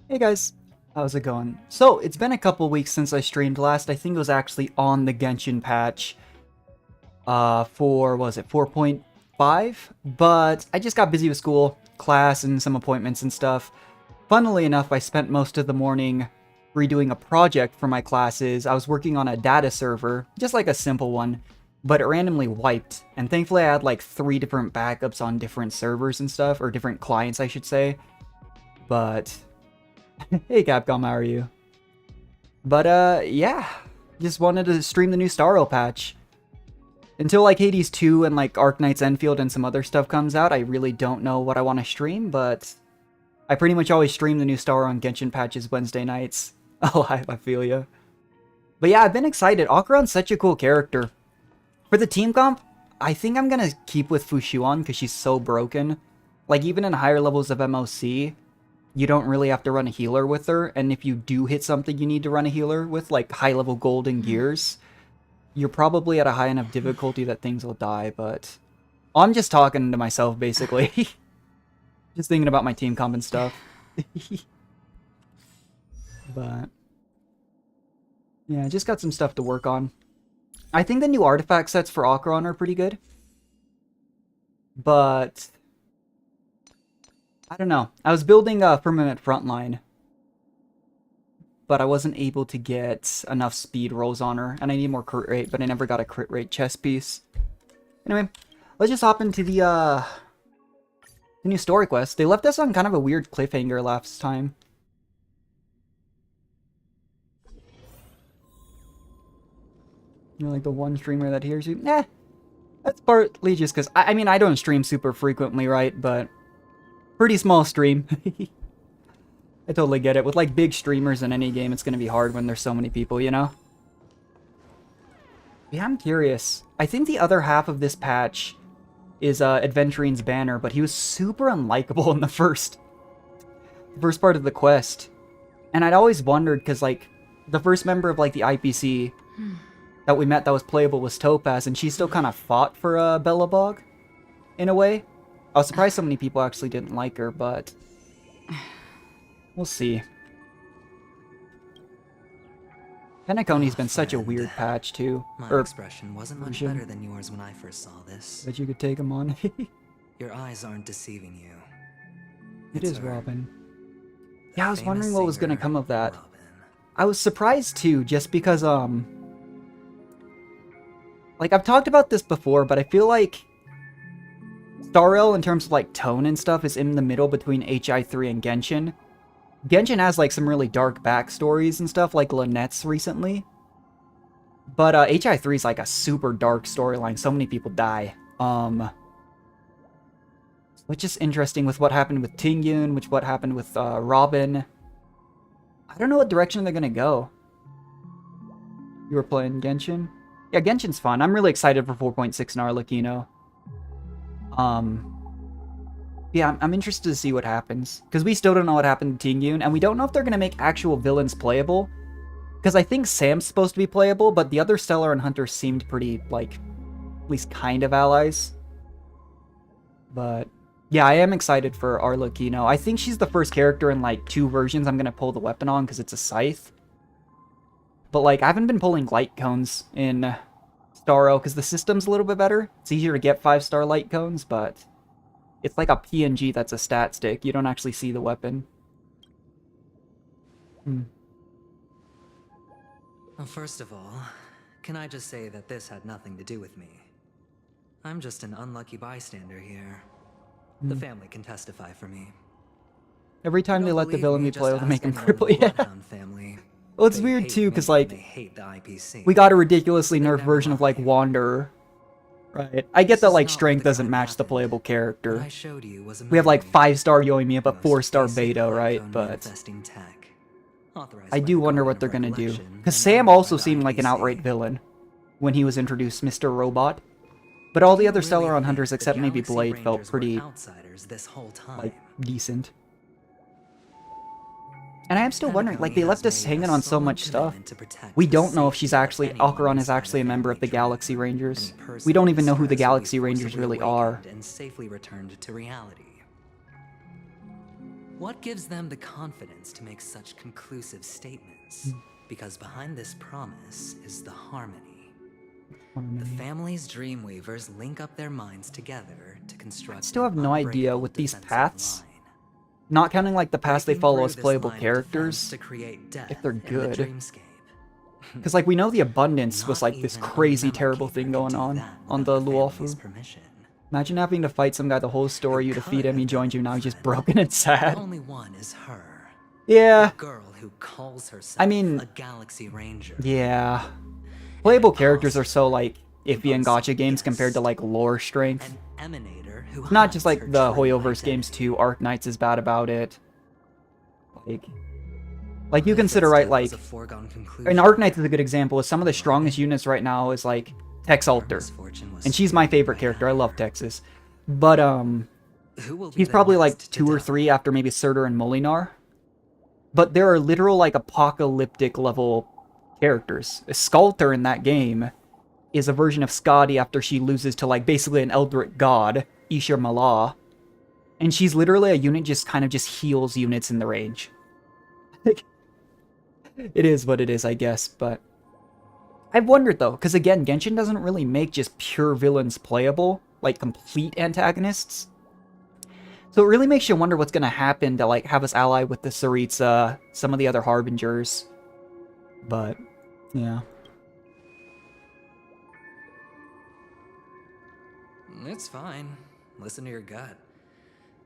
Hey guys, how's it going? So, it's been a couple weeks since I streamed last. I think it was actually on the Genshin patch for, was it 4.5? But I just got busy with school, class, and some appointments and stuff. Funnily enough, I spent most of the morning redoing a project for my classes. I was working on a data server, just like a simple one, but it randomly wiped. And thankfully I had like 3 different backups on different servers and stuff, or different clients I should say. But hey Capcom, how are you? But yeah, just wanted to stream the new Starro patch. Until like Hades 2 and like Arknight's Enfield and some other stuff comes out, I really don't know what I want to stream, but I pretty much always stream the new Starro on Genshin patches Wednesday nights. Oh, I feel ya. But yeah, I've been excited. Acheron's such a cool character. For the team comp, I think I'm gonna keep with Fushuan because she's so broken. Like even in higher levels of MOC, you don't really have to run a healer with her, and if you do hit something you need to run a healer with, like high-level golden gears, you're probably at a high enough difficulty that things will die, but I'm just talking to myself, basically. Just thinking about my team comp and stuff. But yeah, I just got some stuff to work on. I think the new artifact sets for Acheron are pretty good, but I don't know. I was building a Firmament Frontline, but I wasn't able to get enough speed rolls on her, and I need more crit rate, but I never got a crit rate chest piece. Anyway, let's just hop into the new story quest. They left us on kind of a weird cliffhanger last time. You're like the one streamer that hears you? Nah, that's partly just because, I mean, I don't stream super frequently, right? But pretty small stream. I totally get it. With like big streamers in any game, it's going to be hard when there's so many people, you know? Yeah, I'm curious. I think the other half of this patch is Adventurine's banner, but he was super unlikable in the first part of the quest. And I'd always wondered, because like, the first member of like the IPC that we met that was playable was Topaz, and she still kind of fought for Belobog, in a way. I was surprised so many people actually didn't like her, but we'll see. Penacony's been such a weird patch, too. My expression wasn't much better than yours when I first saw this. Bet you could take him on. Your eyes aren't deceiving you. It is Robin. Yeah, I was wondering what was gonna come of that. I was surprised, too, just because, like, I've talked about this before, but I feel like Starro, in terms of, like, tone and stuff, is in the middle between HI3 and Genshin. Genshin has, like, some really dark backstories and stuff, like Lynette's recently. But, HI3 is, like, a super dark storyline. So many people die. Which is interesting with what happened with Tingyun, which what happened with, Robin. I don't know what direction they're gonna go. You were playing Genshin? Yeah, Genshin's fun. I'm really excited for 4.6 in Arlecchino. Yeah, I'm interested to see what happens. Because we still don't know what happened to Tingyun, and we don't know if they're going to make actual villains playable. Because I think Sam's supposed to be playable, but the other Stellar and Hunter seemed pretty, like, at least kind of allies. But yeah, I am excited for Arlecchino. I think she's the first character in, like, 2 versions I'm going to pull the weapon on, because it's a scythe. But, like, I haven't been pulling light cones in Starro, because the system's a little bit better. It's easier to get 5-star light cones, but it's like a PNG that's a stat stick. You don't actually see the weapon. Well, first of all, can I just say that this had nothing to do with me? I'm just an unlucky bystander here. The family can testify for me. Every time they let the villain we play with, they make him cripple. Yeah. Well, it's weird too, because, like, we got a ridiculously nerfed version of, like, Wanderer. Right. I get that, like, strength doesn't match the playable character. We have, like, 5-star Yoimiya, but 4-star Beto, right? But I do wonder what they're gonna do. Because Sam also seemed like an outright villain when he was introduced, Mr. Robot. But all the other Stellaron Hunters, except maybe Blade, felt pretty, like, decent. And I am still wondering, like, they left us hanging on so much stuff. We don't know if she's actually, Acheron is actually a member of the Galaxy Rangers. We don't even know who the Galaxy Rangers really are. What gives them the confidence to make such conclusive statements? Because behind this promise is the harmony. The family's dreamweavers link up their minds together to construct. I still have an no idea unbreakable with these defensive paths. line. Not counting like the paths they Breaking follow through as this playable line of defense characters, to create death if they're in the good. dreamscape. Because like we know the abundance was Not like this even a crazy memo terrible keeper thing could going do on that the without the family's Luofu. permission. Imagine having to fight some guy the whole story, Who you defeat could him, he have joins done you, now it, he's just friend? broken and sad. The only one is her. Yeah, The girl who calls herself I mean, a Galaxy Ranger. yeah. Playable characters are so like iffy in gacha games compared to like lore strength. An emanator who Not just hides like her the true Hoyoverse games identity. too, Arknights is bad about it. Like you If consider its right death like was a foregone conclusion, and Arknights is a good example. Some of the strongest units right now is like Tex her Alter. misfortune was And she's my favorite by character. I love her. Texas. But Who will be he's the probably like next to 2 or die? 3 after maybe Surtur and Molinar. But there are literal like apocalyptic level characters. Skulter in that game is a version of Skadi after she loses to like basically an Eldritch god, Ishir Malah. And she's literally a unit just kind of just heals units in the range. It is what it is, I guess, but I've wondered though, because again, Genshin doesn't really make just pure villains playable, like complete antagonists. So it really makes you wonder what's going to happen to like have us ally with the Tsaritsa, some of the other Harbingers. But, yeah. It's fine. Listen to your gut.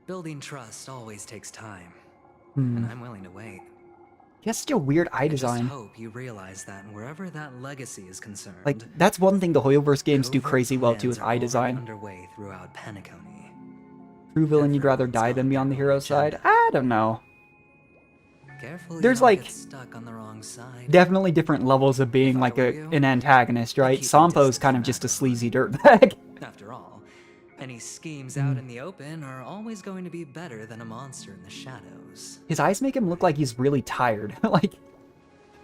Building trust always takes time, and I'm willing to wait. He has such a weird eye I design. just hope you realize that wherever that legacy is concerned, Like, that's one thing the Hoyoverse games do covert crazy well too plans with are eye already design. underway throughout Penacony. True villain, you'd rather Everyone's die than be got on the their hero own side? agenda. I don't know. Careful you There's, don't like, get stuck on the wrong side. Definitely different levels of being If I like were you, an antagonist, right? keep a Sampo's distance kind of from just a everyone. sleazy dirtbag. After all, any schemes out in the open are always going to be better than a monster in the shadows. His eyes make him look like he's really tired. Like,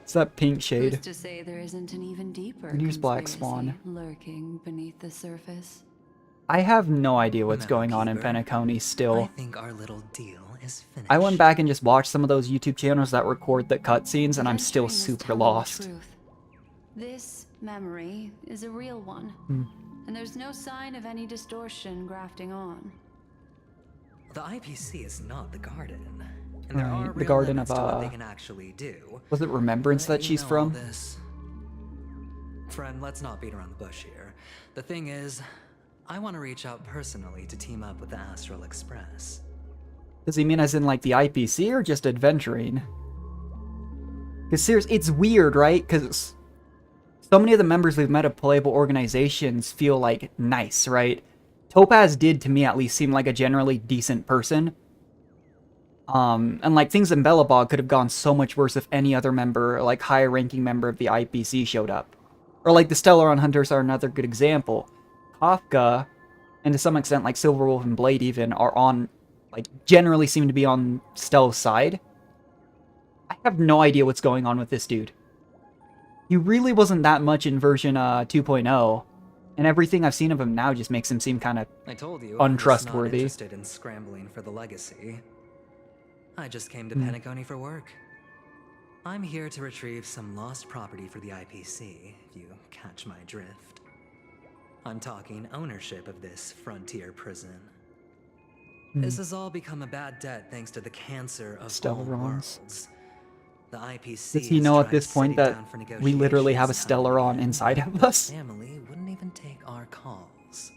it's that pink shade. Who's to say there isn't an even deeper And here's Black conspiracy Swan. lurking beneath the surface? I have no idea what's Memo going on in Keeper, Penacony I still. think our little deal is finished. I went back and just watched some of those YouTube channels that record the cutscenes, and I'm still Adventuring is super telling the lost. truth. This memory is a real one, and there's no sign of any distortion grafting on. The IPC is not the garden. And there Right, are the real garden limits of, to what they can actually do. Was it Remembrance But that you she's know all from? this. Friend, let's not beat around the bush here. The thing is, I want to reach out personally to team up with the Astral Express. Does he mean as in like the IPC or just adventuring? Because seriously, it's weird, right? Because so many of the members we've met of playable organizations feel like nice, right? Topaz did, to me at least, seem like a generally decent person. And like things in Belobog could have gone so much worse if any other member, like higher ranking member of the IPC showed up. Or like the Stellaron Hunters are another good example. Kafka, and to some extent like Silverwolf and Blade even, are on, like generally seem to be on Stell's side. I have no idea what's going on with this dude. He really wasn't that much in version 2.0, and everything I've seen of him now just makes him seem kind of I told you I was untrustworthy. not interested in scrambling for the legacy. I just came to Penacony for work. I'm here to retrieve some lost property for the IPC, if you catch my drift. I'm talking ownership of this frontier prison. This has all become a bad debt thanks to the cancer of all Stellarons. worlds. The IPC Does he has know at tried this point sitting that down for we literally have a negotiations time and Stellaron again, inside of but the us? family wouldn't even take our calls.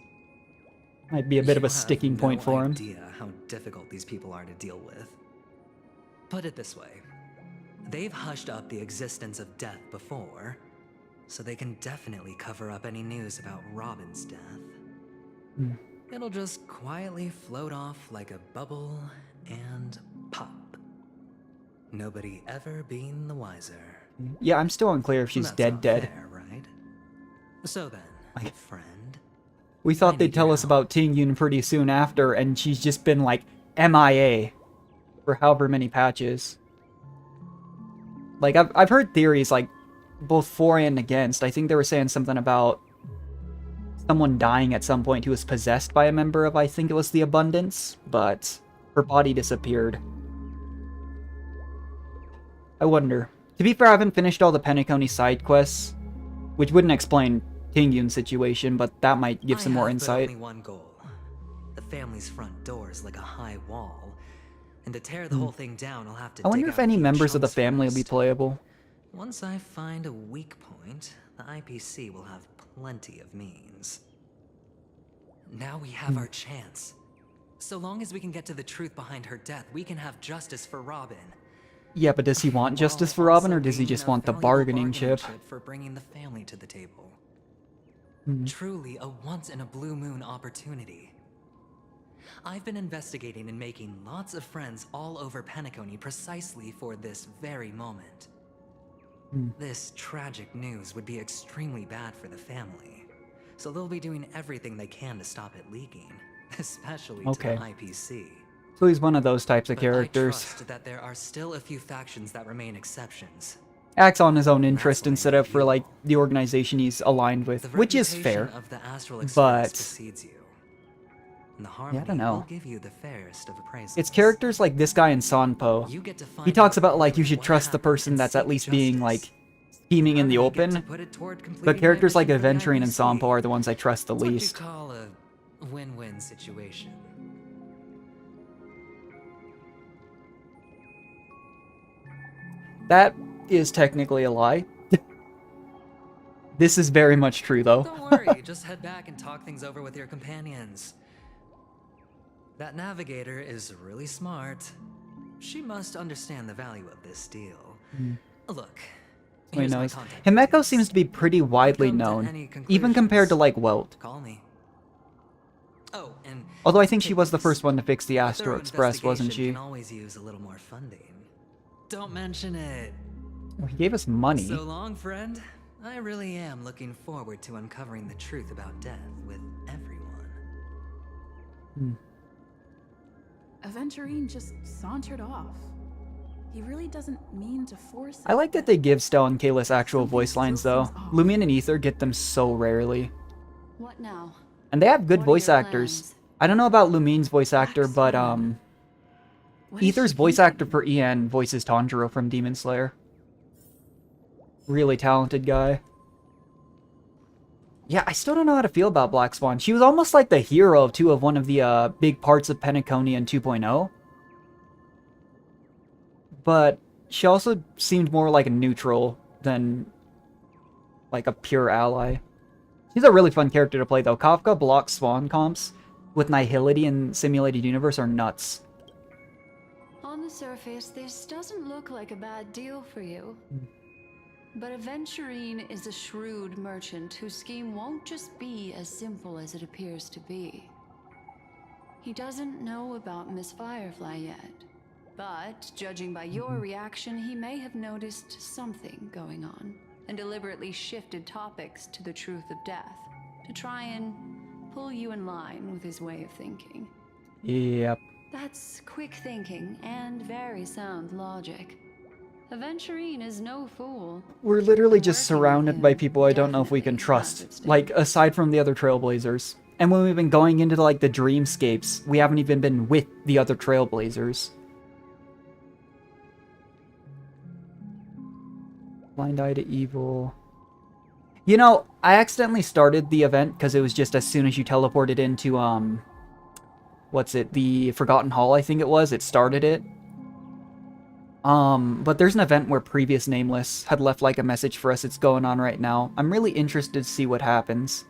Might be a bit of You a sticking have point no for him. idea how difficult these people are to deal with. Put it this way. They've hushed up the existence of death before, so they can definitely cover up any news about Robin's death. It'll just quietly float off like a bubble and pop. Nobody ever being the wiser. Yeah, I'm still unclear if she's That's dead not dead. fair, right? So then, friend, We I thought they'd need tell your us help. about Tingyun pretty soon after, and she's just been like MIA for however many patches. Like I've heard theories like both for and against. I think they were saying something about someone dying at some point who was possessed by a member of, I think it was the Abundance, but her body disappeared. I wonder. To be fair, I haven't finished all the Penacony side quests, which wouldn't explain Tingyun's situation, but that might give some more I insight. have but only one goal. The family's front door is like a high wall, and to tear the whole thing down, I'll have to I wonder dig if out any a few members of the chunks family will be first. playable. Once I find a weak point, the IPC will have plenty of means. Now we have our chance. So long as we can get to the truth behind her death, we can have justice for Robin. Yeah, but does he want justice for While Robin, or also does he gaining just a want the valuable bargaining chip? for bringing the family to the table. Hmm. Truly a once-in-a-blue-moon opportunity. I've been investigating and making lots of friends all over Penacony precisely for this very moment. This tragic news would be extremely bad for the family, so they'll be doing everything they can to stop it leaking, especially to the IPC. So he's one of those types of But characters. I trust that there are still a few factions that remain exceptions. Acts on his own interest That's what I instead of need for, you. like, the organization he's aligned with, The which is reputation fair. of the Astral but- Express precedes you. And the Harmony don't know. will give you the fairest of appraisals. It's characters like this guy in Sanpo. You get to find He talks out about, like, you should what trust the happened person and that's at seek least being, justice. like, scheming in the Harmony get to open. put it toward But completing characters my like mission for the Aventurine and IPC. Sanpo are the ones I trust the It's what you least. call a win-win situation. That is technically a lie. This is very much true, though. Don't worry, just head back and talk things over with your companions. That navigator is really smart. She must understand the value of this deal. Look, Who here's my knows? contact Himeko details. seems to be pretty widely Come to known, any even compared to, conclusions, like, Welt. Call me. Oh, and Although I think she take was the this. first one to fix the A Astro thorough Express, wasn't investigation she? Can always use a little more funding. Don't mention it. Well, he gave us money. So long, friend. I really am looking forward to uncovering the truth about death with everyone. Aventurine just sauntered off. He really doesn't mean to force I like that they give Stell and Kayla's actual Something voice lines, still though. seems off. Lumion and Ether get them so rarely. What now? And they have good What are voice your actors. plans? I don't know about Lumion's voice actor, but, What is Ether's she voice thinking? actor for Ian voices Tanjiro from Demon Slayer. Really talented guy. Yeah, I still don't know how to feel about Black Swan. She was almost like the hero of one of the big parts of Penacony and 2.0. But she also seemed more like a neutral than like a pure ally. She's a really fun character to play, though. Kafka Block Swan comps with Nihility and Simulated Universe are nuts. On the surface, this doesn't look like a bad deal for you. But Aventurine is a shrewd merchant whose scheme won't just be as simple as it appears to be. He doesn't know about Miss Firefly yet. But, judging by your reaction, he may have noticed something going on, and deliberately shifted topics to the truth of death, to try and pull you in line with his way of thinking. Yep. That's quick thinking and very sound logic. Aventurine is no fool. We're literally just Working with surrounded by him people I don't know if we can definitely has trust. its stake. Like, aside from the other Trailblazers. And when we've been going into, like, the dreamscapes, we haven't even been with the other Trailblazers. Blind Eye to Evil. You know, I accidentally started the event because it was just as soon as you teleported into, what's it? The Forgotten Hall, I think it was. It started it. But there's an event where Previous Nameless had left, like, a message for us. It's going on right now. I'm really interested to see what happens.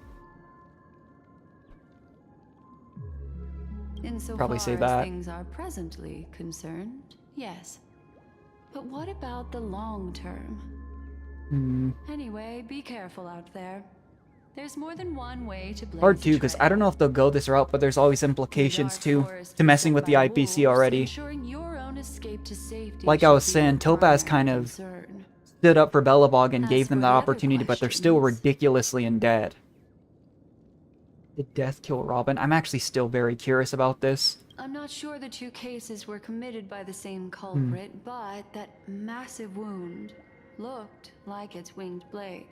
Insofar Probably say as that. things are presently concerned, yes. But what about the long term? Anyway, be careful out there. There's more than one way to blaze Hard a too, because I trail. don't know if they'll go this route, but there's always implications Dark too forest to messing beset with the by IPC wolves, already. ensuring your own escape to safety Like I should was be saying, your Topaz primary kind of concern. Stood up for Bellabog and As gave them for that the other opportunity, but they're still questions- ridiculously undead. Did Death kill Robin? I'm actually still very curious about this. I'm not sure the two cases were committed by the same culprit, but that massive wound looked like its winged blade.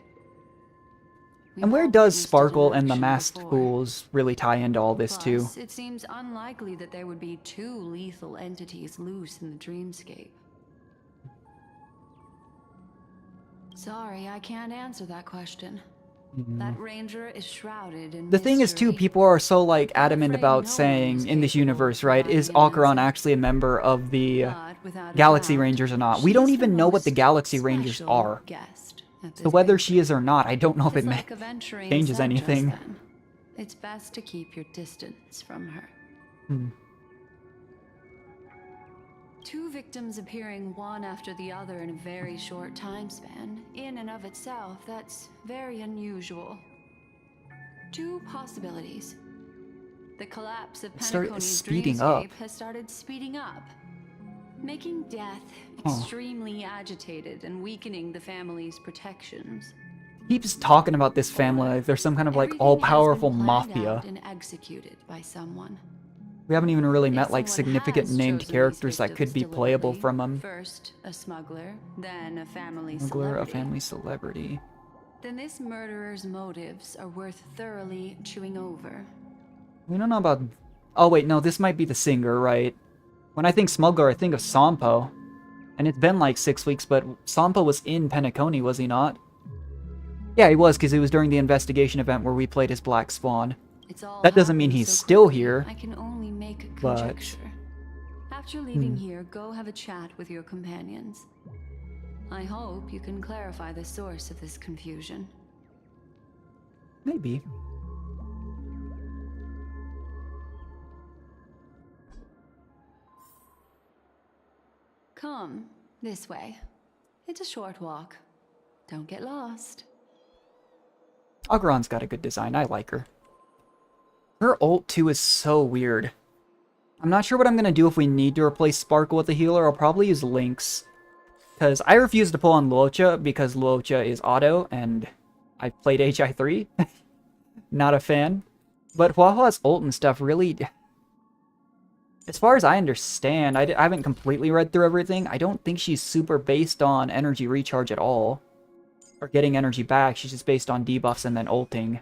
We've And where all does witnessed it in Sparkle and the action Masked before. Fools really tie into all this too? Plus, it seems unlikely that there would be two lethal entities loose in the dreamscape. Sorry, I can't answer that question. That ranger is shrouded in The thing is, too, mystery. people are so, like, adamant afraid about no one saying, is in this capable universe, of right, is providing an Acheron answer. actually a member of the But without a Galaxy doubt, Rangers or not? We don't she's the even know what the most Galaxy Rangers special are. guest at So this whether she banquet. is or not, I don't know if it It's like Aventurine changes said just anything. then. It's best to keep your distance from her. Hmm. Two victims appearing one after the other in a very short time span, in and of itself, that's very unusual. Two possibilities. The collapse of It started Penacony's speeding up. dreamscape has started speeding up, making death Huh. extremely agitated and weakening the family's protections. Keeps talking about this family like they're some kind of, like, Everything all-powerful has been planned mafia. out and executed by someone. We haven't even really If met, like, someone significant has named chosen characters these that could be victims playable deliberately, from them. First a smuggler, then a family Smuggler, a celebrity. family celebrity. Then this murderer's motives are worth thoroughly chewing over. We don't know about... Oh, wait, no, this might be the singer, right? When I think smuggler, I think of Sampo. And it's been like 6 weeks, but Sampo was in Penacony, was he not? Yeah, he was, because it was during the investigation event where we played as Black Swan. It's all That doesn't mean happened he's so still quickly, here, I can only make but- conjecture. After leaving here, go have a chat with your companions. I hope you can clarify the source of this confusion. Maybe. Come, this way. It's a short walk. Don't get lost. Acheron's got a good design. I like her. Her ult, too, is so weird. I'm not sure what I'm going to do if we need to replace Sparkle with a healer. I'll probably use Lynx. Because I refuse to pull on Luocha because Luocha is auto, and I've played HI3. Not a fan. But Huahua's ult and stuff really... As far as I understand, I haven't completely read through everything. I don't think she's super based on energy recharge at all. Or getting energy back. She's just based on debuffs and then ulting.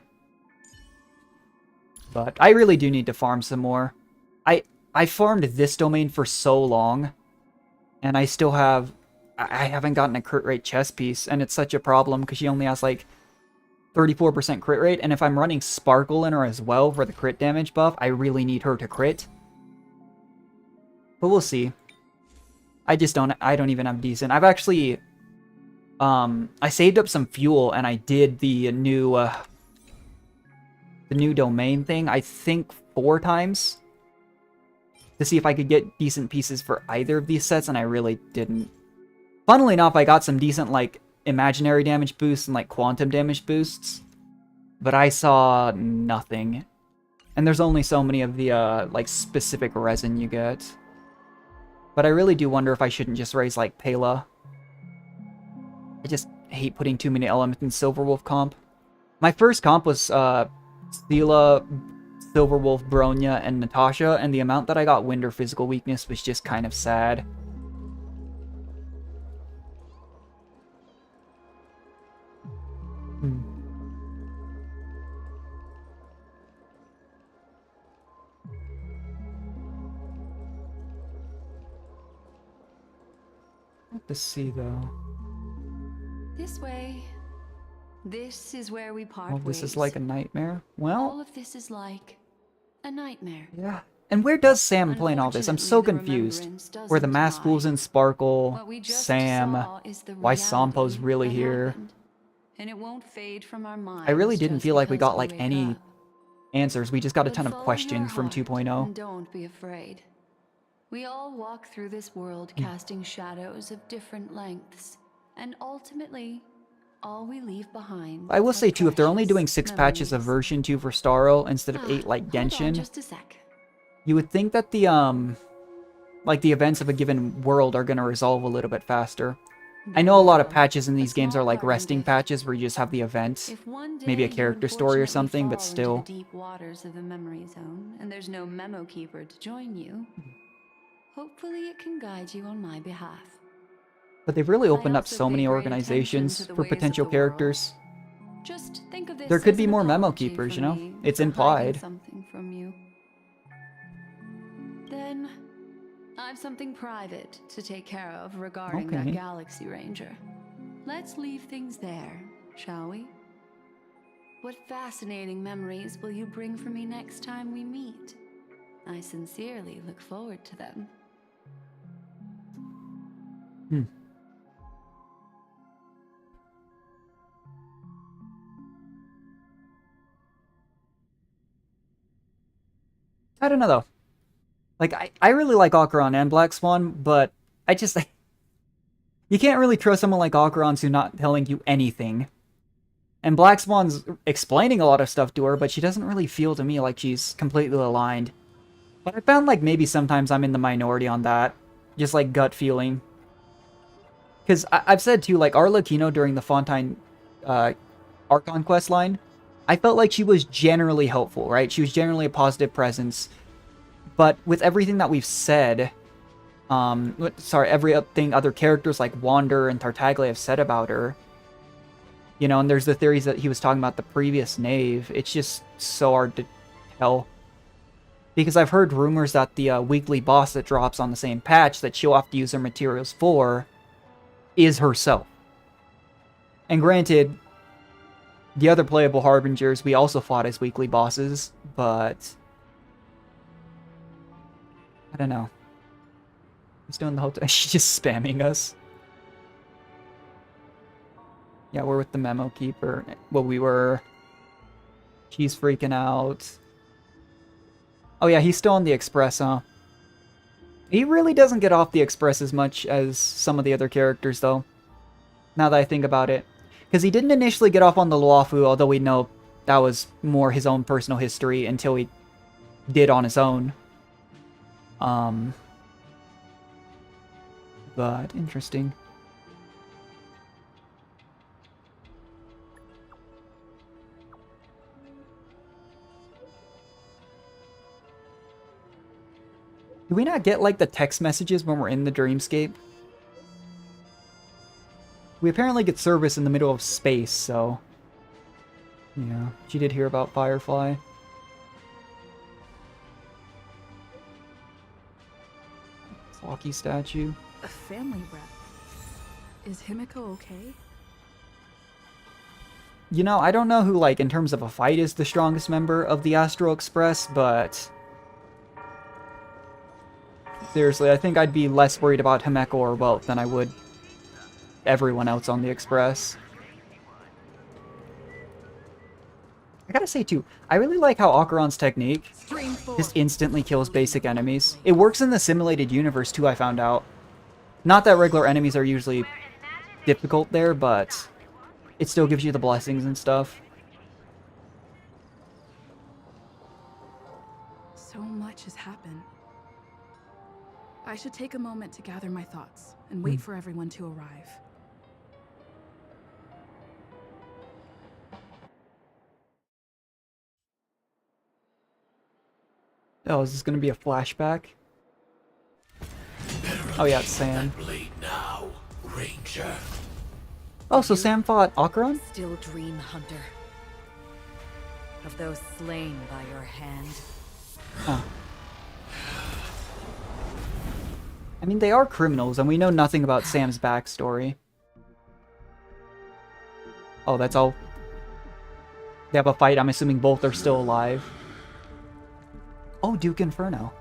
But I really do need to farm some more. I farmed this domain for so long. And I still have... I haven't gotten a crit rate chess piece. And it's such a problem because she only has like 34% crit rate. And if I'm running Sparkle in her as well for the crit damage buff, I really need her to crit. But we'll see. I don't even have decent. I've actually... I saved up some fuel and I did the new domain thing, I think 4 times. To see if I could get decent pieces for either of these sets, and I really didn't. Funnily enough, I got some decent, like, imaginary damage boosts and, like, quantum damage boosts. But I saw nothing. And there's only so many of the, like, specific resin you get. But I really do wonder if I shouldn't just raise, like, Pela. I just hate putting too many elements in Silverwolf comp. My first comp was, Stila, Silverwolf, Bronya, and Natasha, and the amount that I got Wind or Physical Weakness was just kind of sad. Let's see, though. This way. This is where we part Oh, this ways. is like a nightmare? All Well, of this is like a nightmare. yeah. And where does Sam play in all this? I'm so Unfortunately, the confused. remembrance Where the doesn't Masked lie. Wolves and Sparkle, What we just Sam, saw is the why reality Sampo's really that here. happened, and it won't fade from our minds. I really didn't just feel like we because got, like, wake any up. answers. We just got a But ton of follow your questions from heart 2.0. and don't be afraid. We all walk through this world casting shadows of different lengths, and ultimately, all we leave behind. I will are say, too, if they're only doing precious 6 patches of memories. version 2 for Starro instead of 8 like Hold on Genshin, just a sec. you would think that the, like, the events of a given world are going to resolve a little bit faster. I know a lot of patches in these games are like resting patches where you just have the event, If one day maybe a you character story or unfortunately something, but fall into still. the deep waters of the memory zone, and there's no memo keeper to join you, hopefully it can guide you on my behalf. But they've really opened up also so pay many great organizations attention to the for ways of potential the world. characters. Just think of this There could as be an more memo apology keepers, from you know? me It's for hiding implied. something from you. Then, I've something private to take care of regarding Okay. that Galaxy Ranger. Let's leave things there, shall we? What fascinating memories will you bring for me next time we meet? I sincerely look forward to them. I don't know though. Like, I really like Acheron and Black Swan, but I just... You can't really trust someone like Acheron who's not telling you anything. And Black Swan's explaining a lot of stuff to her, but she doesn't really feel to me like she's completely aligned. But I found like maybe sometimes I'm in the minority on that. Just like gut feeling. Because I've said too, like Arlecchino during the Fontaine Archon quest line, I felt like she was generally helpful, right? She was generally a positive presence. But with everything that we've said, everything other characters like Wander and Tartaglia have said about her, you know, and there's the theories that he was talking about the previous Knave, it's just so hard to tell. Because I've heard rumors that the weekly boss that drops on the same patch that she'll have to use her materials for is herself. And granted, the other playable Harbingers we also fought as weekly bosses, but... I don't know. He's doing the whole time. She's just spamming us. Yeah, we're with the Memo Keeper. Well, we were... She's freaking out. Oh yeah, he's still on the Express, huh? He really doesn't get off the Express as much as some of the other characters, though. Now that I think about it. Because he didn't initially get off on the Luofu, although we know that was more his own personal history until he did on his own. But, interesting. Do we not get, like, the text messages when we're in the dreamscape? We apparently get service in the middle of space, so... Yeah, she did hear about Firefly. Flocky statue. A family rep. Is Himiko okay? You know, I don't know who, like, in terms of a fight is the strongest member of the Astral Express, but... Seriously, I think I'd be less worried about Himeko or Welt than I would everyone else on the Express. I gotta say, too, I really like how Acheron's technique just instantly kills basic enemies. It works in the simulated universe, too, I found out. Not that regular enemies are usually difficult there, but it still gives you the blessings and stuff. So much has happened. I should take a moment to gather my thoughts and wait for everyone to arrive. Oh, is this gonna be a flashback? Oh yeah, it's Sam. Now, Ranger. Oh, so Sam fought Acheron? Still dream hunter of those slain by your hand. Huh. I mean, they are criminals, and we know nothing about Sam's backstory. Oh, that's all. They have a fight. I'm assuming both are still alive. Oh, Duke Inferno.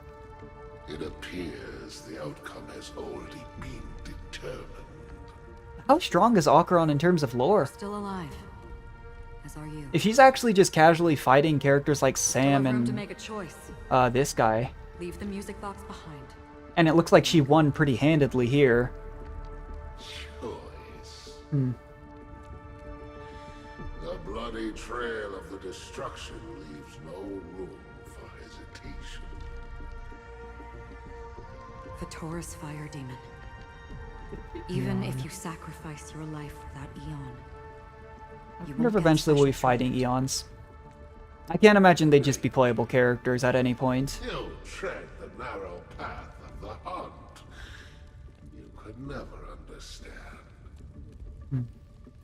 It appears the outcome has already been determined. How strong is Acheron in terms of lore? Still alive. As are you. If she's actually just casually fighting characters like Sam Still have room to and make a choice. this guy. Leave the music box behind. And it looks like she won pretty handedly here. Choice. Hmm. The bloody trail of the destruction leaves no room for hesitation. The Taurus fire demon. Even if you sacrifice your life for that eon, I wonder if eventually we'll be fighting Eons. I can't imagine they'd just be playable characters at any point. You'll tread the narrow path of the hunt. You could never understand.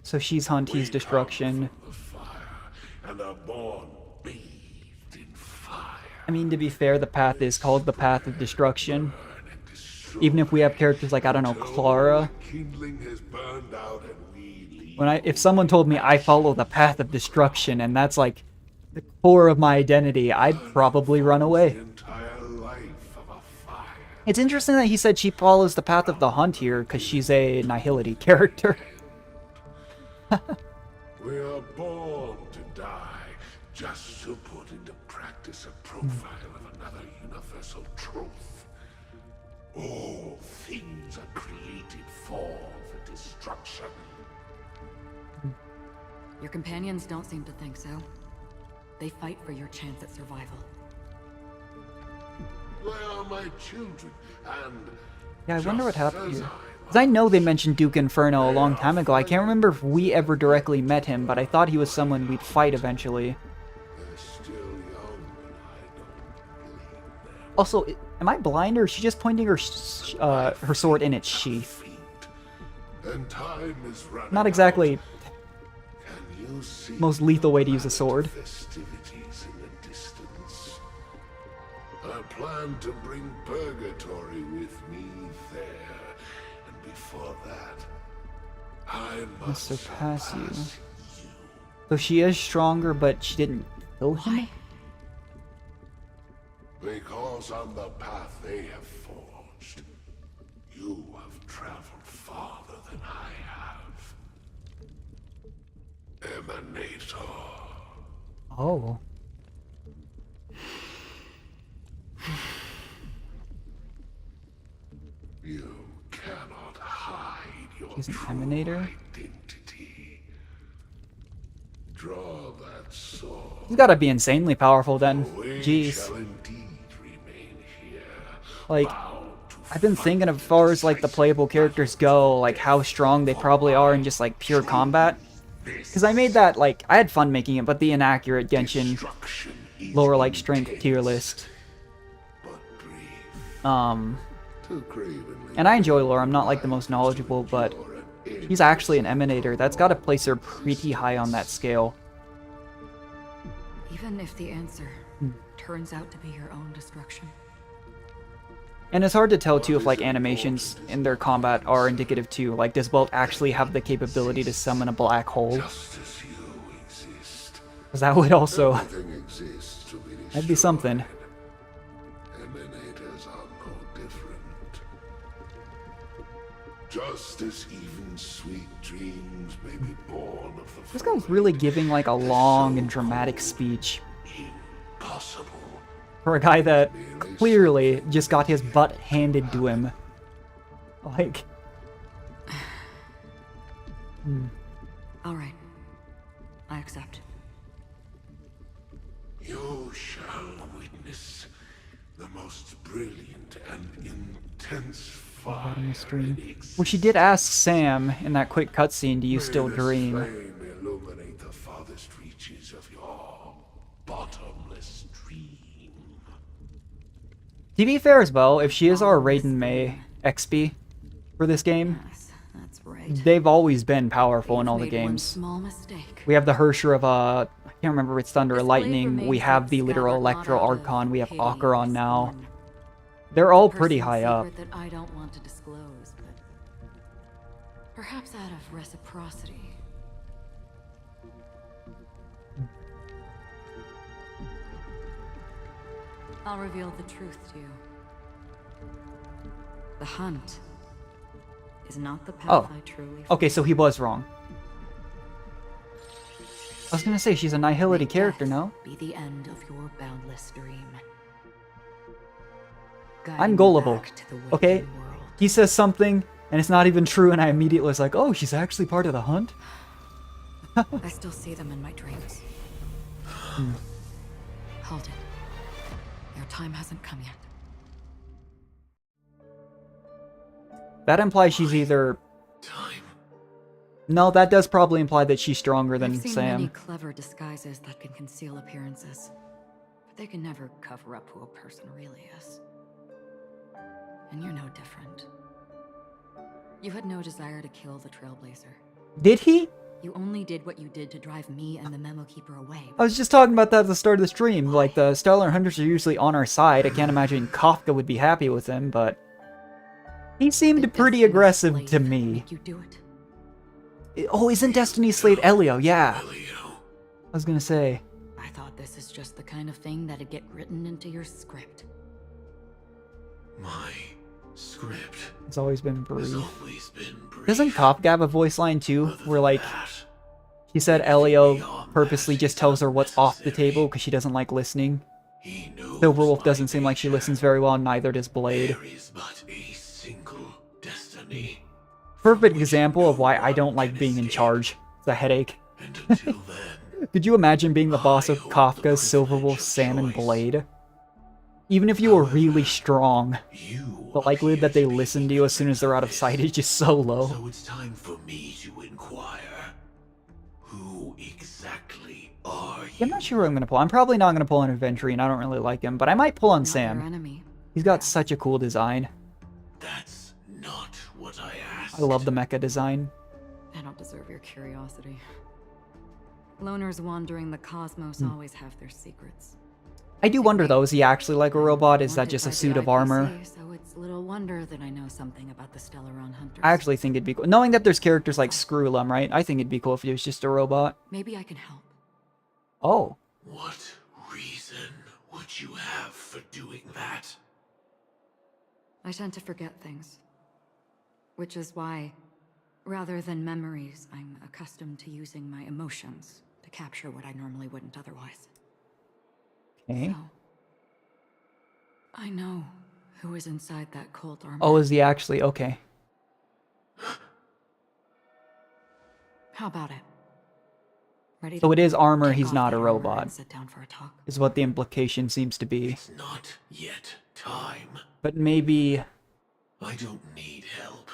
So she's Hunt, he's We Destruction. come from the fire and are born bathed in fire. I mean, to be fair, the path is called the Path of Destruction. Burn and destroy Even if we have characters like, I don't know, till Clara. the kindling has burned out and we If someone told me I follow the path of destruction and that's like the core of my identity, I'd probably run The away. entire life of a fire. It's interesting that he said she follows the path of the hunt here, because she's a Nihility character. We are born to die just to put into practice a profile of another universal truth. All things are created for the destruction. Your companions don't seem to think so. They fight for your chance at survival. They are my children, and Yeah, I wonder what just happened as here. I Because I know they mentioned Duke Inferno a long time ago. I can't remember if we ever directly met him, but I thought he was someone we'd fight eventually. They're still young, and I don't believe them. Also, am I blind, or is she just pointing her her sword in its sheath? And time is running Not exactly out. Can you see most lethal way to use a the sword. festivities in the distance? I plan to bring purgatory with me there, and before that, I must surpass you. you. So she is stronger, but she didn't kill him? Because on the path they have forged, you have traveled farther than I have. Emanator. Oh. You cannot hide your She's an true emanator? identity. Draw that sword. He's gotta be insanely powerful then. We Jeez. shall indeed remain here. Like, bound to I've been fight thinking as far as like the playable characters go, like how strong they probably are in just like pure combat. Because I made that, like, I had fun making it, but the inaccurate Genshin destruction is lower like strength intense, tier list. but brief. Too cravenly And I enjoy lore, I'm not like the most knowledgeable, but or an he's actually an emanator. That's gotta place her pretty high on that scale. Even if the answer turns out to be your own destruction. And it's hard to tell too if like animations in their combat are indicative too. Like, does Bolt actually have the capability to summon a black hole? just as you exist. Because that would also, Everything exists to be that'd be something. destroyed. Emanators are no different. Just as even sweet dreams may be born of the This guy's really giving like a long and dramatic speech impossible. for a guy that clearly just got his butt handed to him. Like, All right. I accept. You shall witness the most brilliant and intense fire on the stream. in Well, she did ask Sam in that quick cutscene, do you still May this dream? flame illuminate the farthest reaches of your bottomless dream. To be fair as well, if she is our Raiden May XP for this game, Yes, that's right. they've always been powerful in You've all the made one games. small mistake. We have the Hersher of, I can't remember if it's Thunder or This blade Lightning. We remains have its the literal scabbard Electro not out of Archon. We have pity Acheron or now. scorn. They're all A pretty personal high up. secret that I don't want to disclose, but perhaps out of reciprocity. I'll reveal the truth to you. The hunt is not the path Oh. I truly Okay, so he was wrong. I was gonna say, she's a Nihility May character, death no? Be the end of your boundless dream. I'm Guiding you gullible, back to the okay? waking world. He says something, and it's not even true, and I immediately was like, oh, she's actually part of the hunt? I still see them in my dreams. Hold it. Your time hasn't come yet. That implies she's either... Time. No, that does probably imply that she's stronger than I've seen many Sam. clever disguises that can conceal appearances, but they can never cover up who a person really is. And you're no different. You had no desire to kill the Trailblazer. Did he? You only did what you did to drive me and the Memo Keeper away. I was just talking about that at the start of the stream. Like, the Stellar Hunters are usually on our side. I can't imagine Kafka would be happy with him, but... He seemed Did pretty Destiny's aggressive blade to me. make you do it? Oh, isn't Destiny Slate Elio? Yeah. Elio. I was gonna say. I thought this is just the kind of thing that'd get written into your script. My script It's always been has brief. always been brief. Doesn't Kafka have a voice line too? Other Where than like, that, he said anything Elio beyond purposely that just is tells her what's off the unnecessary. table because she doesn't like listening. He knows Silverwolf my doesn't seem like she nature. listens very well, and neither does Blade. There is but a single destiny. Perfect from which example of no why I one don't like can being in escape. charge. It's a headache. And until then, Could you imagine being the boss I of hold the Kafka, privilege Silverwolf, of Sam, and choice. Blade? Even if you were really However, strong, you the likelihood appear that they to be listen to you as soon as they're out of ignorant sight of is just so low. this. So it's time for me to inquire. Who exactly are you? I'm not sure who I'm gonna pull. I'm probably not gonna pull an Aventurine. I don't really like him, but I might pull on Not your Sam. enemy. He's got such a cool design. That's not what I asked. I love the mecha design. I don't deserve your curiosity. Loners wandering the cosmos Hmm. always have their secrets. I do wonder though, is he actually like a robot? Is that Wanted just a by the suit of IPC, armor? So it's little wonder that I know something about the Stellaron hunters. I actually think it'd be cool. Knowing that there's characters like Screwlum, right? I think it'd be cool if he was just a robot. Maybe I can help. Oh. What reason would you have for doing that? I tend to forget things. Which is why, rather than memories, I'm accustomed to using my emotions to capture what I normally wouldn't otherwise. Okay. So, I know who is inside that cold armor. Oh, is he actually? Okay. How about it? Ready So to it is armor, kick he's off not that a armor robot. and sit down for a talk? Is what the implication seems to be. It's not yet time. But maybe... I don't need help.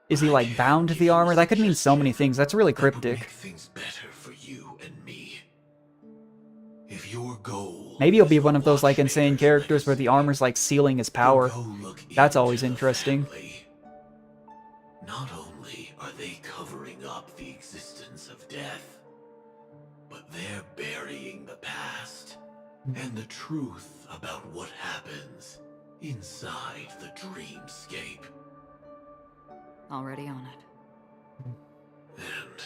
Is he I like can bound to give the you a armor? That could mean so many suggestion things. That's really that would cryptic. make things better for you and me. If your goal Maybe he'll is be the one of those like insane Watchmaker's characters where the legacy, armor's like sealing his then power. go look That's into always the interesting. family. Not only are they covering up the existence of death, but they're burying the past and the truth about what happens inside the dreamscape. Already on it. And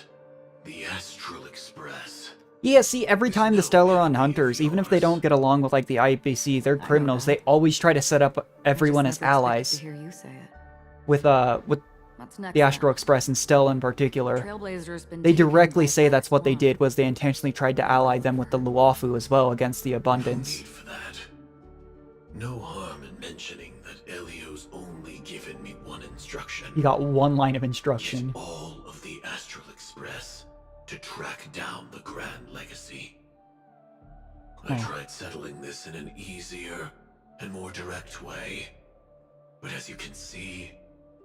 the Astral Express. Yeah, see, every time the Stellaron Hunters, even if they don't get along with like the IPC, they're criminals. They always try to set up everyone I as just never expected allies. to hear you say it. With What's next the then? Astral Express and Stella in particular. Trailblazer's been They taken directly by say that's what they Black did, was they intentionally tried to ally them with the Luofu as well against the No Abundance. need for that. No harm in mentioning that Elio's only given me one instruction. He got one line of Get instruction. all of the Astral Express to track down the Grand Legacy. I Oh. tried settling this in an easier and more direct way. But as you can see,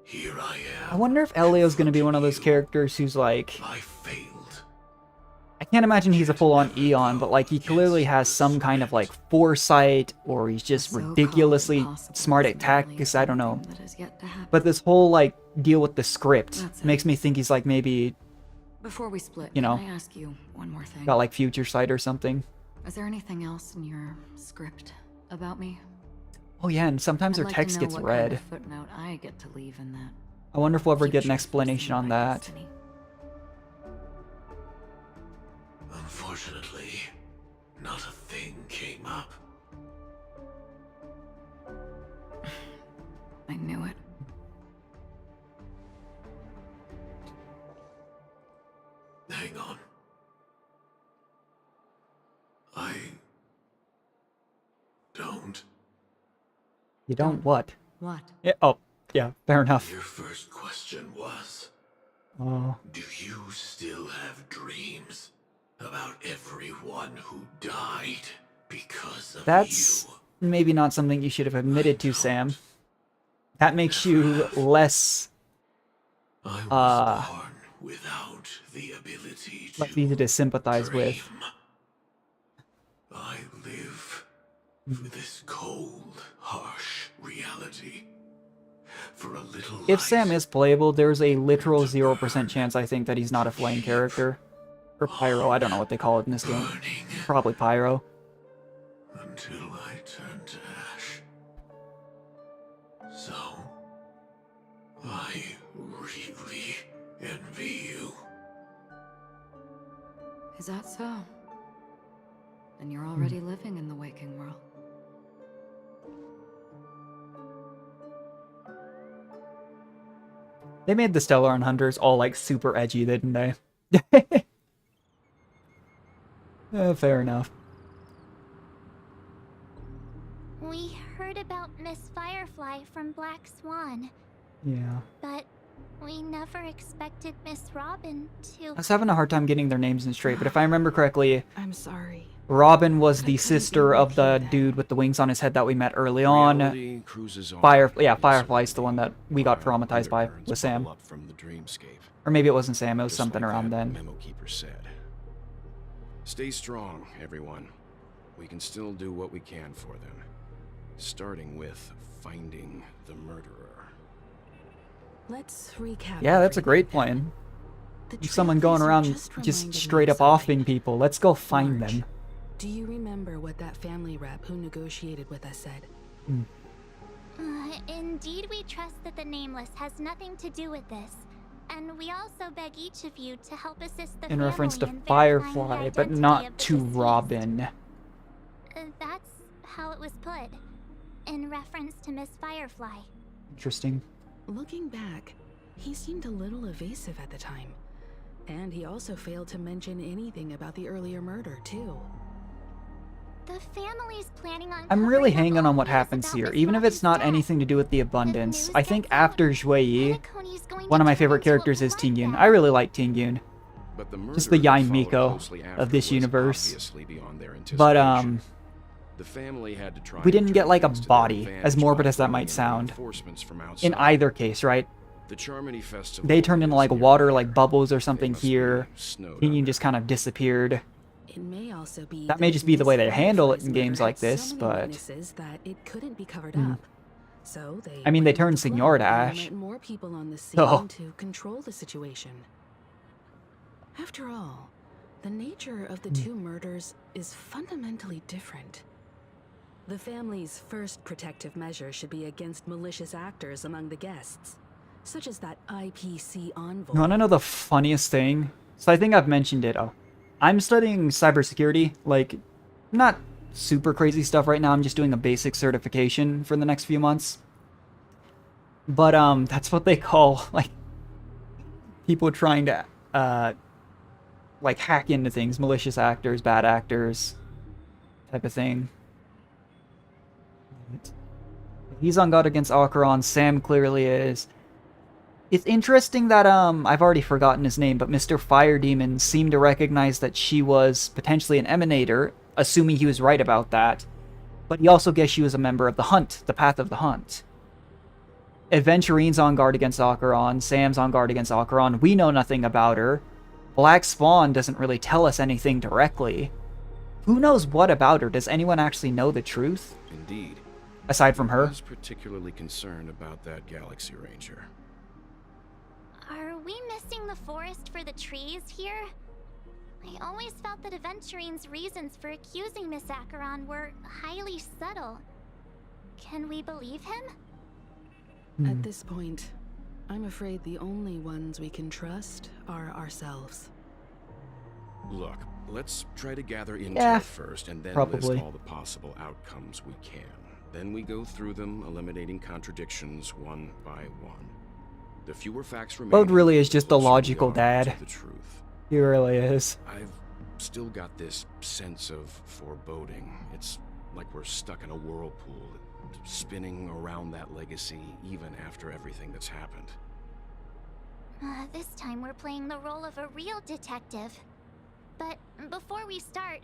here I am. I wonder if Elio's gonna be one of those confronting you. characters who's like... I failed. I can't imagine he's a full-on Eon, but like he clearly has some kind of like foresight, or he's just So-called ridiculously impossible smart is at apparently tactics, I don't know. something that is yet to happen. But this whole like deal with the script That's it. makes me think he's like maybe Before we split, you know, can I ask you one more thing? got like future sight or something. Is there anything else in your script about me? Oh yeah, and sometimes I'd their like text to know gets what read. Kind of footnote I get to leave in that. I wonder if we'll ever get an future explanation on foreseen by that. destiny. Unfortunately, not a thing came up. I knew it. Hang on. I don't. You don't what? What? Yeah, oh, yeah, fair enough. Your first question was, Oh, do you still have dreams about everyone who died because of that's you? maybe not something you should have admitted to, Sam. That makes you less I was born without the ability to less easy to sympathize with. dream. I live for this cold, harsh reality. For a little If light, Sam is playable, there's a literal 0% chance I think that he's not a flame character. Or Pyro, I don't know what they call it in this game. burning Probably Pyro. until I turn to ash. So, I really envy you. Is that so? And you're already living in the waking world. They made the Stellar Hunters all, like, super edgy, didn't they? Fair enough. We heard about Miss Firefly from Black Swan, Yeah. but we never expected Miss Robin to... I was having a hard time getting their names in straight, but if I remember correctly, I'm sorry. Robin was the couldn't be sister with of the you then. dude with the wings on his head that we met early on. Reality cruises on. Firefly's the one that we got While traumatized by undercurrents with Sam. bubble up from the dreamscape. Or maybe it wasn't Sam, it was Just something like around that then. Memo Keeper said. Stay strong, everyone. We can still do what we can for them. Starting with finding the murderer. Let's recap. Yeah, that's a everything. great plan. The Someone going Trailblazer around just just reminded me straight of up offing something. people. Let's go find Marge, them. Do you remember what that family rep who negotiated with us said? Indeed, we trust that the Nameless has nothing to do with this. And we also beg each of you to help assist the In reference to family in verifying the Firefly, but identity not of the to deceased. Robin. That's how it was put. In reference to Miss Firefly. Interesting. Looking back, he seemed a little evasive at the time. And he also failed to mention anything about the earlier murder, too. The family's planning on I'm really covering up hanging all on what news happens about here, Miss even if it's Robin's not death. anything to do with the If abundance. news I think gets out, after Zhui Yi, Penacony's going one to of my turn favorite into a characters is Tingyun. bloodbath. I really like Tingyun. But the Just the murderer Yain who followed Miko closely of after this was universe. obviously beyond their But, anticipation. The family had to try we and didn't turn get, like, a things to their body, advantage as morbid by as that bringing might in sound. reinforcements from In outside. either case, right? The Charmony Festival They turned into, is like, near water, there. like bubbles or They something must be here. snowed Tingyun under. just kind of disappeared. It may also be That may just be the Miss way they handle it Firefly's in games murder like had so this, many but- witnesses that it couldn't be covered Hmm. up. So they I mean, they went with turned the flow Signora to and ash. let more people on the scene Oh. to control the situation. After all, the nature of the two murders is fundamentally different. The family's first protective measure should be against malicious actors among the guests, such as that IPC envoy. You want to know the funniest thing? So I think I've mentioned it. Oh, I'm studying cybersecurity. Like, not super crazy stuff right now. I'm just doing a basic certification for the next few months. But that's what they call like people trying to like hack into things, malicious actors, bad actors, type of thing. He's on guard against Acheron. Sam clearly is. It's interesting that, I've already forgotten his name, but Mr. Fire Demon seemed to recognize that she was potentially an Emanator, assuming he was right about that. But he also guessed she was a member of the Hunt, the Path of the Hunt. Adventurine's on guard against Acheron. Sam's on guard against Acheron. We know nothing about her. Black Spawn doesn't really tell us anything directly. Who knows what about her? Does anyone actually know the truth? Indeed. Aside from I her? was particularly concerned about that Galaxy Ranger. Are we missing the forest for the trees here? I always felt that Aventurine's reasons for accusing Miss Acheron were highly subtle. Can we believe him? At this point, I'm afraid the only ones we can trust are ourselves. Look, let's try to gather intel Yeah, first and then probably. list all the possible outcomes we can. Then we go through them, eliminating contradictions one by one. The fewer facts remain, Bode really is just the closer we logical are dad. to the truth. He really is. I've still got this sense of foreboding. It's like we're stuck in a whirlpool, spinning around that legacy even after everything that's happened. This time we're playing the role of a real detective. But before we start,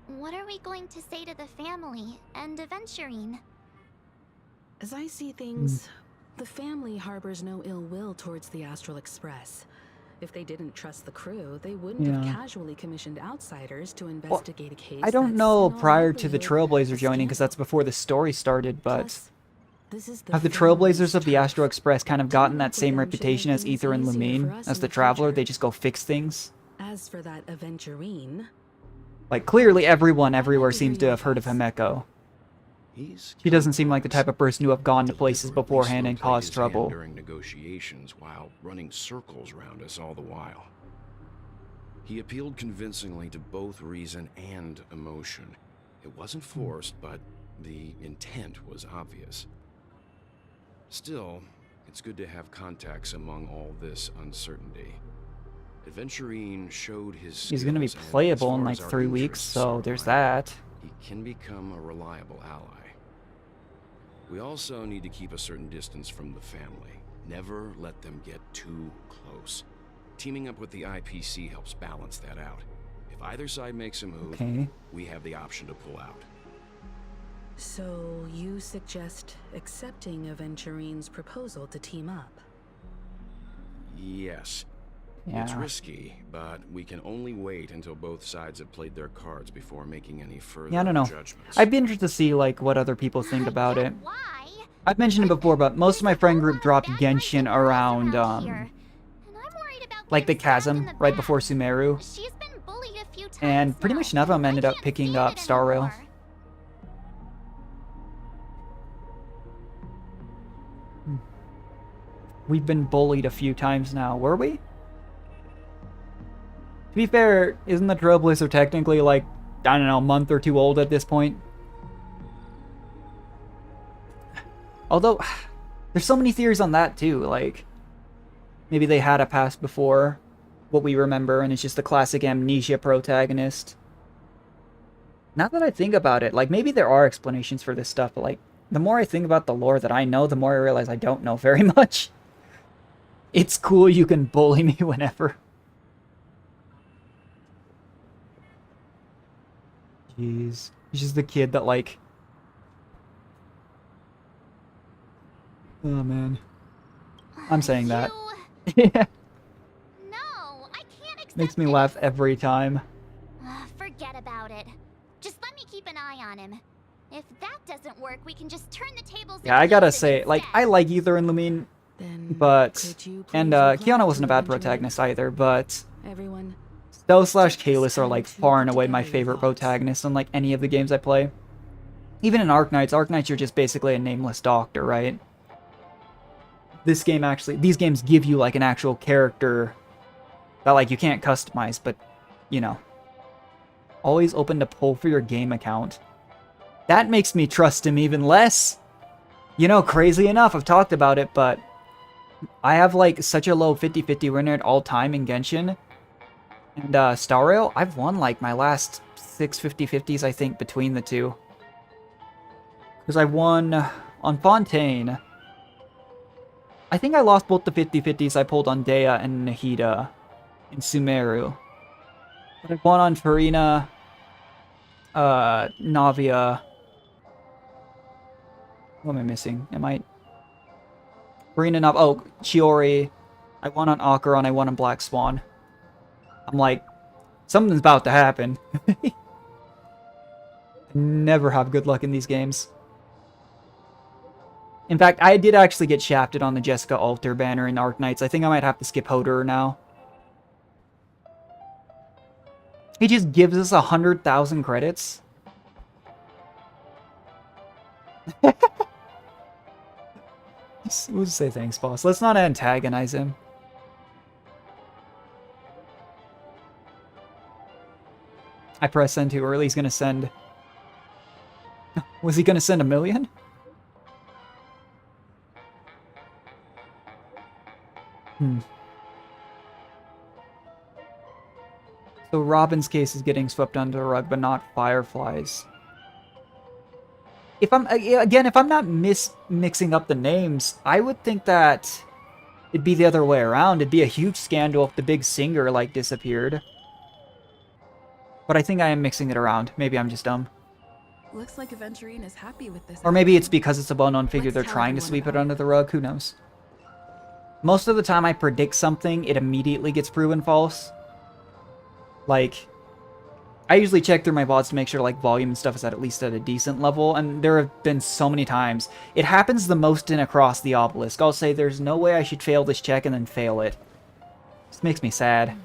what are we going to say to the family and Aventurine? As I see things, the family harbors no ill will towards the Astral Express. If they didn't trust the crew, they wouldn't have Yeah. casually commissioned outsiders to investigate a case. I don't that's know in all prior to the likelihood Trailblazer a joining, because scandal. that's before the story started, but Plus, this is the have the family's Trailblazers of the turf. Astro Express kind of gotten that same Teaming up with them reputation should as make Ether and things easier for Lumine? us As in the the Traveler, future. they just go fix things? As for that Aventurine, Like, clearly everyone I'd everywhere like to seems hear to your have heard of thoughts. Himeko. She doesn't seem like the type of person who have gone to places beforehand and caused trouble. During negotiations while running circles around us all the while. He appealed convincingly to both reason and emotion. It wasn't forced, but the intent was obvious. Still, it's good to have contacts among all this uncertainty. Adventurine showed his He's gonna be skills, and playable as in far like as our 3 weeks, interests so are there's aligned, that. he can become a reliable ally. We also need to keep a certain distance from the family. Never let them get too close. Teaming up with the IPC helps balance that out. If either side makes a move, Okay. we have the option to pull out. So you suggest accepting Aventurine's proposal to team up? Yes. Yeah. It's risky, but we can only wait until both sides have played their cards before making any further Yeah, I don't know. judgments. I'd be interested to see like what other people think about it. Why? I've mentioned it before, but most of my friend group dropped Genshin around, here. And I'm worried about like the getting stabbed in chasm the right back. before Sumeru, She's been bullied a few times and pretty now. much none of them ended I up can't picking stand up it Star Rail. anymore. We've been bullied a few times now, were we? To be fair, isn't the Trailblazer technically like, I don't know, a month or two old at this point? Although, there's so many theories on that too, like, maybe they had a past before what we remember, and it's just the classic amnesia protagonist. Now that I think about it, like, maybe there are explanations for this stuff, but like, the more I think about the lore that I know, the more I realize I don't know very much. It's cool you can bully me whenever. Jeez. He's just the kid that, like... Oh, man. I'm saying that. Yeah. No, I can't accept Makes me this. laugh every time. Forget about it. Just let me keep an eye on him. If that doesn't work, we can just turn the tables. Yeah, I gotta say, like, I like Ether and Lumine, Then but... could you And, please reply Kiana wasn't a to bad Aventurine's protagonist either, but... Everyone, Those slash Kalis are, like, far and away my Together your favorite thoughts. protagonists in, like, any of the games I play. Even in Arknights, you're just basically a nameless doctor, right? This game actually... These games give you, like, an actual character that, like, you can't customize, but, you know. Always open to pull for your game account. That makes me trust him even less. You know, crazy enough, I've talked about it, but... I have, like, such a low 50-50 win rate all time in Genshin. And, Star Rail, I've won, like, my last 6 50-50s, I think, between the two. Because I won on Fontaine. I think I lost both the 50-50s I pulled on Dea and Nahida in Sumeru. But I won on Farina, Navia. What am I missing? Farina, oh, Chiori. I won on Acheron, I won on Black Swan. I'm like, something's about to happen. Never have good luck in these games. In fact, I did actually get shafted on the Jessica Alter banner in Arknights. I think I might have to skip Hoder now. He just gives us 100,000 credits. We'll just say thanks, boss. Let's not antagonize him. I pressed send too early. He's gonna send... Was he gonna send 1 million? So Robin's case is getting swept under the rug, but not Firefly's. If I'm not mixing up the names, I would think that it'd be the other way around. It'd be a huge scandal if the big singer, like, disappeared. But I think I am mixing it around. Maybe I'm just dumb. Looks like Aventurine is happy with this. Or maybe it's because it's a well-known figure Let's they're tell trying to everyone sweep it about under it. the rug. Who knows? Most of the time I predict something, it immediately gets proven false. Like, I usually check through my VODs to make sure, like, volume and stuff is at least at a decent level, and there have been so many times. It happens the most in Across the Obelisk. I'll say there's no way I should fail this check and then fail it. This makes me sad.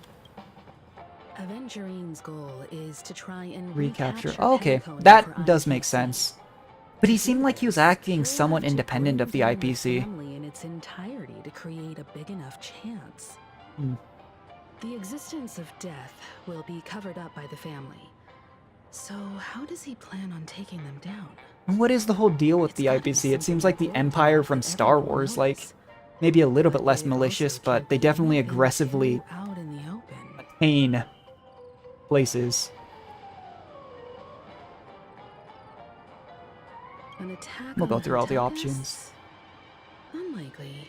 Aventurine's goal is to try and Recapture. recapture Oh, okay, Penacony for that does make IPC. sense. But he seemed like he was acting Still somewhat have to independent bring of the down IPC. family in its entirety to create a big enough chance. Hmm. The existence of death will be covered up by the family. So how does he plan on taking them down? And what is the whole deal with the It's gotta be IPC? It seems something like the important Empire enough from that Star everyone Wars, like, knows. maybe a little bit But less it malicious, also but can't they be definitely anything aggressively too out in the open. attain places. An attack We'll on go the through all the hotel options. guests? Unlikely.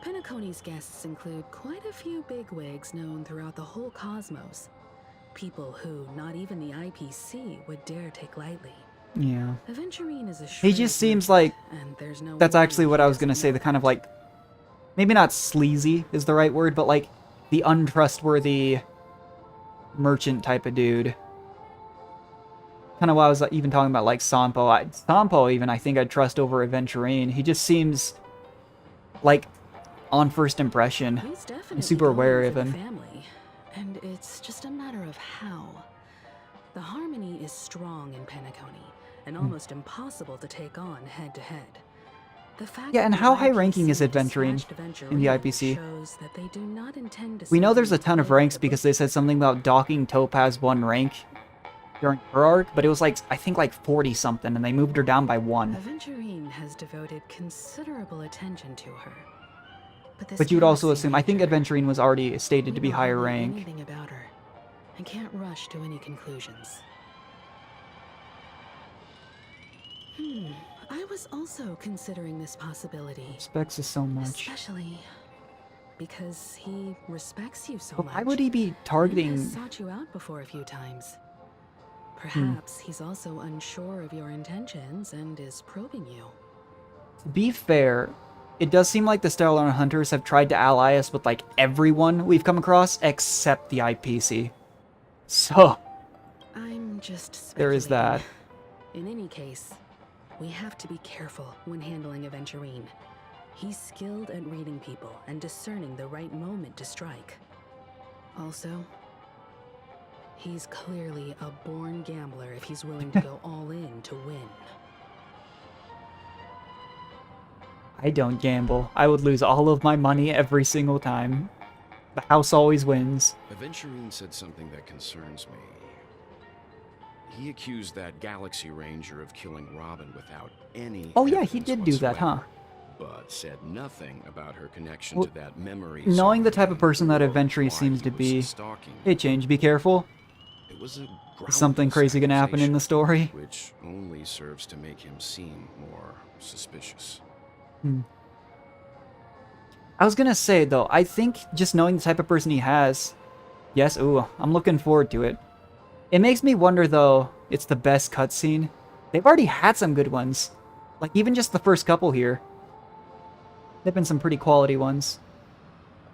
Penacony's guests include quite a few bigwigs known throughout the whole cosmos. People who not even the IPC would dare take lightly. Yeah. Aventurine is a He just shrewd seems merchant, like and there's no that's way actually what he I was gonna doesn't say, know the kind of that. like, maybe not sleazy is the right word, but like the untrustworthy merchant type of dude. Kind of why I was even talking about like Sampo. Sampo even I think I'd trust over Aventurine. He just seems like, on first impression, He's I'm definitely super going wary for of the him. family, and it's just a matter of how. The harmony is strong in Penacony, and almost impossible to take on head to head. The fact Yeah, and that the how high-ranking is IPC Aventurine dispatched in the Aventurine IPC? shows that they do not intend to We know simply there's a ton of play by ranks the because they book. said something about docking Topaz 1 rank during her arc, but it was like, I think like 40 something, and they moved her down by 1. Aventurine has devoted considerable attention to her. This But you would also galaxy assume, I think ranger, Aventurine was already stated we to be know higher hardly rank. anything about her, and can't rush to any conclusions. I was also considering this possibility, Respects us so much. especially because he respects you so But much. why would he be and targeting... has sought you out before a few times. Perhaps he's also unsure of your intentions and is probing you. To be fair, it does seem like the Stellar Hunters have tried to ally us with like everyone we've come across except the IPC. So, I'm just there is that. speculating. In any case, we have to be careful when handling Aventurine. He's skilled at reading people and discerning the right moment to strike. Also, he's clearly a born gambler if he's willing to go all in to win. I don't gamble. I would lose all of my money every single time. The house always wins. Aventurine said something that concerns me. He accused that Galaxy Ranger of killing Robin without any Oh yeah, he evidence did do that, huh? whatsoever, but said nothing about her connection Well, to that memory. knowing the song type of person that or Aventurine why seems he to was be... stalking Hey, Change, be careful. It was a Is something groundless crazy gonna happen in the accusation, story? which only serves to make him seem more suspicious. I was gonna say, though, I think just knowing the type of person he has... Yes, ooh, I'm looking forward to it. It makes me wonder, though, it's the best cutscene. They've already had some good ones. Like, even just the first couple here. There've been some pretty quality ones.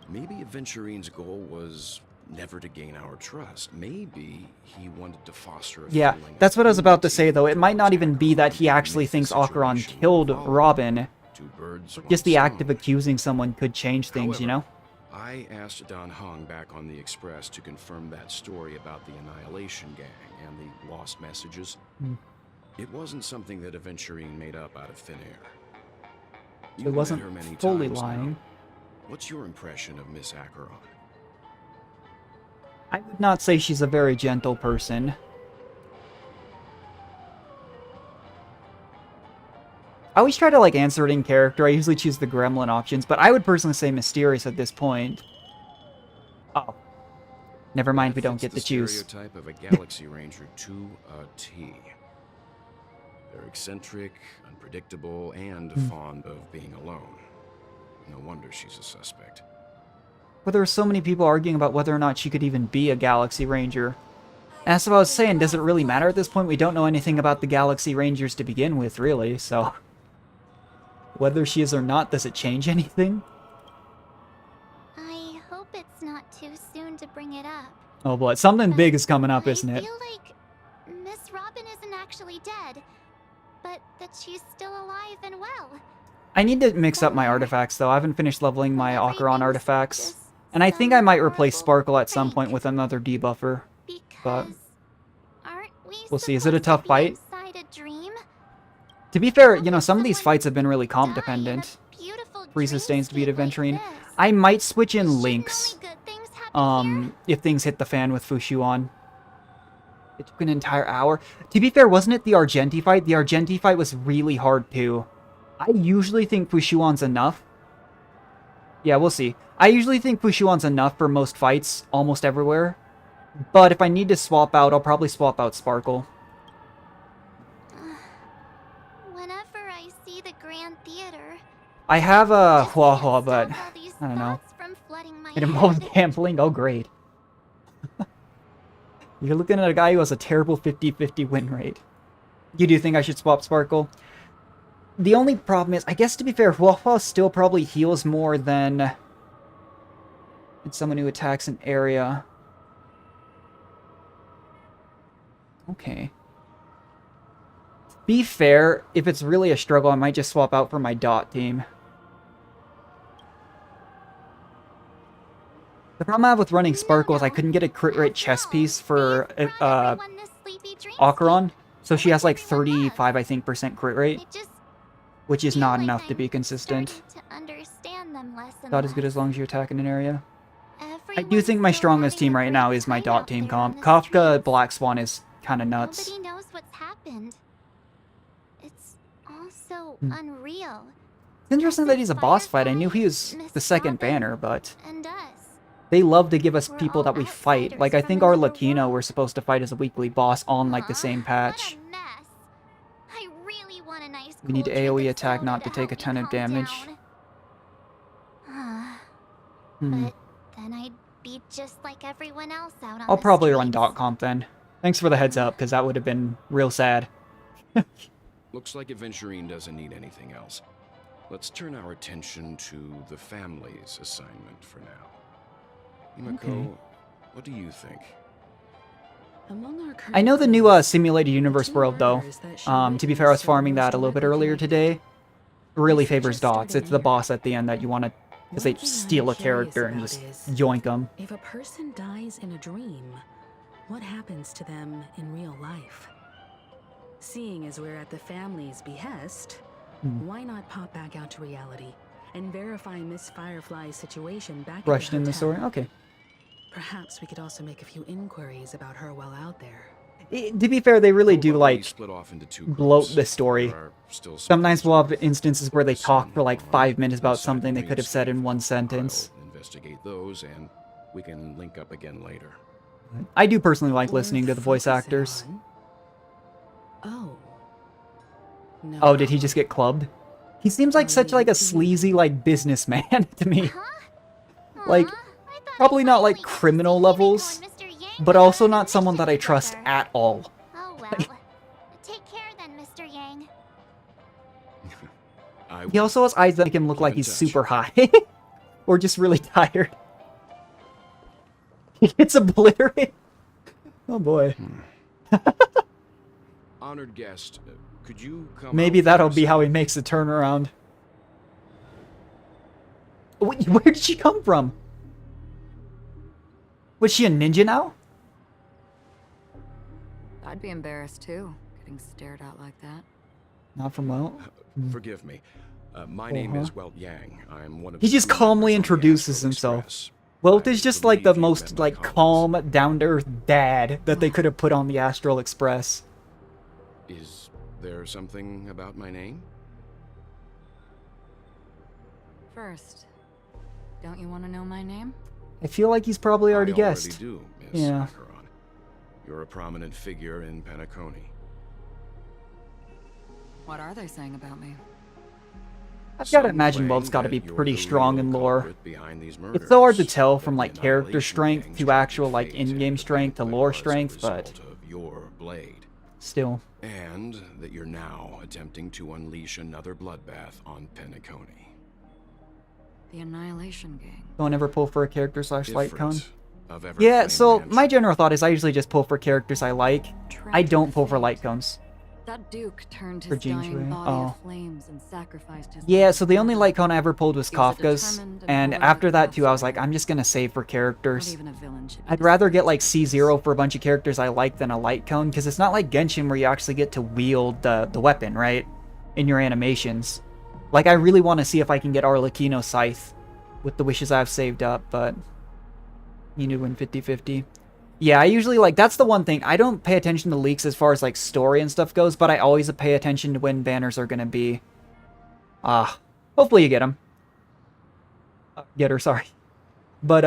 Maybe Aventurine's goal was never to gain our trust. Maybe he wanted to foster a Yeah, feeling that's of what I was about to say, unity though. It might not towards even be that Acheron he and actually make the thinks Acheron situation killed more volatile. Robin. Two birds, one Just the act of stone. accusing someone could change things, you know? I asked Don Hung back on the Express to confirm that story about the Annihilation Gang and the lost messages. It wasn't something that Aventurine made up out of thin air. It You've wasn't met her many fully times now. lying. What's your impression of Miss Acheron? I would not say she's a very gentle person. I always try to, like, answer it in character. I usually choose the gremlin options, but I would personally say mysterious at this point. Oh. Never mind, we don't Fits get the to choose. stereotype of a Galaxy Ranger to a T. They're eccentric, unpredictable, and fond of being alone. No wonder she's a suspect. But there were so many people arguing about whether or not she could even be a Galaxy Ranger. And that's what I was saying, does it really matter at this point? We don't know anything about the Galaxy Rangers to begin with, really, so... Whether she is or not, does it change anything? I hope it's not too soon to bring it up. Oh boy, something but big is coming up, I isn't it? feel like Miss Robin isn't actually dead, but that she's still alive and well. I need to mix up my artifacts, though. I haven't finished leveling my Acheron Everything's artifacts. just And I think I some might replace horrible Sparkle at some prank. point with another debuffer. Because aren't we we'll see. Is it a supposed to tough be fight? inside a dream? To be fair, you know, some of these fights have been really comp dependent. Beautiful Free dream sustains to beat scape like Aventurine. this. I might switch in Shouldn't Lynx. only good things happen here? If things hit the fan with Fushuan. It took an entire hour. To be fair, wasn't it the Argenti fight? The Argenti fight was really hard too. I usually think Fushuan's enough. Yeah, we'll see. I usually think Fushuan's enough for most fights, almost everywhere. But if I need to swap out, I'll probably swap out Sparkle. Whenever I see the Grand Theater, I have a just Hua can't Hua, but stop all these I don't know. thoughts from flooding my It involves head. gambling. Oh, great. You're looking at a guy who has a terrible 50-50 win rate. You do think I should swap Sparkle? The only problem is, I guess to be fair, Hua Hua still probably heals more than someone who attacks an area. Okay. Be fair, if it's really a struggle, I might just swap out for my Dot team. The problem I have with running Sparkle is I couldn't get a crit rate chess piece for Acheron, so she has like 35, I think, % crit rate, which is not enough to be consistent. Dot is good as long as you attack in an area. I do think my strongest team right now is my Dot team comp. Kafka Black Swan is kind of nuts. Nobody knows what's happened. It's all so unreal. It's interesting that he's a boss fight. I knew he was the second banner, but And us. they love to give us We're people all that we fight. outsiders Like, I from think our another Lakino world. we're supposed to fight as a weekly boss on, like, the same patch. What a mess. I really want a nice We need to cold drink AoE of attack soda not to take a help me ton of calm damage. down. Hmm. But then I'd be just like everyone else out on I'll the probably run streets. Dot Comp then. Thanks for the heads up, because that would have been real sad. Looks like Aventurine doesn't need anything else. Let's turn our attention to the family's assignment for now. Himiko, Okay. what do you think? Among our current I know the new plans, Simulated Universe two world, though. murders that she To be fair, I was witnessed farming that a almost little bit earlier directly today. Really This favors just Dots. started It's the here. boss at the end that you want to, because they One thing steal I'm a character and curious just about is, yoink them. if a person dies in a dream, what happens to them in real life? Seeing as we're at the family's behest, why not pop back out to reality and verify Miss Firefly's situation back Rushed at in the hotel? story? Okay. Perhaps we could also make a few inquiries about her while out there. To be fair, they really How do, about we like, split off into two bloat groups? the story. There are still some Sometimes we'll have things instances where they talk for like some 5 minutes about undecided something they could have said in one dreamscape. sentence. I'll investigate those, and we can link up again later. I do personally like Worth listening to the voice focusing actors. on? Oh. No Oh, did he just problem. get clubbed? He seems like such like a sleazy like businessman to me. Like, Aw, I thought probably I'd not like finally get to criminal see levels, Himiko and Mr. Yang but go also on not someone that I missions trust together. at all. Oh well. Take care then, Mr. Yang. I He also has eyes that make him look Keep like in he's touch. super high. Or just really tired. He gets obliterated. Oh boy. Honored guest, could you come Maybe out for that'll a be how second? he makes the turnaround. Wait, where did she come from? Was she a ninja now? I'd be embarrassed too, getting stared at like that. Not from well. Forgive me. My name is Welt Yang. I'm one of He the just crew calmly members on the introduces Astral himself. Express. Welt I is just like the believe you most met my like colleagues. calm, down-to-earth dad that they could have put on the Astral Express. Is there something about my name? First, don't you want to know my name? I feel like he's probably already I guessed. already do, Miss Yeah. Acheron. You're a prominent figure in Penacony. What are they saying about me? I've got to Some imagine claim Welt's got to that be you're pretty the strong real in lore. culprit behind these It's so hard to murders, tell that from the like character Annihilation strength Gang's to actual like tragic fate in-game and strength to banquet lore was a strength, but result of your blade. still. And that you're now attempting to unleash another bloodbath on Penacony. The Annihilation Gang. Don't ever pull for a character slash light cone. Different of Yeah, Everflame so Mansion. my general thought is I usually just pull for characters I like. I don't pull for light cones. That Duke turned For his James dying Ray. body Oh. to flames and sacrificed his Yeah, life so for the only murder. light cone I ever pulled was He was a Kafka's, determined and and after that poetic too I was like, master. I'm just gonna save for Not characters. even a villain should be I'd rather get like dispensed with C0 for a bunch of characters I like than a light cone, because it's not like Genshin where you actually get to wield the weapon, right? in your animations. Like, I really want to see if I can get Arlecchino Scythe with the wishes I've saved up, but you need to win 50-50. Yeah, I usually, like, that's the one thing. I don't pay attention to leaks as far as, like, story and stuff goes, but I always pay attention to when banners are going to be. Hopefully you get them. Get her, sorry. But,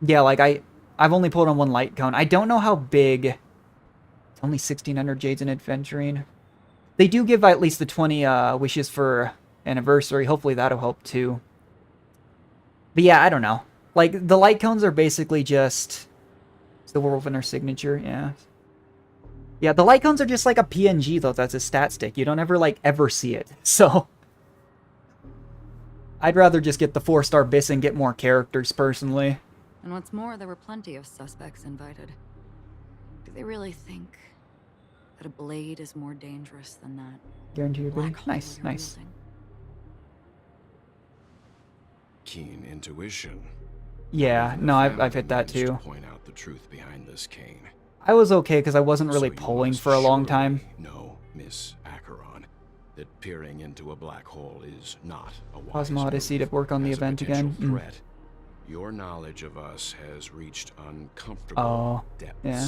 yeah, like, I've only pulled on one light cone. I don't know how big. It's only 1,600 Jades in Adventuring. They do give at least the 20 wishes for anniversary. Hopefully that'll help too. But yeah, I don't know. Like, the light cones are basically just... It's the werewolf in her signature, yeah. Yeah, the light cones are just like a PNG, though. That's a stat stick. You don't ever, like, ever see it. So... I'd rather just get the 4-star bis and get more characters, personally. And what's more, there were plenty of suspects invited. Do they really think that a blade is more dangerous than that? Guarantee your black bidding. hole Nice, you're nice. wielding? Keen intuition. Yeah, no, I've hit that Managed to too. Point out the truth behind this cane. I was okay because I wasn't really So you polling must for a long surely time. know, Miss Acheron, that peering into a black hole is not a wise Cosmo Odyssey to move. work on the As a event potential again. Threat, your knowledge of us has reached uncomfortable Oh, depths. yeah.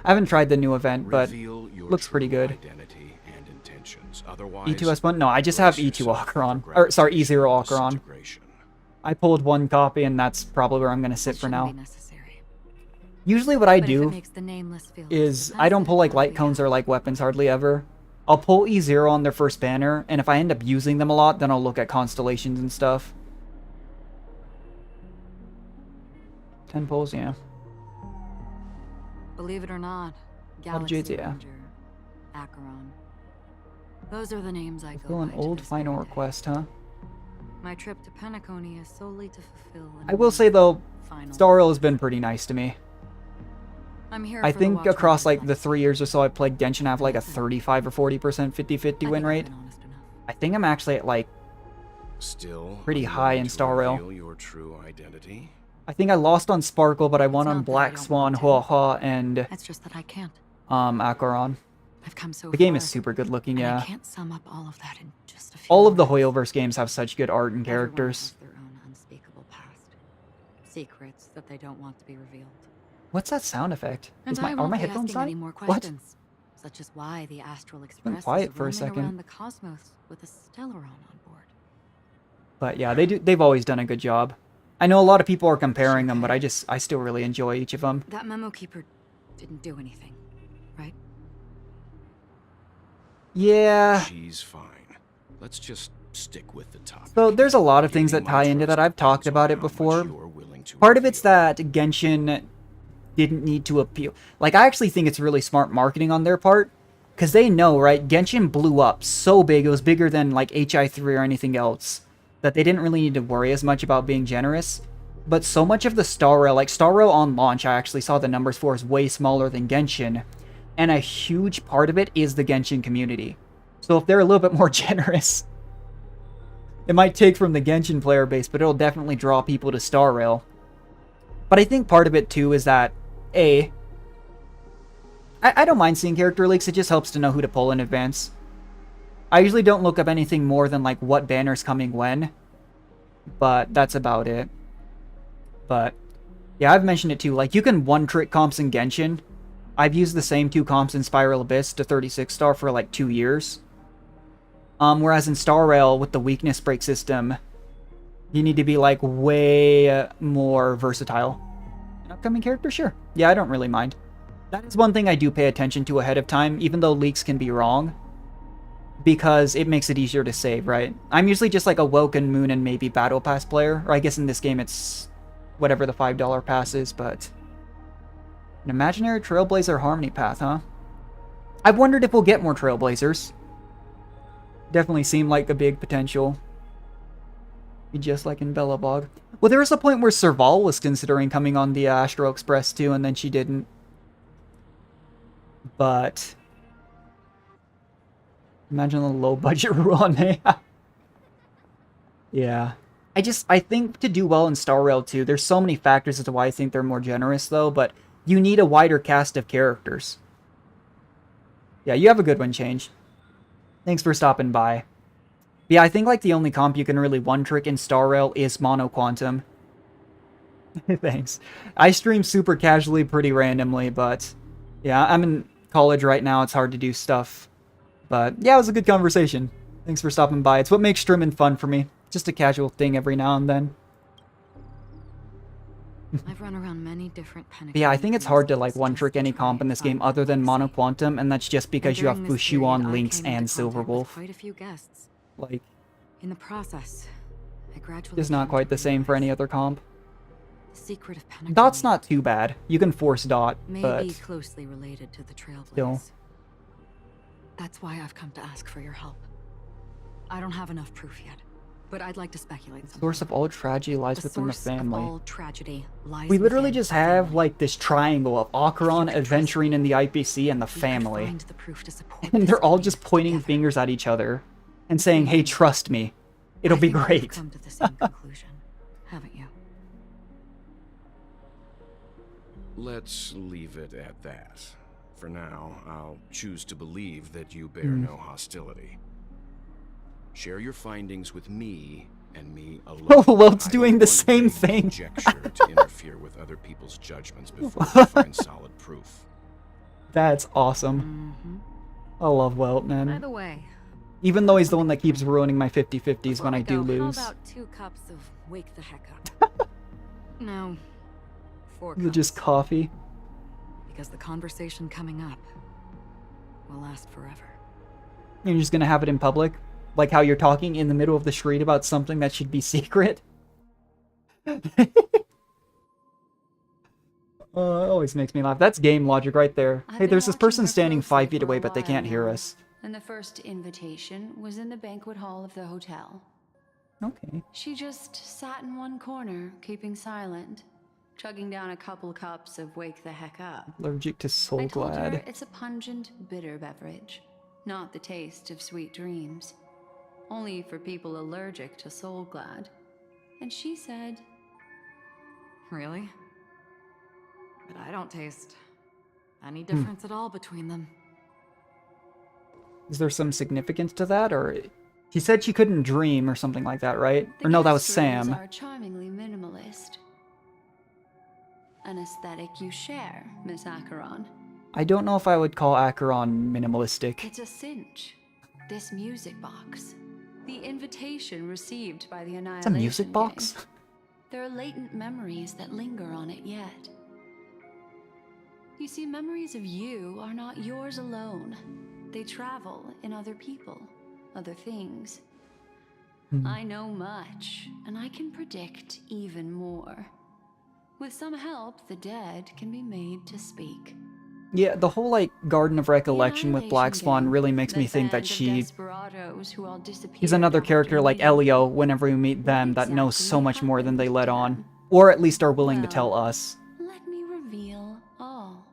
I haven't tried the new event, but Reveal your looks pretty true good. Identity and intentions. Otherwise, E2S1? No, I just have brace E2 yourself Acheron. for Or, sorry, E0 gravitational Acheron. disintegration. I pulled one copy, and that's probably where I'm going to sit That for shouldn't now. be necessary. Usually what I But if it do makes the nameless feel less is I don't defensive, pull like that'll light be cones it. or like weapons hardly ever. I'll pull E0 on their first banner, and if I end up using them a lot, then I'll look at constellations and stuff. 10 pulls, yeah. Believe it or not, Lot of Jades, Galaxy yeah. Ranger, Acheron. Those are the names I go Fulfill an by to old this final very day. request, huh? My trip to Penacony is solely to fulfill an I will say though, final. Star Rail has been pretty nice to me. I'm here I for the think Watchmen across like the complex. 3 years or so I played Genshin, I have like a 35 or 40% 50-50 I win think I've rate. been honest enough. I think I'm actually at like, Still Pretty unwilling high in to Star Rail. reveal your true identity? I think I lost on Sparkle, but I won It's on not that I Black don't Swan, want to. Hua Hua, and It's just that I can't. Acheron. I've come so The game far, is super good looking, and I yeah. can't sum up all of that in just a few All of the words. Hoyoverse games have such good art and Everyone characters. has their own unspeakable past. Secrets that they don't want to be revealed. What's that sound effect? And Are I my won't be headphones asking any dying? more What? questions. Such as why the Astral Express quiet is for a roaming second. around the cosmos with a Stellaron on board. But yeah, they've always done a good job. I know a lot of people are comparing them, but I still really enjoy each of them. That memo keeper didn't do anything, right? Yeah. She's fine. Let's just stick with the topic. So there's a lot of things that Gaining my tie into that. trust I've talked depends on about it how much before. you're willing to Part of it's reveal. that Genshin didn't need to appeal. Like, I actually think it's really smart marketing on their part. Because they know, right? Genshin blew up so big. It was bigger than, like, HI3 or anything else. That they didn't really need to worry as much about being generous. But so much of the Star Rail, like, Star Rail on launch, I actually saw the numbers for is way smaller than Genshin. And a huge part of it is the Genshin community. So if they're a little bit more generous, it might take from the Genshin player base, but it'll definitely draw people to Star Rail. But I think part of it, too, is that, I don't mind seeing character leaks, it just helps to know who to pull in advance. I usually don't look up anything more than, like, what banner's coming when. But that's about it. But, yeah, I've mentioned it too. Like, you can one-trick comps in Genshin. I've used the same 2 comps in Spiral Abyss to 36-star for, like, 2 years. Whereas in Star Rail, with the weakness break system, you need to be, like, way more versatile. An upcoming character? Sure. Yeah, I don't really mind. That is one thing I do pay attention to ahead of time, even though leaks can be wrong. Because it makes it easier to save, right? I'm usually just like a Welkin Moon and maybe Battle Pass player. Or I guess in this game it's whatever the $5 pass is, but... An imaginary Trailblazer Harmony Path, huh? I've wondered if we'll get more Trailblazers. Definitely seem like a big potential. Just like in Bellabog. Well, there was a point where Serval was considering coming on the Astro Express too, and then she didn't. But... Imagine a low-budget run. Yeah. I think to do well in Star Rail 2, there's so many factors as to why I think they're more generous, though, but you need a wider cast of characters. Yeah, you have a good one, Change. Thanks for stopping by. Yeah, I think like the only comp you can really one-trick in Star Rail is Mono Quantum. Thanks. I stream super casually, pretty randomly, but yeah, I'm in college right now. It's hard to do stuff. But yeah, it was a good conversation. Thanks for stopping by. It's what makes streaming fun for me. Just a casual thing every now and then. I've run around many different But yeah, I think it's hard to like one-trick any comp in this game other than Mono Quantum, and that's just because you have Fushuan, Lynx, and Silverwolf. Quite a few guests. Like, In the process, I gradually it's not came quite to the same for any realize other comp. the secret of Penacony Dot's not too bad. You can force Dot, may but be closely related to the Trailblaze. still. That's why I've come to ask for your help. I don't have enough proof yet, but I'd like to speculate something. Source of all tragedy lies The within the source of family. all tragedy lies We literally within just the have family. like this triangle of Acheron, If you could trust Adventuring in the IPC, and the We could family. find the proof to support And this they're all belief just pointing together. fingers at each other and saying, hey, trust me. It'll I be think great. We've come to the same conclusion, haven't you? Let's leave it at that. For now, I'll choose to believe that you bear Hmm. no hostility. Share your findings with me and me alone. Oh, well, it's I doing don't the want same vague thing. conjecture to interfere with other people's judgments before we find solid proof. That's awesome. I love Welt, By man. the way, Even though he's the one that keeps ruining my 50-50s before when I we do go, lose. How about 2 cups of wake the heck up? No, 4 Is cups. it just coffee? Because the conversation coming up will last forever. You're just gonna have it in public? Like how you're talking in the middle of the street about something that should be secret? It always makes me laugh. That's game logic right there. I've Hey, been there's this watching person her standing closely 5 feet for a away, but they can't while hear now, us. And the first invitation was in the banquet hall of the hotel. Okay. She just sat in one corner, keeping silent, chugging down a couple cups of Wake the Heck Up. Allergic to Soul I told her Glad. it's a pungent, bitter beverage, not the taste of sweet dreams. Only for people allergic to Soul Glad. And she said, Really? But I don't taste any difference at all between them. Is there some significance to that, or he said she couldn't dream or something like that, right? the Or no, that was guest rooms Sam. are charmingly minimalist. An aesthetic you share, Miss Acheron. I don't know if I would call Acheron minimalistic. It's a cinch. This music box. The invitation received by the Annihilation It's a music box? Gang. There are latent memories that linger on it yet. You see, memories of you are not yours alone. They travel in other people, other things. I know much, and I can predict even more. With some help, the dead can be made to speak. Yeah, the whole, like, Garden of Recollection with Black Annihilation Swan Gang, really makes me the think that band of she... desperados who all disappeared He's another after character like meeting Elio you. whenever we meet them that knows so exactly much more than they happened let to on. them? Or at least are willing to Well, tell us. Let me reveal all.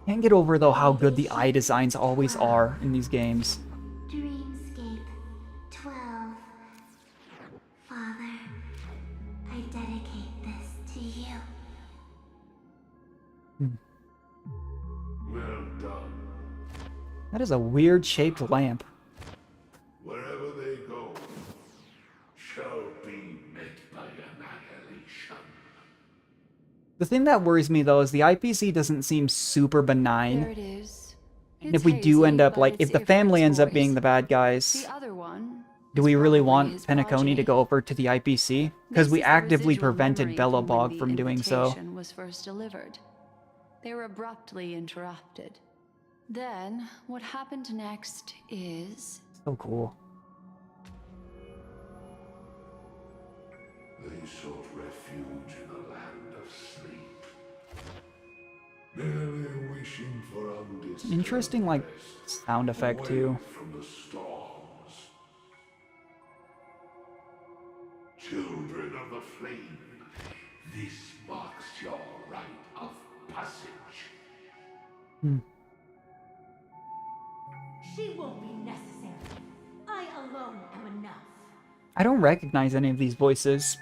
Can't get over, though, how good the eye designs always are in these games. Dreamscape 12. Father, I dedicate this to you. Well done. That is a weird-shaped lamp. Wherever they go, shall be met by annihilation. The thing that worries me, though, is the IPC doesn't seem super benign. There it is. And if we do end up, like, if the family ends up being the bad guys, The other one. do is we really probably want his Penacony to progeny. go over to the IPC? Because This we is the actively residual prevented memory from when Bellabog the from doing so. invitation was first delivered. They were abruptly interrupted. Then, what happened next is... So cool. They sought refuge in the land of sleep, merely wishing for undisturbed Interesting, like, rest, sound effect, away too. from the storms. Children of the flame, this marks your rite of passage. She won't be necessary. I alone am enough. I don't recognize any of these voices.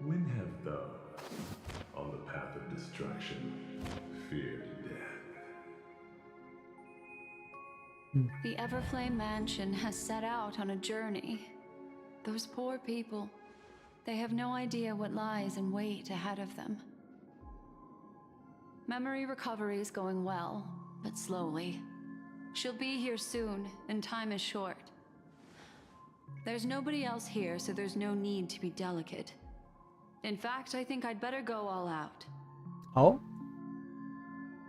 When have thou, on the path of The Everflame Mansion has set out on a journey. Those poor people, they have no idea what lies in wait ahead of them. Memory recovery is going well, but slowly. She'll be here soon, and time is short. There's nobody else here, so there's no need to be delicate. In fact, I think I'd better go all out. Oh?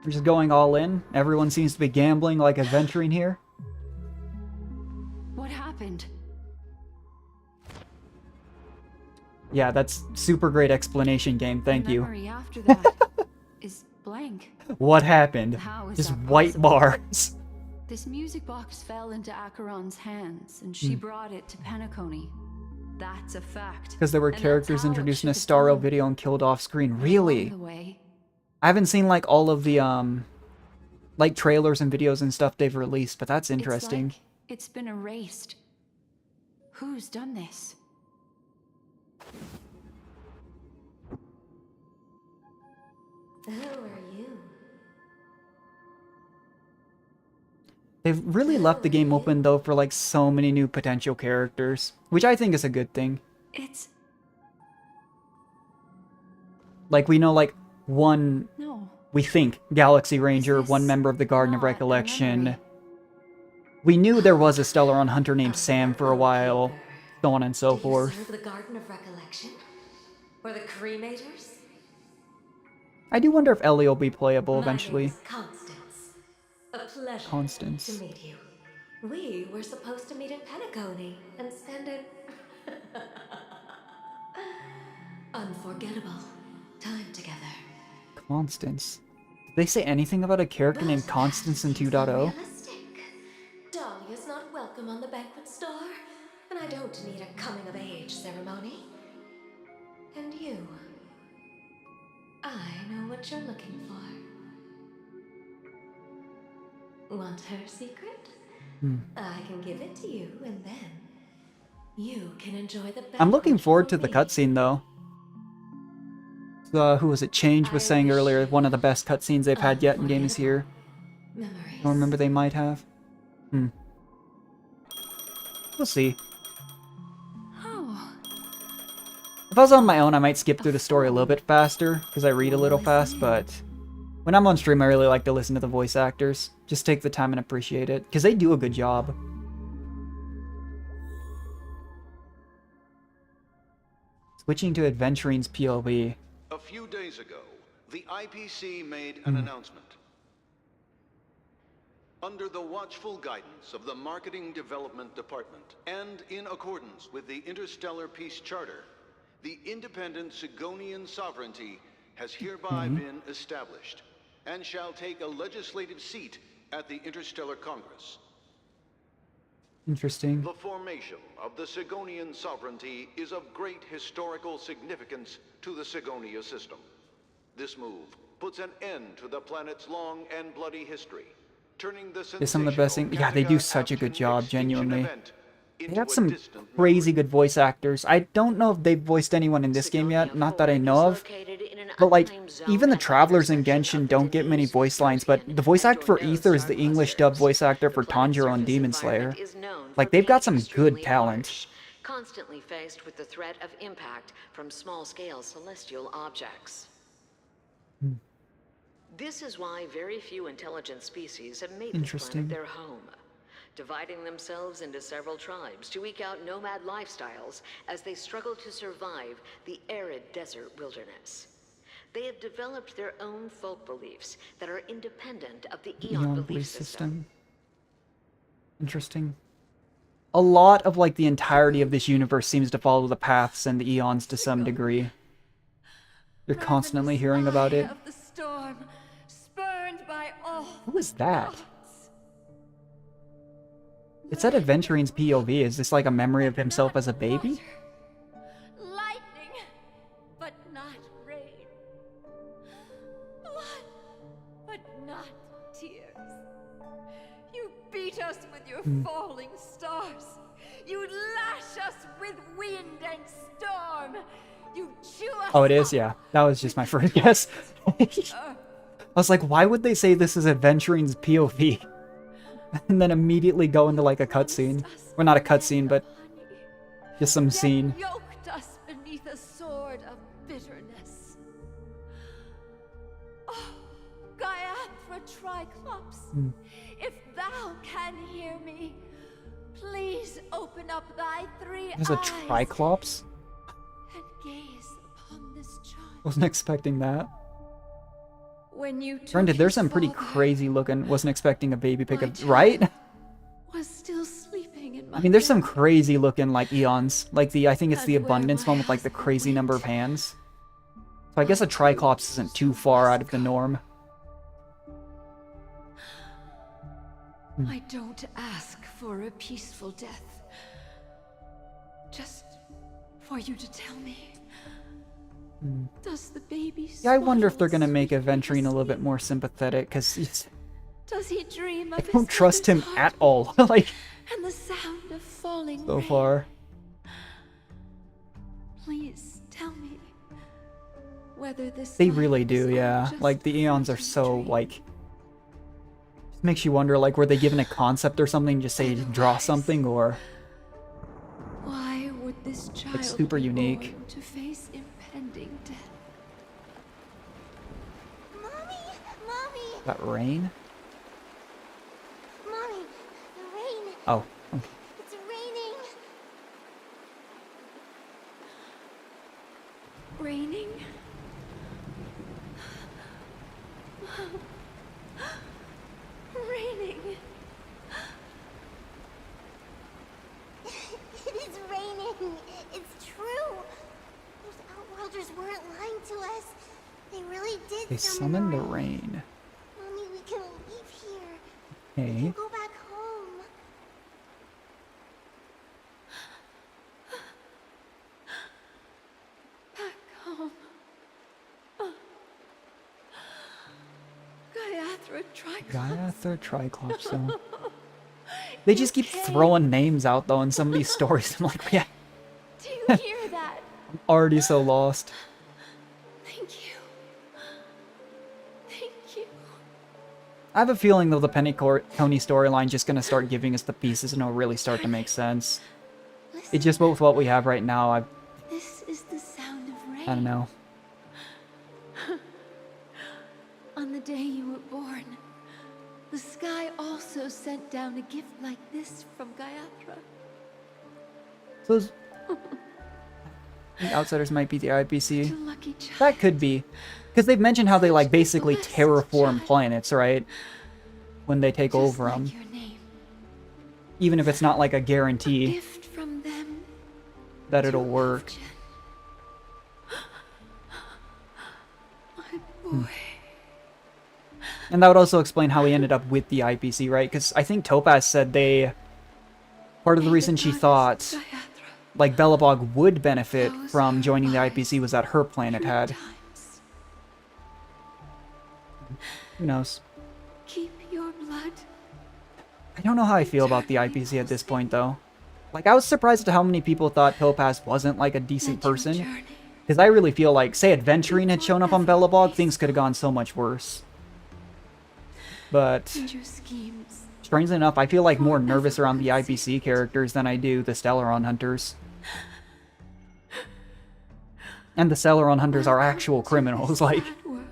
We're just going all in? Everyone seems to be gambling like adventuring here? What happened? Yeah, that's super great explanation game, thank you. Memory after that is blank. What happened? How is Just that white possible? bars. This music box fell into Acheron's hands, and she brought it to Penacony. That's a fact. Because there were And that's characters how it introduced in a should have Starro gone. video and killed off screen. Along Really? the way, I haven't seen like all of the like trailers and videos and stuff they've released, but that's interesting. It's like it's been erased. Who's done this? Who are you? They've really left the game open though for like so many new potential characters, which I think is a good thing. It's... Like we know like one, no. we think, Galaxy Ranger, Is one this member of the Garden of not a Recollection. memory? We knew there was a Stellaron hunter named Sam for a while, so on and so Do you forth. serve the Garden of Recollection? Or the Cremators? I do wonder if Ellie will be playable eventually. My name's Constance. A pleasure Constance. to meet you. We were supposed to meet in Penacony and spend an unforgettable time together. Constance. Did they say anything about a character named Constance in 2.0? Realistic. Dahlia's not welcome on the banquet star, and I don't need a coming-of-age ceremony. And you, I know what you're looking for. Want her secret? I can give it to you, and then you can enjoy the I'm looking banquet forward to for the me. cutscene though. Who was it? Change was saying earlier, one of the best cutscenes they've had yet in game is here. Memories. I remember they might have. We'll see. Oh, If I was on my own, I might skip through the story a little bit faster, because I read a little fast, but when I'm on stream, I really like to listen to the voice actors. Just take the time and appreciate it, because they do a good job. Switching to Adventurine's POV. A few days ago, the IPC made an announcement. Under the watchful guidance of the Marketing Development Department, and in accordance with the Interstellar Peace Charter, the independent Sigonian sovereignty has hereby been established, and shall take a legislative seat at the Interstellar Congress. Interesting. The formation of the Sigonian sovereignty is of great historical significance to the Sigonia system. This move puts an end to the planet's long and bloody history, turning the It's some of the best things. Yeah, they do such a good job, genuinely. They They got some crazy good voice actors. I don't know if they've voiced anyone in this game yet, not that I know of. But like, even the travelers in Genshin don't get many voice lines, but the voice actor for Aether is the English dub voice actor for Tanjiro and Demon Slayer. Like, they've got some good talent. Constantly faced with the threat of impact from small-scale celestial objects. This is why very few intelligent species have made this Interesting. planet their home, dividing themselves into several tribes to eke out nomad lifestyles as they struggle to survive the arid desert wilderness. They have developed their own folk beliefs that are independent of the Eon belief system. Interesting. A lot of like the entirety of this universe seems to follow the paths and the eons to some degree. You're constantly hearing about it. Of the storm, spurned by all. Who is that? It's at Adventurine's POV. Is this like a memory of himself as a baby? Lightning, but not rain. Blood, but not tears. You beat us with your falling stars. You lash us with wind and storm. You chew us. Oh, it is? Yeah. That was just my first guess. I was like, why would they say this is Adventurine's POV? and then immediately go into like a cutscene. Well, not a cutscene, but just some scene. Yoked us beneath a sword of bitterness. Oh, Gaiathra Triclops, if thou can hear me, please open up thy three There's a eyes Triclops? and gaze upon this child. Wasn't expecting that. When you took Granted, there's his some pretty father, crazy looking. Wasn't expecting a baby my pickup, child right? was still sleeping in my I mean, there's some bed. crazy looking like eons. Like the, I think it's the And where abundance my one with like the husband crazy number of went. hands. So I guess a Triclops isn't too far out of the norm. I don't ask for a peaceful death. Just for you to tell me. Does the baby Yeah, I wonder if they're smile gonna make sweetly Aventurine a little bit asleep? more sympathetic, because Does he dream of I his don't trust him mother's at heart all. Like, and the sound of falling so rain? far. Please tell me whether this They life really is do, all yeah. just Like, a the eons are fleeting so, dream. like... Makes you wonder, like, were they given a concept or something, just say, draw Otherwise, something, or... Why would this child super be unique. born to face impending death? Mommy! That rain? Mommy! The rain! Oh, okay. It's raining! Raining? Raining. It is raining! It's true! Those Outworlders weren't lying to us. They really did They summon summoned the rain. Mommy, we can leave here. We Okay. can go back home. Back home. Gaiathra Triclops. Gaiathra Triclops, so... They just keep throwing names out, though, in some of these stories. I'm like, yeah, Do you hear that? I'm already so lost. Thank you. Thank you. I have a feeling, though, the Penacony storyline just gonna start giving us the pieces and it'll really start to make sense. It's just with what we have right now, This is the sound of rain. I don't know. On the day you were born, the sky also sent down a gift like this from Gaiathra. So those... The Outsiders might be the To IPC. lucky child. That could be. Because they've mentioned how they, like, basically Blessed terraform child. planets, right? When they take Just over like them. your name. Even if it's not, like, a A guarantee gift from them that to it'll work. Jen. My boy. And that would also explain how he ended up with the IPC, right? Because I think Topaz said they... Part of the May reason she goddess thought, Gaiathra like, Belobog would benefit close from her joining the eyes IPC was that her planet 3 had. times. Who knows? Keep your blood. I don't know how I feel about the IPC at this point, though. Like, I was surprised at how many people thought Topaz wasn't, like, a decent Let your person. journey Because I really feel like, say Adventurine had shown up on Belobog, things could have gone so much worse. But, and your schemes. strangely enough, I feel like more nervous around the IPC characters than I do the Stellaron Hunters. And the Stellaron Hunters are Welcome actual to criminals, this like, sad world.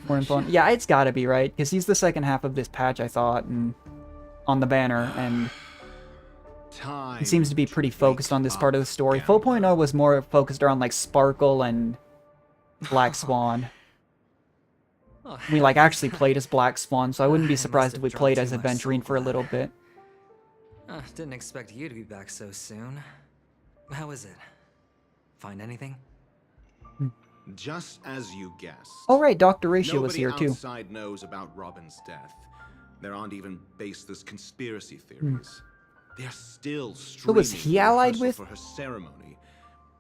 more fun. Kakavasha. Yeah, it's gotta be, right? Because he's the second half of this patch, I thought, and on the banner, and he seems to be pretty focused on this part of the story. 4.0 was more focused around, like, Sparkle and Black Swan. Oh, We, like, actually played as Black Swan, so I wouldn't I be must surprised have if we dropped played too as much Adventurine for a soul little glad. bit. Didn't expect you to be back so soon. How is it? Find anything? Just as you guessed. Oh, right, Dr. Ratio was Nobody here, too. outside knows about Robin's death. There aren't even baseless conspiracy theories. They're still streaming was he allied rehearsal with- for her ceremony,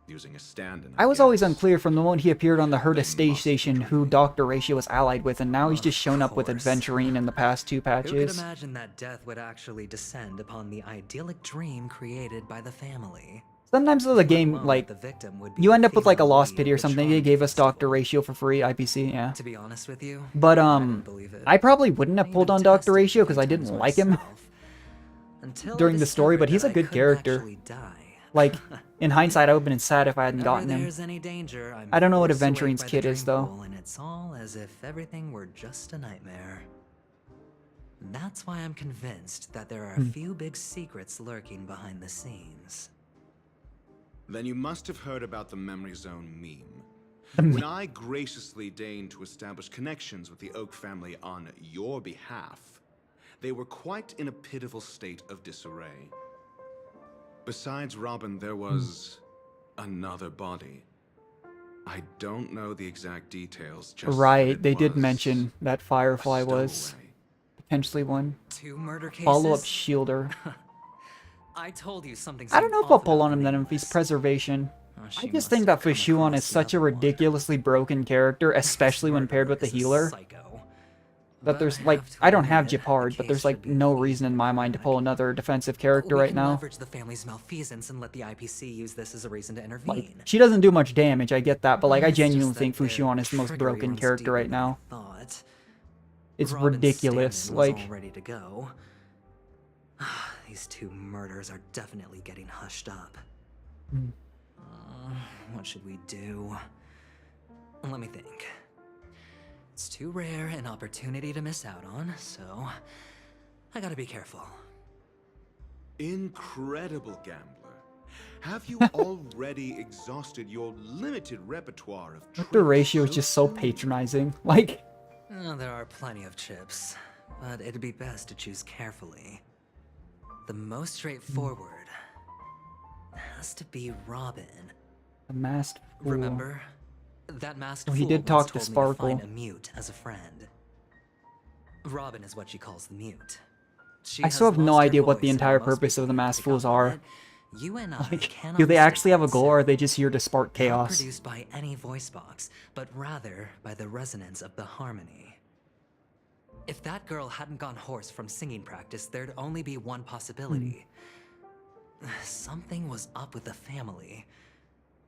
using a stand-in. I was always guess. unclear from the moment he appeared on the Herta They stage must station be who doing. Dr. Ratio was allied with, and now he's Of just shown up with course. Adventurine in the past 2 Who could patches. imagine that death would actually descend upon the idyllic dream created by the family? So Sometimes though the game, alone like, that the victim would be you end up with feeling like a the lost weight pity of or the something. They trauma gave us Dr. festival. Ratio for free, IPC, yeah. To be honest with you, But, I didn't believe it. I probably wouldn't have I pulled even on Dr. tested it a Ratio because few I didn't times like him myself, until during I the story, but discovered he's a that I good couldn't character. actually die. Like, in hindsight, I would have been sad if I hadn't Whenever gotten him. there's any danger, I'm I don't know what forced away Aventurine's by the kid is, dream though. pool, and it's all as if everything were just a nightmare. That's why I'm convinced that there are a few big secrets lurking behind the scenes. Then you must have heard about the Memory Zone meme. When I graciously deigned to establish connections with the Oak family on your behalf, they were quite in a pitiful state of disarray. Besides Robin, there was another body. I don't know the exact details, just that Right, it they did was mention that Firefly a was stowaway. potentially one. 2 murder cases? Follow-up Shielder. I told you something. I don't know if I'll pull on him then if he's Preservation. I just think that Fushuan is such a ridiculously broken character, especially when paired with the healer. That there's, like, I don't have Japard, but there's, like, no reason in my mind to pull another defensive character right now. Leverage the family's malfeasance and let the IPC use this as a reason to intervene. Like, she doesn't do much damage, I get that, but, like, I It's just genuinely that think their Fushuan is the most triggery broken runs character deeper right than I now. thought. It's Robin's ridiculous, stand-in was like... all ready to go. These 2 murders are definitely getting hushed up. What should we do? Let me think. It's too rare an opportunity to miss out on, so I gotta be careful. Incredible gambler. Have you already exhausted your limited repertoire of tricks? Dr. Ratio is just so patronizing. Like... There are plenty of chips, but it'd be best to choose carefully. The most straightforward has to be Robin. The masked fool. Remember? That masked Oh, he fool did talk once to told me Sparkle. find a mute as a friend. Robin is what she calls the mute. She I still has have no lost her idea what the voice, and entire most purpose people of the can't masked pick up fools on are. it. You and I Like, cannot do they mistake actually have a that goal, or are sound. they just here to spark Not chaos? produced by any voice box, but rather by the resonance of the harmony. If that girl hadn't gone hoarse from singing practice, there'd only be one possibility. Something was up with the family.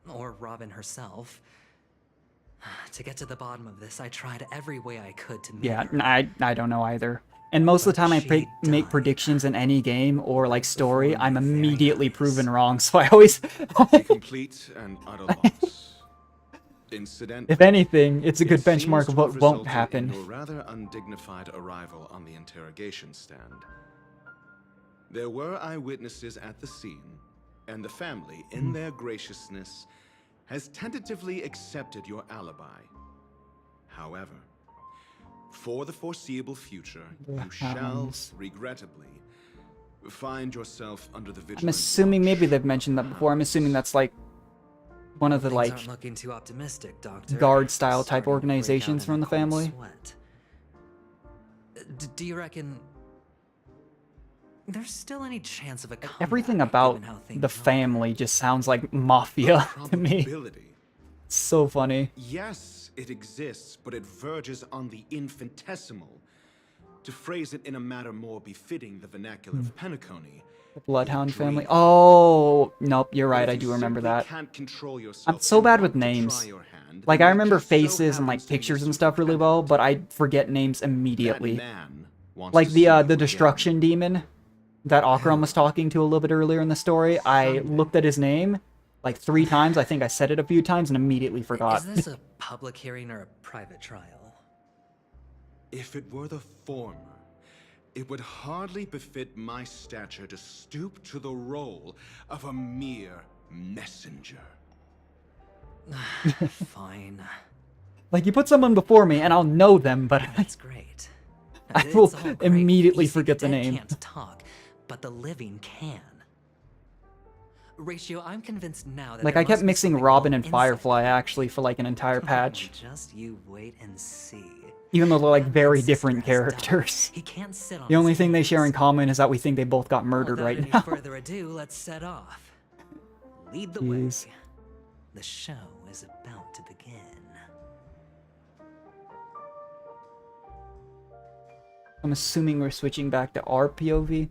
Or Robin herself. To get to the bottom of this, I tried every way I could to meet Yeah, her. I don't know either. And most of the time I But she make died predictions in any game or like story, before I'm my very immediately eyes. proven wrong, so I always... A complete and utter loss. Incidentally, If anything, it's a good it seems benchmark of to what have won't resulted happen. in your rather undignified arrival on the interrogation stand. There were eyewitnesses at the scene, and the family, in their graciousness, has tentatively accepted your alibi. However, for the foreseeable future, you shall, Hounds. regrettably, find yourself under the vigilant I'm assuming, watch maybe they've mentioned that before, I'm assuming that's like one of the Things like aren't looking too optimistic, Doctor. guard-style type Starting to break out organizations in from a the cold family. sweat. Do you reckon there's still any chance of a comeback, Everything about given how things the are? family just sounds like mafia to me. probability. It's so funny. Yes, it exists, but it verges on the infinitesimal. To phrase it in a manner more befitting the vernacular of Penacony. The Bloodhound you family. dream. Oh, nope, you're But right, if I you do remember simply that. can't control yourself I'm so and bad with want to names. try your hand, Like, then I there remember just so faces and, like, happens to be a pictures and stuff really well, but I forget names That immediately. man wants Like to see you the again. Destruction Demon that Acheron was talking to a little bit earlier in the story, I looked at his name like 3 times. I think I said it a few times and immediately forgot. Is this a public hearing or a private trial? If it were the former, it would hardly befit my stature to stoop to the role of a mere messenger. Fine. Like, you put someone before me and I'll know them, but That's great. I It's will all great. immediately You see, forget the dead name. Can't talk, but the living can. Ratio, I'm convinced now that like there I kept must be mixing something Robin wrong and inside Firefly you. actually for like an entire patch, Just you wait and see. even though they're like That very man's sister different has died. characters. He can't sit on The only his thing they share in hands. common is that we think they both got murdered Without right any now. further ado, let's set off. Lead the Jeez. way. The show is about to begin. I'm assuming we're switching back to our POV.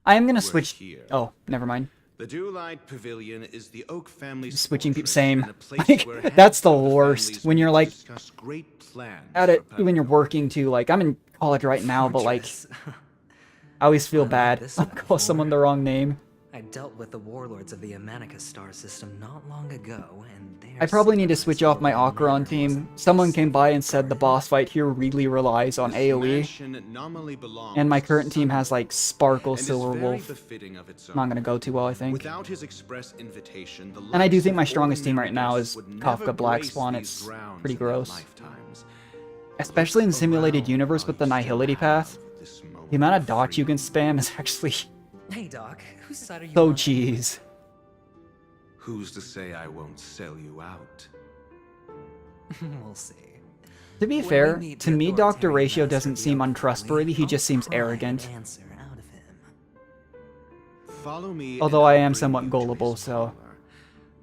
I am gonna We're switch. here. Oh, never mind. The Dewlight Pavilion is the Oak family's Switching people, fortress same. and a place Like, where that's the handful of worst families when meet you're to like discuss great plans at it for when you're Penacony. working too. Like, I'm in college right now, but like, Fortress. I always feel I've bad. heard this I'll one call someone the before. wrong name. I dealt with the warlords of the Amanicus star system not long ago, and I probably need to switch off my Acheron team. Someone came by and said the boss fight here really relies on This AoE. mansion nominally belongs And my to current team has Sunday, like Sparkle, and is Silver very Wolf. befitting of its Not own. gonna go too well, I think. Without his express invitation, the And I do likes think my of strongest team right ordinary now guests is would never Kafka Black grace Swan. these It's grounds pretty in their gross. lifetimes. Especially in Look Simulated around Universe with the while you still Nihility have path. this moment The amount of of dots you can freedom. spam is actually Hey Doc, whose side are you so on? cheese. Who's to say I won't sell you out? We'll see. To be When we fair, meet to the me Dr. authoritarian Ratio master doesn't of the seem Oak untrustworthy, he Family, just seems I'll pry an arrogant. answer out of him. Follow me. Although and I I'll am bring somewhat you to his gullible, so parlor.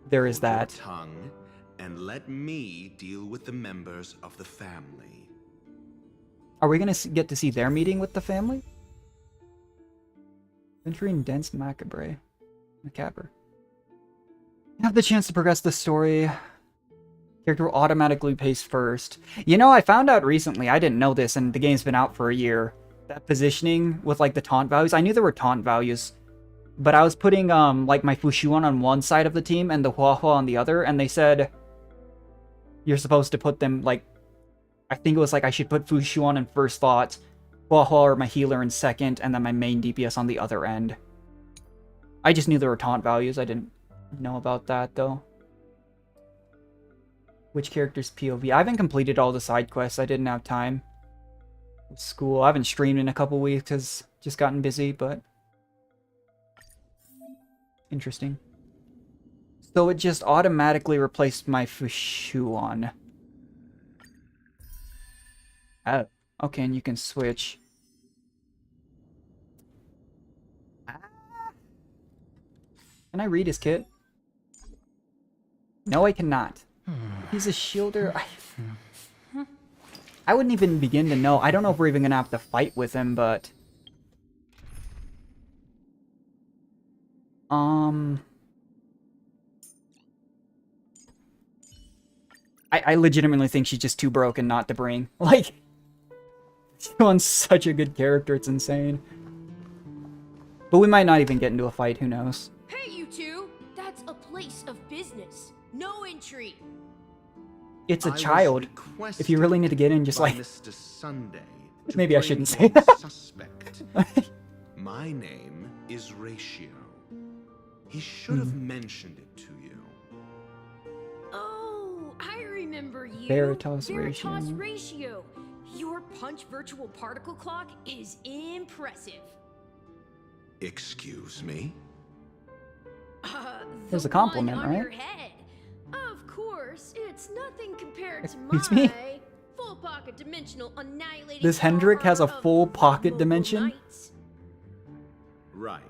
there is Hold your that. tongue and let me deal with the members of the family. Are we gonna get to see their meeting with the family? Venturing Dense Macabre. Macabre. Have the chance to progress the story. Character will automatically pace first. You know, I found out recently, I didn't know this, and the game's been out for a year. That positioning with, like, the taunt values. I knew there were taunt values, but I was putting, like, my Fushuan on one side of the team and the Huahua on the other, and they said you're supposed to put them, like, I think it was like I should put Fushuan in first thought, Huahua or my healer in second, and then my main DPS on the other end. I just knew there were taunt values. I didn't know about that, though. Which character's POV? I haven't completed all the side quests. I didn't have time. With school. I haven't streamed in a couple weeks because just gotten busy, but interesting. So it just automatically replaced my Fushuan. Oh, okay, and you can switch. Can I read his kit? No, I cannot. He's a shielder. I wouldn't even begin to know. I don't know if we're even gonna have to fight with him, but I legitimately think she's just too broken not to bring. Like, she's on such a good character, it's insane. But we might not even get into a fight, who knows? Hey, you two! That's a place of business. No entry. It's I a was child. If you really need to get in, just by like... Mr. Sunday to Maybe I bring shouldn't say one that. Suspect. My name is Ratio. He should have mentioned it to you. Oh, I remember you. Veritas Veritas Ratio. Ratio. Your punch virtual particle clock is impressive. Excuse me? There's The a compliment, one on right? your head. Of course, it's nothing compared to Excuse my me? full pocket dimensional annihilating. This Hendrik has a power full of pocket mobile dimension? knights. Right.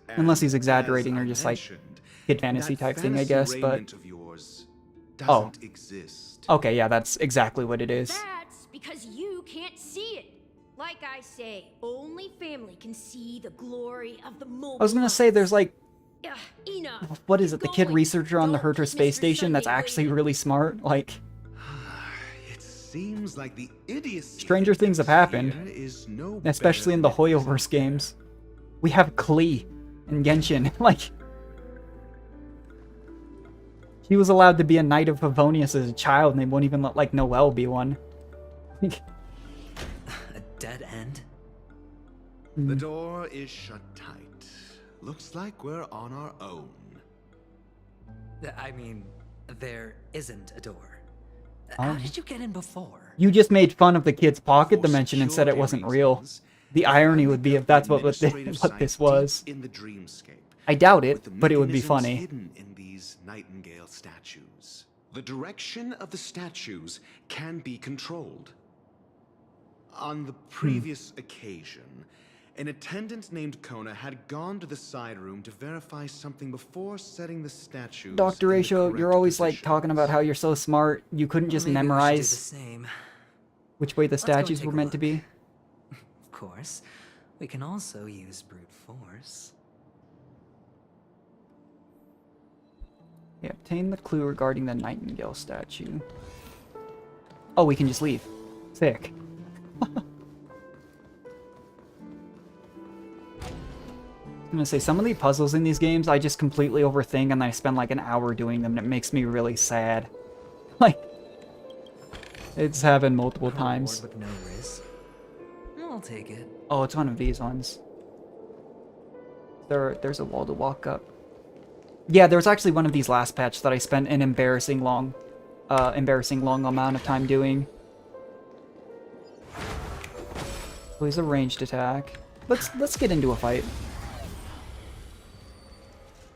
Unless he's And exaggerating as or I just like mentioned, kid fantasy that type thing, I fantasy guess, but... raiment of yours Oh. doesn't exist. Okay, yeah, that's exactly what it is. That's because you can't see it. Like I say, only family can see the glory of the mobile. I was gonna say, there's like... Ugh, enough. What is it? The kid Going. researcher on the Don't Herter keep space Mr. station that's Sunday actually waiting. really smart? Like, It seems like the idiocy stranger that things have lives happened. here is no especially better in the than it is Hoyoverse out there. games. We have Klee and Genshin. Like, he was allowed to be a Knight of Favonius as a child, and they won't even let, like, Noelle be one. A dead end? The door is shut tight. Looks like we're on our own. I mean, there isn't a door. Oh. How did you get in before? You just made fun of the kid's pocket For dimension and said it security wasn't real. reasons, The irony would be if that's what this administrative was. site deep in the dreamscape, I doubt with it, the but it would be mechanisms funny. hidden in these Nightingale statues. The direction of the statues can be controlled. On the previous occasion, an attendant named Kona had gone to the side room to verify something before setting the statues. Dr. in the Ratio, correct you're always like positions. talking about how you're so smart. You couldn't just Maybe we should do the memorize same. which way the Let's go statues take were a meant to look. be. Of course. We can also use brute force. Yeah, obtain the clue regarding the Nightingale statue. Oh, we can just leave. Sick. I'm gonna say, some of the puzzles in these games I just completely overthink and I spend like an hour doing them and it makes me really sad. Like, it's happened multiple times. With no risk. I'll take it. Oh, it's one of these ones. There's a wall to walk up. Yeah, there was actually one of these last patch that I spent an embarrassing long amount of time doing. Please a ranged attack. Let's get into a fight.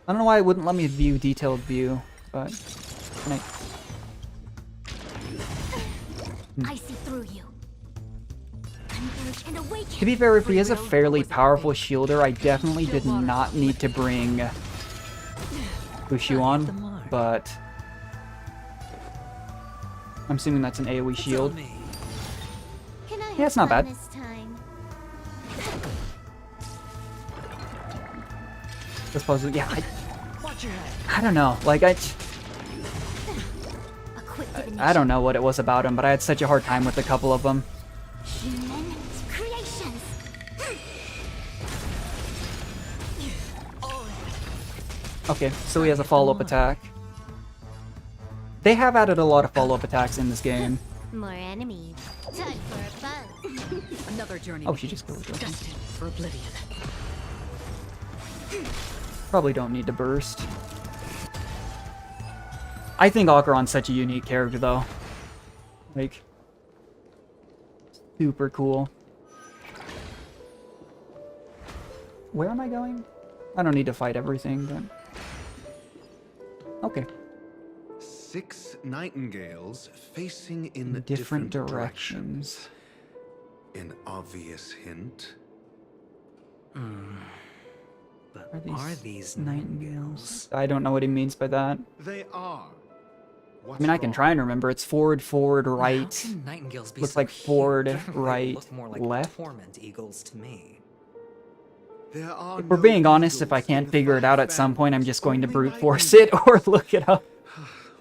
I don't know why it wouldn't let me view detailed view, but can I see through you. Converge and awaken. To be fair, if he is a fairly powerful shielder, I definitely did not need to bring Bushu on, but I'm assuming that's an AoE shield. Yeah, it's not bad. Yeah, I don't know. Like, I don't know what it was about him, but I had such a hard time with a couple of them. Human creations. Okay, so he has a follow-up attack. They have added a lot of follow-up attacks in this game. More enemies. Time for a fun. Another journey. Oh, she just killed her. Destined for oblivion. Probably don't need to burst. I think Acheron's such a unique character, though. Like, super cool. Where am I going? I don't need to fight everything, but... Okay. 6 nightingales facing in different directions. An obvious hint. But are these nightingales? I don't know what he means by that. They are. I mean, I can try and remember. It's forward, right. Nightingales be Looks so like forward, cute? They right, look more like left. torment eagles to me. If we're being honest, if I can't figure it out at some point, I'm just going to brute force it or look it up.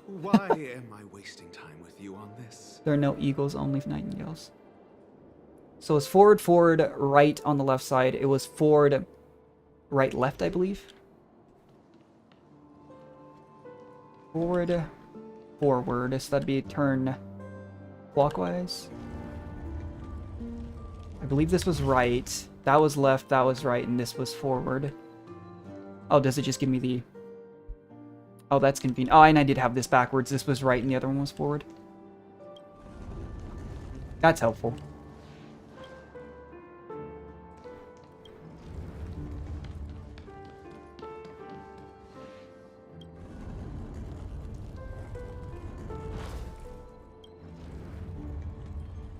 Why am I wasting time with you on this? There are no eagles, only nightingales. So it's forward, right on the left side. It was forward, right, left, I believe. Forward, so that'd be turn clockwise. I believe this was right. That was left, that was right, and this was forward. Oh, does it just give me the... Oh, that's convenient. Oh, and I did have this backwards. This was right and the other one was forward. That's helpful.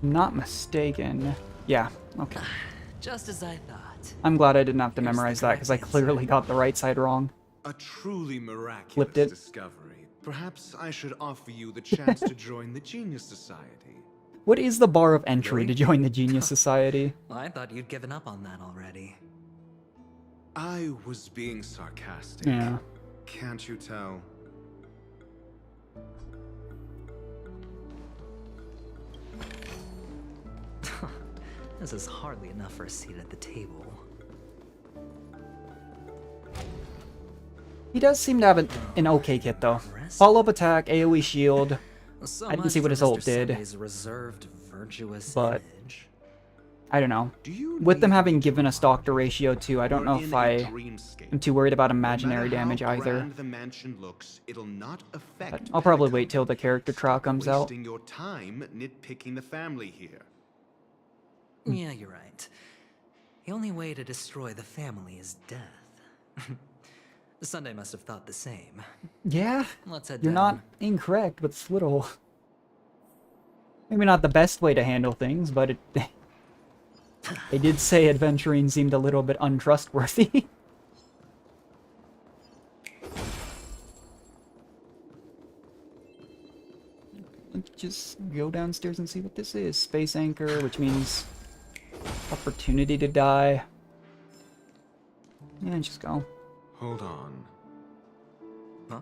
Not mistaken. Yeah, okay. Just as I thought. I'm glad I didn't have to memorize that because I clearly got the right side wrong. A truly miraculous Flipped it. discovery. Perhaps I should offer you the chance to join the Genius Society. What is the bar of entry to join the Genius Society? Well, I thought you'd given up on that already. I was being sarcastic. Yeah. Can't you tell? This is hardly enough for a seat at the table. He does seem to have an okay kit, though. Follow-up attack, AoE shield. So I didn't see what his ult did. His reserved, virtuous But image. I don't know. With them having given us Doctor Ratio too, I don't know if I am too worried about imaginary damage either. The mansion looks, it'll not affect But I'll probably wait till the character trial comes out. wasting your time nitpicking the family here. Yeah, you're right. The only way to destroy the family is death. Sunday must have thought the same. Yeah, Let's head you're down. not incorrect, but it's little... Maybe not the best way to handle things, but it... They did say adventuring seemed a little bit untrustworthy. Let's just go downstairs and see what this is. Space anchor, which means opportunity to die. Yeah, just go. Hold on. Huh?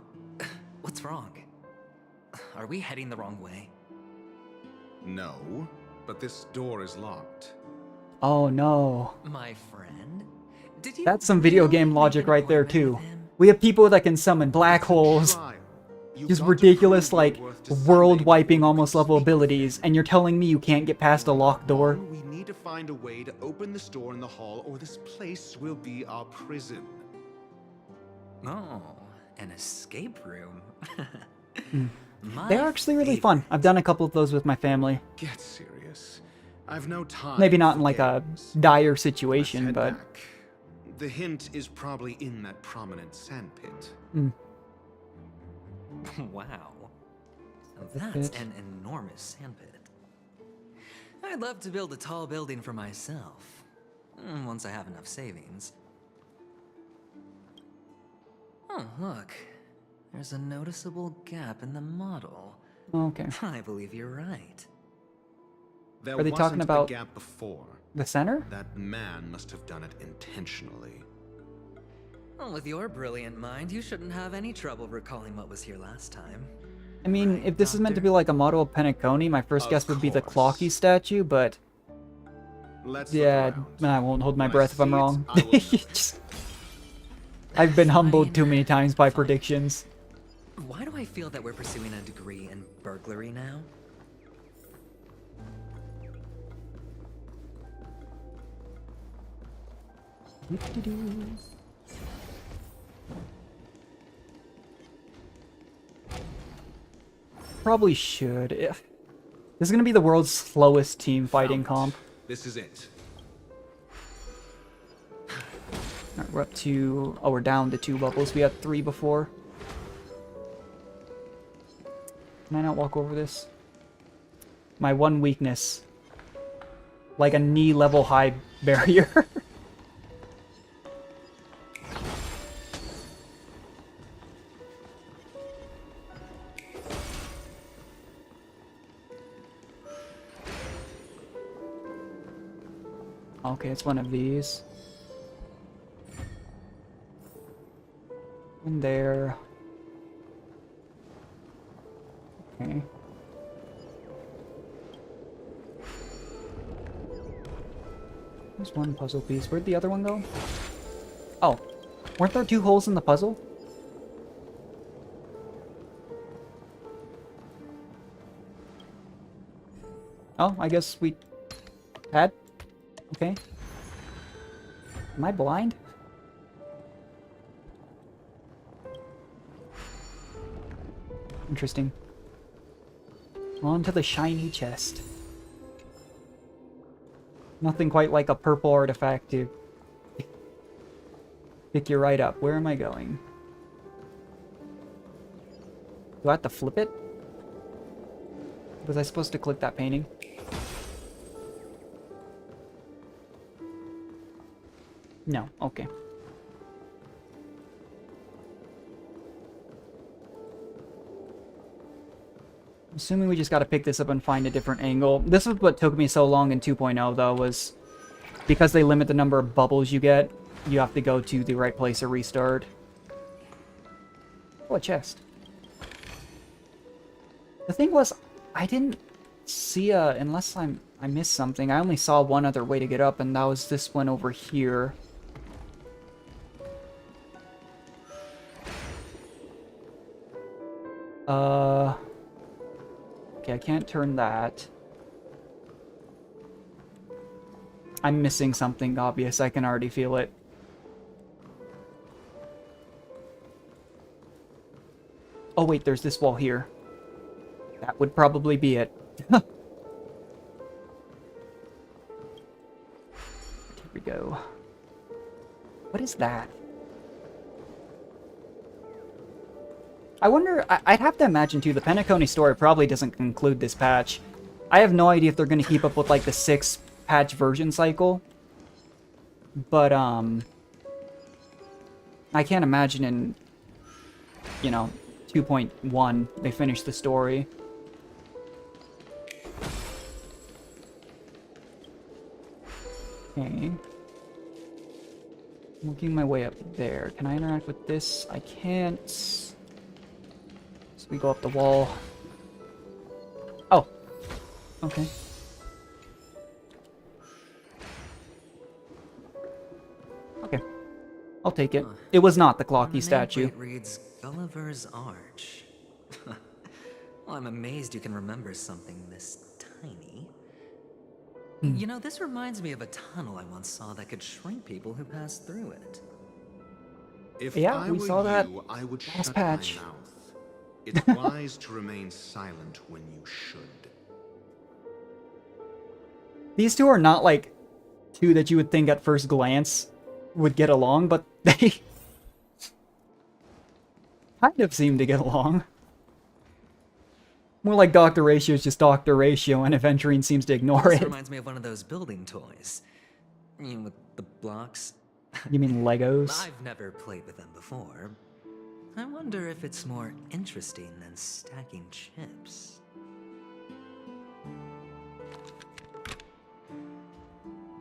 What's wrong? Are we heading the wrong way? No, but this door is locked. Oh no. My friend? Did you That's some video really game make logic an right there appointment too. with him? We have people that can summon black holes. Just ridiculous, like, world-wiping almost level abilities, and you're telling me you can't get past a locked door? We need to find a way to open this door in the hall, or this place will be our prison. Oh, an escape room. They're actually really fun. I've done a couple of those with my family. Get serious. I've no time. Maybe not in for like a games. dire Let's situation, head but... back. The hint is probably in that prominent sandpit. Wow. That's an enormous sandpit. I'd love to build a tall building for myself. Once I have enough savings. Oh, look. There's a noticeable gap in the model. Okay. I believe you're right. There Are they talking wasn't about a gap before. the center? That man must have done it intentionally. Well, with your brilliant mind, you shouldn't have any trouble recalling what was here last time. I mean, if this is meant to be like a model of Penacony, my first guess would be the Clocky statue, but... Let's yeah, I won't hold my breath if I'm wrong. I've been humbled too many times by predictions. Why do I feel that we're pursuing a degree in burglary now? Probably should. This is gonna be the world's slowest team fighting comp. This is it. Alright, we're up to... oh, we're down to 2 bubbles. We had 3 before. Can I not walk over this? My one weakness. Like a knee-level high barrier. Okay, it's one of these. And there. Okay. There's one puzzle piece. Where'd the other one go? Oh. Weren't there 2 holes in the puzzle? Oh, I guess we had? Okay. Am I blind? Interesting. On to the shiny chest. Nothing quite like a purple artifact to pick you right up. Where am I going? Do I have to flip it? Was I supposed to click that painting? No, okay. Assuming we just gotta pick this up and find a different angle. This is what took me so long in 2.0 though, was because they limit the number of bubbles you get, you have to go to the right place or restart. Oh, a chest. The thing was, I didn't see unless I missed something, I only saw one other way to get up, and that was this one over here. Okay, I can't turn that. I'm missing something obvious, I can already feel it. Oh wait, there's this wall here. That would probably be it. Here we go. What is that? I wonder, I'd have to imagine too, the Penacony story probably doesn't conclude this patch. I have no idea if they're going to keep up with like the 6 patch version cycle. But, I can't imagine in, you know, 2.1 they finish the story. Okay. Working my way up there. Can I interact with this? I can't. We go up the wall. Oh. Okay. Okay. I'll take it. It was not the clocky statue. It reads Gulliver's Arch. Well, I'm amazed you can remember something this tiny. You know, this reminds me of a tunnel I once saw that could shrink people who passed through it. If Yeah, I we were saw that you, I would last shut patch. my mouth. It's wise to remain silent when you should. These two are not like two that you would think at first glance would get along, but they kind of seem to get along. More like Dr. Ratio is just Dr. Ratio, and Aventurine seems to ignore This it. reminds me of one of those building toys. You know, with the blocks. You mean Legos? I've never played with them before. I wonder if it's more interesting than stacking chips.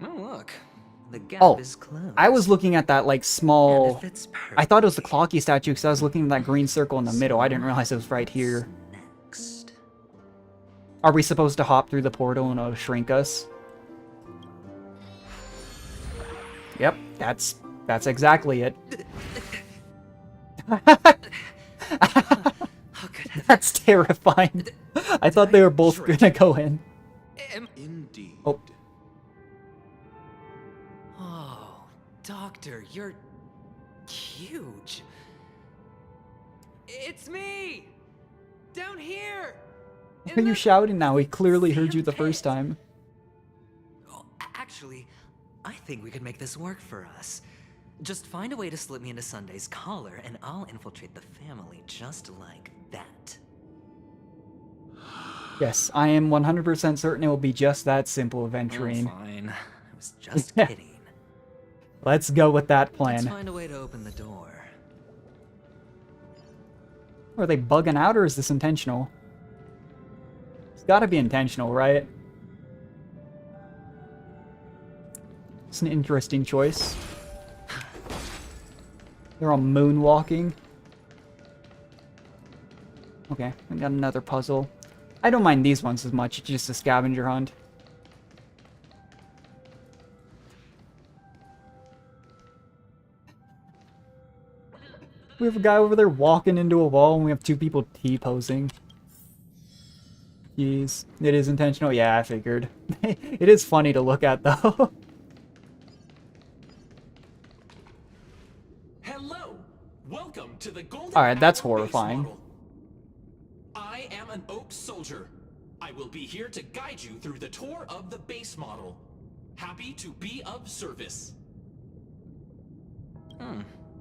Oh, look. The gap is closed. I was looking at that like small... And it fits I thought it was the clocky statue because I was looking at that green circle in the middle. I didn't realize it was right here. Next. Are we supposed to hop through the portal and it'll shrink us? Yep, that's exactly it. That's terrifying. I thought they were both gonna go in. Indeed. Oh. Oh, Doctor, you're huge. It's me! Down here! Why are you shouting now? He clearly heard you the first time. Oh, actually, I think we could make this work for us. Just find a way to slip me into Sunday's collar, and I'll infiltrate the family just like that. Yes, I am 100% certain it will be just that simple, Oh, Aventurine. fine. I was just kidding. Let's go with that Let's plan. find a way to open the door. Are they bugging out, or is this intentional? It's gotta be intentional, right? It's an interesting choice. They're all moonwalking. Okay, we got another puzzle. I don't mind these ones as much, it's just a scavenger hunt. We have a guy over there walking into a wall, and we have two people T-posing. Jeez. It is intentional? Yeah, I figured. It is funny to look at, though. Hello! Welcome to the Golden Alright, that's Hour base horrifying. model. I am an Oak soldier. I will be here to guide you through the tour of the base model. Happy to be of service.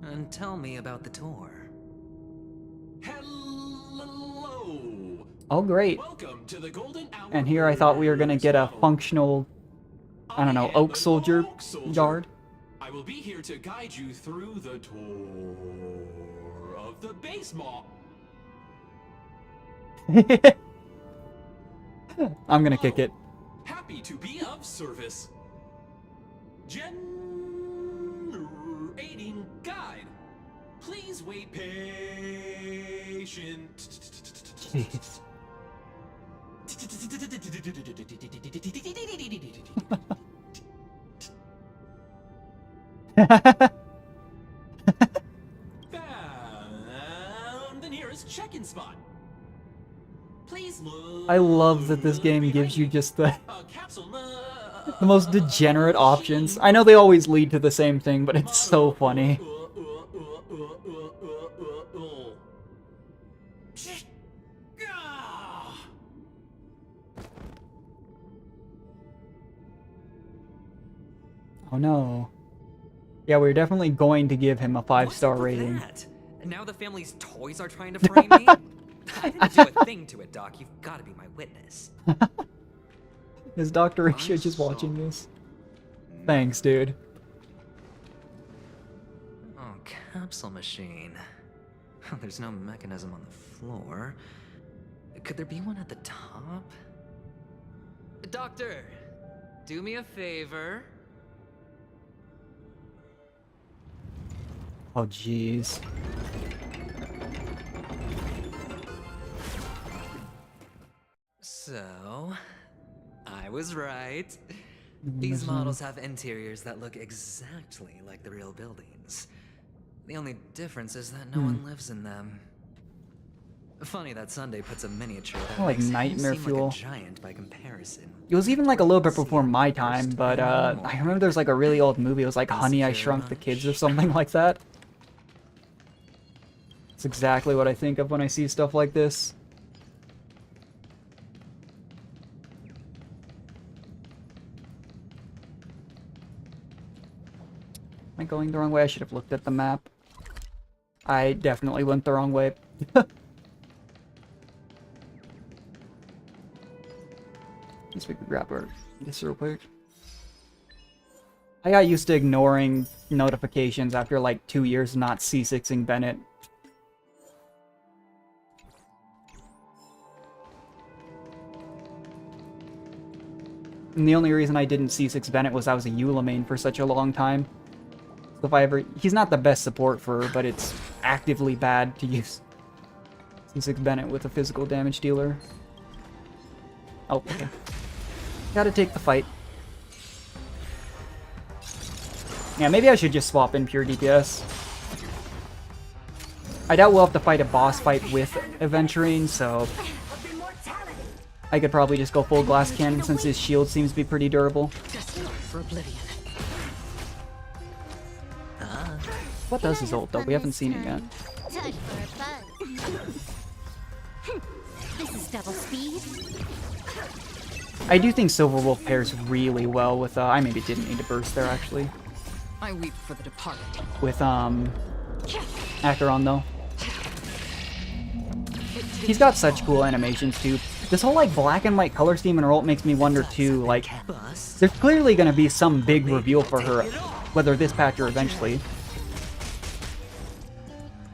And tell me about the tour. Hello! Oh, great. Welcome to the Golden Hour. And here I thought we were gonna get a functional, I don't know, Oak Soldier guard. I will be here to guide you through the tour of the base model. I'm gonna kick it. Happy to be of service. Generating guide. Please wait patient. Jeez. Found the nearest check-in spot. Please look. I love that this game gives you just the capsule the most degenerate options. I know they always lead to the same thing, but it's so funny. Oh no. Yeah, we're definitely going to give him a 5-star rating. That? And now the family's toys are trying to frame me? I didn't do a thing to it, Doc. You've got to be my witness. Is Dr. Ratio just watching this? Thanks, dude. Oh, capsule machine. There's no mechanism on the floor. Could there be one at the top? Doctor, do me a favor. Oh, jeez. So, I was right. These models have interiors that look exactly like the real buildings. The only difference is that no one lives in them. Funny that Sunday puts a miniature that Like makes him nightmare seem fuel. like a giant by comparison. It was even like a little bit before my time, but I remember there's like a really old movie. It was like Honey, I Shrunk the Kids or something like that. It's exactly what I think of when I see stuff like this. Am I going the wrong way? I should have looked at the map. I definitely went the wrong way. Guess we could grab this real quick. I got used to ignoring notifications after like 2 years of not C6ing Bennett. And the only reason I didn't C6 Bennett was I was a Eula main for such a long time. So if I ever... He's not the best support for her, but it's actively bad to use C6 Bennett with a physical damage dealer. Oh, okay. Gotta take the fight. Yeah, maybe I should just swap in pure DPS. I doubt we'll have to fight a boss fight with Aventurine, so... I could probably just go full glass cannon since his shield seems to be pretty durable. What does his ult though? We haven't seen it yet. This is double speed. I do think Silver Wolf pairs really well with, I maybe didn't need to burst there, actually. I weep for the departed. With, Acheron, though. He's got such cool animations, too. This whole, like, black and white color scheme in her ult makes me wonder, too, like, there's clearly gonna be some big reveal for her, whether this patch or eventually.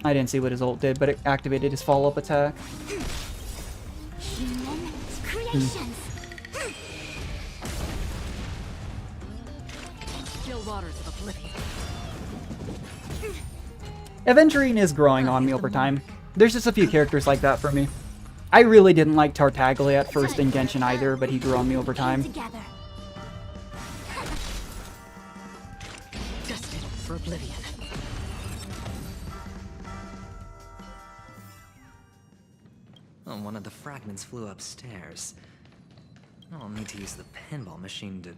I didn't see what his ult did, but it activated his follow-up attack. Aventurine is growing on me over time. There's just a few characters like that for me. I really didn't like Tartaglia at first in Genshin either, but he grew on me over time. Destined for oblivion. Oh, one of the fragments flew upstairs. I'll need to use the pinball machine to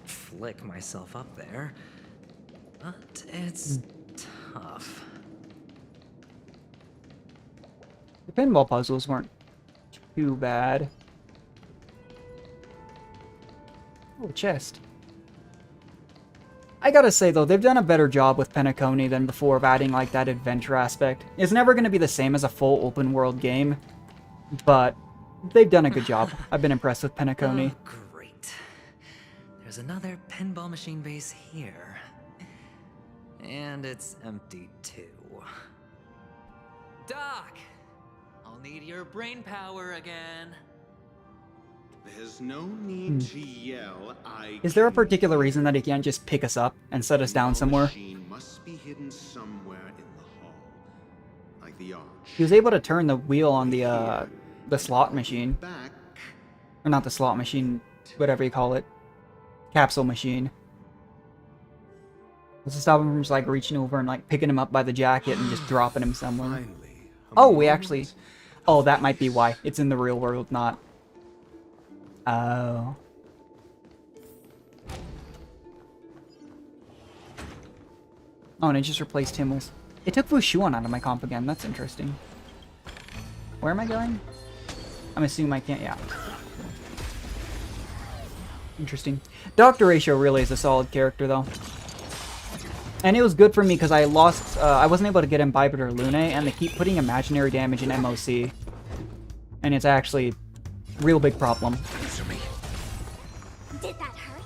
flick myself up there. But it's tough. The pinball puzzles weren't too bad. Oh, a chest. I gotta say though, they've done a better job with Penacony than before of adding like that adventure aspect. It's never gonna be the same as a full open world game, but they've done a good job. I've been impressed with Penacony. Oh, great. There's another pinball machine base here. And it's empty too. Doc! I'll need your brain power again. There's no need to yell. Is there a particular reason that he can't just pick us up and set us down somewhere? Machine must be hidden somewhere in the hall, like the arch. He was able to turn the wheel on the slot machine. Or not the slot machine, whatever you call it. Capsule machine. What's to stop him from just like reaching over and like picking him up by the jacket and just dropping him somewhere? Oh, we actually... Oh, that might be why. It's in the real world, not... Oh. Oh, and it just replaced Himmels. It took Fushuan out of my comp again. That's interesting. Where am I going? I'm assuming I can't... Yeah. Interesting. Dr. Ratio really is a solid character, though. And it was good for me because I lost... I wasn't able to get Imbibed or Lune, and they keep putting imaginary damage in MOC. And it's actually a real big problem. Did that hurt?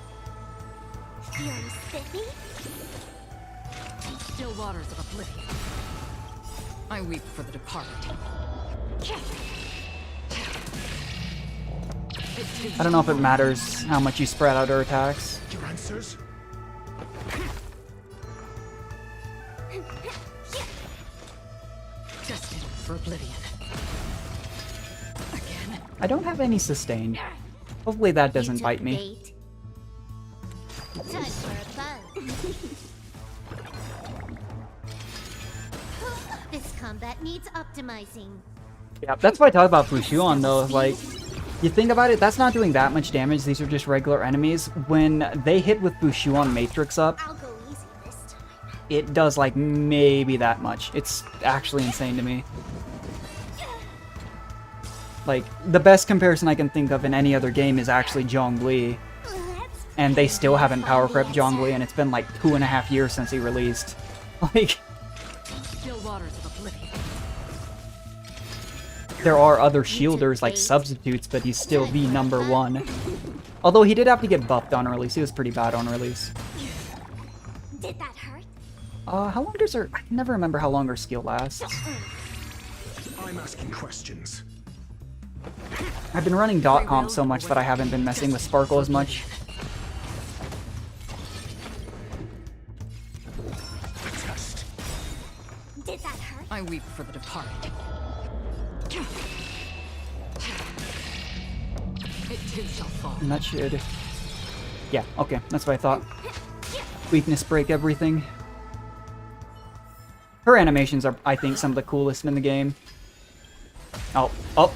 Feel spiffy? Still waters of oblivion. I weep for the departed. I don't know if it matters how much you spread out her attacks. Your answers? Destined for oblivion. Again. I don't have any sustain. Hopefully that doesn't bite me. Bait. Time for a buzz. This combat needs optimizing. Yeah, that's why I talk about Fushuan though. Like, you think about it, that's not doing that much damage. These are just regular enemies. When they hit with Fushuan Matrix up, I'll go easy this time. it does like maybe that much. It's actually insane to me. Like, the best comparison I can think of in any other game is actually Zhongli. And they still haven't power crept Zhongli, and it's been like 2.5 years since he released. Like, Still waters of oblivion. there are other shielders like substitutes, but he's still the #1. Although he did have to get buffed on release. He was pretty bad on release. Did that hurt? How long does her... I can never remember how long her skill lasts. I'm asking questions. I've been running dot comp so much that I haven't been messing with Sparkle as much. Did that hurt? I weep for the departed. It too shall fall. And that should... Yeah, okay, that's what I thought. Weakness break everything. Her animations are, I think, some of the coolest in the game. Oh, oh!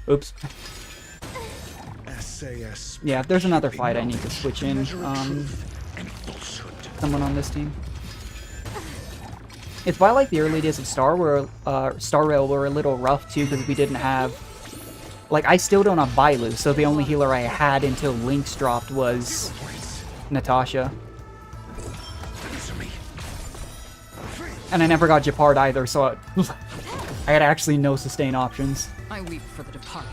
Oops. SAS. Yeah, if there's another fight I need to switch in. Someone on this team. It's why, like, the early days of Star Rail were a little rough, too, because we didn't have... Like, I still don't have Bailu, so the only healer I had until Lynx dropped was Natasha. And I never got Japard either, so I had actually no sustain options. I weep for the departed.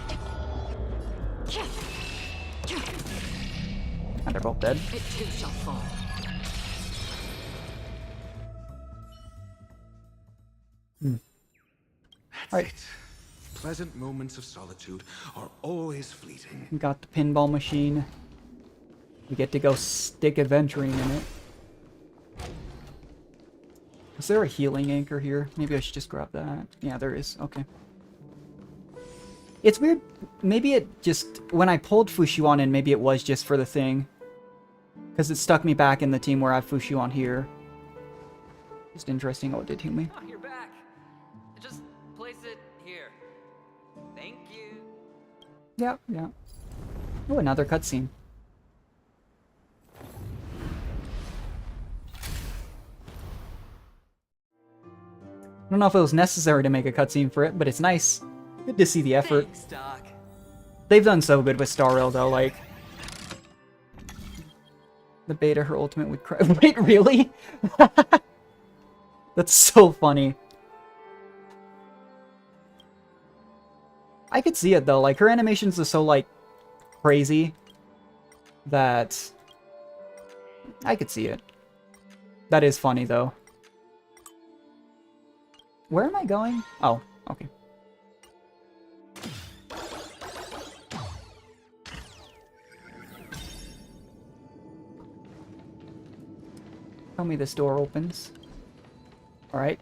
And they're both dead. It too shall fall. Alright. Pleasant moments of solitude are always fleeting. We got the pinball machine. We get to go stick adventuring in it. Is there a healing anchor here? Maybe I should just grab that. Yeah, there is. Okay. It's weird. Maybe it just... When I pulled Fushuan in, maybe it was just for the thing. Because it stuck me back in the team where I have Fushuan here. Just interesting. Oh, it did heal me. Oh, you're back. Just place it here. Thank you. Yeah, yeah. Oh, another cutscene. I don't know if it was necessary to make a cutscene for it, but it's nice. Good to see the effort. Thanks, Doc. They've done so good with Star Rail, though, like... The beta, her ultimate would cry. Wait, really? That's so funny. I could see it, though. Like, her animations are so, like, crazy that... I could see it. That is funny, though. Where am I going? Oh, okay. Tell me this door opens. Alright.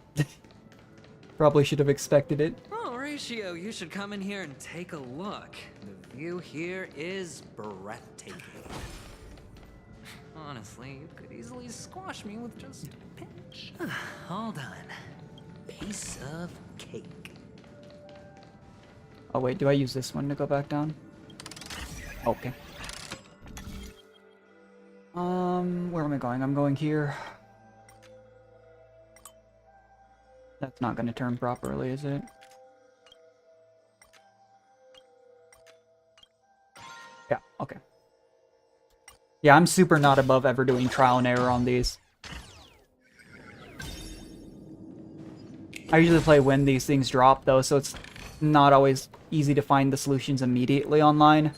Probably should have expected it. Oh, Ratio, you should come in here and take a look. The view here is breathtaking. Honestly, you could easily squash me with just a pinch. Hold on. Piece of cake. Oh wait, do I use this one to go back down? Okay. Where am I going? I'm going here. That's not gonna turn properly, is it? Yeah, okay. Yeah, I'm super not above ever doing trial and error on these. I usually play when these things drop, though, so it's not always easy to find the solutions immediately online.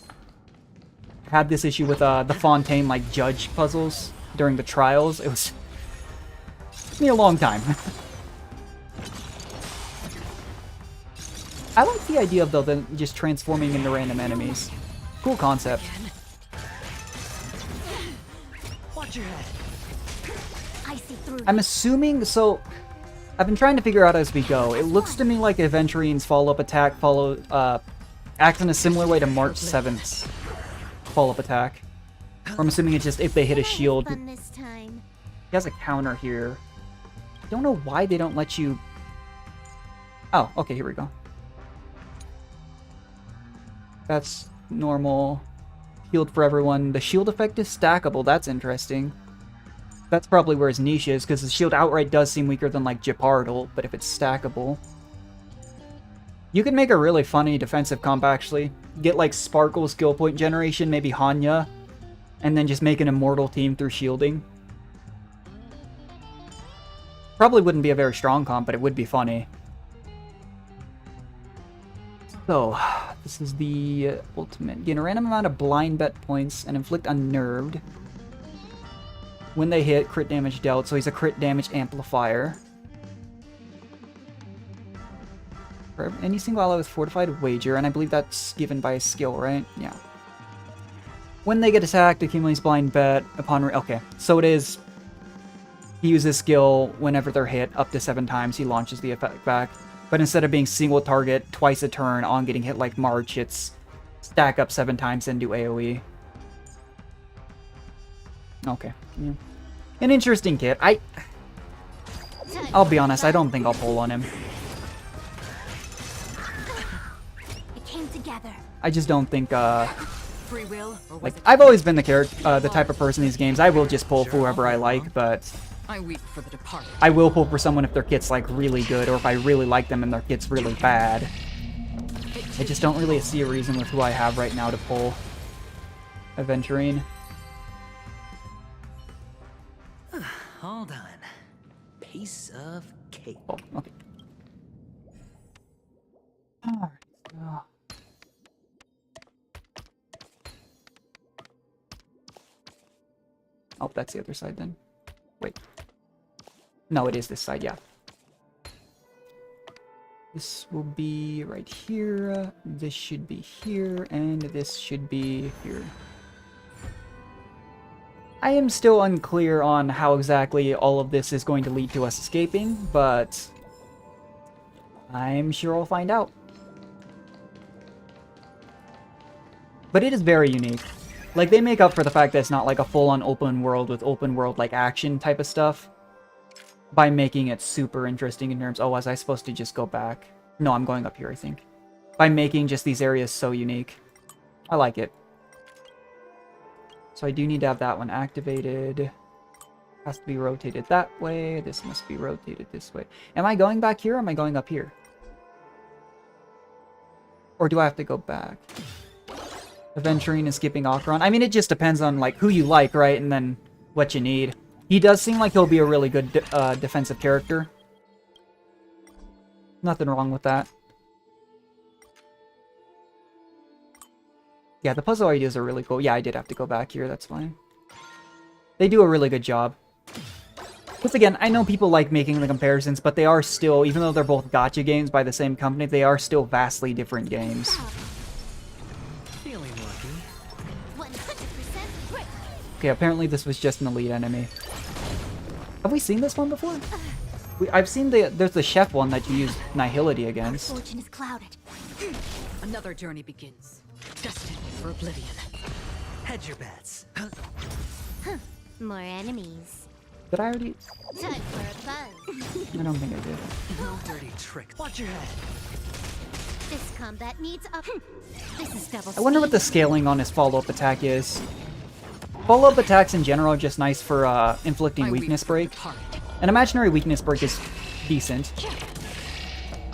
I had this issue with the Fontaine, like, judge puzzles during the trials. It took me a long time. I like the idea of, though, them just transforming into random enemies. Cool concept. Watch your head. I see through. I'm assuming, so... I've been trying to figure out as we go. It looks to me like Aventurine's follow-up attack acts in a similar way to March 7th's follow-up attack. Or I'm assuming it's just if they hit a shield. Fun this time. He has a counter here. I don't know why they don't let you... Oh, okay, here we go. That's normal. Healed for everyone. The shield effect is stackable. That's interesting. That's probably where his niche is, because the shield outright does seem weaker than, like, Jeopardal, but if it's stackable... You could make a really funny defensive comp, actually. Get, like, Sparkle skill point generation, maybe Hanya, and then just make an immortal team through shielding. Probably wouldn't be a very strong comp, but it would be funny. So, this is the ultimate. Gain a random amount of blind bet points and inflict unnerved. When they hit, crit damage dealt, so he's a crit damage amplifier. For any single ally with fortified wager, and I believe that's given by a skill, right? Yeah. When they get attacked, accumulates blind bet upon... Okay, so it is... He uses skill whenever they're hit up to 7 times, he launches the effect back. But instead of being single target twice a turn on getting hit like March, it's stack up 7 times and do AoE. Okay. Yeah. An interesting kit. I'll be honest, I don't think I'll pull on him. It came together. I just don't think, Free will, or was like, it I've always been the type of person in these games. I will just pull for whoever I like, but I weep for the departed. I will pull for someone if their kit's, like, really good, or if I really like them and their kit's really bad. I just don't really see a reason with who I have right now to pull Aventurine. Hold on. Piece of cake. Oh, okay. Alright, so... Oh, that's the other side then. Wait. No, it is this side, yeah. This will be right here, this should be here, and this should be here. I am still unclear on how exactly all of this is going to lead to us escaping, but I'm sure I'll find out. But it is very unique. Like, they make up for the fact that it's not like a full-on open world with open world, like, action type of stuff by making it super interesting in terms... Oh, was I supposed to just go back? No, I'm going up here, I think. By making just these areas so unique. I like it. So I do need to have that one activated. Has to be rotated that way. This must be rotated this way. Am I going back here or am I going up here? Or do I have to go back? Aventurine is skipping Acheron. I mean, it just depends on, like, who you like, right? And then what you need. He does seem like he'll be a really good defensive character. Nothing wrong with that. Yeah, the puzzle ideas are really cool. Yeah, I did have to go back here, that's fine. They do a really good job. Once again, I know people like making the comparisons, but they are still, even though they're both gacha games by the same company, they are still vastly different games. Feeling lucky. 100% great. Okay, apparently this was just an elite enemy. Have we seen this one before? I've seen there's the chef one that you use Nihility against. Fortune is clouded. Another journey begins. Destined for oblivion. Hedge your bets. More enemies. Did I already? Time for a buzz. I don't think I did. No dirty trick. Watch your head. This combat needs up. This is double. I wonder what the scaling on his follow-up attack is. Follow-up attacks in general are just nice for inflicting weakness break. An imaginary weakness break is decent,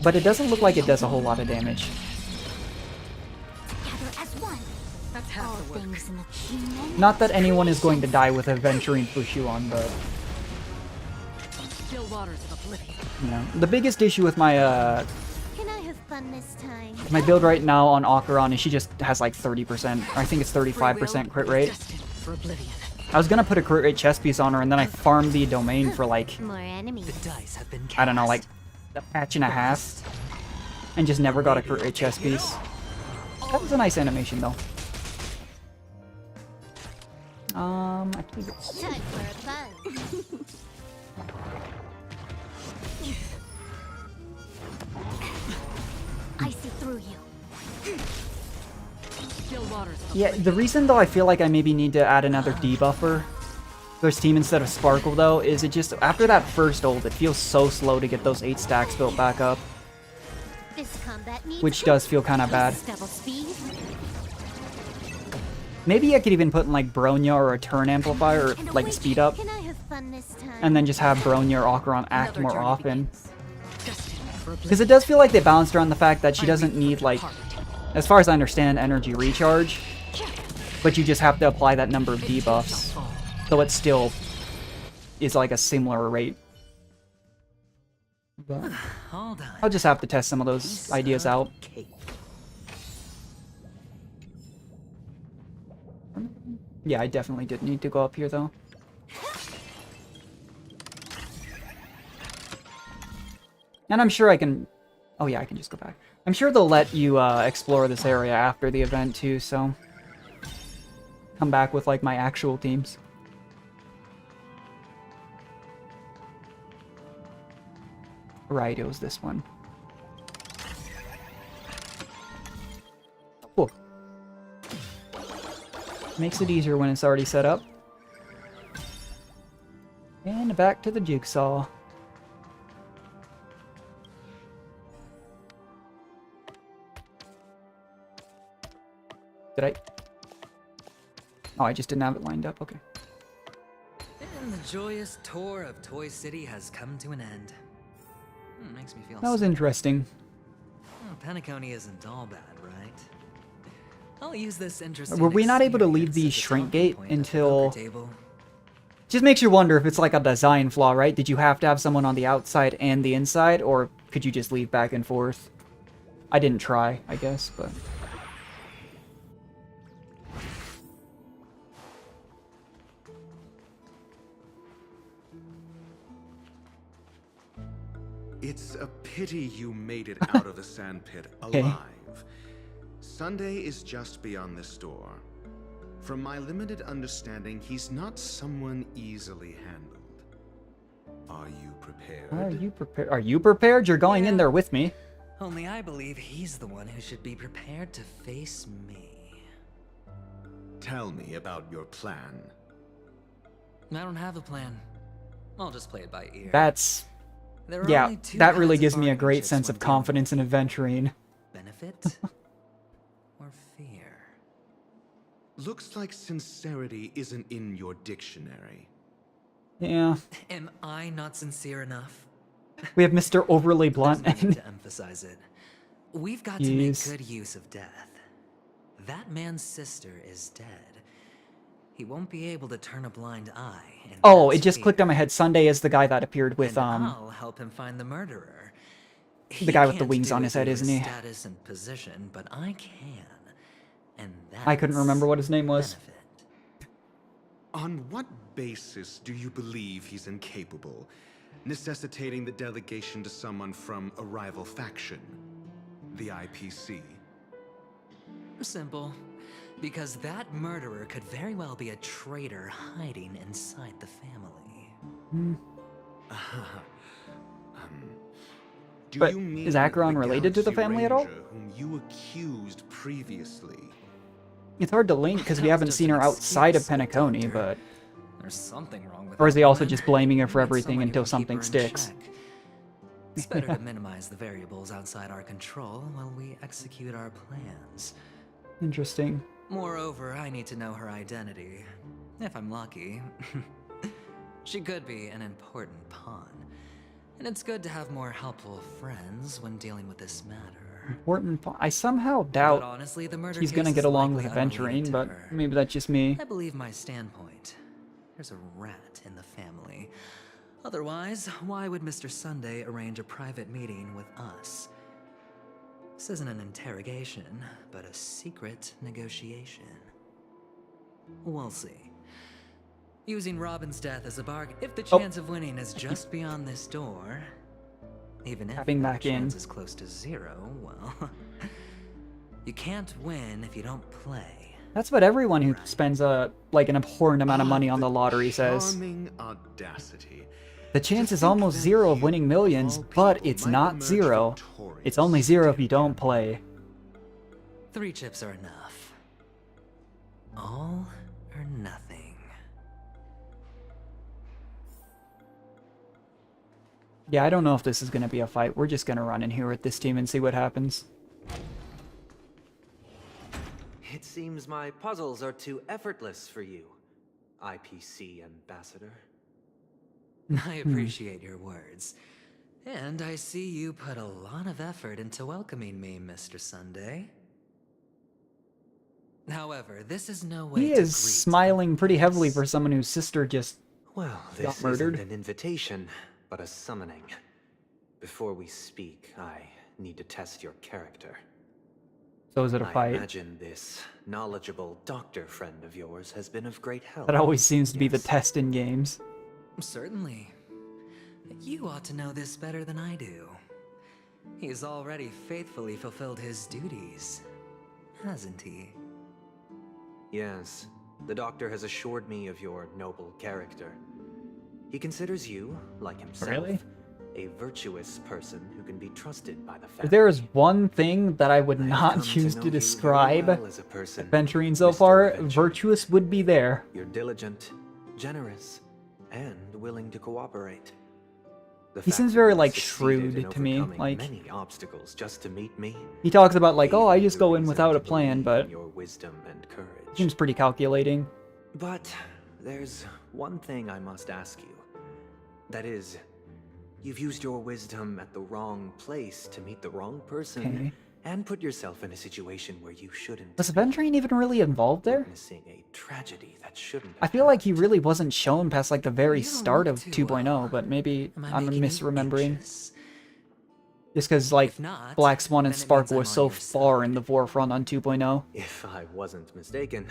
but it doesn't look like it does a whole lot of damage. Together as one. That's half the work. Things in the human. Not that anyone is going to die with Aventurine Fushuan, but Still waters of oblivion. you know, the biggest issue with my Can I have fun this time? my build right now on Acheron is she just has like 30%, or I think it's 35% crit rate. Destined for oblivion. I was gonna put a crit rate chest piece on her, and then I farmed the domain for like, More enemies. The dice have been cast. I don't know, like a patch and a half, and just never got a crit rate chest piece. That was a nice animation though. Actually, Time for a buzz. through you. Yeah, the reason though I feel like I maybe need to add another debuffer for this team instead of Sparkle though is it just after that first ult it feels so slow to get those 8 stacks built back up, This combat needs which does feel kind of bad. double speed. Maybe I could even put in like Bronya or a turn amplifier or like speed up, Can I have fun this time? and then just have Bronya or Acheron act more often. Because it does feel like they balanced around the fact that she doesn't need like, as far as I understand, energy recharge, but you just have to apply that number of debuffs, so it still is like a similar rate. But I'll just have to test some of those ideas out. Yeah, I definitely did need to go up here though. And I'm sure I can... Oh yeah, I can just go back. I'm sure they'll let you explore this area after the event too, so... Come back with like my actual teams. Right, it was this one. Cool. Makes it easier when it's already set up. And back to the jigsaw. Did I? Oh, I just didn't have it lined up. Okay. And the joyous tour of Toy City has come to an end. Makes me feel That was interesting. Penacony isn't all bad, right? I'll use this interesting. Were we not able to leave the shrink gate until... Just makes you wonder if it's like a design flaw, right? Did you have to have someone on the outside and the inside, or could you just leave back and forth? I didn't try, I guess, but... It's a pity you made it out of the sandpit alive. Sunday is just beyond this door. From my limited understanding, he's not someone easily handled. Are you prepared? Are you prepared? Are you prepared? You're going in there with me. Only I believe he's the one who should be prepared to face me. Tell me about your plan. I don't have a plan. I'll just play it by ear. That's... There are Yeah, only two that really kinds of gives me a bargaining great chips sense when of dealing confidence in adventuring. Benefit or fear? Looks like sincerity isn't in your dictionary. Yeah. Am I not sincere enough? We have Mr. Overly Blunt. There's no need to emphasize it. We've got to make Jeez. good use of death. That man's sister is dead. He won't be able to turn a blind eye. And Oh, that's it just fear. clicked on my head. Sunday is the guy that appeared with, And I'll help him find the murderer. the guy with the can't wings do on it his head, due to isn't he? Status and position, but I can. And that's I couldn't remember what his name was. benefit. On what basis do you believe he's incapable, necessitating the delegation to someone from a rival faction, the IPC? Simple. Because that murderer could very well be a traitor hiding inside the family. Do But you mean is Acheron the related to the Galaxy family at all? Ranger whom you accused previously? It's hard to link because we That was haven't just seen an her outside of excuse, Penacony, Doctor. but... There's something wrong with Or is that he also woman. just blaming her for We need everything someone who until can keep something her in sticks? check. It's better to minimize the variables outside our control while we execute our plans. Interesting. Moreover, I need to know her identity. If I'm lucky. She could be an important pawn. And it's good to have more helpful friends when dealing with this matter. Important. I somehow But doubt honestly, the murder he's gonna case get is along with likely unrelated adventuring, to but her. maybe that's just me. I believe my standpoint. There's a rat in the family. Otherwise, why would Mr. Sunday arrange a private meeting with us? This isn't an interrogation, but a secret negotiation. We'll see. Using Robin's death as a bargain, if the chance of winning is just beyond this door, even if Tapping the back in. chance is close to zero, well, you can't win if you don't play. That's what everyone who spends like an abhorrent amount of money on the lottery says. Charming audacity. The chance is almost zero of winning millions, but it's not zero. It's only zero if you don't play. 3 chips are enough. All or nothing. Yeah, I don't know if this is going to be a fight. We're just going to run in here with this team and see what happens. It seems my puzzles are too effortless for you, IPC Ambassador. I appreciate your words. And I see you put a lot of effort into welcoming me, Mr. Sunday. However, this is no way He is smiling pretty heavily for someone whose sister just Well, got this murdered. isn't an invitation, but a summoning. Before we speak, I need to test your character. So is it a I fight? imagine this knowledgeable doctor friend of yours has been of great help. That always seems to be the test in games. Certainly. You ought to know this better than I do. He's already faithfully fulfilled his duties, hasn't he? Yes, the doctor has assured me of your noble character. He considers you, like himself, Really? a virtuous person who can be trusted by the family. If there is one thing that I would not choose to describe Adventuring so far, virtuous would be there. You're diligent, generous, and willing to cooperate. The He fact seems that very, you've like, succeeded shrewd in to me, overcoming like- many obstacles just to meet me. He talks about like, oh, I just go in without a plan, but Your wisdom and courage. seems pretty calculating. But there's one thing I must ask you. That is, you've used your wisdom at the wrong place to meet the wrong person, Okay. and put yourself in a situation where you shouldn't. Was Adventuring even really involved there? Witnessing a tragedy that shouldn't. I feel like he really wasn't shown past like the very start of 2.0, but maybe I'm misremembering. Just because like not, Black Swan and then it Sparkle means was I'm so on your far in the forefront on 2.0. If I wasn't mistaken,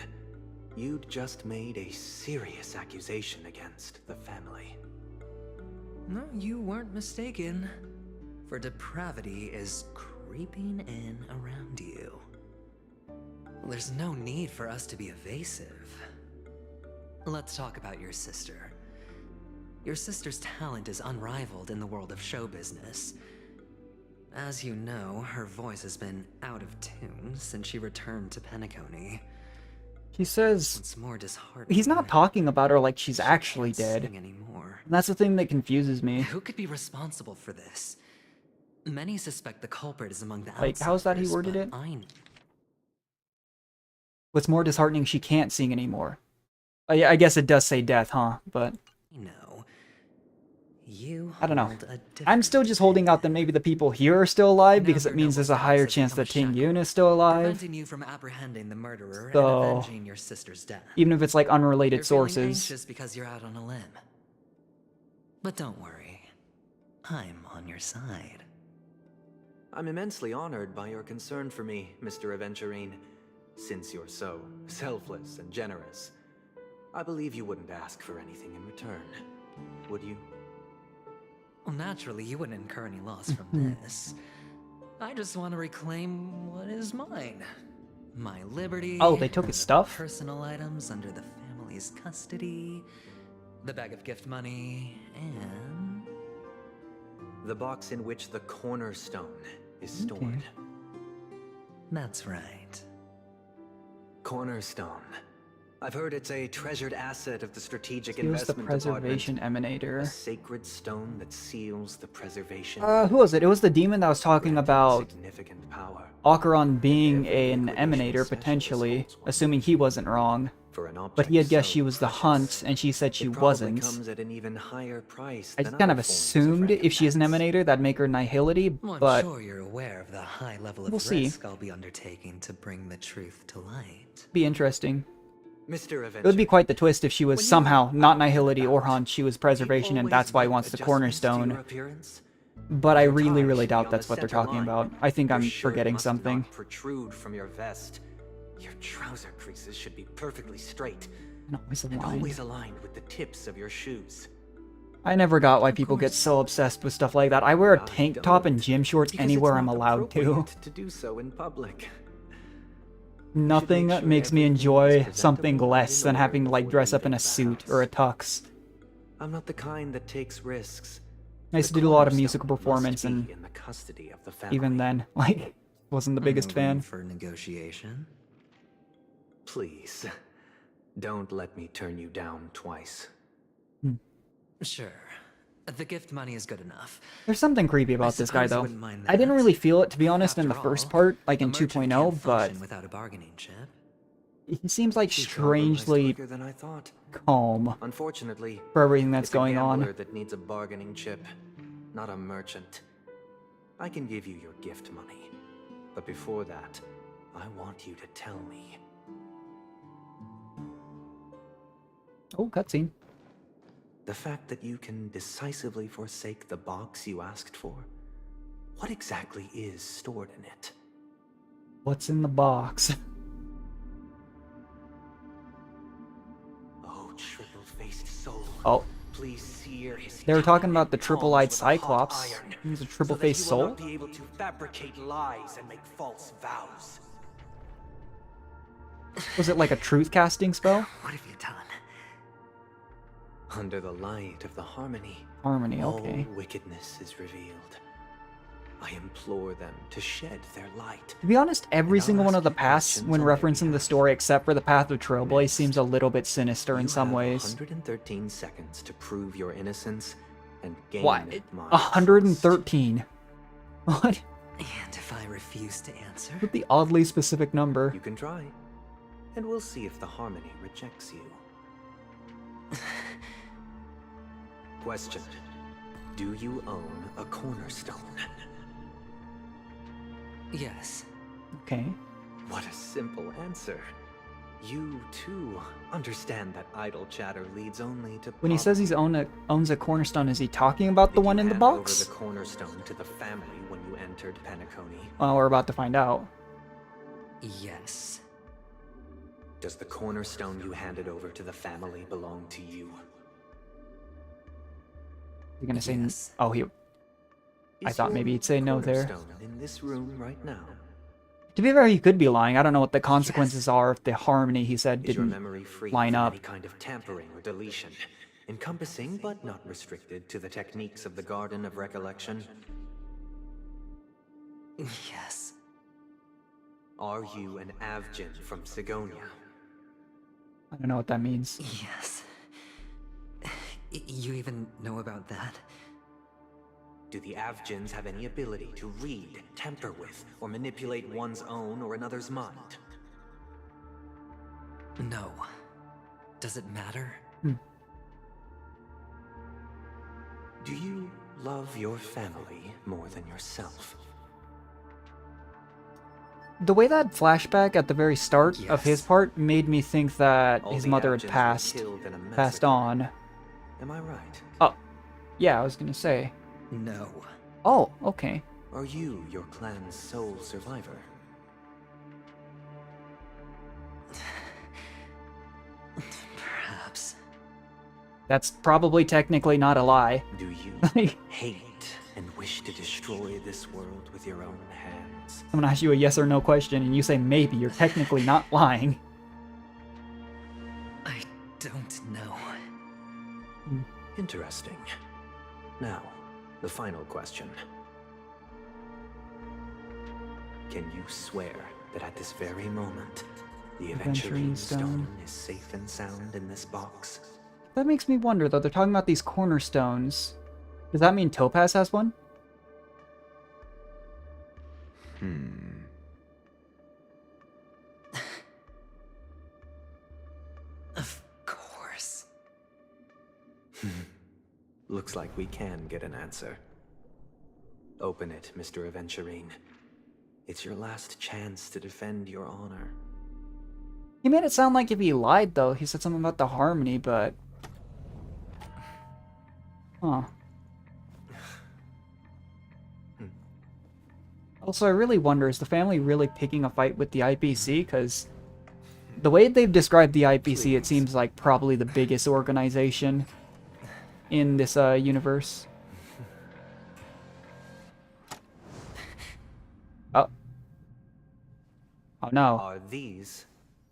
you'd just made a serious accusation against the family. No, you weren't mistaken. For depravity is creeping in around you. There's no need for us to be evasive. Let's talk about your sister. Your sister's talent is unrivaled in the world of show business. As you know, her voice has been out of tune since she returned to Penacony. He says What's more disheartening, he's not talking about her like she's actually she can't dead. sing anymore. And that's the thing that confuses me. Who could be responsible for this? Many suspect the culprit is among the Like, how's that he outsiders, worded but it? I What's more disheartening, she can't sing anymore. I guess it does say death, huh? But know. You I don't know. hold a I'm still just holding out that maybe the people here are still alive because it means there's a higher chance that Ting Yun is still alive. preventing you from apprehending the murderer So, and avenging your sister's death. Even if it's like unrelated You're feeling sources. anxious because you're out on a limb. But don't worry. I'm on your side. I'm immensely honored by your concern for me, Mr. Aventurine. Since you're so selfless and generous, I believe you wouldn't ask for anything in return, would you? Well, naturally, you wouldn't incur any loss from this. I just want to reclaim what is mine. My liberty. Oh, they took and his the stuff? Personal items under the family's custody. The bag of gift money, and The box in which the cornerstone is stored. that's right. Cornerstone. I've heard it's a treasured asset of the Strategic Seals the Investment preservation Department. A emanator. sacred stone that seals the preservation. Who was it? It was the demon that was talking about Significant power. Acheron being an emanator, potentially, assuming he wasn't wrong. For an But he had object guessed so she was the hunt, and she said she It probably wasn't. comes at an even higher price I than just kind of other forms assumed if she is an emanator, that'd make her Nihility, Well, I'm but sure you're aware of the high level of we'll see. risk I'll be undertaking to bring the truth to light. be interesting. Mr. It would be quite the twist if she was somehow not Nihility or Hunt, she was Preservation, and that's why he wants the Cornerstone. But I really doubt that's what they're talking about. I think I'm forgetting something. Protrude from your vest. Your trouser creases should be perfectly straight And always and aligned. always aligned with the tips of your shoes. I never got why people get so obsessed with stuff like that. I wear a tank top and gym shorts Because anywhere it's I'm not allowed to. appropriate to do so in public. Nothing makes me enjoy something less than having to like dress up in a suit or a tux. I'm not the kind that takes risks. I used to The do a lot of cornerstone musical must performance, be and in the custody of the family. even then, like, Wasn't the biggest No room fan. for negotiation. Please, don't let me turn you down twice. Sure. The gift money is good enough. There's something creepy about this guy, suppose you though. wouldn't mind I didn't that. really feel it, to be honest, in the After first all, part, like in a merchant 2.0, can't but function without a bargaining chip. he seems like She's organized strangely quicker than I thought. calm Unfortunately, for everything that's it's a going gambler on. that needs a bargaining chip, not a merchant. I can give you your gift money, but before that, I want you to tell me. Oh, cutscene. The fact that you can decisively forsake the box you asked for, what exactly is stored in it? What's in the box? Oh, triple-faced soul. Oh. Please sear his They were talking about the palms triple-eyed with a hot Cyclops. iron, He's a so that triple-faced he will soul? not be able to fabricate lies and make false vows. Was it like a truth casting spell? What have you done? Under the light of the harmony, Harmony, okay. all wickedness is revealed. I implore them to shed their light. To be honest, every And I'll single one of the ask you paths, questions when on their referencing the behalf. story, except for the Path of Trailblaze, seems a little bit sinister in You some have ways. 113 seconds to prove your innocence and gain What? my 113? What? And if I refuse to answer? With the oddly specific number. You can try, and we'll see if the harmony rejects you. Question. Do you own a cornerstone? Yes. Okay. What a simple answer. You, too, understand that idle chatter leads only to When he says he owns a cornerstone, is he talking about the one in the hand box? over the cornerstone to the family when you entered Penacony. Well, we're about to find out. Yes. Does the cornerstone you handed over to the family belong to you? You're gonna say Yes. oh, he. I Is thought your maybe he'd say no there. cornerstone in this room right now? To be fair, he could be lying. I don't know what the consequences are if the harmony he said Is your didn't memory free line from up. any kind of tampering or deletion, encompassing but not restricted to the techniques of the Garden of Recollection? Yes. Are you an Avgin from Sigonia? I don't know what that means. Yes. You even know about that? Do the Avgins have any ability to read, tamper with, or manipulate one's own or another's mind? No. Does it matter? Do you love your family more than yourself? The way that flashback at the very start of his part made me think that All his the mother had Avgins were passed killed in a passed massacre. on. Am I right? Oh, yeah, I was gonna say. No. Oh, okay. Are you your clan's sole survivor? Perhaps. That's probably technically not a lie. Do you hate and wish to destroy this world with your own hands? Someone asks you a yes or no question and you say maybe, you're technically not lying. I don't know. Interesting. Now, the final question. Can you swear that at this very moment, the Aventurine Aventurine Stone. Stone is safe and sound in this box? That makes me wonder, though. They're talking about these cornerstones. Does that mean Topaz has one? Of course. Looks like we can get an answer. Open it, Mr. Aventurine. It's your last chance to defend your honor. He made it sound like if he lied, though. He said something about the harmony, but... Huh. Also, I really wonder, is the family really picking a fight with the IPC? Because the way they've described the IPC, it seems like probably the biggest organization in this universe. Oh. Oh no. Are these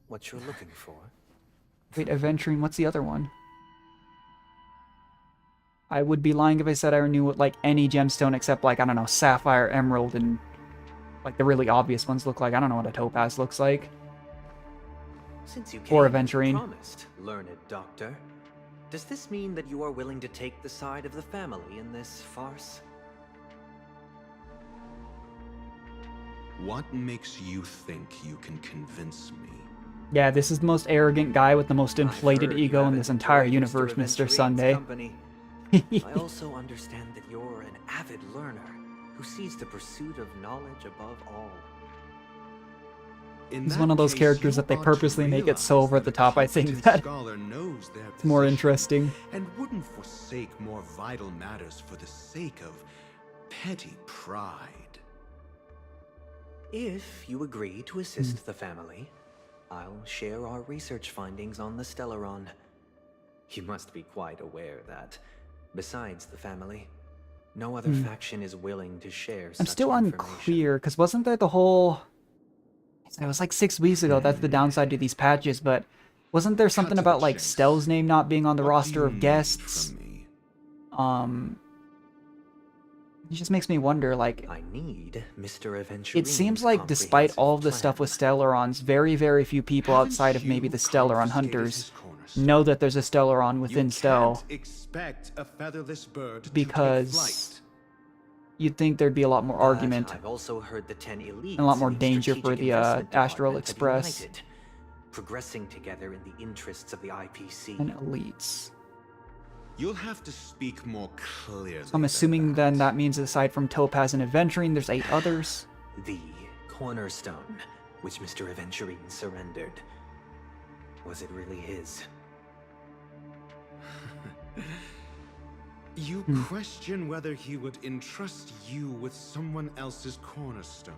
what you're looking for? Wait, Aventurine, what's the other one? I would be lying if I said I knew like any gemstone except like, I don't know, Sapphire, Emerald, and like the really obvious ones look like. I don't know what a topaz looks like. Since you Or came as you aventurine. promised, learned doctor, does this mean that you are willing to take the side of the family in this farce? What makes you think you can convince me? Yeah, this is the most arrogant guy with the most inflated I've heard ego you in this entire haven't enjoyed universe, Mr. Mr. Sunday. company. I also understand that you're an avid learner who sees the pursuit of knowledge above all. He's one of those characters that they purposely make it so over the top, I think, that it's more interesting. And wouldn't forsake more vital matters for the sake of petty pride. If you agree to assist the family, I'll share our research findings on the Stellaron. You must be quite aware that, besides the family, no other faction is willing to share I'm such still information. unclear, because wasn't there the whole... It was like 6 weeks ago, that's the downside to these patches, but wasn't there something about, like, Stell's name not being on the roster of guests? It just makes me wonder, like... I need Mr. Aventurine. It seems like despite all of the stuff with Stellarons, very, very few people outside of maybe the Stellaron hunters know that there's a Stellaron within Stell. Expect a featherless bird Because you'd think there'd be a lot more argument I've also heard the 10 elites and a lot more in danger for strategic the investment Astral department have Express united, progressing together in the interests of the IPC. and elites. You'll have to speak more clearly. So I'm assuming then that means aside from Topaz and Aventurine, there's 8 others. The cornerstone, which Mr. Aventurine surrendered. Was it really his? You question whether he would entrust you with someone else's cornerstone.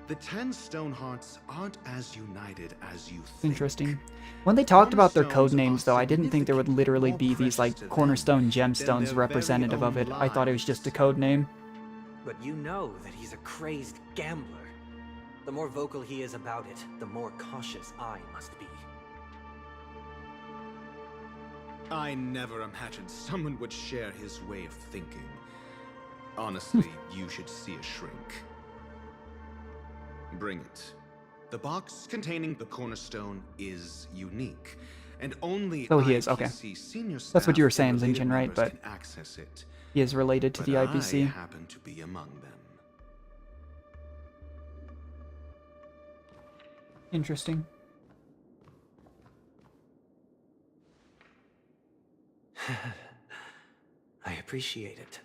The 10 Stonehearts aren't as united as you think. Interesting. When they talked about their code names, though, I didn't think there would literally be these, like, cornerstone gemstones representative of it. I thought it was just a code name. But you know that he's a crazed gambler. The more vocal he is about it, the more cautious I must be. I never imagined someone would share his way of thinking. Honestly, you should see a shrink. Bring it. The box containing the cornerstone is unique, and only Oh, he is, okay. IPC senior That's what you were staff and saying, related Xinjin, right? members But can access it. he is related to But the IPC. I happen to be among them. Interesting. I appreciate it.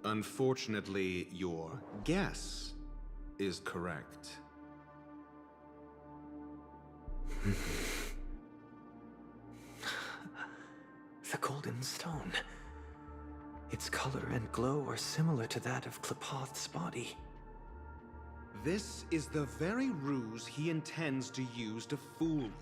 Unfortunately, your guess is correct. The golden stone. Its color and glow are similar to that of Klepoth's body. This is the very ruse he intends to use to fool you.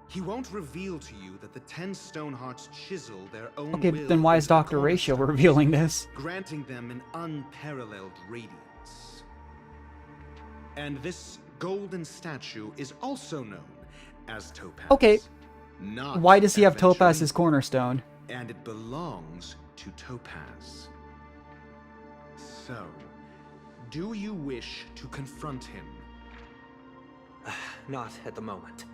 He won't reveal to you that the 10 Stonehearts chisel their own Okay, will then why is into the Dr. Ratio cornerstone, revealing this? granting them an unparalleled radiance. And this golden statue is also known as Topaz. Okay, Not why does he have Aventurine, Topaz as cornerstone? and it belongs to Topaz. So, do you wish to confront him? Not at the moment.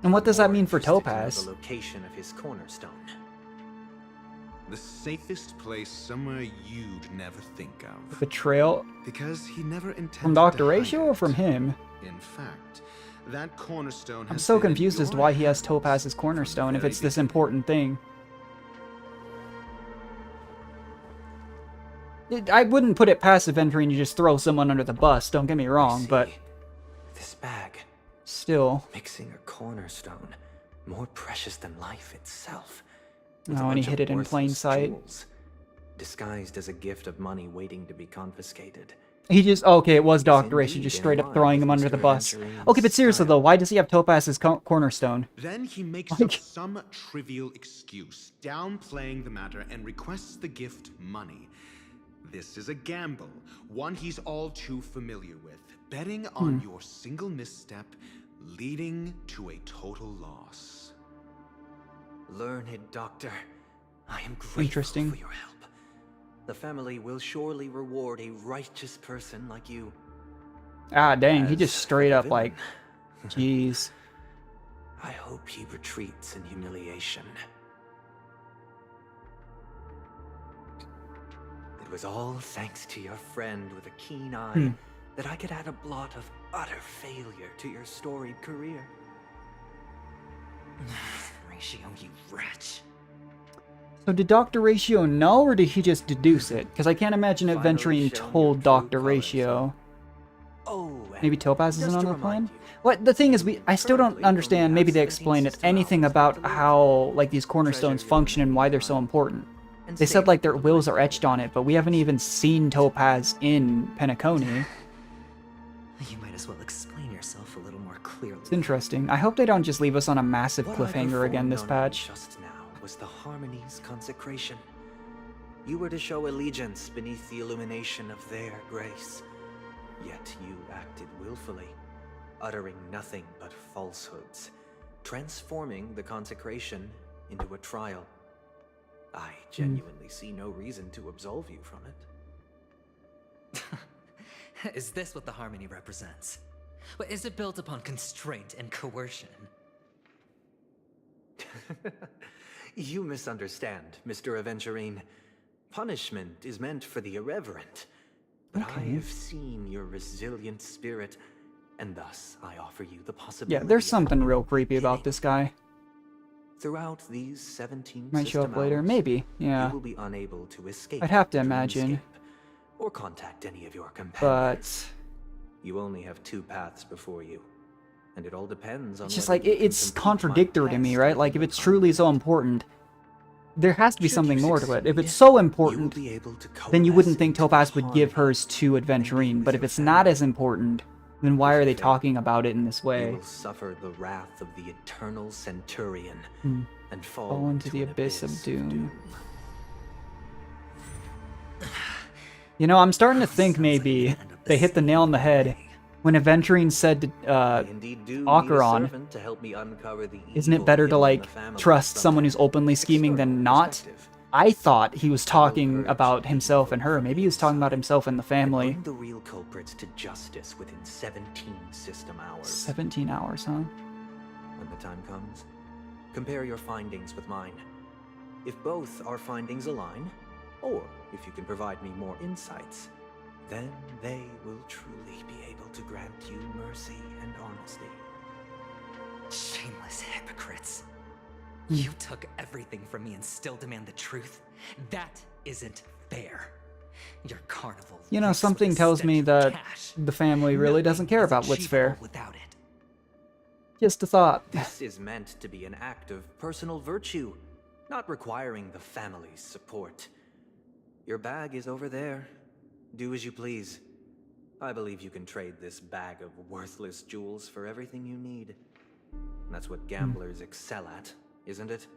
And what does that mean for Interested to know Topaz? the location of his cornerstone. The safest place somewhere you'd never think of. Betrayal Because he never intended from Dr. to hide Ratio or it. from him? In fact, that cornerstone I'm has so been in confused as to your why he has hands Topaz as from the cornerstone if very it's this important thing. I wouldn't put it past Aventurine to just throw someone under the bus, don't get me wrong, but This bag, still. mixing a cornerstone, more precious than life itself. With a Oh, and he bunch hid of it in plain worthless sight. jewels, disguised as a gift of money waiting to be confiscated. He just, okay, it was He's Dr. Ratio indeed just in straight up line throwing with him under the Mr. bus. Aventurine's Okay, but seriously style. though, why does he have Topaz as cornerstone? Then he makes Like- up some trivial excuse, downplaying the matter, and requests the gift money. This is a gamble, one he's all too familiar with. Betting on your single misstep leading to a total loss. Learned doctor, I am grateful Interesting. for your help. The family will surely reward a righteous person like you. Ah, dang, he As just for straight the up like, villain, jeez. I hope he retreats in humiliation. It was all thanks to your friend with a keen eye that I could add a blot of utter failure to your storied career. Ratio, you wretch. So did Dr. Ratio know, or did he just deduce it? Because I can't imagine Adventuring told Dr. Ratio. Oh, Maybe Topaz isn't on the plan? What the thing is, I still don't understand. Maybe they explained it anything about how like these cornerstones function and why they're so important. They said like their wills are etched on it, but we haven't even seen Topaz in Penacony. You might as well explain yourself a little more clearly. It's interesting. I hope they don't just leave us on a massive What I cliffhanger again this performed on you patch. just now was the Harmony's consecration. You were to show allegiance beneath the illumination of their grace. Yet you acted willfully, uttering nothing but falsehoods, transforming the consecration into a trial. I genuinely see no reason to absolve you from it. Is this what the Harmony represents? But is it built upon constraint and coercion? You misunderstand, Mr. Aventurine. Punishment is meant for the irreverent. But I have seen your resilient spirit, and thus I offer you the possibility. Yeah, there's something real creepy about this guy. Throughout these 17 Might show up system later, hours, maybe. Yeah. You will be unable to escape. I'd have to the imagine. dreamscape, or contact any of your companions. But You only have two paths before you, and it all depends on. it's just whether like you can it's complete my contradictory to me, test right? and Like if the it's truly so important, there has to be Should something you more to it. If succeed, it's so you will important, be able to then you coalesce wouldn't think into Topaz would give harmony hers to Adventurine. But if it's not as important, then why are they talking about it in this You way? will suffer the wrath of the eternal centurion and Fall into the an abyss of doom. You know, I'm starting to think maybe they hit the nail on the head when Aventurine said to Acheron, servant to help me uncover the isn't it evil better to hidden in like the family trust from someone an who's openly scheming than not? perspective. I thought he was talking about himself and her. Maybe he was talking about himself and the family. Bring the real culprits to justice within 17 system hours. 17 hours, huh? When the time comes, compare your findings with mine. If both our findings align, or if you can provide me more insights, then they will truly be able to grant you mercy and honesty. Shameless hypocrites. You took everything from me and still demand the truth? That isn't fair. Your carnival. You know, leaps with something the tells me stench of that cash. the family really doesn't care about what's fair. Without it. Just a thought. This is meant to be an act of personal virtue, not requiring the family's support. Your bag is over there. Do as you please. I believe you can trade this bag of worthless jewels for everything you need. That's what gamblers excel at, isn't it?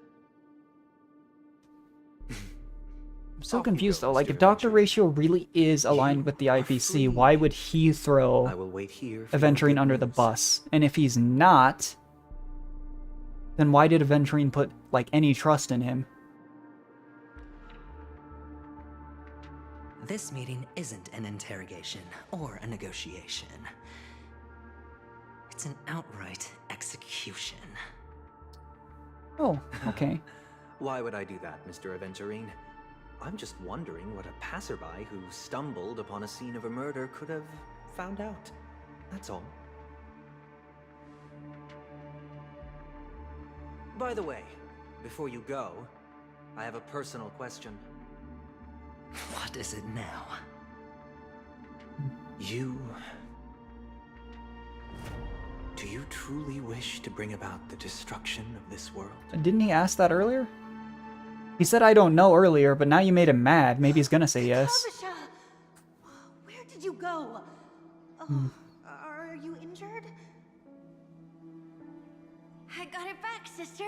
I'm so confused though. Like, if Dr. Ratio really is aligned with the IPC, why would he throw I will wait here for Aventurine under the bus? And if he's not, then why did Aventurine put like any trust in him? This meeting isn't an interrogation or a negotiation. It's an outright execution. Oh, okay. Why would I do that, Mr. Aventurine? I'm just wondering what a passerby who stumbled upon a scene of a murder could have found out. That's all. By the way, before you go, I have a personal question. What is it now? Do you truly wish to bring about the destruction of this world? Didn't he ask that earlier? He said I don't know earlier, but now you made him mad. Maybe he's gonna say yes. Kabasha! Where did you go? Oh, are you injured? I got it back, sister.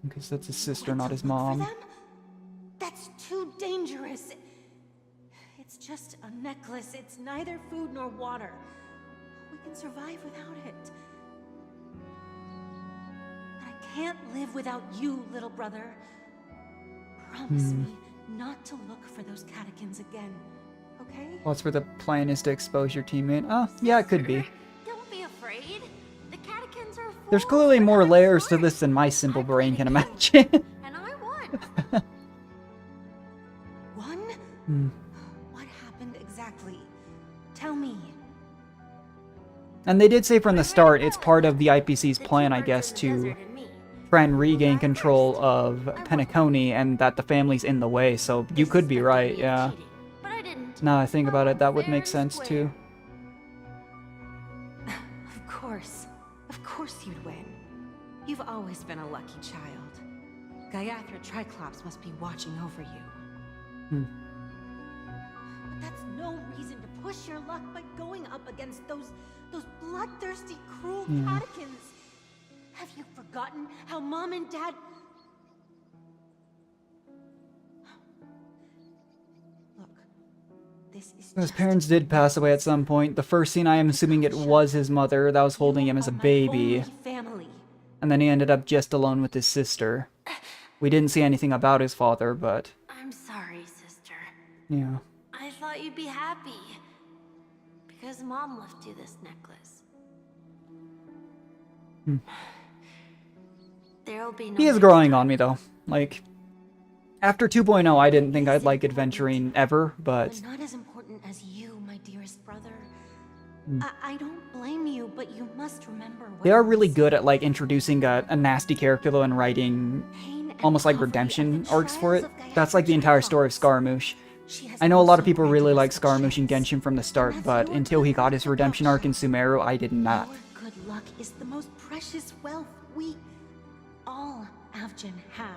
Because that's his sister, not his For mom. them? That's too dangerous. It's just a necklace. It's neither food nor water. We can survive without it. But I can't live without you, little brother. Promise me not to look for those catechins again, okay? Well, that's where the plan is to expose your teammate. Oh, yeah, it could be. Don't be afraid. The catechins are There's clearly more layers to this than my simple brain can imagine. and I won. One? What happened exactly? Tell me. And they did say from the start it's part of the IPC's plan, I guess, to try and regain control of Penacony, and that the family's in the way, so you could be right, yeah. Now I think about it, that would make sense too. Of course you'd win. You've always been a lucky child. Gaiathra Triclops must be watching over you. But that's no reason to push your luck by going up against those bloodthirsty, cruel catechins. Have you forgotten how Mom and Dad... Look, this is His parents did pass away at some point. The first scene, I am assuming it was his mother that was holding him as a baby. family. And then he ended up just alone with his sister. We didn't see anything about his father, but... I'm sorry, sister. Yeah. I thought you'd be happy. Because Mom left you this necklace. There'll be no... He is growing on me, though. Like, after 2.0, I didn't think I'd like adventuring ever, but... Not as important as you, my dearest brother. I don't blame you, but you must remember what They are really good at, like, introducing a nasty character, though, and writing almost like redemption arcs for it. That's like the entire story of Scaramouche. I know a lot of people really like Scaramouche and Genshin from the start, but until he got his redemption arc in Sumeru, I did not. good luck is the most precious wealth we all Avgin have.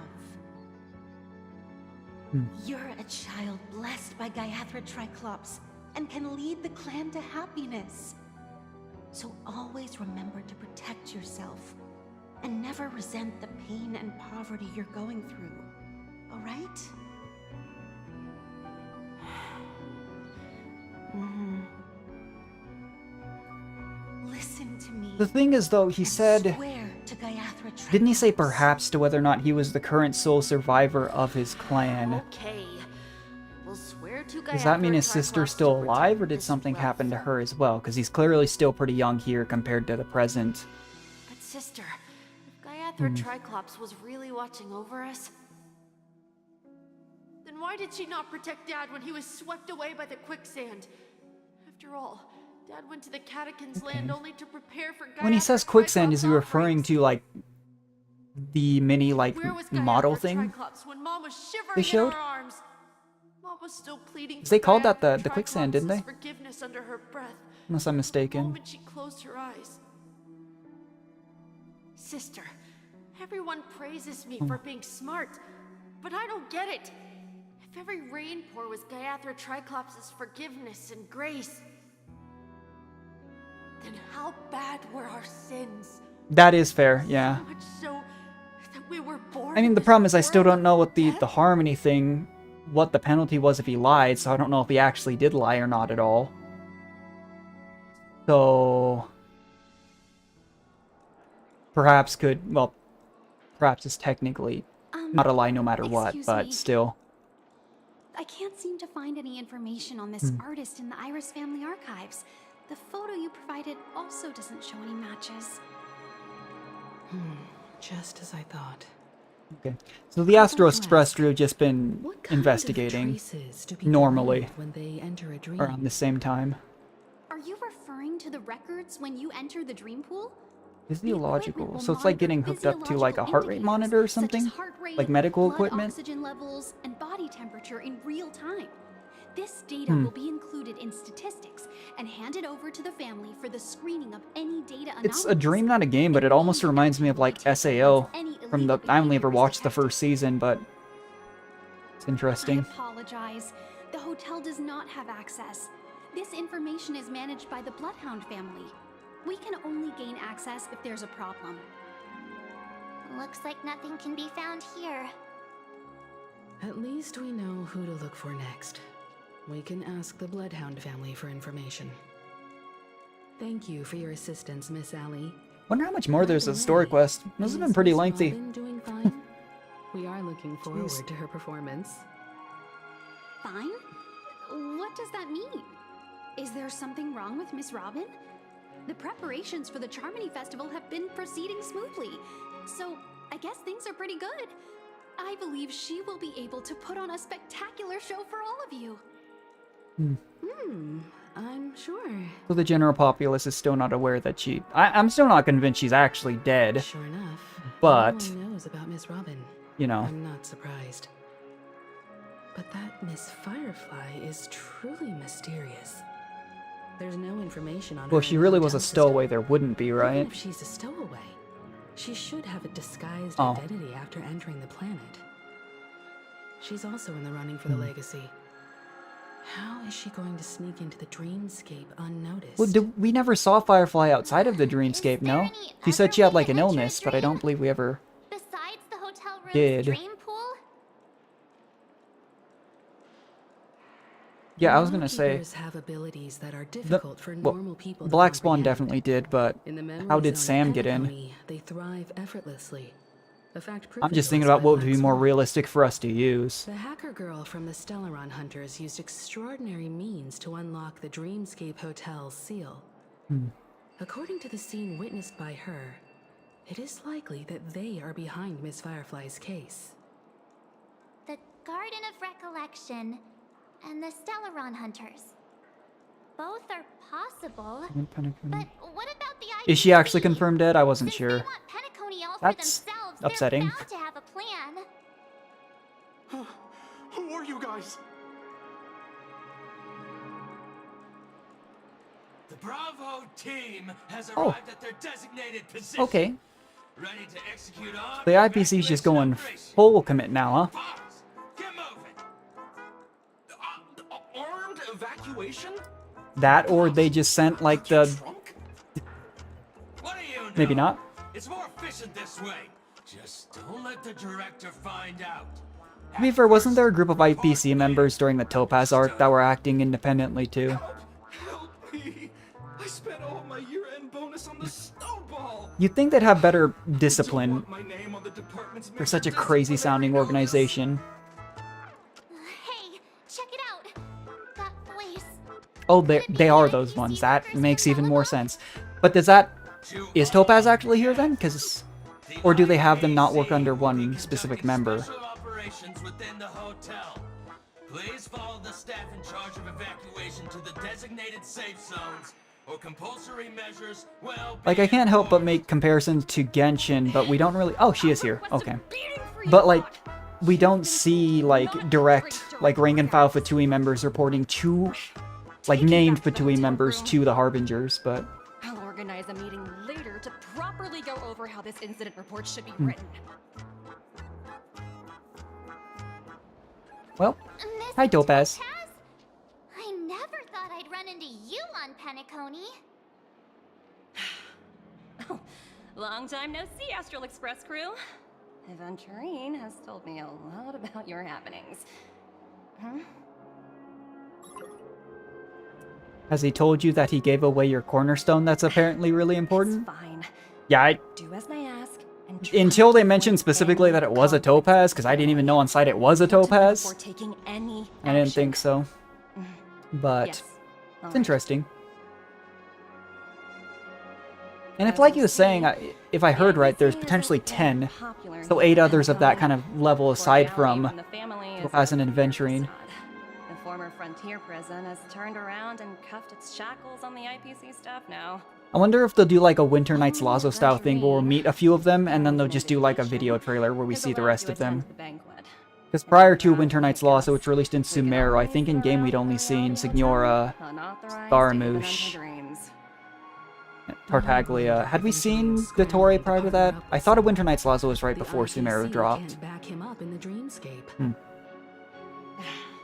You're a child blessed by Gaiathra Triclops and can lead the clan to happiness. So always remember to protect yourself and never resent the pain and poverty you're going through. All right? Listen to me. The thing is, though, he said... Didn't he say perhaps to whether or not he was the current sole survivor of his clan? Okay. We'll swear to Does that mean his sister's still alive, or did something happen to her as well? Because he's clearly still pretty young here compared to the present. But sister, if Gaiathra Triclops was really watching over us, then why did she not protect Dad when he was swept away by the quicksand? After all, Dad went to the Catechins' land only to prepare for Gaiathra. When he says quicksand, is he referring to, like, the mini, like, model thing when Mom was shivering they showed? in our arms? Mom was still pleading They for called that Gaiathra the quicksand, didn't they? Triclops' forgiveness under her breath. Unless I'm The mistaken. moment she closed her eyes. Sister, everyone praises me for being smart, but I don't get it. If every rain pour was Gaiathra Triclops' forgiveness and grace, then how bad were our sins? That is fair, yeah. So much so that we were born. I mean, the problem is I still don't know what the harmony thing, what the penalty was if he lied, so I don't know if he actually did lie or not at all. So... perhaps it's technically not a lie no matter what, excuse but me. still. I can't seem to find any information on this artist in the Iris family archives. The photo you provided also doesn't show any matches. Just as I thought. Okay, so the Astro Express crew have just been investigating normally when they enter a dream. around the same time. Are you referring to the records when you enter the dream pool? Physiological, so it's like getting hooked up to like a heart rate monitor or something? Heart rate, Like medical blood equipment? oxygen levels, and body temperature in real time. This data will be included in statistics and handed over to the family for the screening of any data anomalies. It's a dream, not a game, but it almost reminds me of like SAO from the... I only ever watched the first season, but it's interesting. I apologize. The hotel does not have access. This information is managed by the Bloodhound family. We can only gain access if there's a problem. Looks like nothing can be found here. At least we know who to look for next. We can ask the Bloodhound family for information. Thank you for your assistance, Miss Allie. Wonder how much more there's a story quest. This has been pretty lengthy. Robin doing fine? We are looking forward to her performance. Fine? What does that mean? Is there something wrong with Miss Robin? The preparations for the Charmony Festival have been proceeding smoothly, so I guess things are pretty good. I believe she will be able to put on a spectacular show for all of you. I'm sure. So the general populace is still not aware that she... I'm still not convinced she's actually dead. Sure enough. But... No one knows about Miss Robin. You know. I'm not surprised. But that Miss Firefly is truly mysterious. There's no information on her. Well, if she really was a hotel stowaway, system. there wouldn't be, right? Even if she's a stowaway, she should have a disguised Oh. identity after entering the planet. She's also in the running for the legacy. How is she going to sneak into the dreamscape unnoticed? Well, we never saw Firefly outside of the dreamscape, no? She said she had like an illness, but I don't believe we ever Besides the hotel room's did. dream pool? Yeah, I was gonna say... Keepers have abilities that are difficult for well, normal people to Black Spawn comprehend. definitely did, but In the memory how did zone Sam of get in? Penacony, they thrive effortlessly. A fact I'm proven just to thinking us about by what would Black be more Swan. realistic for us to use. The hacker girl from the Stellaron Hunters used extraordinary means to unlock the Dreamscape Hotel's seal. According to the scene witnessed by her, it is likely that they are behind Miss Firefly's case. The Garden of Recollection and the Stellaron Hunters. Both are possible. But what about the Is she actually confirmed dead? I wasn't sure. Penacony all That's for themselves? upsetting. They're bound to have a plan. Who are you guys? The Bravo team has Oh. arrived at their designated position. Okay. Ready to execute on The IPC's just going full commit now, huh? armed evacuation? That, or they just sent like the... What do you know? Maybe not. It's more efficient this way. Just don't let the director find out. To be fair, wasn't there a group of IPC members during the Topaz arc that were acting independently too? Help me. I spent all my year-end bonus on the snowball. You'd think they'd have better discipline My name on the department's for such a crazy-sounding organization. Hey, check it out. That voice. Oh, they are those ones. That makes even more sense. But does that... Is Topaz actually here then? Because... Or do they have them not work under one specific member? Special operations within the hotel. Please follow the staff in charge of evacuation to the designated safe zones or compulsory measures. Well, Like, I can't help but make comparisons to Genshin, but we don't really... Oh, she is here. Okay. But, like, we don't see, like, direct, like, rank and file Fatui members reporting to... Like, named Fatui members to the Harbingers, but... I'll organize a meeting later to properly go over how this incident report should be written. Well, hi, Topaz. I never thought I'd run into you on Penacony. Long time no see, Astral Express crew. Aventurine has told me a lot about your happenings. Huh? Has he told you that he gave away your cornerstone that's apparently really important? Fine. Yeah, Do as I ask. until they mentioned specifically that it was a topaz, because I didn't even know on site it was a topaz. Before taking any I didn't action. think so. But Yes. it's interesting. And if, like you was saying, if I heard right, there's potentially 10, so 8 others of that kind of level aside from Topaz and Adventuring. The former frontier prison has turned around and cuffed its shackles on the IPC staff now. I wonder if they'll do like a Winter Nights Lazo style thing where we'll meet a few of them and then they'll just do like a video trailer where we see the rest of them. Because prior to Winter Nights Lazo, which released in Sumeru, I think in game we'd only seen Signora, Scaramouche, Tartaglia. Had we seen Dottore prior to that? I thought a Winter Nights Lazo was right before Sumeru dropped. Back him up in the dreamscape.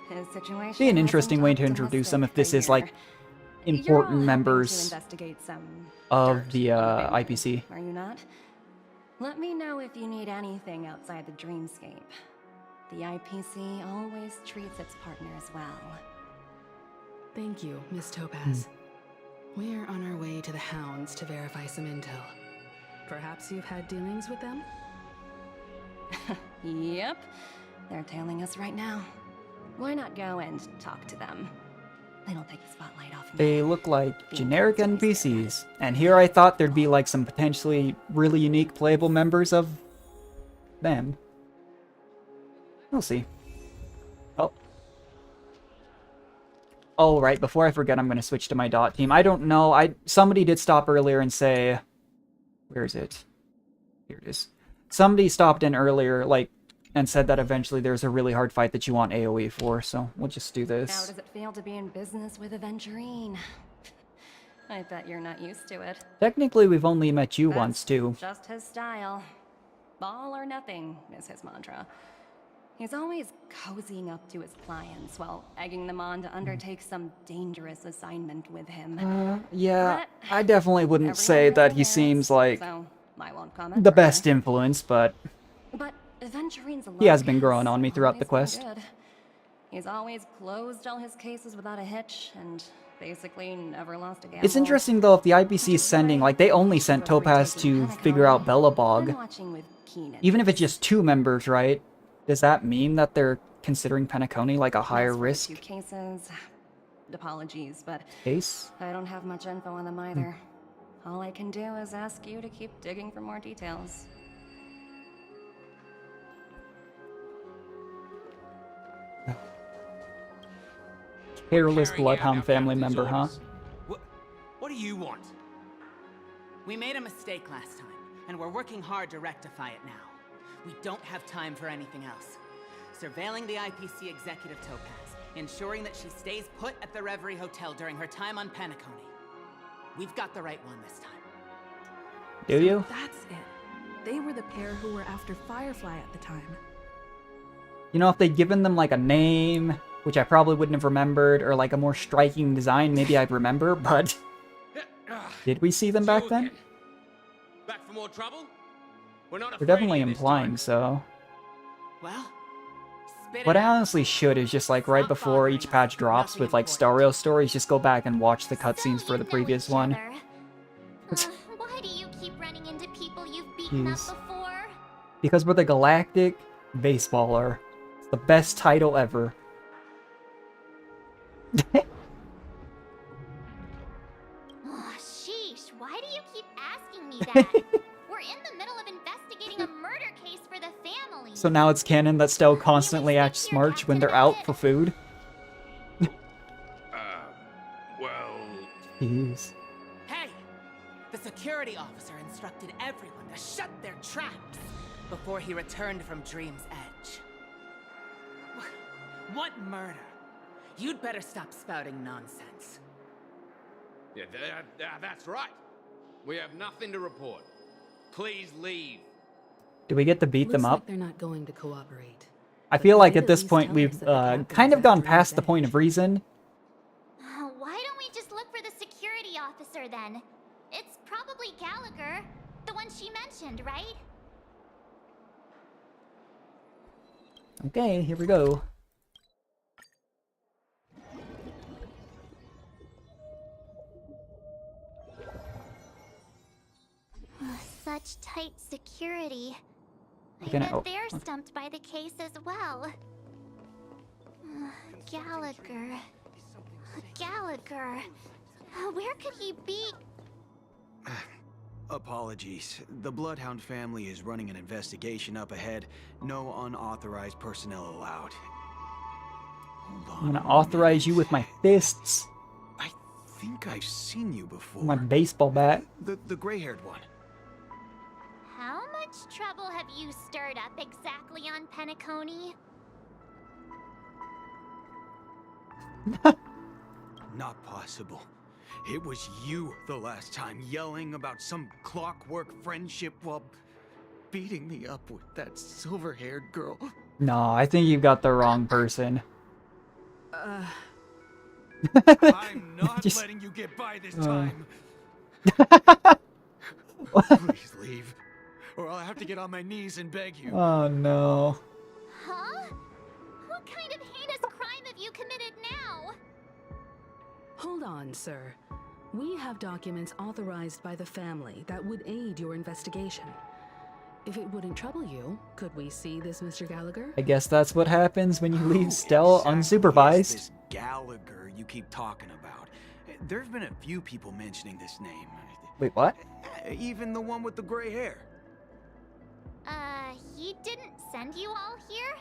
His situation Be an hasn't interesting way to talked introduce us them if this is like You're all important helping to members investigate some of the dirt, IPC. Are you not? Let me know if you need anything outside the dreamscape. The IPC always treats its partners well. Thank you, Miss Topaz. We're on our way to the Hounds to verify some intel. Perhaps you've had dealings with them? Yep. They're tailing us right now. Why not go and talk to them? They don't take the spotlight off me. They look like generic NPCs. And here I thought there'd be like some potentially really unique playable members of them. We'll see. Oh. Oh, right. Before I forget, I'm going to switch to my dot team. I don't know. Somebody did stop earlier and say... Where is it? Here it is. Somebody stopped in earlier, like, and said that eventually there's a really hard fight that you want AoE for, so we'll just do How this. does it feel to be in business with Aventurine? I bet you're not used to it. Technically, we've only met you That's once, too. Just his style. All or nothing is his mantra. He's always cozying up to his clients while egging them on to undertake some dangerous assignment with him. Yeah, But I definitely wouldn't everyone say that he perseveres, seems like so I won't comment the further. best influence, but But Aventurine's he has been growing on me throughout the always been quest. good. He's always closed all his cases without a hitch, and basically never lost a gamble. It's interesting, though, if the IPC is sending, like, they only sent Topaz to figure out Bellabog. Watching with keen Even if it's just 2 members, right? Does that mean that they're considering Penacony like a higher As for the risk 2 cases, apologies, but case? I don't have much info on them either. All I can do is ask you to keep digging for more details. Hairless Bloodhound family member, huh? What do you want? We made a mistake last time, and we're working hard to rectify it now. We don't have time for anything else. Surveilling the IPC executive Topaz, ensuring that she stays put at the Reverie Hotel during her time on Penacony. We've got the right one this time. Do you? That's it. They were the pair who were after Firefly at the time. You know, if they'd given them, like, a name, which I probably wouldn't have remembered, or, like, a more striking design, maybe I'd remember, but... Did we see them back then? Back for more trouble? We're not They're definitely implying so. Well, What I honestly should is just, like, right before each patch drops with, like, Stario stories, just go back and watch the cutscenes for the previous one. Why do you keep running into people you've beaten up Jeez. before? Because we're the Galactic Baseballer. It's the best title ever. Oh, sheesh, why do you keep asking me that? We're in the middle of investigating a murder case for the family. So now it's canon that Stell constantly acts smart when they're out for food. Well... Jeez. hey! The security officer instructed everyone to shut their traps before he returned from Dream's Edge. What murder? You'd better stop spouting nonsense. Yeah, that's right. We have nothing to report. Please leave. Do we get to beat them Looks up? like they're not going to cooperate. I feel like at this point we've kind of gone past the point of reason. Why don't we just look for the security officer then? It's probably Gallagher, the one she mentioned, right? Okay, here we go. Such tight security. I Gonna- bet oh, they're okay. stumped by the case as well. Gallagher. Gallagher. Where could he be? Apologies. The Bloodhound family is running an investigation up ahead. No unauthorized personnel allowed. I'm gonna authorize you with my fists. I think I've seen you before. My baseball bat. The gray-haired one. How much trouble have you stirred up exactly on Penacony? Not possible. It was you the last time, yelling about some clockwork friendship while beating me up with that silver-haired girl. No, I think you've got the wrong person. I'm not letting you get by this time. Please leave, or I'll have to get on my knees and beg you. Oh no. Huh? What kind of heinous crime have you committed now? Hold on, sir. We have documents authorized by the family that would aid your investigation. If it wouldn't trouble you, could we see this, Mr. Gallagher? I guess that's what happens when you leave Stell unsupervised. This Gallagher you keep talking about. There's been a few people mentioning this name. Wait, what? Even the one with the gray hair. He didn't send you all here?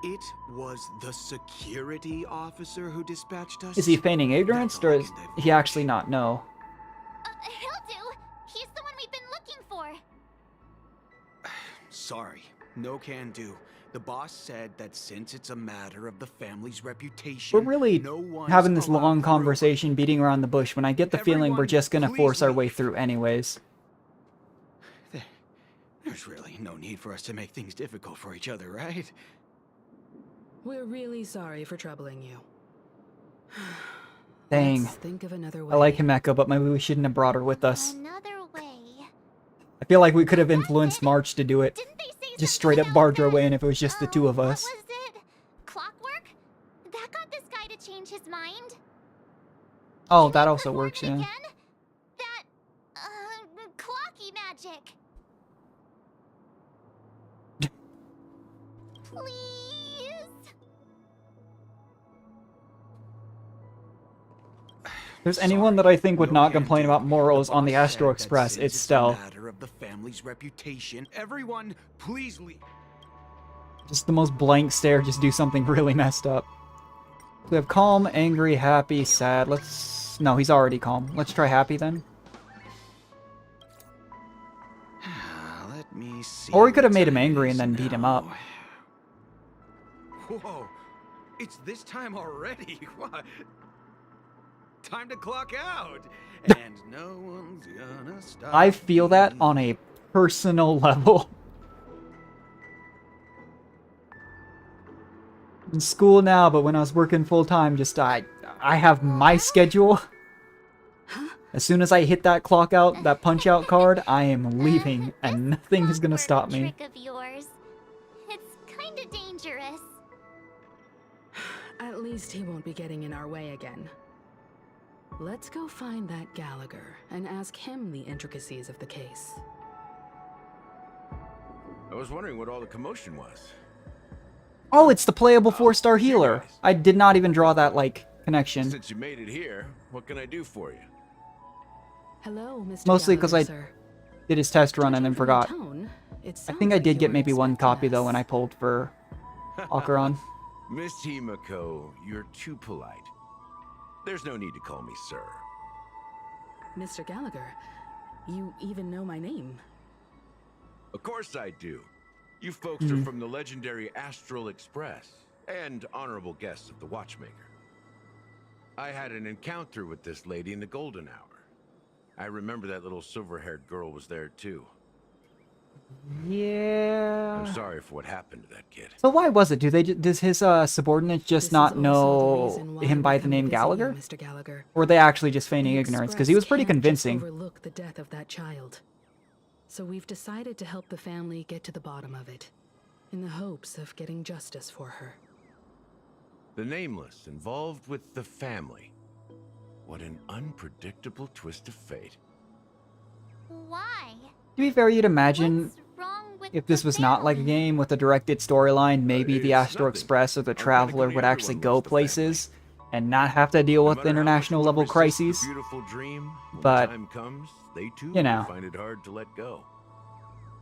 It was the security officer who dispatched us. Is he feigning ignorance, or does he actually not know? He'll do. He's the one we've been looking for. Sorry, no can do. The boss said that since it's a matter of the family's reputation, We're really having this long conversation, beating around the bush, when I get the feeling we're just gonna force our way through anyways. There's really no need for us to make things difficult for each other, right? We're really sorry for troubling you. Dang. Let's think of another way. I like Himeko, but maybe we shouldn't have brought her with us. Another way. I feel like we could have influenced March to do it. Just straight up barge her away, and if it was just the two of us. What was it? Clockwork? That got this guy to change his mind? Oh, that also works, yeah. Again? That, clocky magic. Please? If there's anyone that I think would not complain about morals on the Astro Express, it's Stell. Matter of the family's reputation. Everyone, please leave. Just the most blank stare, just do something really messed up. We have calm, angry, happy, sad. Let's... No, he's already calm. Let's try happy then. Let me see. Or we could have made him angry and then beat him up. Whoa, it's this time already. What? Time to clock out. And no one's gonna stop. I feel that on a personal level. In school now, but when I was working full time, just I have my schedule. As soon as I hit that clock out, that punch out card, I am leaving, and nothing is gonna stop me. Trick of yours. It's kinda dangerous. At least he won't be getting in our way again. Let's go find that Gallagher and ask him the intricacies of the case. I was wondering what all the commotion was. Oh, it's the playable 4-star healer. I did not even draw that, like, connection. Since you made it here, what can I do for you? Hello, Mr. Mostly because I Gallagher, did his test run and then forgot. tone, it I sounds think I like did you get weren't maybe one expecting copy, though, us. when I pulled for Acheron. Miss Himeko, you're too polite. There's no need to call me sir. Mr. Gallagher, you even know my name. Of course I do. You folks are from the legendary Astral Express and honorable guests of the Watchmaker. I had an encounter with this lady in the Golden Hour. I remember that little silver-haired girl was there too. Yeah. I'm sorry for what happened to that kid. So why was it? Does his subordinates just not know him by the name Gallagher? Mr. Gallagher. Or were they actually just feigning The ignorance? Because he was pretty Express can't just convincing. overlook the death of that child. So we've decided to help the family get to the bottom of it, in the hopes of getting justice for her. The Nameless involved with the family. What an unpredictable twist of fate. Why? To be fair, you'd imagine if this was not like a game with a directed storyline, maybe the Astro Express or the Traveler would actually go places and not have to deal with international level crises. Beautiful dream. When But, time comes, they too you know. find it hard to let go.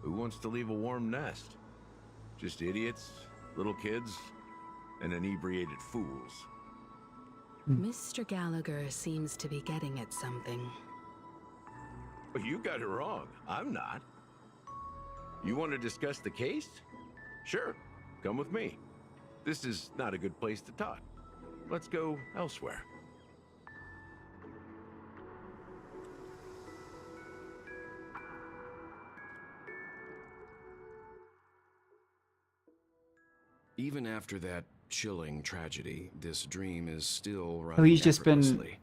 Who wants to leave a warm nest? Just idiots, little kids, and inebriated fools. Mr. Gallagher seems to be getting at something. Well, you got it wrong. I'm not. You want to discuss the case? Sure, come with me. This is not a good place to talk. Let's go elsewhere. Even after that chilling tragedy, this dream is still running So he's just been effortlessly.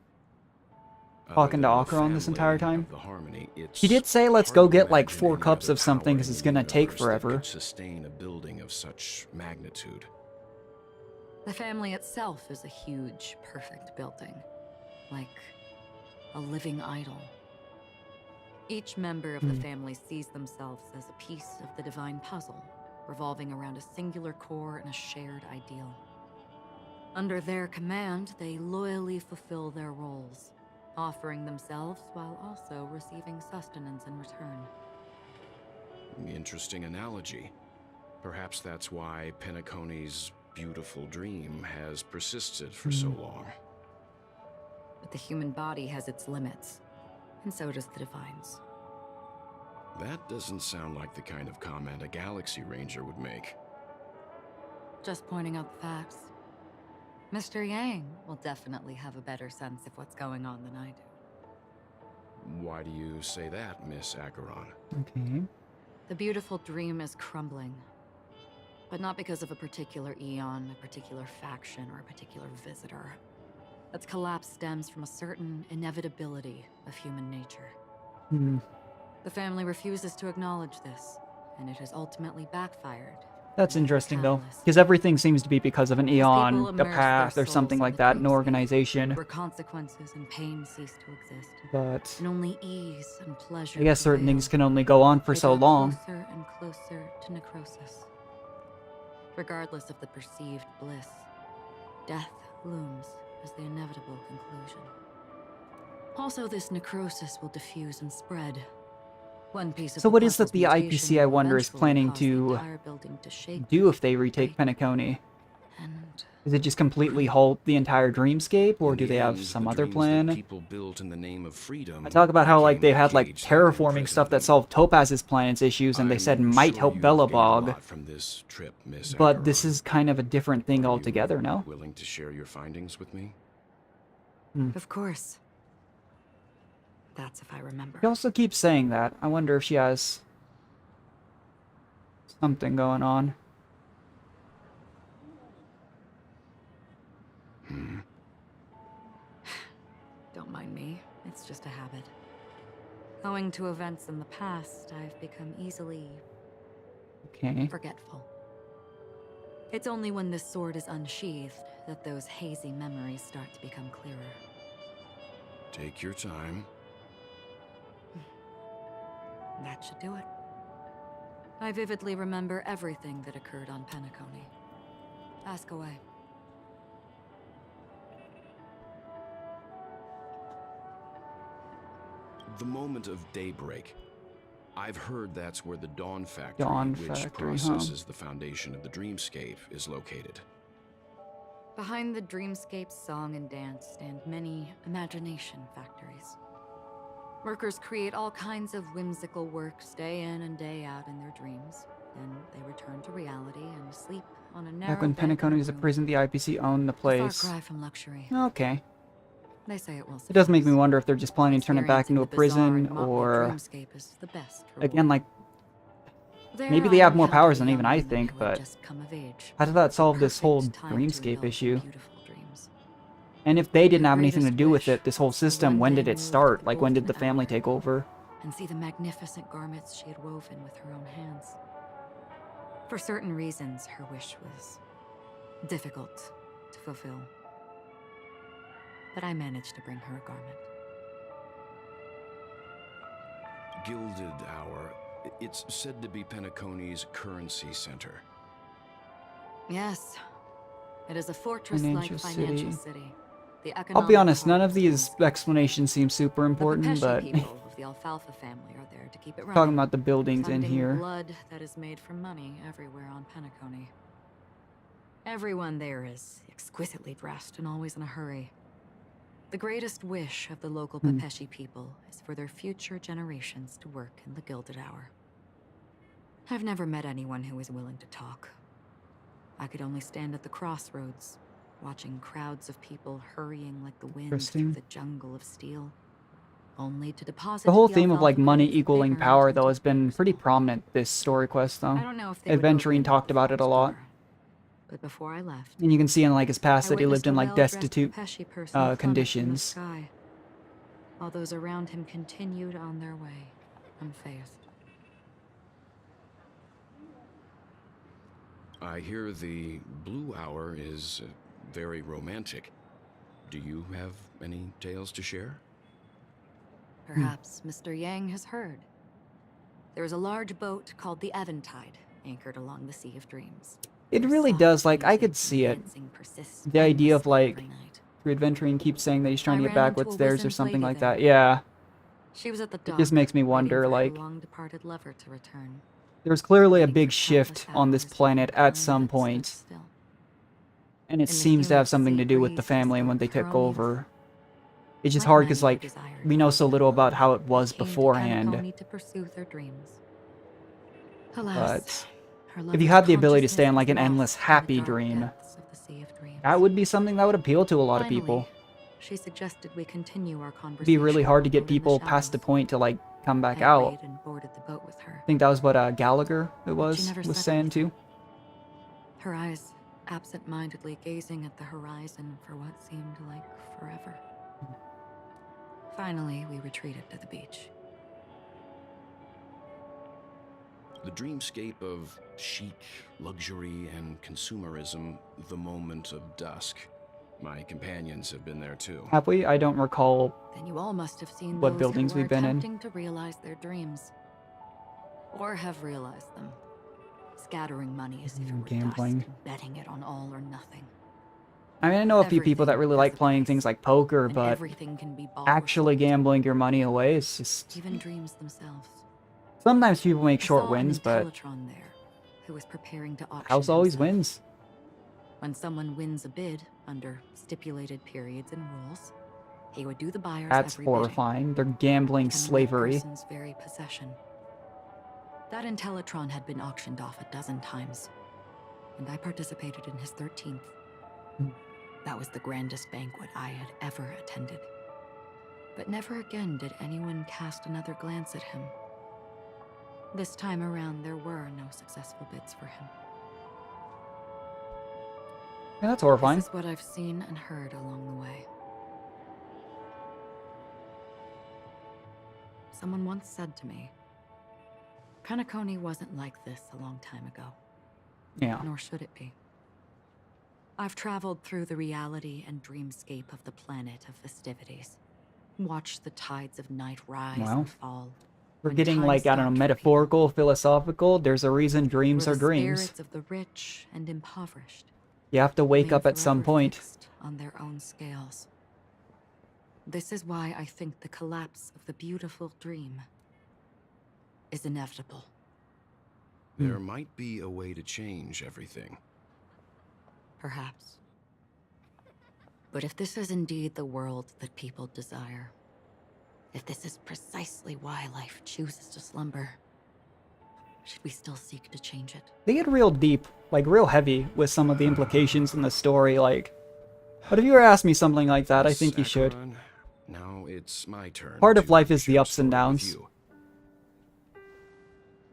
talking to Other than the Acheron this entire family time? of the harmony, it's He did say, let's go hard to get like imagine 4 any cups other of something power because in it's the gonna take universe that forever. could sustain a building of such magnitude. The family itself is a huge, perfect building. Like a living idol. Each member of the family sees themselves as a piece of the divine puzzle, revolving around a singular core and a shared ideal. Under their command, they loyally fulfill their roles, offering themselves while also receiving sustenance in return. Interesting analogy. Perhaps that's why Penacony's beautiful dream has persisted for so long. But the human body has its limits, and so does the Divines. That doesn't sound like the kind of comment a Galaxy Ranger would make. Just pointing out the facts. Mr. Yang will definitely have a better sense of what's going on than I do. Why do you say that, Miss Acheron? Okay. The beautiful dream is crumbling. But not because of a particular eon, a particular faction, or a particular visitor. Its collapse stems from a certain inevitability of human nature. The family refuses to acknowledge this, and it has ultimately backfired. That's interesting, though, because everything seems to be because of an eon, a path, or something like that, an organization. Where consequences and pain cease to exist. But and only ease and pleasure. I guess certain things can only go on for so long. Closer and closer to necrosis. Regardless of the perceived bliss, death looms as the inevitable conclusion. Also, this necrosis will diffuse and spread. One piece of So what is that the IPC, I wonder, is planning to do if they retake Penacony? Is it just completely halt the entire dreamscape, or do they have some other plan? People built in the name of freedom. I talk about how like they've had like terraforming stuff that solved Topaz's planet's issues, and they said might help Belobog. But this is kind of a different thing altogether, no? Willing to share your findings with me? Of course. That's if I remember. She also keeps saying that. I wonder if she has something going on. Don't mind me. It's just a habit. Owing to events in the past, I've become easily forgetful. It's only when this sword is unsheathed that those hazy memories start to become clearer. Take your time. That should do it. I vividly remember everything that occurred on Penacony. Ask away. The moment of daybreak. I've heard that's where the Dawn Factory, which Factory, processes the foundation of the dreamscape, is located. Behind the dreamscape's song and dance stand many imagination factories. Workers create all kinds of whimsical works day in and day out in their dreams. Then they return to reality and sleep on a narrow Back when Penacony was a prison, the IPC owned the place. Far cry from luxury. Okay. They say it will It does make me wonder if they're just planning to turn it back into a prison, or again, like maybe they have more powers than even I think, but how did that solve this whole dreamscape issue? And if they didn't have anything to do with it, this whole system, when did it start? Like, when did the family take over? And see the magnificent garments she had woven with her own hands. For certain reasons, her wish was difficult to fulfill. But I managed to bring her a garment. Gilded Hour. It's said to be Penacony's currency center. Yes. It is a fortress-like financial city. I'll be honest, none of these explanations seem super important, but people of the Alfalfa family are there to keep it running. Talking about the buildings in Funding here. Blood that is made from money everywhere on Penacony. Everyone there is exquisitely dressed and always in a hurry. The greatest wish of the local Pepeshi people is for their future generations to work in the Gilded Hour. I've never met anyone who is willing to talk. I could only stand at the crossroads, watching crowds of people hurrying like the wind through the jungle of steel, only to deposit The whole theme of like money equaling power, though, has been pretty prominent this story quest, though. I don't know if they would Adventuring talked about it a lot. But before I left, And you can see in like his past that he lived in like well-dressed destitute Pepeshi person plummet from the conditions. sky, while those around him continued on their way, unfazed. I hear the Blue Hour is very romantic. Do you have any tales to share? Perhaps Mr. Yang has heard. There is a large boat called the Eventide, anchored along the Sea of Dreams. It really does, like, I could see it. The idea of, like, the adventuring keeps saying that he's trying to get back what's theirs or something like that. Yeah. She was at the It dock, just makes me wonder, like, long-departed lover to return. there's clearly a big shift on this planet at some point. And it seems to have something to do with the family and when they took over. It's just hard because, like, we know so little about how it was beforehand. To pursue their dreams. But if you had the ability to stay in, like, an endless happy dream, that would be something that would appeal to a lot of people. She suggested we continue our It'd conversation. be really hard to get people past the point to, like, come back out. And boarded the boat with her. I think that was what Gallagher was said saying too. Her eyes absent-mindedly gazing at the horizon for what seemed like forever. Finally, we retreated to the beach. The dreamscape of chic, luxury, and consumerism, the moment of dusk. My companions have been there too. Have we? I don't recall Then you all must have seen what those buildings who were we've been in. attempting to realize their dreams. Or have realized them. Scattering money as if it were Gambling. dust, and betting it on all or nothing. I mean, I know a few people that really like playing things like poker, And but everything can be bought or actually gambling your money away is just... even dreams themselves. Sometimes people make short I saw wins, an but Teletron there, who was preparing to auction house always himself. wins. When someone wins a bid under stipulated periods and rules, he would do the buyer's That's every bidding, horrifying. They're gambling becoming that slavery. person's very possession. That Intellitron had been auctioned off 12 times, and I participated in his 13th. That was the grandest banquet I had ever attended. But never again did anyone cast another glance at him. This time around, there were no successful bids for him. Yeah, that's horrifying. This is what I've seen and heard along the way. Someone once said to me, Penacony wasn't like this a long time ago. Yeah. Nor should it be. I've traveled through the reality and dreamscape of the planet of festivities. Watched the tides of night rise Wow. and fall. We're when getting, time like, I don't know, stopped for metaphorical, philosophical. There's a reason dreams were are the dreams. spirits of the rich and impoverished. You have to wake remain up at some forever point. fixed on their own scales. This is why I think the collapse of the beautiful dream is inevitable. There might be a way to change everything. Perhaps. But if this is indeed the world that people desire, if this is precisely why life chooses to slumber, should we still seek to change it? They get real deep, like real heavy with some of the implications in the story. Like, what if you were asked me something like that? I think you should. Acheron, now it's my turn. Part of to life is the share ups and story with downs. You.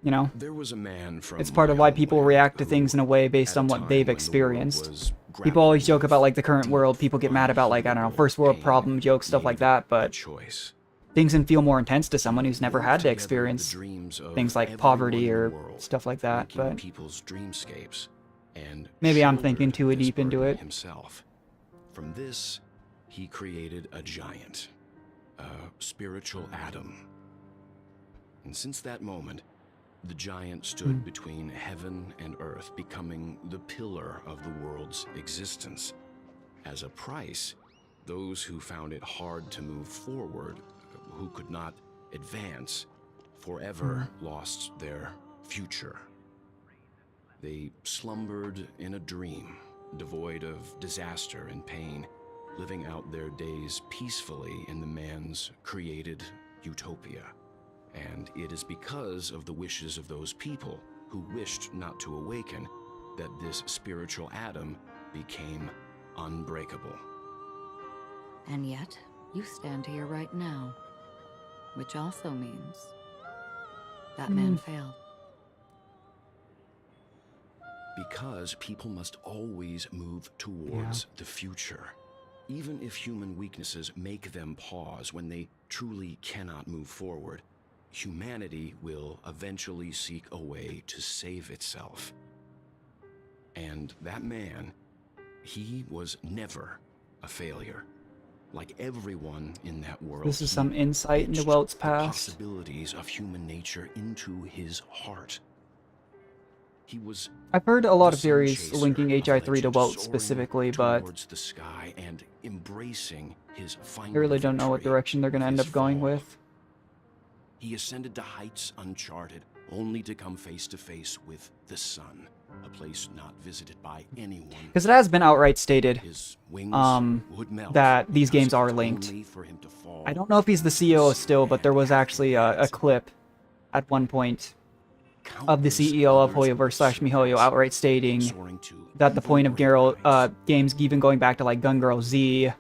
You know? There was a man from It's part of why people react to things in a way based on what they've experienced. People always joke about, like, the current world. People get mad about, like, I don't know, first world problem jokes, stuff like that, but things can feel more intense to someone who's never had to experience things like poverty or stuff like that, but people's dreamscapes and maybe I'm shouldered thinking too this deep into burden it. himself. From this, he created a giant, a spiritual Adam. And since that moment, the giant stood between heaven and earth, becoming the pillar of the world's existence. As a price, those who found it hard to move forward, who could not advance, forever lost their future. They slumbered in a dream, devoid of disaster and pain, living out their days peacefully in the man's created utopia. And it is because of the wishes of those people who wished not to awaken that this spiritual Adam became unbreakable. And yet, you stand here right now. Which also means that man failed. Because people must always move towards the future. Even if human weaknesses make them pause when they truly cannot move forward, humanity will eventually seek a way to save itself. And that man, he was never a failure. Like everyone in that world, This is he some insight into etched Welt's the past. possibilities of human nature into his heart. He was I've heard a lot the of theories sun chaser linking of HI3 to legend, Welt soaring specifically, but towards the sky and embracing his I final really don't know what victory direction they're going to of end his up going fall. with. He ascended to heights uncharted, only to come face to face with the sun, a place not visited by anyone. Because it has been outright stated His wings would melt that these because games are it's linked. only for him to fall. I don't know if he's the CEO still, but there was actually a clip at one point of the CEO of Hoyoverse / MiHoYo outright stating that the point of games even going back to like Gun Girl Z,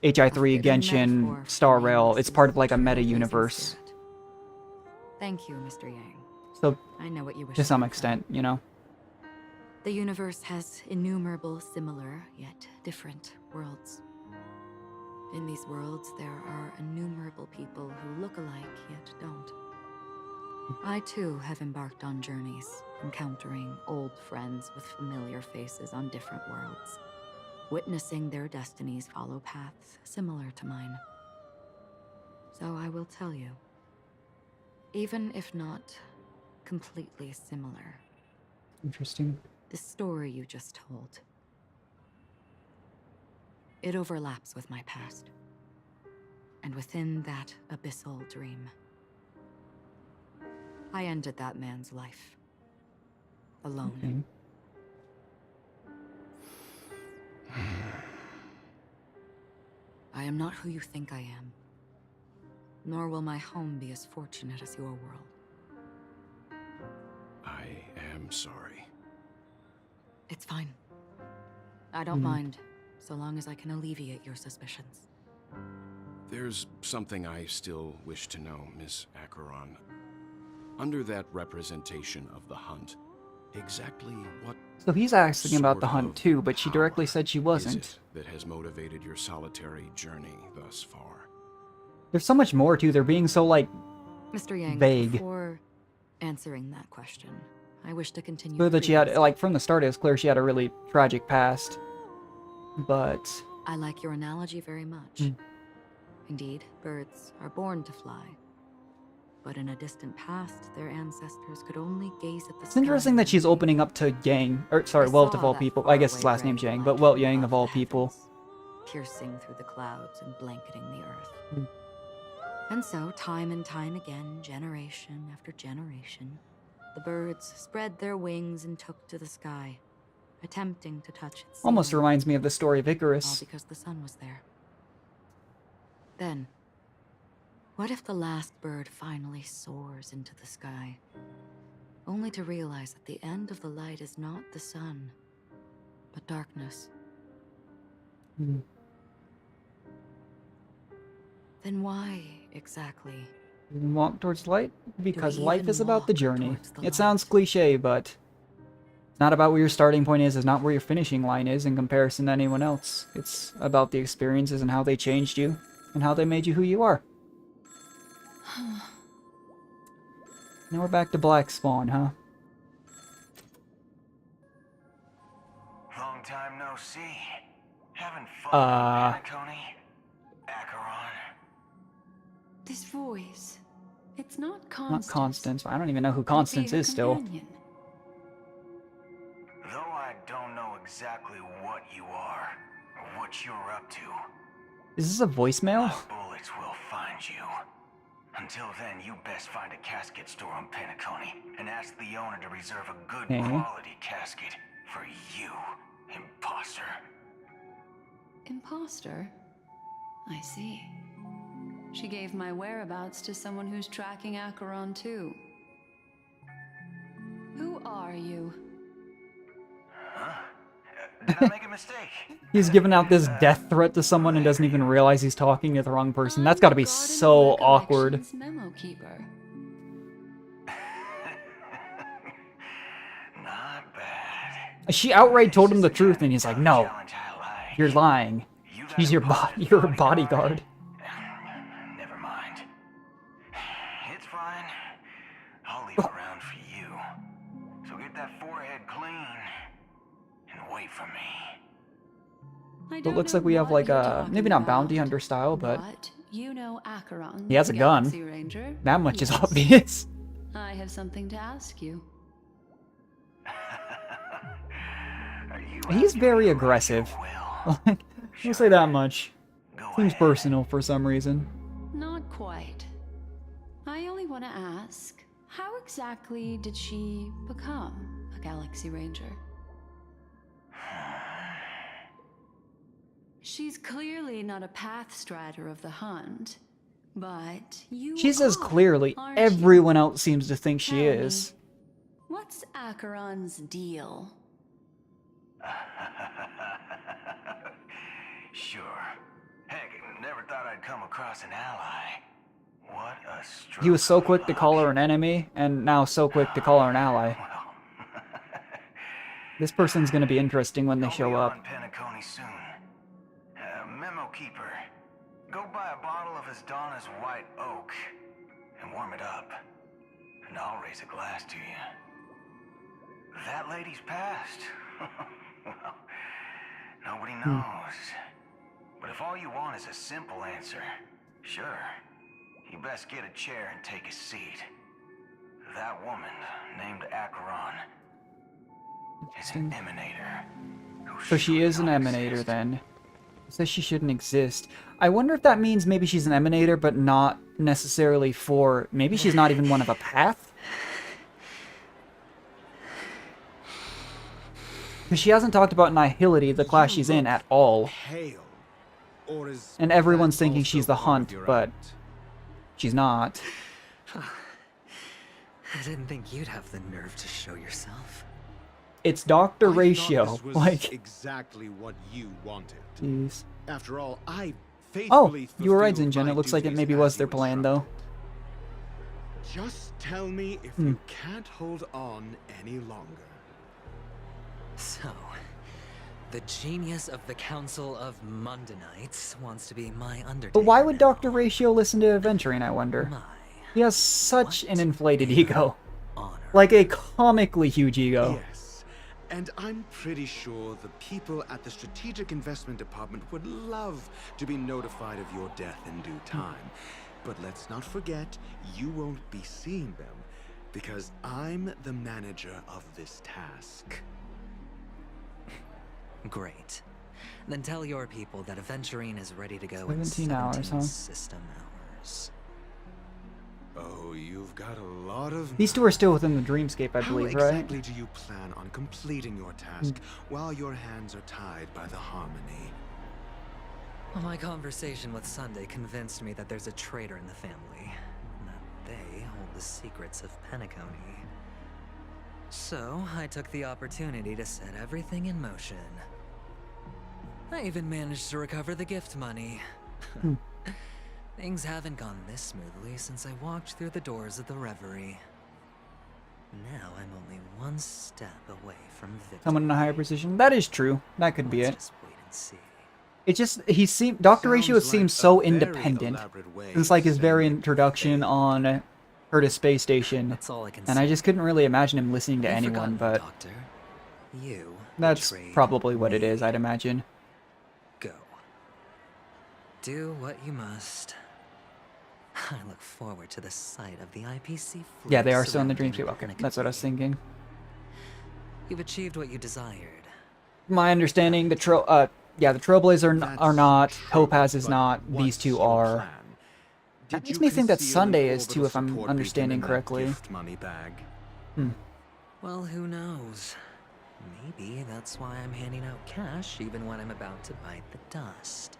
HI3, Genshin, Star Rail, it's part of like a meta universe. Thank you, Mr. Yang. So, I know what you wish to some for. extent, you know. The universe has innumerable similar, yet different worlds. In these worlds, there are innumerable people who look alike, yet don't. I, too, have embarked on journeys, encountering old friends with familiar faces on different worlds, witnessing their destinies follow paths similar to mine. So I will tell you, even if not completely similar, Interesting. the story you just told, it overlaps with my past. And within that abyssal dream, I ended that man's life. Alone. Okay. I am not who you think I am. Nor will my home be as fortunate as your world. I am sorry. It's fine. I don't mind, so long as I can alleviate your suspicions. There's something I still wish to know, Miss Acheron. Under that representation of the hunt, exactly what So he's asking about the sort hunt of too, but she directly said she is wasn't. it that has motivated your solitary journey thus far? There's so much more too. They're being so like Mr. Yang, vague. before answering that question, I wish to continue. Clear that she had, like, from the start, it was clear she had a really tragic past. But I like your analogy very much. Indeed, birds are born to fly. But in a distant past, their ancestors could only gaze at the it's interesting that she's opening up to Yang, or sorry, Welt of all people. I guess his last name's Yang, but Welt Yang of all people. Piercing through the clouds and blanketing the earth. And so, time and time again, generation after generation, the birds spread their wings and took to the sky, attempting to touch its Almost ceiling, reminds me of the story of all Icarus. because the sun was there. Then, what if the last bird finally soars into the sky, only to realize that the end of the light is not the sun, but darkness? Then why, exactly? Walk towards light? Because we life even is about the walk journey. towards the It sounds cliche, but it's not about where your starting point is, it's not where your finishing line is in comparison to anyone else. It's about the experiences and how they changed you, and how they made you who you are. Now we're back to Black Spawn, huh? Long time no see. Having fun in Penacony? Acheron? This voice, it's not Not Constance. Constance. I don't even know who Constance is still. Though I don't know exactly what you are, or what you're up to, Is this a voicemail? bullets will find you. Until then, you best find a casket store on Penacony and ask the owner to reserve a good quality casket for you, imposter. Imposter? I see. She gave my whereabouts to someone who's tracking Acheron too. Who are you? Huh? Did I make a mistake? He's giving out this death threat to someone and doesn't even realize he's talking to the wrong person. That's gotta be so awkward. Memo keeper. Not bad. She outright told him the truth, and he's like, "No, you're lying. She's your your bodyguard." Never mind. It's fine. I'll leave around for you. So get that forehead clean and wait for me. But it looks like we have like a, maybe not bounty hunter style, but you know Acheron, he has a the gun. Galaxy Ranger? That much is Yes. obvious. I have something to ask you. He's very aggressive. I'll say that much. Seems personal for some reason. Not quite. I only want to ask, how exactly did she become a Galaxy Ranger? She's clearly not a path strider of the hunt, but you She says are, clearly. aren't you? Everyone else seems to think she Tell me, is. what's Acheron's deal? Sure. Heck, never thought I'd come across an ally. What a stroke. He was so quick to call her an enemy, and now so quick to call her an ally. This person's gonna be interesting when they show up. On Penacony soon. Memo keeper. Go buy a bottle of his Donna's White Oak and warm it up. And I'll raise a glass to you. That lady's passed. Well, nobody knows. But if all you want is a simple answer, sure. You best get a chair and take a seat. That woman, named Acheron, is an emanator. So she is an emanator then. It says she shouldn't exist. I wonder if that means maybe she's an emanator, but not necessarily for... Maybe she's not even one of a path? Because she hasn't talked about Nihility, the class she's in, at all. And everyone's thinking she's the Hunt, but she's not. I didn't think you'd have the nerve to show yourself. It's Dr. I thought Ratio. this was Like, exactly what you wanted. jeez. After all, I Oh, faithfully you were right, fulfilled Zinjen. my It looks like it duties maybe as was their you plan, though. Just tell me if you can't hold on any longer. So, the genius of the Council of Mundanites wants to be my undertaker. But why would Dr. Ratio listen to Adventuring, I wonder? He has such an inflated ego. Like a comically huge ego. Yes, and I'm pretty sure the people at the Strategic Investment Department would love to be notified of your death in due time. But let's not forget, you won't be seeing them, because I'm the manager of this task. Great. Then tell your people that Aventurine is ready to go 17 in hours, 17 huh? system hours. Oh, you've got a lot of... These two are still within the dreamscape, I How believe, exactly right? do you plan on completing your task while your hands are tied by the harmony? Well, my conversation with Sunday convinced me that there's a traitor in the family, and that they hold the secrets of Penacony. So, I took the opportunity to set everything in motion. I even managed to recover the gift money. Things haven't gone this smoothly since I walked through the doors of the Reverie. Now I'm only one step away from victory. Someone in a higher position. That is true. That could be it. Just wait and see. It just, Dr. Ratio seems so independent. Since like his very introduction on Curtis Space Station. That's all I can And say. I just couldn't really imagine him listening to You've anyone, forgotten, but Doctor. You that's betrayed probably what it is, I'd imagine. Go. Do what you must. I look forward to the sight of the IPC fleet. Yeah, they are still in the surrounding dreamscape. Okay, Penacony. that's what I was thinking. You've achieved what you desired. My understanding, the Trailblazer are not, Topaz is not, these two are. That makes me think that Sunday is too, if I'm understanding correctly. Money bag. Well, who knows? Maybe that's why I'm handing out cash even when I'm about to bite the dust.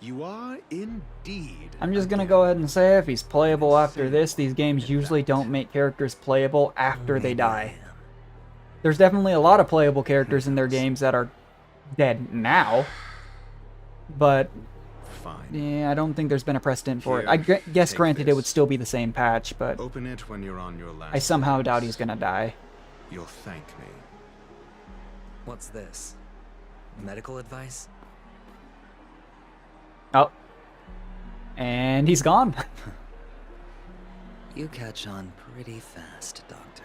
You are indeed. I'm just gonna go ahead and say if he's playable after this, these games usually don't make characters playable after they die. There's definitely a lot of playable characters in their games that are dead now. But, yeah, I don't think there's been a precedent for it. I guess granted it would still be the same patch, but Open it when you're on your last. I somehow doubt he's gonna die. You'll thank me. What's this? Medical advice? Oh. And he's gone. You catch on pretty fast, Doctor.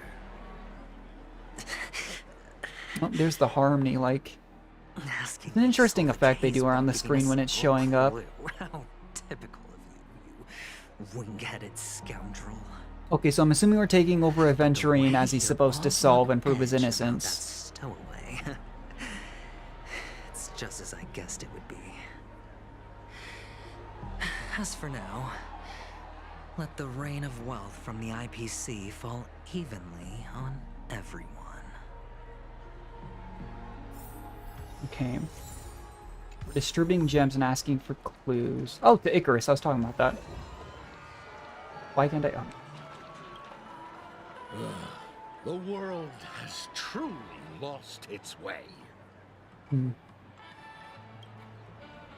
Oh, there's the harmony, like. Asking It's an interesting me for effect they keys do around the while screen giving when us it's no showing up. clue. How typical of you, you wing-headed scoundrel. Okay, so I'm assuming we're taking over Aventurine as he's You're supposed to all solve on and prove his edge about innocence. that stowaway. It's just as I guessed it would be. As for now, let the rain of wealth from the IPC fall evenly on everyone. Okay. We're distributing gems and asking for clues. Oh, to Icarus. I was talking about that. Why can't I? Oh. The world has truly lost its way. Hmm.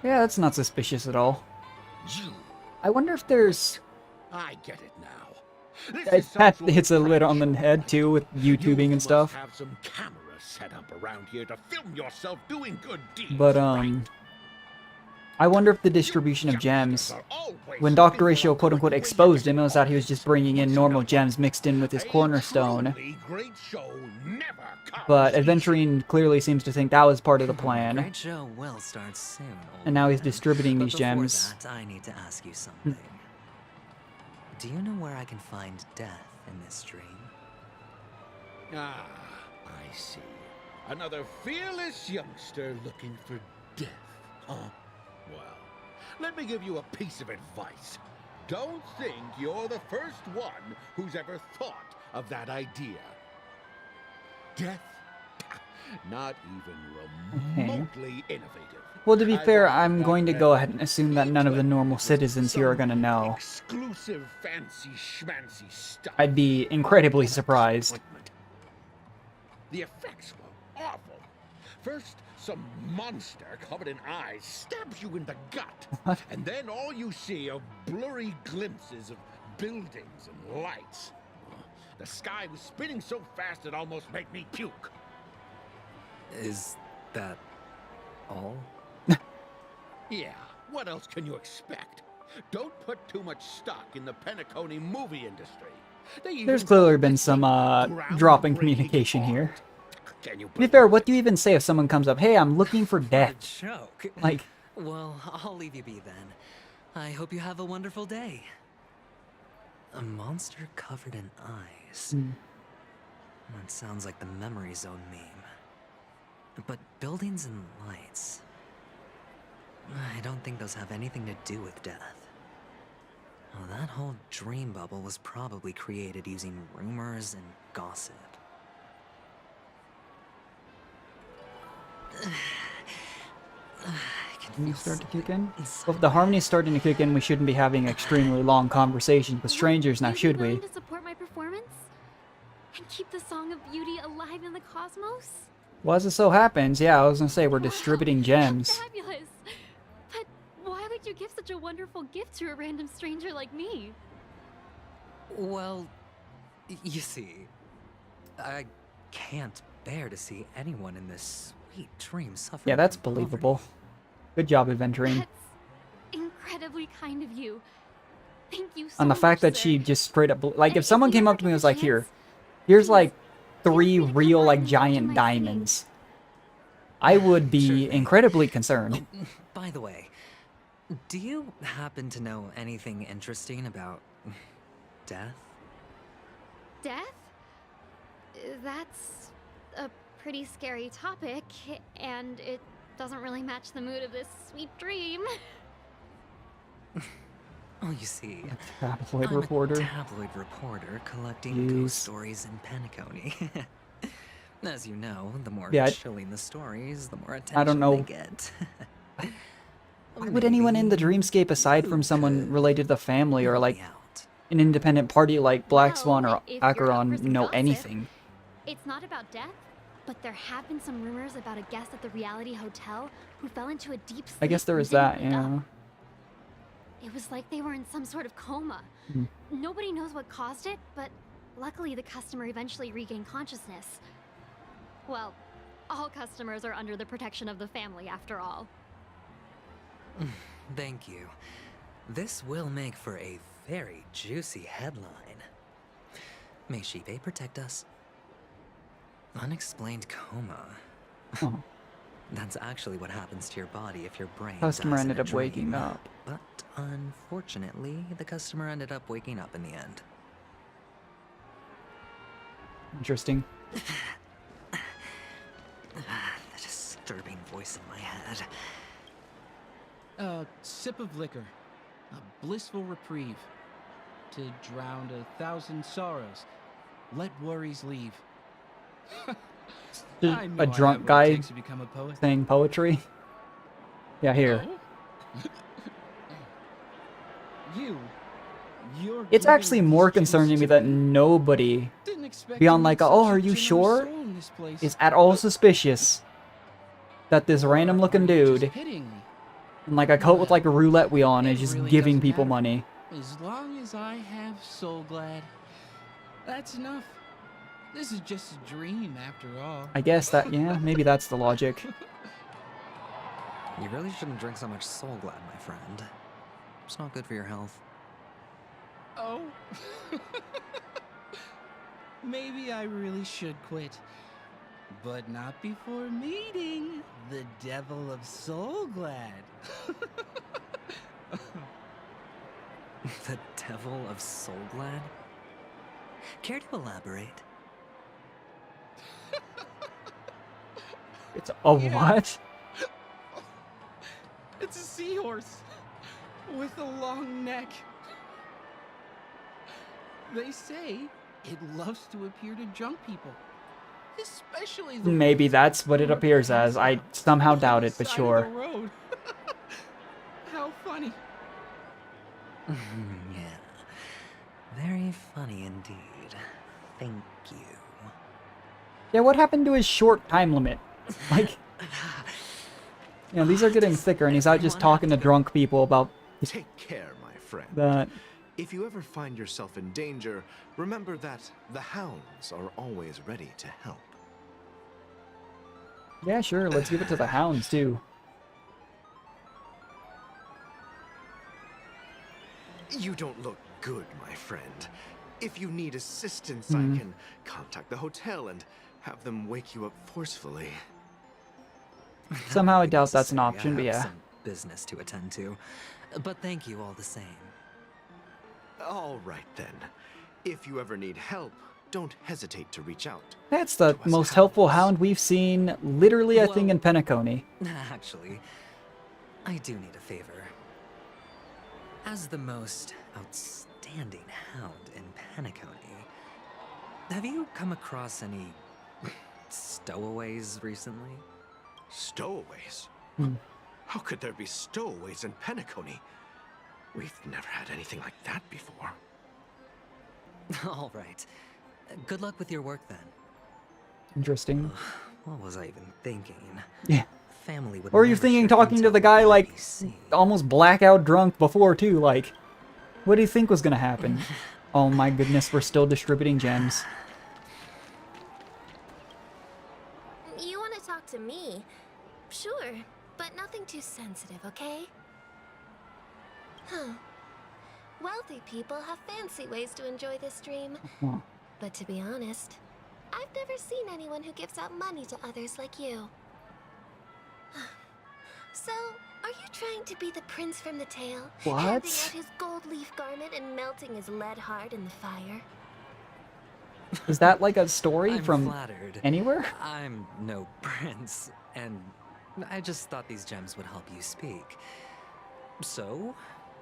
Yeah, that's not suspicious at all. You. I wonder if there's... I get it now. That hits a lid on the head, too, with YouTubing and stuff. Have some cameras set up around here to film yourself doing good deeds. But, I wonder if the distribution of gems... When Dr. Ratio quote-unquote exposed him, it was that he was just bringing in normal gems mixed in with his cornerstone. But Aventurine clearly seems to think that was part of the plan. Great show will start soon, And now he's distributing these before gems. That, I need to ask you something. Do you know where I can find death in this dream? Ah, I see. Another fearless youngster looking for death, huh? Well, let me give you a piece of advice. Don't think you're the first one who's ever thought of that idea. Death? Not even remotely innovative. Well, to be fair, I'm going to go ahead and assume that none of the normal citizens here are going to know. Exclusive fancy schmancy stuff. I'd be incredibly surprised. The effects were awful. First, some monster covered in eyes stabs you in the gut. And then all you see are blurry glimpses of buildings and lights. The sky was spinning so fast it almost made me puke. Is that all? Yeah, what else can you expect? Don't put too much stock in the Penacony movie industry. There's clearly been some drop in communication here. To be fair, what do you even say if someone comes up, hey, I'm looking for death? Joke. Like, well, I'll leave you be then. I hope you have a wonderful day. A monster covered in eyes. That sounds like the memory zone meme. But buildings and lights... I don't think those have anything to do with death. Well, that whole dream bubble was probably created using rumors and gossip. Can you start to kick in? Well, if the harmony's starting to kick in, we shouldn't be having extremely long conversations with strangers now, should we? To support my performance and keep the Song of Beauty alive in the cosmos? Well, as it so happens, yeah, I was gonna say we're distributing gems. Fabulous! But why would you give such a wonderful gift to a random stranger like me? Well, you see, I can't bear to see anyone in this sweet dream suffer. Yeah, that's believable. Good job, Aventurine. That's incredibly kind of you. Thank you so On the fact much, that sir. she just straight up, like, if someone came up to me and was like, here's like 3 real, like, giant diamonds, I would be incredibly concerned. By the way, do you happen to know anything interesting about death? Death? That's a pretty scary topic, and it doesn't really match the mood of this sweet dream. Oh, you see, Tabloid I'm reporter. a tabloid reporter collecting ghost stories in Penacony. As you know, the more chilling the stories, the more attention I don't know. they get. Why would anyone in the dreamscape, aside from someone related to the family or like an independent party like Black Swan or Acheron, know anything? It's not about death, but there have been some rumors about a guest at the reality hotel who fell into a deep sleep. I guess there and is didn't that, wake up. yeah. It was like they were in some sort of coma. Nobody knows what caused it, but luckily the customer eventually regained consciousness. Well, all customers are under the protection of the family after all. Thank you. This will make for a very juicy headline. May Shive protect us. Unexplained coma. That's actually what happens to your body if your brain Customer dies in ended a up waking dream. up. But unfortunately, the customer ended up waking up in the end. Interesting. The disturbing voice in my head. A sip of liquor. A blissful reprieve. To drown 1,000 sorrows. Let worries leave. Just I know a I drunk have what it guy takes to become a poet. saying poetry. Yeah, here. You're It's giving actually these more gems concerning to me that me? nobody Didn't expect beyond to like, meet oh, such a are you generous sure? soul in this place. Is at all suspicious that this random looking Are you just dude pitying me? in like a coat with like a roulette wheel on is It just really giving doesn't people matter. money. As long as I have Soul Glad, that's enough. This is just a dream after all. I guess that, yeah, maybe that's the logic. You really shouldn't drink so much Soul Glad, my friend. It's not good for your health. Oh. Maybe I really should quit. But not before meeting the Devil of Soul Glad. The Devil of Soul Glad? Care to elaborate? It's a what? It's a seahorse with a long neck. They say it loves to appear to drunk people, especially the Maybe ones that's what it who are appears as. passed I out somehow on doubt the it, but side of sure. the road. How funny. Yeah. Very funny indeed. Thank you. Yeah, what happened to his short time limit? Like, you know, these are getting thicker, and he's out just talking to drunk people about Take care, my friend. that. If you ever find yourself in danger, remember that the hounds are always ready to help. Yeah, sure, let's give it to the hounds, too. You don't look good, my friend. If you need assistance, Mhm. I can contact the hotel and have them wake you up forcefully. Somehow I doubt that's an Necessary. option, but I have yeah. some business to attend to. But thank you all the same. All right, then. If you ever need help, don't hesitate to reach out. That's the most helpful hound we've seen, literally, I think, in Penacony. Actually, I do need a favor. As the most outstanding hound in Penacony, have you come across any stowaways recently? Stowaways? Hmm. How could there be stowaways in Penacony? We've never had anything like that before. All right. Good luck with your work then. Interesting. What was I even thinking? Yeah. Family would Or are you never thinking share talking to intel the guy, with like, NBC. almost blackout drunk before, too? Like, what do you think was gonna happen? Oh my goodness, we're still distributing gems. You want to talk to me? Sure, but nothing too sensitive, okay? Huh. Wealthy people have fancy ways to enjoy this dream. Huh. But to be honest, I've never seen anyone who gives out money to others like you. So, are you trying to be the prince from the tale? What? Handing out his gold leaf garment and melting his lead heart in the fire? Is that like a story I'm from flattered. anywhere? I'm no prince, and I just thought these gems would help you speak. So,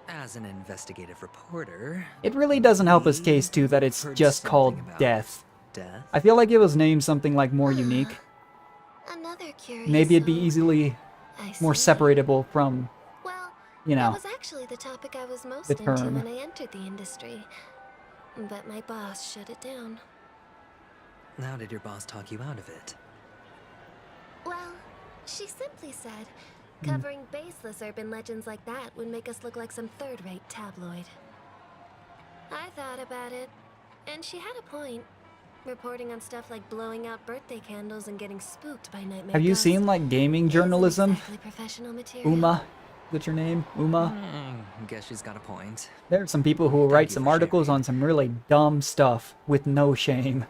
as an investigative reporter, It really doesn't help his case, too, that it's heard just something called about Death. death? I feel like it was named something like more unique. Another curious. Maybe it'd be easily more separatable from, you know, That was actually the topic I was most the into term. when I entered the industry. But my boss shut it down. How did your boss talk you out of it? Well, she simply said, covering baseless urban legends like that would make us look like some third-rate tabloid. I thought about it, and she had a point. Reporting on stuff like blowing out birthday candles and getting spooked by nightmare Have you ghosts seen, like, gaming journalism? exactly professional material. Uma? Is that your name? Uma? Guess she's got a point. There are some people who will write some articles on some really dumb stuff with no shame.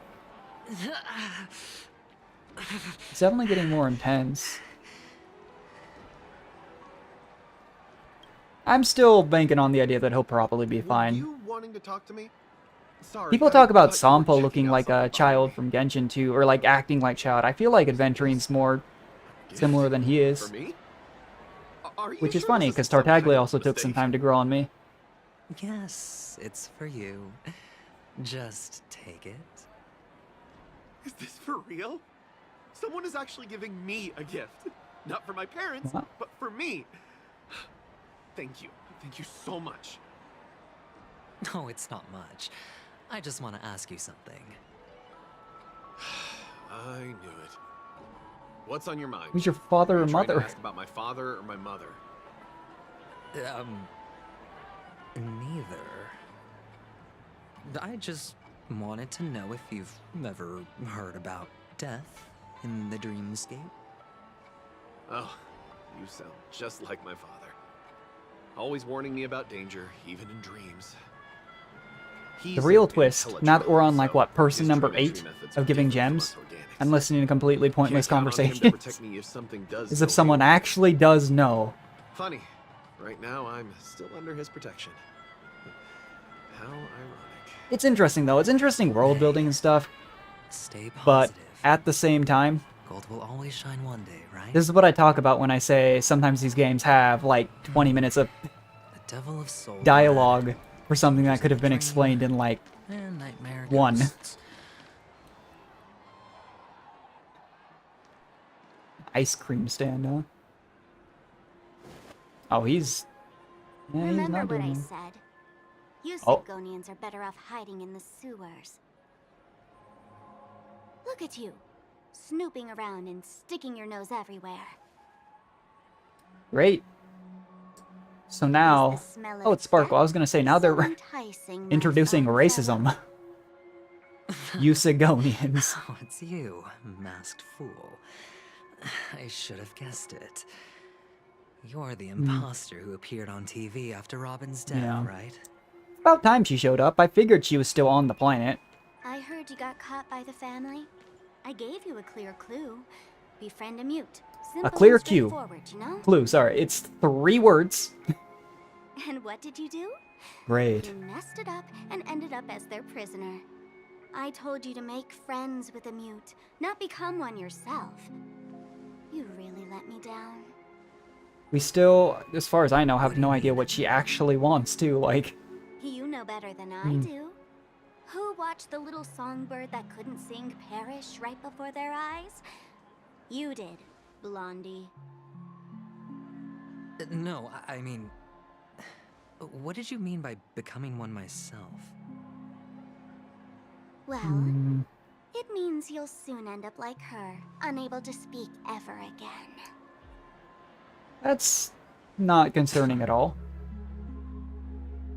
It's definitely getting more intense. I'm still banking on the idea that he'll probably be fine. You wanting to talk to me? Sorry, People I talk about thought you were Sampo checking looking out like a something child from Genshin too, or like acting like child. I feel like Adventurine's more similar than he is. for me. Are you Which is sure funny, this because isn't some kind Tartaglia of also took some mistake? time to grow on me. Yes, it's for you. Just take it. Is this for real? Someone is actually giving me a gift. Not for my parents, Wow. but for me. Thank you. Thank you so much. No, it's not much. I just want to ask you something. I knew it. What's on your mind? Who's your father Are or you trying to mother? ask about my father or my mother? Neither. I just wanted to know if you've ever heard about death in the dreamscape. Oh, you sound just like my father. Always warning me about danger, even in dreams. The real twist, now that we're on like what, person number 8 of giving gems, and listening to completely pointless conversations, is if someone actually does know. Funny. Right now, I'm still under his protection. How ironic. It's interesting though, it's interesting world building and stuff, Stay but positive. at the same time, Gold will always shine one day, right? this is what I talk about when I say sometimes these games have like 20 minutes of The devil of soul dialogue for something that could have been explained in like and nightmare 1. ghosts. Ice cream stand, huh? Oh, he's... Yeah, he's Remember not what I doing... said. You Oh. Sidgonians are better off hiding in the sewers. Look at you, snooping around and sticking your nose everywhere. Great. So now... Is the smell of Oh, it's Sparkle. I death was gonna say, now they're so enticing, my introducing fine racism. You Sigonians. Oh, it's you, masked fool. I should have guessed it. You're the imposter who appeared on TV after Robin's death, Yeah. right? About time she showed up. I figured she was still on the planet. I heard you got caught by the family. I gave you a clear clue. Befriend a mute. Simple A clear and cue. straightforward, you know? Clue, sorry. It's 3 words. And what did you do? Great. You messed it up and ended up as their prisoner. I told you to make friends with a mute, not become one yourself. You really let me down. We still, as far as I know, have no idea what she actually wants to, like... You know better than I do. Who watched the little songbird that couldn't sing perish right before their eyes? You did, Blondie. No, I mean... What did you mean by becoming one myself? Well, it means you'll soon end up like her, unable to speak ever again. That's not concerning at all.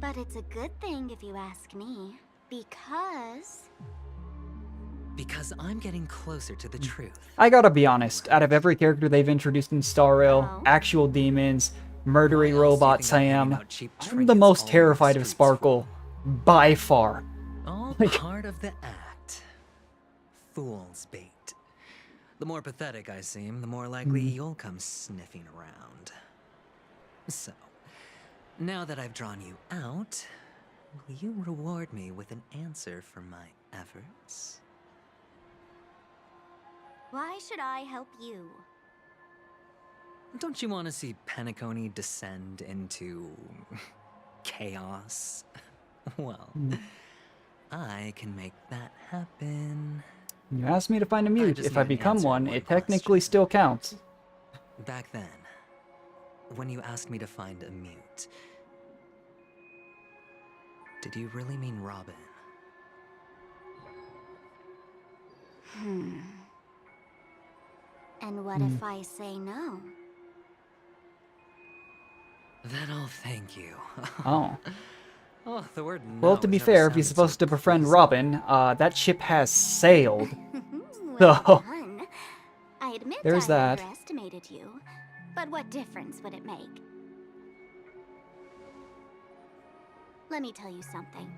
But it's a good thing if you ask me, because... Because I'm getting closer to the truth. I gotta be honest, out of every character they've introduced in Star Rail, actual demons, murdery robot Sam, I'm the most terrified of Sparkle, by far. All part of the act. Fool's bait. The more pathetic I seem, the more likely you'll come sniffing around. So, now that I've drawn you out, will you reward me with an answer for my efforts? Why should I help you? Don't you want to see Penacony descend into... chaos? Well, I can make that happen. You asked me to find a mute. just If I need an become answer to one, one it technically still counts. Back then, when you asked me to find a mute, did you really mean Robin? And what if I say no? Then I'll thank you. Oh. Oh, the word no Well, to be has never fair, if he's sounded supposed to befriend Robin, that ship has sailed. Well So, done. I admit there's I that. underestimated you, but what difference would it make? Let me tell you something.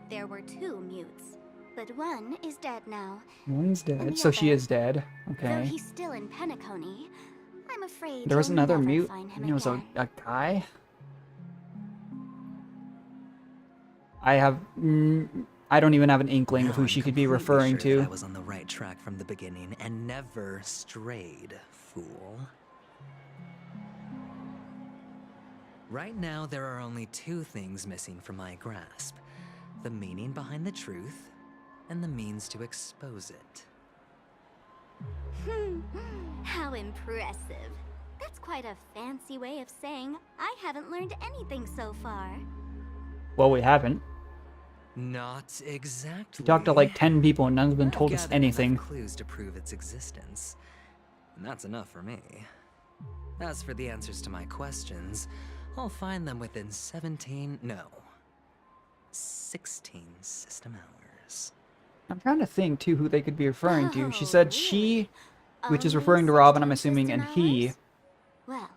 There were 2 mutes, but one is dead now. One's And dead, the so she other, is dead. Though Okay. he's still in Penacony, I'm afraid There was you'll another never mute. find him It was again. a guy. I don't even have an inkling of who I'm she could be completely referring sure that to. I was on the right track from the beginning and never strayed, fool. Right now, there are only two things missing from my grasp. The meaning behind the truth, and the means to expose it. How impressive. That's quite a fancy way of saying I haven't learned anything so far. Well, we haven't. Not exactly. We talked to like 10 people and none of them I've told us gathered anything. enough clues to prove its existence, and that's enough for me. As for the answers to my questions, I'll find them within 16 system hours. I'm trying to think too who they could be referring to. She said she, which is referring to Robin, I'm assuming, and he. Well,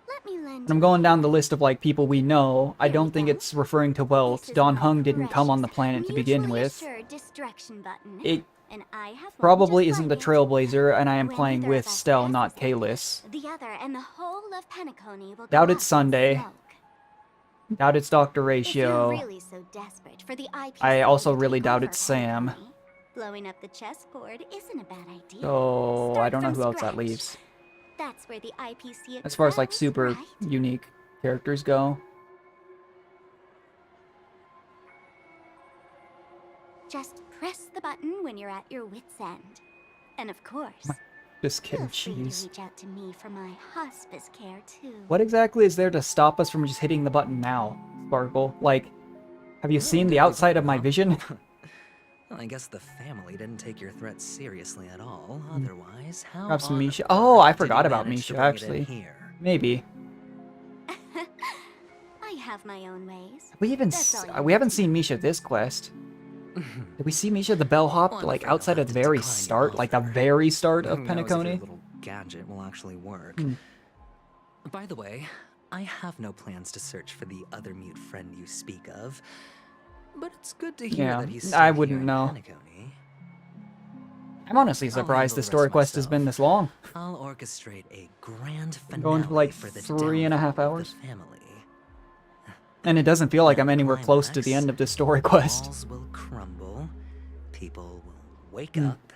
let me lend And I'm going down the list of like people we know. I don't think it's referring to Welt. Don Hung didn't come on the planet to begin with. It probably isn't the Trailblazer, and I am playing with Stell, not Kalis. the other, and the whole of Penacony will Doubt go it's up in Sunday. smoke. Doubt it's Dr. If you're Ratio. really so desperate for the IPC I also to really take doubt over it's Sam. Penacony, blowing up the chessboard isn't a bad idea. So I don't know from who else that scratch. leaves. That's where the IPC As far as like excels, super right? unique characters go. Just press the button when you're at your wit's end. And of course, Just kidding, feel free to jeez. reach out to me for my hospice care too. What exactly is there to stop us from just hitting the button now, Sparkle? Like, have you seen the outside of my vision? Well, I guess the family didn't take your threats seriously at all. Otherwise, how Grab some on Misha. earth Oh, I did you forgot about manage to Misha, bring it in actually. here? Maybe. I have my own ways. We even we haven't seen Misha this quest. Did we see Misha the bellhop like outside of the very start, like the very start of Who knows if your Penacony? little gadget will actually work. Hmm. By the way, I have no plans to search for the other mute friend you speak of, but it's good to hear Yeah, that he's I still wouldn't here in know. Penacony. I'm honestly I'll surprised handle the the story rest quest has been this long. I'll orchestrate a grand finale Going for like for the 3.5 downfall of hours. the family. And it doesn't feel like I'm anywhere close to the end of this story quest. Walls will crumble, people will wake Hmm. up,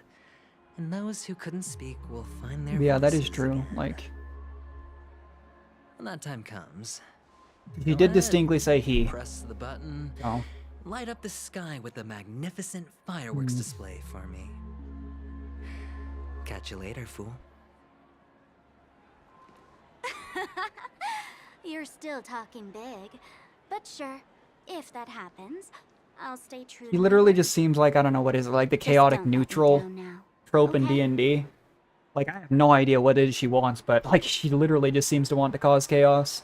and those who couldn't speak will find their Yeah, that is voices true. again. Like, When that time comes, he go did ahead, distinctly say he. press the button, Oh. light up the sky with a magnificent fireworks display for me. Catch you later, fool. You're still talking big, but sure, if that happens, I'll stay true. He to my literally word. just seems like, I don't know, what is it, like the Just chaotic don't let me neutral down now, trope in okay? D&D. Like, I have no idea what it is she wants, but like, she literally just seems to want to cause chaos.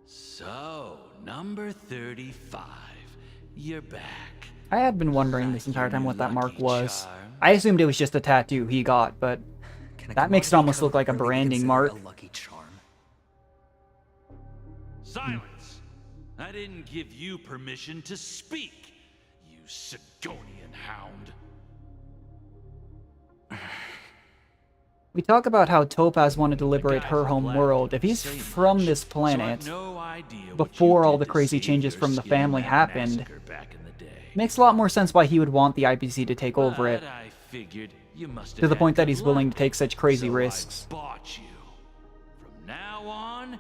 So, number 35. You're back. I had been wondering this entire time what that mark was. I assumed it was just a tattoo he got, but that makes it almost look like a branding mark. A lucky charm. Silence! I didn't give you permission to speak, you Sigonian hound. We talk about how Topaz wanted to liberate her home world. If he's from this planet, before all the crazy changes from the family happened, makes a lot more sense why he would want the IPC to take over it. I figured you must To the point that he's willing to take such crazy risks. Bought you. From now on,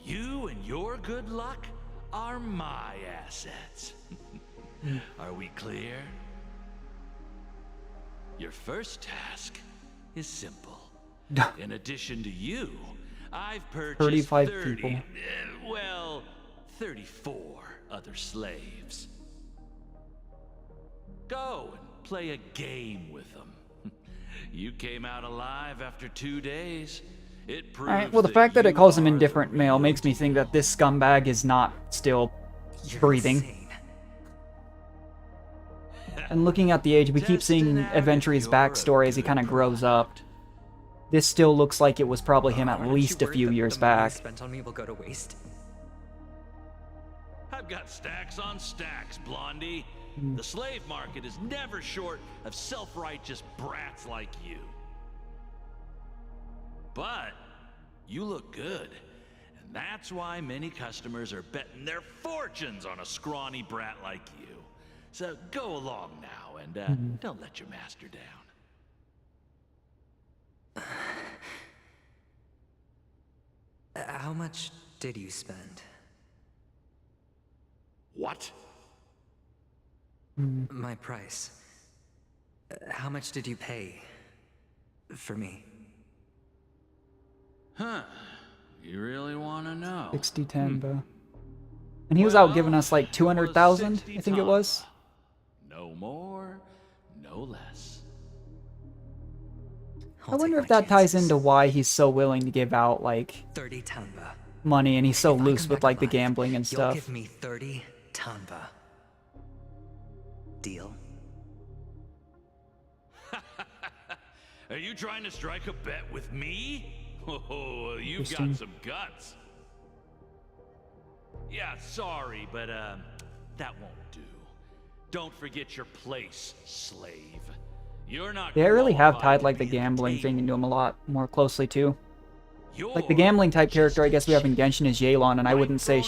you and your good luck are my assets. Are we clear? Your first task is simple. In addition to you, I've purchased 35 30, people. Well, 34 other slaves. Go and play a game with them. You came out alive after 2 days. It proves Alright, well the fact that it calls him indifferent male makes me think that this scumbag is not still breathing. And looking at the age, we keep seeing Adventure's backstory as he kind of grows up. This still looks like it was probably him at least a few years back. Spent on me will go to waste. I've got stacks on stacks, Blondie. The slave market is never short of self-righteous brats like you. But you look good, and And that's why many customers are betting their fortunes on a scrawny brat like you. So go along now and don't let your master down. How much did you spend? What? My price. How much did you pay for me? Huh. You really want to know? 60 Tanba. And he was out giving us like 200,000, I think it was. No more, no less. I wonder if that ties into why he's so willing to give out like 30 Tanba. money, and he's so loose with like the gambling and You'll stuff. give me 30 Tanba. Deal? Are you trying to strike a bet with me? Oh, you've got Interesting. some guts. Yeah, sorry, but that won't do. Don't forget your place, slave. You're not. Yeah, I really have qualified tied to like the be at gambling table. thing into him a lot more closely too. Like the You're gambling type character I guess we have in Genshin is Yelan, and I wouldn't say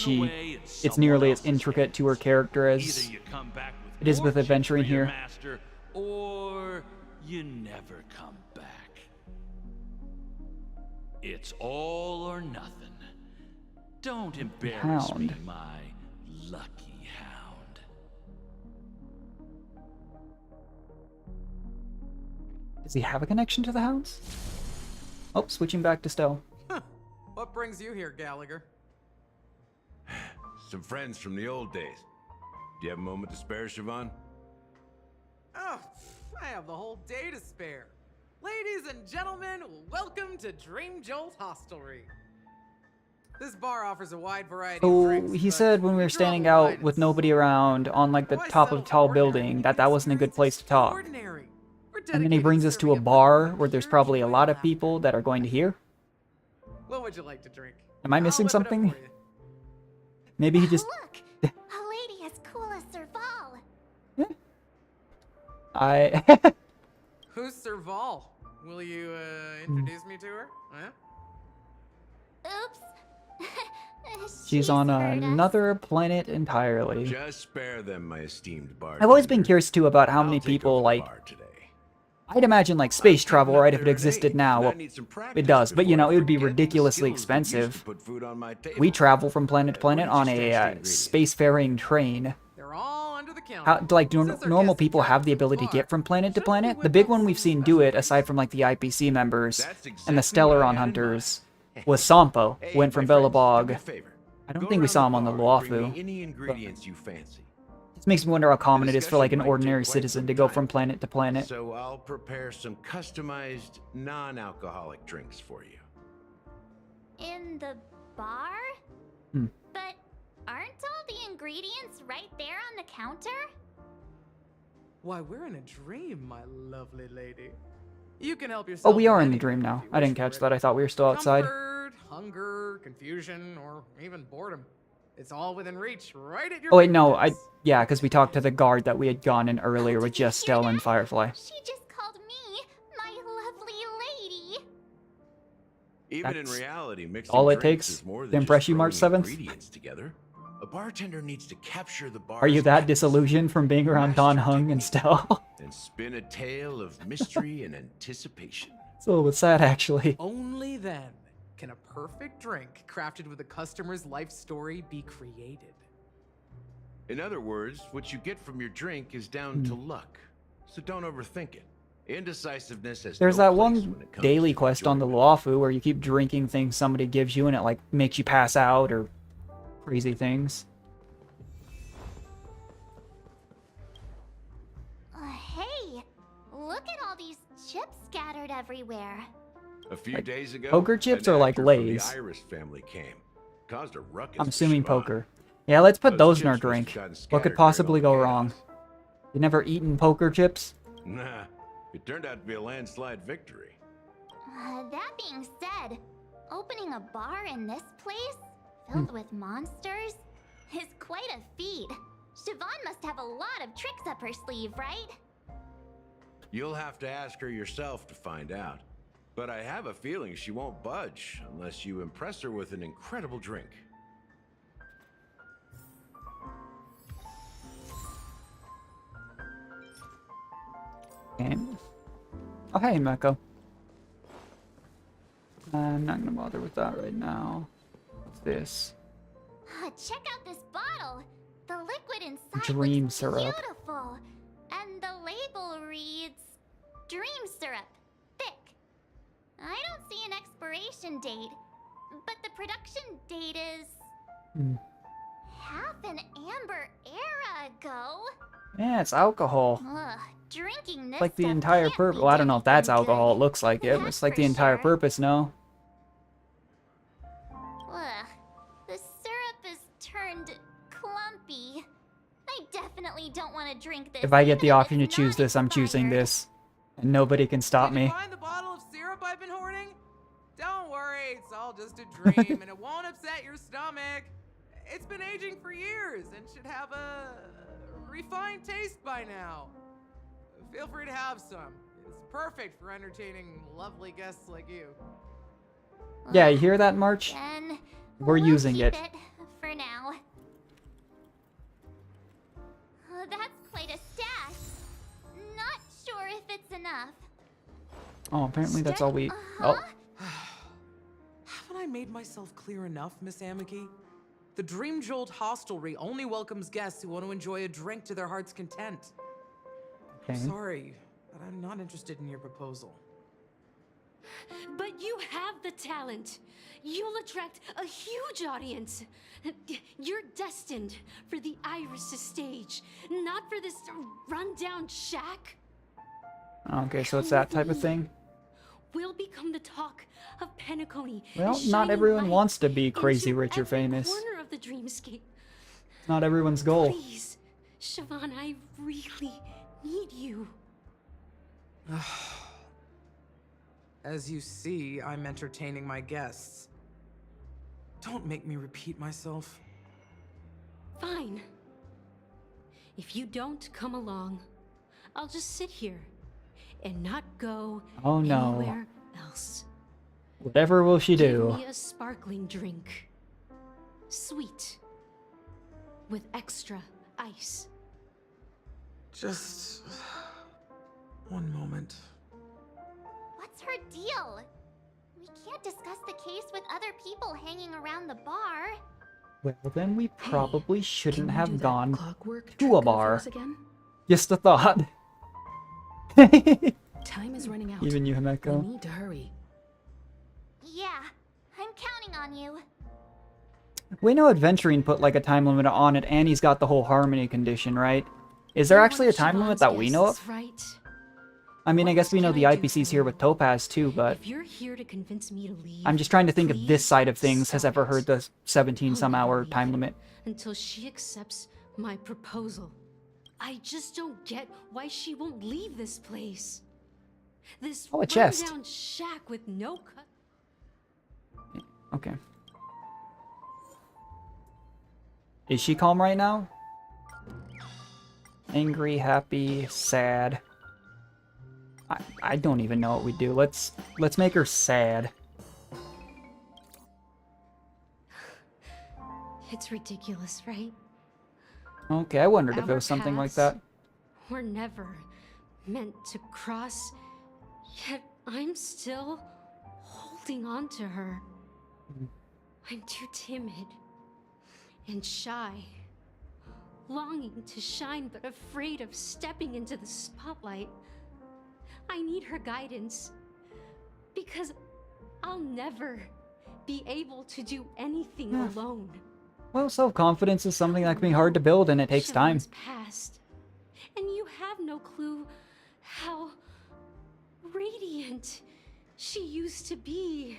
it's nearly as intricate to her character as Either you come back with it is with fortune adventuring for your here. master, or you never come back. It's all or nothing. Don't embarrass me, Hound. my lucky hound. Does he have a connection to the hounds? Oh, switching back to Stell. What brings you here, Gallagher? Some friends from the old days. Do you have a moment to spare, Siobhan? Oh, I have the whole day to spare. Ladies and gentlemen, welcome to Dream Jolt Hostelry. This bar offers a wide variety of So drinks. he but said when we were standing out with nobody around on like the top of a tall building that wasn't a good place to talk. ordinary. And then he brings us to a bar where there's probably a lot of people that are going to hear. What would you like to drink? Am I missing something? Maybe he just... A lady as cool as Serval. I... Who's Serval? Will you introduce me to her? Huh? Oops. She's on another planet entirely. Just spare them, my esteemed bard. I've always been curious too about how many people like... I'd imagine like space travel, right, if it existed now. Well, it does, but you know, it would be ridiculously expensive. We travel from planet to planet on a spacefaring train. They're all under the counter. How, like, do normal people have the ability to get from planet to planet? The big one we've seen do it, aside from like the IPC members and the Stellaron hunters, was Sampo, who went from Bellabog. I don't think we saw him on the Luofu. Any ingredients you fancy. This makes me wonder how common it is for like an ordinary citizen to go from planet to planet. So I'll prepare some customized, non-alcoholic drinks for you. In the bar? Hmm. But aren't all the ingredients right there on the counter? Why, we're in a dream, my lovely lady. You can help yourself. Oh, we are in the dream now. I didn't catch that. I thought we were still outside. Comfort, hunger, confusion, or even boredom. It's all within reach, right at your Oh wait, no, fingertips. yeah, because we talked to the guard that we had gone in earlier with just Stella and Firefly. She just called me my lovely lady. Even in That's reality, mixing all it drinks takes is more to than impress just you, March throwing 7th? ingredients together. A bartender needs to capture the bar. Are you that disillusioned from being around Don Hung and Stella? And spin a tale of mystery and anticipation. It's a little bit sad, actually. Only then can a perfect drink crafted with a customer's life story be created. In other words, what you get from your drink is down to luck. So don't overthink it. Indecisiveness has There's no that place one when it comes daily to quest on the Luofu where you keep drinking things somebody gives you and it like makes you pass out or crazy things. Hey, look at all these chips scattered everywhere. A few days ago, poker chips an or like actor from Lay's? The Iris family came. Caused a ruckus. I'm for assuming Siobhan. poker. Yeah, let's put Those those in our chips must have drink. gotten What scattered could during possibly all go the wrong? chaos. You never eaten poker chips? Nah, it turned out to be a landslide victory. That being said, opening a bar in this place, filled with monsters, is quite a feat. Siobhan must have a lot of tricks up her sleeve, right? You'll have to ask her yourself to find out. But I have a feeling she won't budge unless you impress her with an incredible drink. Okay. Oh, hey, Meko. I'm not gonna bother with that right now. What's this? Check out this bottle. The liquid inside Dream looks syrup. beautiful. And the label reads Dream Syrup, thick. I don't see an expiration date, but the production date is half an amber era ago. Yeah, it's alcohol. Ugh, drinking this Like the stuff entire can't purpose. be Well, I don't know if that's anything alcohol. It good. looks like it. It's like the entire purpose, no? Ugh, the syrup is turned clumpy. I definitely don't want to drink this. If I get even the if option to it's choose not this, I'm choosing expired. this. And nobody can stop Did you me. find the bottle of syrup I've been hoarding? Don't worry, it's all just a dream, and it won't upset your stomach. It's been aging for years and should have a refined taste by now. Feel free to have some. It's perfect for entertaining lovely guests like you. Yeah, you hear that, March? Then We're we'll using keep it. for now. That's quite a stash. Not sure if it's enough. Oh, apparently that's all we... Oh. Haven't I made myself clear enough, Miss Amiki? The Dream Jolt Hostelry only welcomes guests who want to enjoy a drink to their heart's content. Okay. Sorry, but I'm not interested in your proposal. But you have the talent. You'll attract a huge audience. You're destined for the Iris' stage, not for this rundown shack. Okay, so it's that type of thing? We'll become the talk of Penacony. Well, a not shining everyone light wants to be crazy, into rich, or every famous. corner of the dreamscape. It's not everyone's goal. Please, Siobhan, I really need you. As you see, I'm entertaining my guests. Don't make me repeat myself. Fine. If you don't come along, I'll just sit here and not go Oh, no. anywhere else. Whatever will she do? Give me a sparkling drink. Sweet. With extra ice. Just one moment. What's her deal? We can't discuss the case with other people hanging around the bar. Well, then we probably shouldn't Can we have do that gone clockwork to a trick of bar. yours again? Just a thought. Time is running out. Even you, We Himeko. need to hurry. Yeah, I'm counting on you. We know Adventuring put like a time limit on it, and he's got the whole harmony condition, right? Is there actually a time limit that we know of? Right. I mean, I guess we know the IPC's here with Topaz too, but If you're here to convince me to leave, I'm just trying to think if this side of things has ever heard the 17 I'll some never hour leave time limit. until she accepts my proposal. I just don't get why she won't leave this place. This Oh, a chest. rundown shack with no cut. Okay. Is she calm right now? Angry, happy, sad. I don't even know what we do. Let's make her sad. It's ridiculous, right? Okay, I wondered if it Our was something like paths that. We're never meant to cross, yet I'm still holding on to her. I'm too timid and shy, longing to shine but afraid of stepping into the spotlight. I need her guidance because I'll never be able to do anything Yeah. alone. Well, self-confidence is something that can be hard to build, and it takes time. Siobhan's past, and you have no clue how radiant she used to be.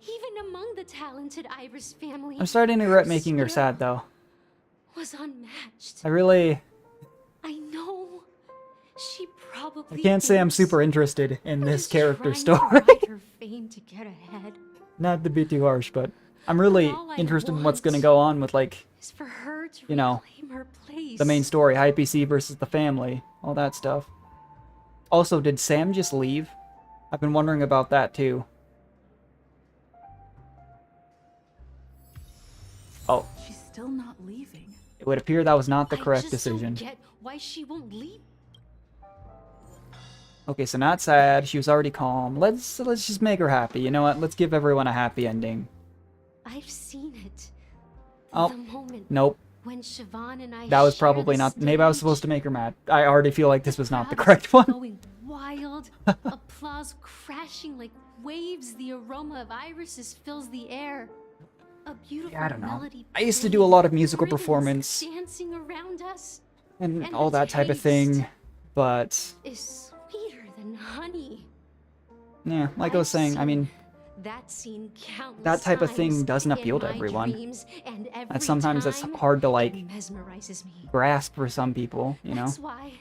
Even among the talented Iris family, I'm starting to regret making her sad, though. was unmatched. I really... I know she probably I can't say I'm thinks super interested in this character trying to story. ride her fame to get ahead. Not to be too harsh, but I'm really all I interested in what's want gonna go on with, like, is for her to you know, reclaim her place. the main story, IPC versus the family, all that stuff. Also, did Sam just leave? I've been wondering about that too. Oh. She's still not leaving. It would appear that was not the correct I just decision. don't get why she won't leave. Okay, so not sad. She was already calm. Let's just make her happy. You know what? Let's give everyone a happy ending. I've seen it. Oh, The moment nope. when Siobhan and I That was share probably the not. Maybe I was stage, supposed to make her mad. I already feel like this was not the crowd is correct one. Going wild, applause crashing like waves. The aroma of irises fills the air. A beautiful Yeah, I don't know. melody I used to plays, do a lot of musical ribbons performance dancing around us, and and all the that type of taste thing, but is sweeter than honey. yeah, like I was saying, I mean, That scene countless that type of thing times doesn't in appeal to my everyone. dreams, and every And sometimes it's time hard to it like mesmerizes me. grasp for some people, you know. That's why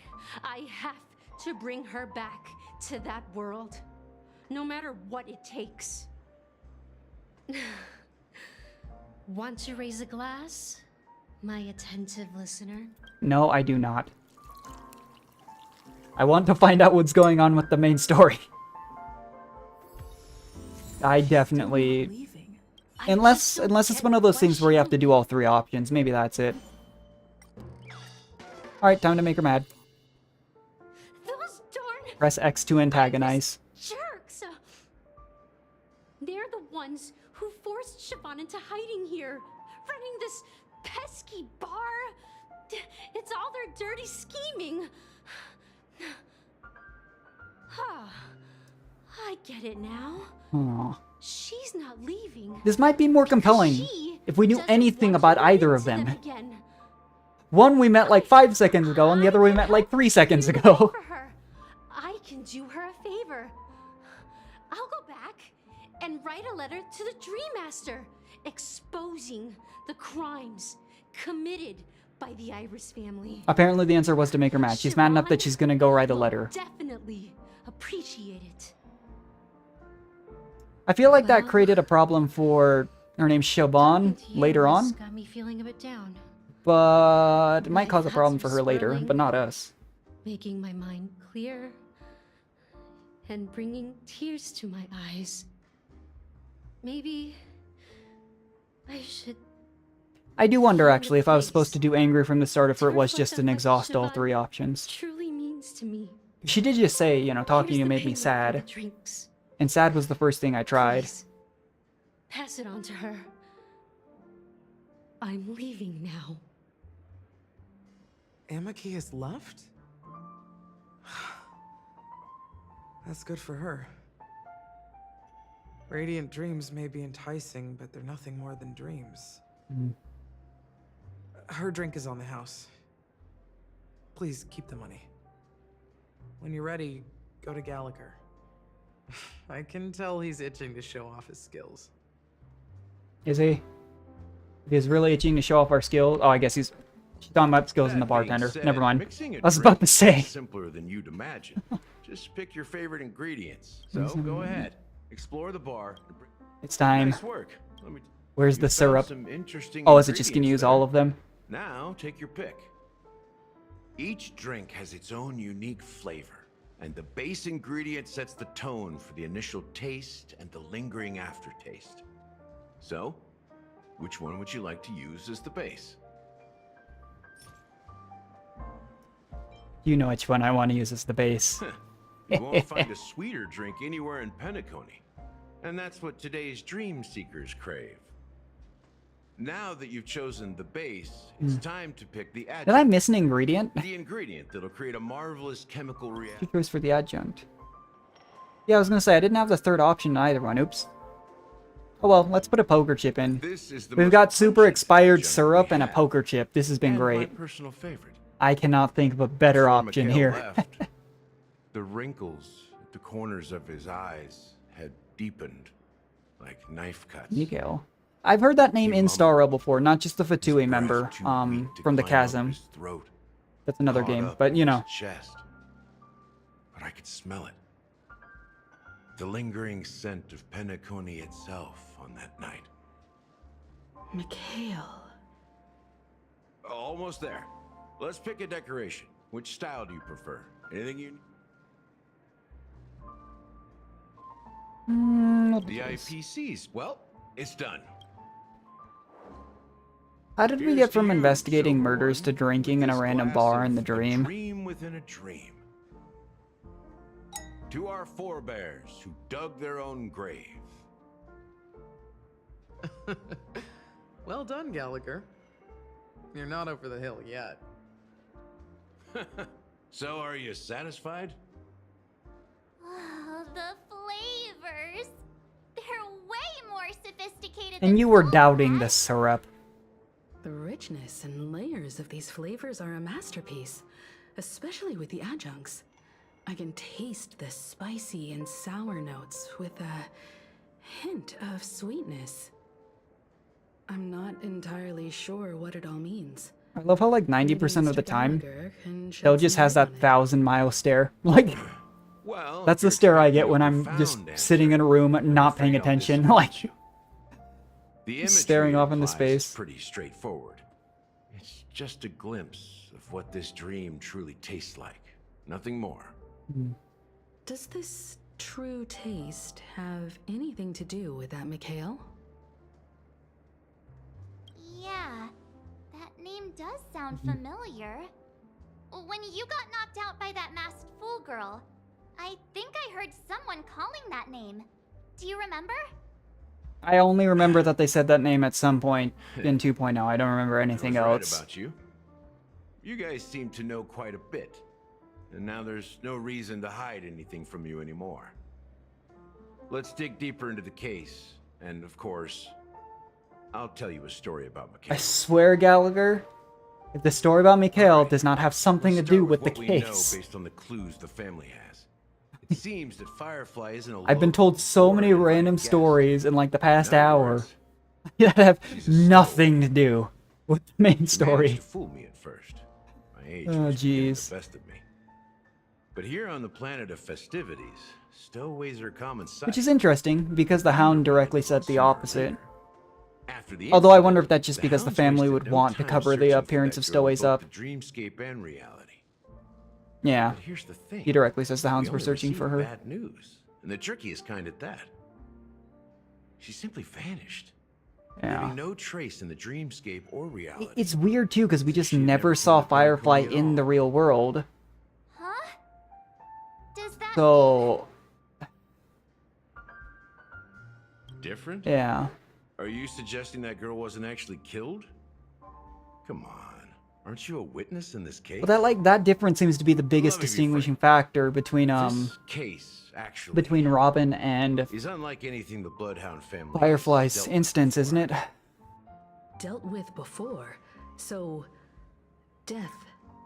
I have to bring her back to that world, no matter what it takes. Want to raise a glass, my attentive listener? No, I do not. I want to find out what's going on with the main story. I definitely, unless it's one of those things where you have to do all three options, maybe that's it. All right, time to make her mad. Those darn Press X to antagonize. jerks! They're the ones who forced Siobhan into hiding here, running this pesky bar. It's all their dirty scheming. I get it now. Aw. She's not leaving. This might be more compelling if we knew anything about either of them. One we met like 5 seconds ago, and the other we met like 3 seconds ago. I can do her a favor. I'll go back and write a letter to the Dream Master, exposing the crimes committed by the Iris family. Apparently the answer was to make her mad. She's mad enough that she's gonna go write a letter. Definitely appreciate it. I feel like that created a problem for her name's Siobhan later on, Got me feeling a bit down. but it might cause a problem for her later, but not us. Making my mind clear and bringing tears to my eyes. Maybe I should. I do wonder actually if I was supposed to do angry from the start or if it was just an exhaust all three options. Truly means to me. She did just say, you know, talking to you made me sad. Drinks. And sad was the first thing I tried. Pass it on to her. I'm leaving now. Amaki has left? That's good for her. Radiant dreams may be enticing, but they're nothing more than dreams. Her drink is on the house. Please keep the money. When you're ready, go to Gallagher. I can tell he's itching to show off his skills. Is he? He's really itching to show off our skills. Oh, I guess she's talking about skills in the bartender. Never mind. I was about to say. Simpler than you'd imagine. Just pick your favorite ingredients. So go ahead, explore the bar. It's time. Nice work. Where's the You found syrup? some interesting Oh, is it just gonna ingredients use all there. of them? Now take your pick. Each drink has its own unique flavor, and the base ingredient sets the tone for the initial taste and the lingering aftertaste. So, which one would you like to use as the base? You know which one I want to use as the base. You won't find a sweeter drink anywhere in Penacony, and that's what today's dream seekers crave. Now that you've chosen the base, it's time to pick the adjunct. Did I miss an ingredient? The ingredient that'll create a marvelous chemical reaction. She chose for the adjunct. Yeah, I was gonna say I didn't have the third option in either one. Oops. Oh well, let's put a poker chip in. This is the We've most got super pungent expired adjunct syrup we and a have, poker chip. This has been and great. My personal favorite. I cannot think of a better Before option Mikhail here. left, the wrinkles at the corners of his eyes had deepened like knife cuts. Miguel. I've heard that name in Star Rail before, not just the Fatui member, from the Chasm. That's another Caught game, up but in you his know. chest. But I could smell it. The lingering scent of Penacony itself on that night. Mikhail. Almost there. Let's pick a decoration. Which style do you prefer? Anything you... The IPCs. Well, it's done. How did we Here's get to from you, investigating Silver murders One, to drinking in a this random glass bar of in the a dream? dream within a dream. To our forebears who dug their own grave. Well done, Gallagher. You're not over the hill yet. So, are you satisfied? Oh, the flavors. They're way more sophisticated And than you were Soul doubting the Patch. syrup. The richness and layers of these flavors are a masterpiece, especially with the adjuncts. I can taste the spicy and sour notes with a hint of sweetness. I'm not entirely sure what it all means. I love how like Maybe 90% of the Mr. time, Gallagher can shed Bill just some has light that on it. 1,000-mile stare. Like, Well, that's if the stare I get you're when expecting I'm a just profound sitting in a room not paying afraid I'll attention. disappoint Like, you. The imagery staring it off into implies is space. pretty straightforward. It's just a glimpse of what this dream truly tastes like. Nothing more. Does this true taste have anything to do with that Mikhail? Yeah, that name does sound familiar. When you got knocked out by that masked fool girl, I think I heard someone calling that name. Do you remember? I only remember that they said that name at some point in 2.0. I don't remember anything I was else. right about you. You guys seem to know quite a bit. And now there's no reason to hide anything from you anymore. Let's dig deeper into the case. And of course, I'll tell you a story about I Mikhail. swear, Gallagher, if the story about Mikhail does not have something to Let's do start with the what we know case. based on the clues the family has. It seems that Firefly isn't a I've been local told so or many invited random guest. stories in like the past In other hour words, that have nothing to do with the main you managed story. to fool me at first. My age Oh, was getting jeez. the best of me. But here on the planet of festivities, stowaways are common sight. Which is interesting, because the Hound directly said the opposite. After the Although I incident, wonder if that's just because the Hounds family wasted would no want to time cover the searching for appearance that of girl Stowaways both up. the dreamscape and reality. Yeah. But here's the thing. He directly says the We Hounds were only searching for received her. Bad news, and the trickiest kind at that. She simply vanished. Yeah. Leaving no trace in the dreamscape or reality. It's weird too, because we just never saw Firefly in the real world. Huh? Does that So, Different? yeah. Are you suggesting that girl wasn't actually killed? Come on. Aren't you a witness in this case? Well, that difference seems to be the biggest Let me be distinguishing factor between This case, actually, between Robin and is unlike anything the Bloodhound family has Firefly's dealt with instance, isn't it? Dealt with before, so death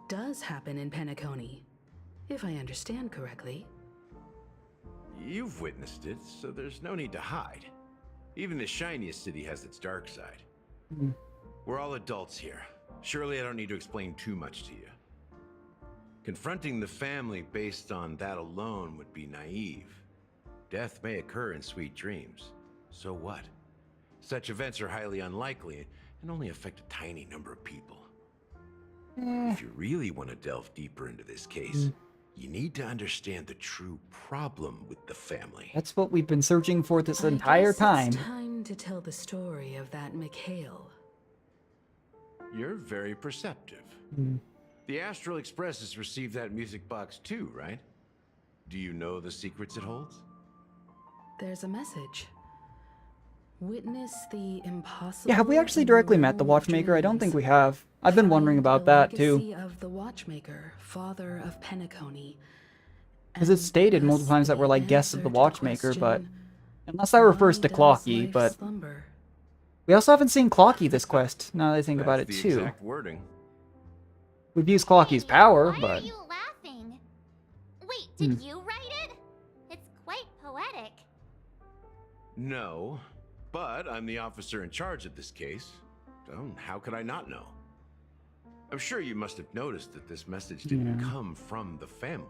does happen in Penacony, if I understand correctly. You've witnessed it, so there's no need to hide. Even the shiniest city has its dark side. Hmm. We're all adults here. Surely I don't need to explain too much to you. Confronting the family based on that alone would be naive. Death may occur in sweet dreams. So what? Such events are highly unlikely and only affect a tiny number of people. If you really want to delve deeper into this case, you need to understand the true problem with the family. That's what we've been searching for this I entire guess time. It's time to tell the story of that Mikhail. You're very perceptive. Hmm. The Astral Express has received that music box too, right? Do you know the secrets it holds? There's a message. Witness the impossible. Yeah, have we actually directly met the Watchmaker? I don't think we have. I've been wondering Find about the that too. legacy of the Watchmaker, father of Penacony. Because it's stated multiple times that we're like guests of the Watchmaker, but unless that refers to Clocky, but we also haven't seen Clocky this quest, now that I think about it That's the too. exact wording. We've used Clocky's power, Why but are you laughing? Wait, did you write it? It's quite poetic. No, but I'm the officer in charge of this case. So how could I not know? I'm sure you must have noticed that this message didn't come from the family.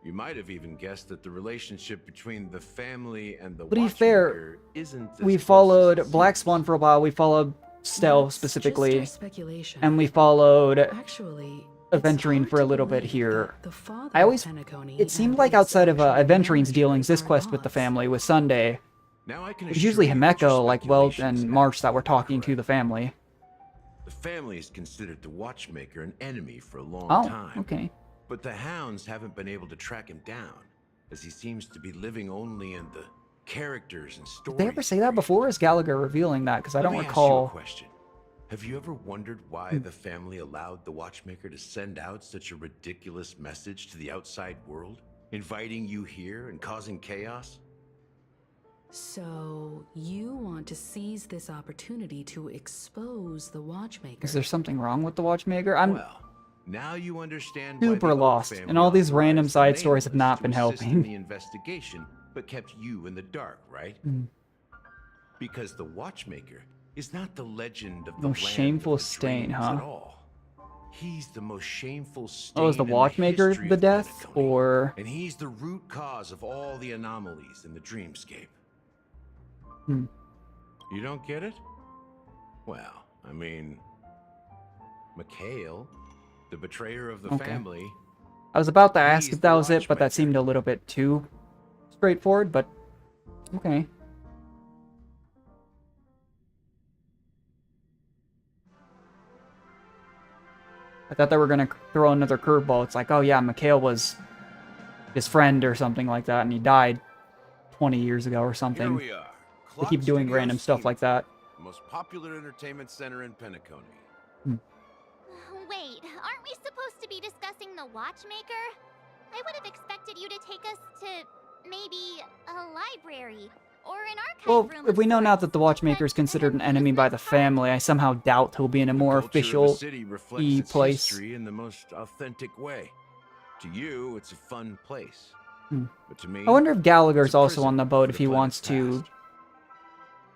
You might have even guessed that the relationship between the family and the to be Watchmaker fair, isn't as we close followed Black Swan for a while, we followed Stell That's specifically, just our speculation. and we followed Actually, adventuring for a little bit here. The father I always, of Penacony it seemed and like its outside of actual adventuring's manager dealings, this are quest with the gods. family with Sunday, Now I can it was usually assure you that your Himeko, like Welt speculations and have March that were been talking to correct. the family. The family has considered the Watchmaker an enemy for a long Oh, time. okay. But the hounds haven't been able to track him down, as he seems to be living only in the characters and stories. Did they ever say that before? Is Gallagher revealing that? Because I don't Let me ask you a recall. question. Have you ever wondered why the family allowed the Watchmaker to send out such a ridiculous message to the outside world, inviting you here and causing chaos? So, you want to seize this opportunity to expose the Watchmaker. Is there something wrong with the Watchmaker? I'm Well, now you understand why super the Oak lost, family and all these random authorized the side stories have Nameless not been to assist in helping. the investigation, but kept you in the dark, right? Mm. Because the Watchmaker is not the legend of the Most land shameful of the stain, dreams huh? at all. He's the most shameful stain Oh, is the in Watchmaker history the of death, Penacony. or? And he's the root cause of all the anomalies in the dreamscape. Hmm. You don't get it? Well, I mean, Mikhail, the betrayer of the Okay. family. I was about to ask He's if that the was it, but that seemed a little bit too straightforward, but okay. I thought they were gonna throw another curveball. It's like, oh yeah, Mikhail was his friend or something like that, and he died 20 years ago or Here something. we are. They keep doing random stuff like that. The most popular entertainment center in Penacony. Wait, aren't we supposed to be discussing the Watchmaker? I would have expected you to take us to maybe a library or an archive Well, room. if we know now that the Watchmaker is considered an enemy by the family, I somehow doubt he'll be in a more Culture of the official city reflects its place. history in the most authentic way. To you, it's a fun place. Hmm. But to me, I wonder if Gallagher's it's a also prison on the boat for if the he planet's wants to, past.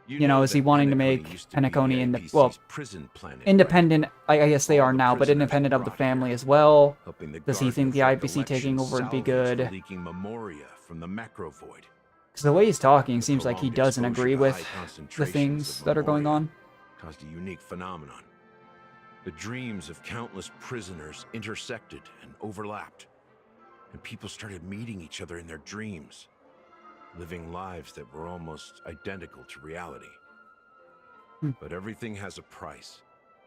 you know, is he that wanting to Penacony make used to be Penacony the and well, IPC's prison planet, independent? I guess they All are the now, but prisoners independent of the brought here, family as well. helping the Does he guard think the with IPC taking recollections, over would be salvage good? the leaking memoria from the macro void. Because the way he's talking seems like he Prolonged doesn't exposure agree to with high the concentrations things of that are going memoria on. caused a unique phenomenon. The dreams of countless prisoners intersected and overlapped, and people started meeting each other in their dreams, living lives that were almost identical to reality. But everything has a price,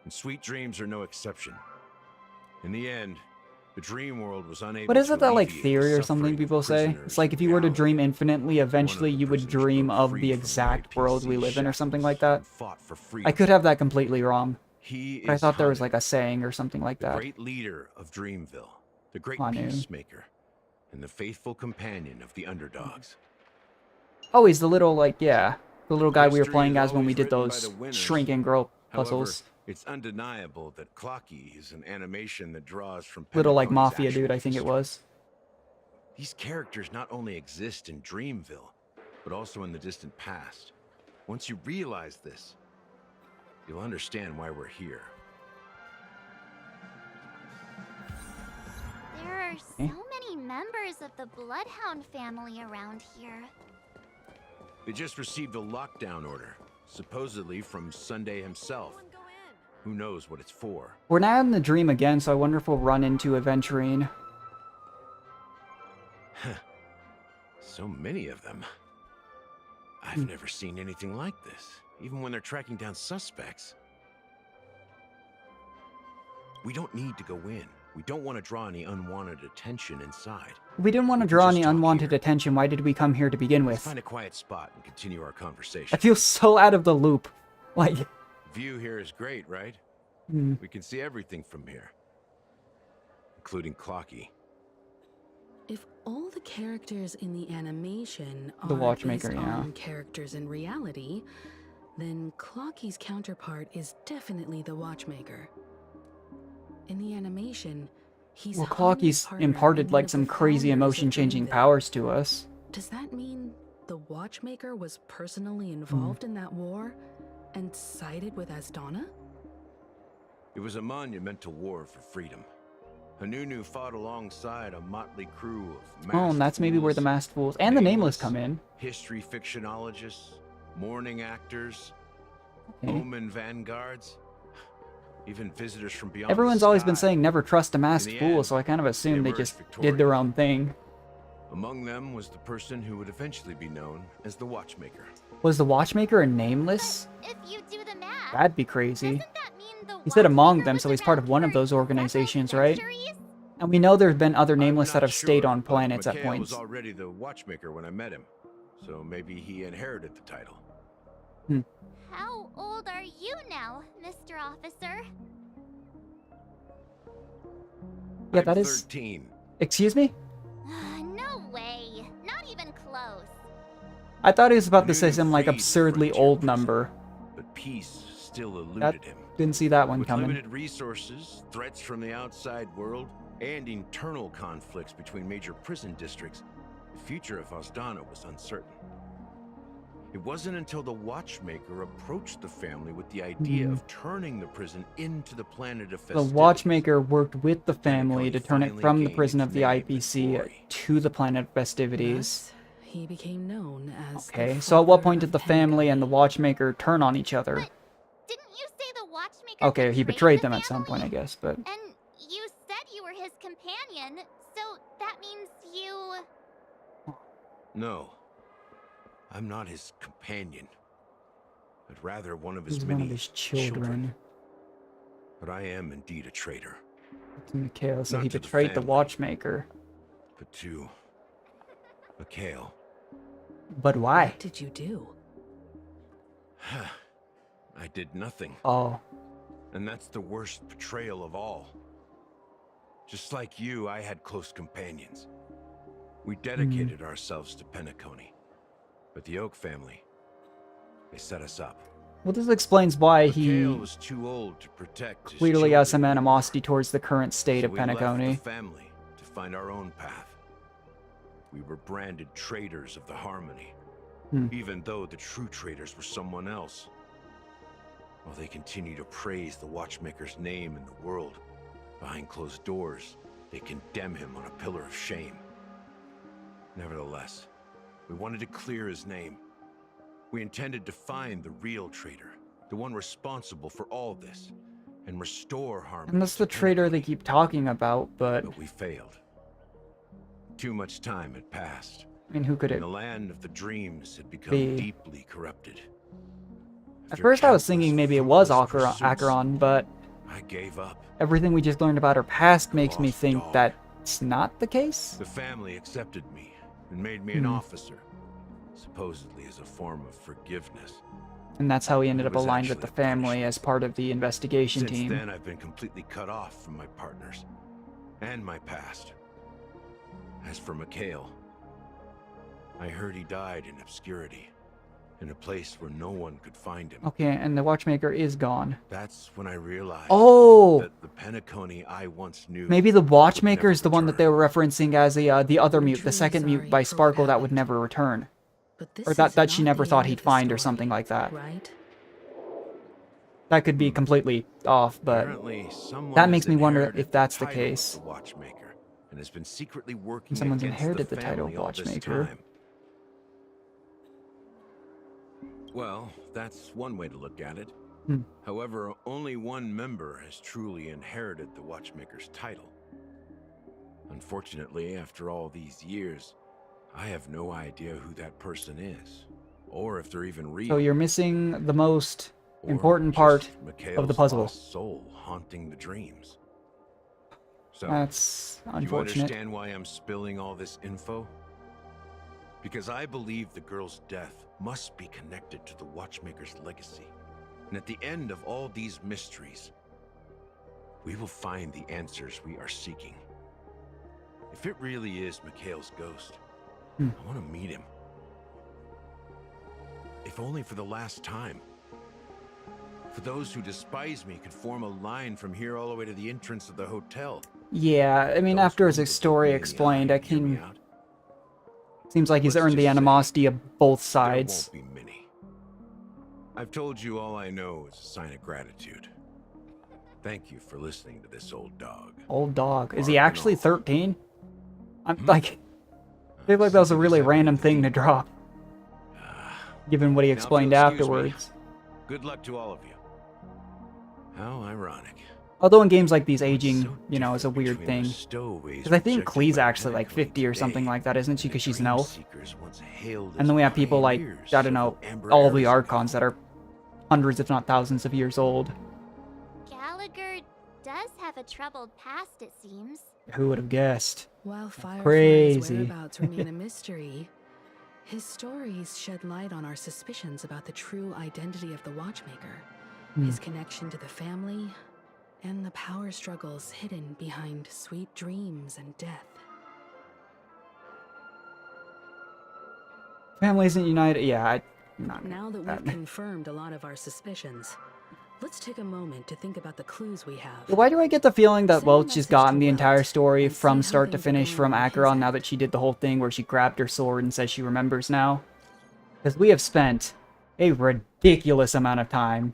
and sweet dreams are no exception. In the end, the dream world was unable But to isn't that like alleviate theory the or something suffering of people say? prisoners It's like in if you were to reality. dream infinitely, eventually the you would prisoners dream broke of free the from the exact world we IPC live in or something like that. fought for I freedom. could have that completely wrong. He But I is thought there was Hanu, like a saying or something like the that. great leader of Dreamville, the great Hanu. peacemaker, and the faithful companion of the underdogs. Oh, he's the little, like, yeah, the little guy we were History playing is as when we always did written by those the winners. shrink and grow puzzles. However, it's undeniable that Clocky is an animation that draws from Little, like, Penacony's mafia dude, actual I think it history. was. These characters not only exist in Dreamville, but also in the distant past. Once you realize this, you'll understand why we're here. There are so many members of the Bloodhound family around here. They just received a lockdown order, supposedly from Sunday himself. Who knows what it's for? We're now in the dream again, so I wonder if we'll run into Aventurine. So many of them. I've never seen anything like this, even when they're tracking down suspects. We don't need to go in. We don't want to draw any unwanted attention inside. If we didn't want to draw any unwanted attention, why did we come here to begin Let's with? find a quiet spot and continue our conversation. I feel so out of the loop. Like, View here is great, right? Hmm. We can see everything from here, including Clocky. If all the characters in the animation The are Watchmaker, based yeah. on characters in reality, then Clocky's counterpart is definitely the Watchmaker. In the animation, he's well, Hanu's Clocky's partner imparted and one like of some the crazy founders of emotion-changing Dreamville. powers to us. Does that mean the Watchmaker was personally involved in that war and sided with Asdana? It was a monumental war for freedom. Hanunu fought alongside a motley crew of Oh, and masked that's maybe where the fools, Masked Fools and the Nameless come in. history fictionologists, mourning actors, Okay. omen vanguards. even visitors from beyond Everyone's the always been sky. saying never trust a masked In the fool, end, so I kind of assumed they emerged just did their own thing. Among them was the person who would eventually be known as the Watchmaker. Was the Watchmaker a nameless? If you do the math, That'd be crazy. He said among them, so he's part of one of those organizations, right? And we know there's been other nameless that have stayed on planets at Mikhail points. was already the Watchmaker when I met him, so maybe he inherited the title. How old are you now, Mr. Officer? Yeah, that is... 13. Excuse me? No way. Not even close. I thought he was about to say some, like, absurdly old number. But peace still eluded That him. didn't see that one With coming. limited resources, threats from the outside world, and internal conflicts between major prison districts, the future of Osdana was uncertain. It wasn't until the Watchmaker approached the family with the idea of turning the prison into the planet of The festivity. Watchmaker worked with the family to turn it from the prison of the IPC to the planet of festivities. He became known as the Okay, so at what point did the father of family and the Watchmaker turn on each other? Didn't you say the Watchmaker Okay, he betrayed them at some point, I guess, but... And you said you were his companion, so that means you... No. I'm not his companion, but rather one of his He's many one of his children. But I am indeed a traitor. To Mikhail, so Not he to the betrayed the family. Watchmaker. But to Mikhail. But why? What did you do? I did nothing. Oh. And that's the worst betrayal of all. Just like you, I had close companions. We dedicated ourselves to Penacony. But the Oak family, they set us up. Well, this explains why Mikhail he was too old to protect his clearly has some children. animosity towards the current state So of we left Penacony. the family to find our own path. We were branded traitors of the Harmony, even though the true traitors were someone else. While they continue to praise the Watchmaker's name in the world, behind closed doors, they condemn him on a pillar of shame. Nevertheless, we wanted to clear his name. We intended to find the real traitor, the one responsible for all this, and restore harmony. And that's the traitor they keep talking about, but we failed. Too much time had passed. I mean, who could it And the land of the dreams had become be? deeply corrupted. At first I was thinking maybe it was Acheron, but I gave up. everything we just learned about her past makes me think that's not the case. The family accepted me and made me an officer, supposedly as a form of forgiveness. And that's how he ended It up was aligned with the actually family as part of the investigation Since team. then, I've been completely cut off from my partners and my past. As for Mikhail, I heard he died in obscurity, in a place where no one could find him. Okay, and the Watchmaker is gone. That's when I realized Oh! that the Penacony I once knew. Maybe the Watchmaker is the one that they were referencing as the other mute, the second mute by Sparkle that would never return. Or that she never thought he'd find or something like that. Right? That could be completely off, but Apparently, someone that has makes me wonder inherited if that's the title of case. The Watchmaker, and has been secretly working And someone's against inherited the the title of family all this Watchmaker. time. Well, that's one way to look at it. However, only one member has truly inherited the Watchmaker's title. Unfortunately, after all these years, I have no idea who that person is, or if they're even real. So you're missing the most Or important just part of Mikhail's the puzzle. lost soul haunting the dreams. So, That's you unfortunate. understand why I'm spilling all this info? Because I believe the girl's death must be connected to the Watchmaker's legacy. And at the end of all these mysteries, we will find the answers we are seeking. If it really is Mikhail's ghost, I want to meet him. If only for the last time. For those who despise me could form a line from here all the way to the entrance of the hotel. Yeah, I mean, after his story explained, I can... Seems like he's earned the animosity of both sides. There won't be many. I've told you all I know is a sign of gratitude. Thank you for listening to this old dog. Old dog. Is he actually 13? I'm like... I feel like that was a really random thing to drop. Given what he Now, if explained you'll excuse me, afterwards. Good luck to all of you. How ironic. Although in games like these, aging, you know, is a weird thing. Because I think Klee's actually like 50 or something like that, isn't she? Because she's an elf. And then we have people like, I don't know, all the Archons that are hundreds, if not thousands of years old. Gallagher does have a troubled past, it seems. Who would have guessed? While Firefly's Crazy. whereabouts remain a mystery, his stories shed light on our suspicions about the true identity of the Watchmaker, his connection to the family, and the power struggles hidden behind sweet dreams and death. Family isn't united. Yeah, Now that we've confirmed a lot of our suspicions, let's take a moment to think about the clues we have. Why do I get the feeling that Welch has gotten the entire story from start to finish from Acheron now that she did the whole thing where she grabbed her sword and says she remembers now? Because we have spent a ridiculous amount of time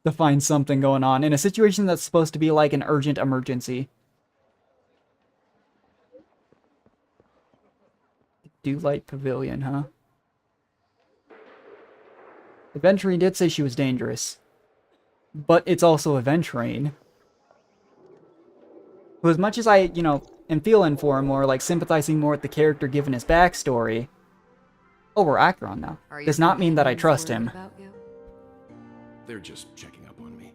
to find something going on in a situation that's supposed to be like an urgent emergency. Dewlight Pavilion, huh? Aventurine did say she was dangerous. But it's also Aventurine. Who, as much as I, you know, am feeling for him or like sympathizing more with the character given his backstory. Oh, we're Acheron now. Does not mean that I trust him. They're just checking up on me.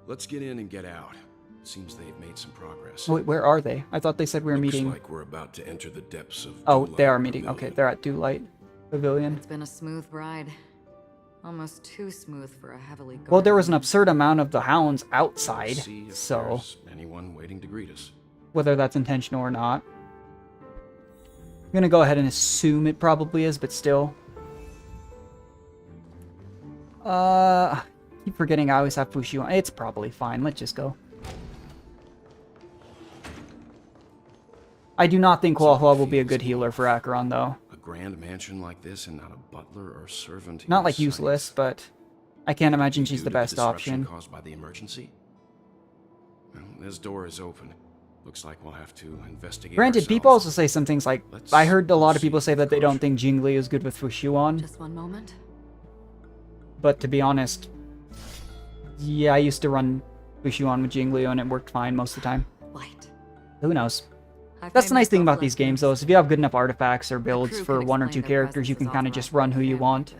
Let's get in and get out. Seems they've made some progress. Wait, where are they? I thought they said we were meeting. Looks like we're about to enter the depths of Oh, Dewlight they are meeting. Pavilion. Okay, they're at Dewlight Pavilion. It's been a smooth ride. Almost too smooth for a heavily guarded... Well, there was an absurd amount of the hounds outside, See if so there's anyone waiting to greet us. whether that's intentional or not. I'm gonna go ahead and assume it probably is, but still. Keep forgetting I always have Fushu on. It's probably fine. Let's just go. I do not think Huahua will be a good healer for Acheron, though. A grand mansion like this and not a butler or servant. Not in like sight. useless, but I can't imagine she's Due the to best disruption option. Caused by the emergency? Well, this door is open. Looks like we'll have to investigate. Granted, people also say some things like, I heard a lot of people say that they don't think Jingli is good with Fushuan. Just one moment. But to be honest, yeah, I used to run Fushuan with Jinglio and it worked fine most of the time. Light. Who knows? That's the nice thing about these games, though, is if you have good enough artifacts or builds for one or two characters, you can kind of just run who you want.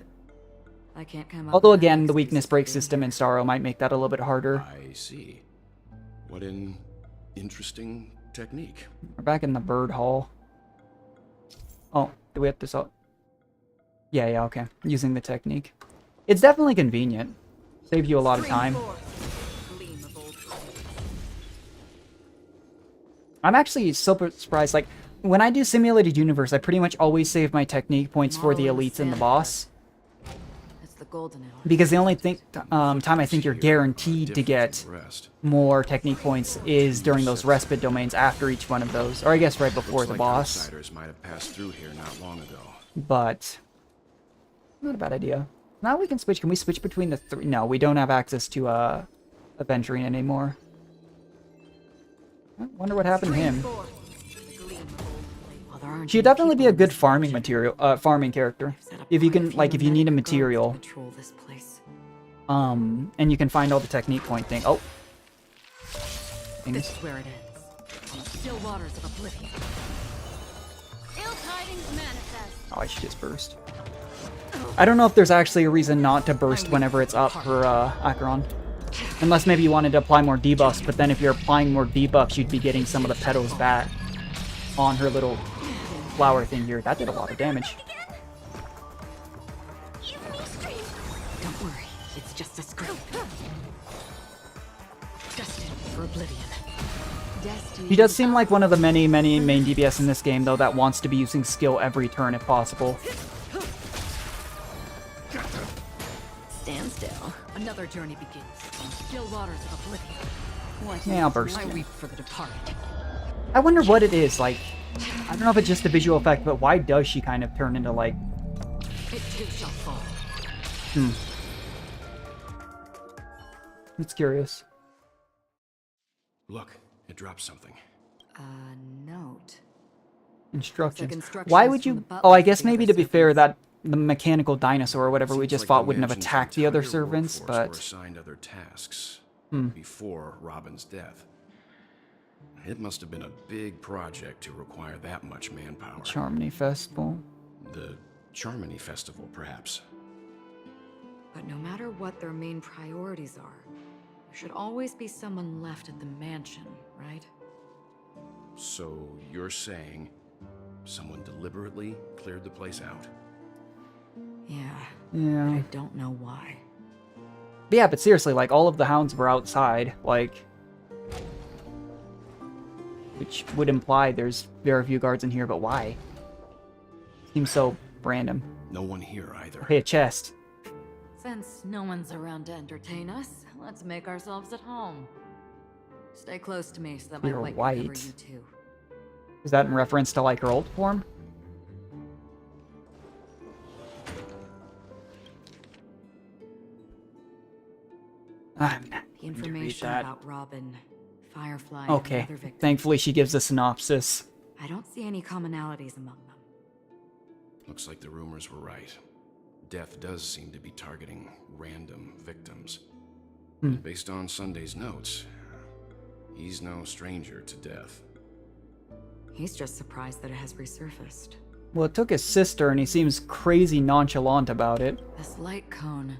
I can't come up Although, with again, any the weakness excuses break for being system in here. Starro might make that a little bit harder. I see. What an interesting technique. We're back in the bird hall. Oh, do we have to sell? Yeah, okay. Using the technique. It's definitely convenient. Saves you a lot of time. I'm actually super surprised. Like, when I do Simulated Universe, I pretty much always save my technique points for the elites and the boss. It's the golden hour. Because the only time I think you're guaranteed to get more technique points is during those respite domains after each one of those. Or I guess right before Looks the like boss. outsiders might have passed through here not long ago. But not a bad idea. Now we can switch. Can we switch between the three? No, we don't have access to Aventurine anymore. I wonder what happened to him. She'd definitely be a good farming character. If you can, like, if you need a material. And you can find all the technique point thing. Oh. This is where it ends. On the still waters of oblivion. Ill tidings manifest. Oh, I should just burst. I don't know if there's actually a reason not to burst whenever it's up for Acheron. Unless maybe you wanted to apply more debuffs, but then if you're applying more debuffs, you'd be getting some of the petals back on her little flower thing here. That did a lot of damage. Don't worry, it's just a scrape. Destined for oblivion. Destined. He does seem like one of the many main DPS in this game, though, that wants to be using skill every turn if possible. Stand still. Another journey begins. On still waters of oblivion. What Yeah, I'll burst I again. weep for the departed. I wonder what it is, like, I don't know if it's just a visual effect, but why does she kind of turn into, like... It too shall fall. It's curious. Look, it dropped something. A note. Instructions. instructions Why would from you... the butler Oh, I for guess the maybe other to be fair, that the mechanical dinosaur or whatever we Seems just like fought the wouldn't have mansion's attacked the other entire servants, workforce were but assigned other tasks Hmm. before Robin's death. It must have been a big project to require that much manpower. Charmony Festival. The Charmony Festival, perhaps. But no matter what their main priorities are, there should always be someone left at the mansion, right? So you're saying someone deliberately cleared the place out? Yeah. Yeah. But I don't know why. But yeah, but seriously, like, all of the hounds were outside, like... Which would imply there's very few guards in here, but why? Seems so random. No one here either. Okay, a chest. Since no one's around to entertain us, let's make ourselves at home. Stay close to me so that my You're white can cover white. you too. Is that in reference to, like, her old form? I'm not The going to read information that. about Robin, Firefly, and Okay, other victims. thankfully she gives a synopsis. I don't see any commonalities among them. Looks like the rumors were right. Death does seem to be targeting random victims. And based on Sunday's notes, he's no stranger to death. He's just surprised that it has resurfaced. Well, it took his sister, and he seems crazy nonchalant about it. This light cone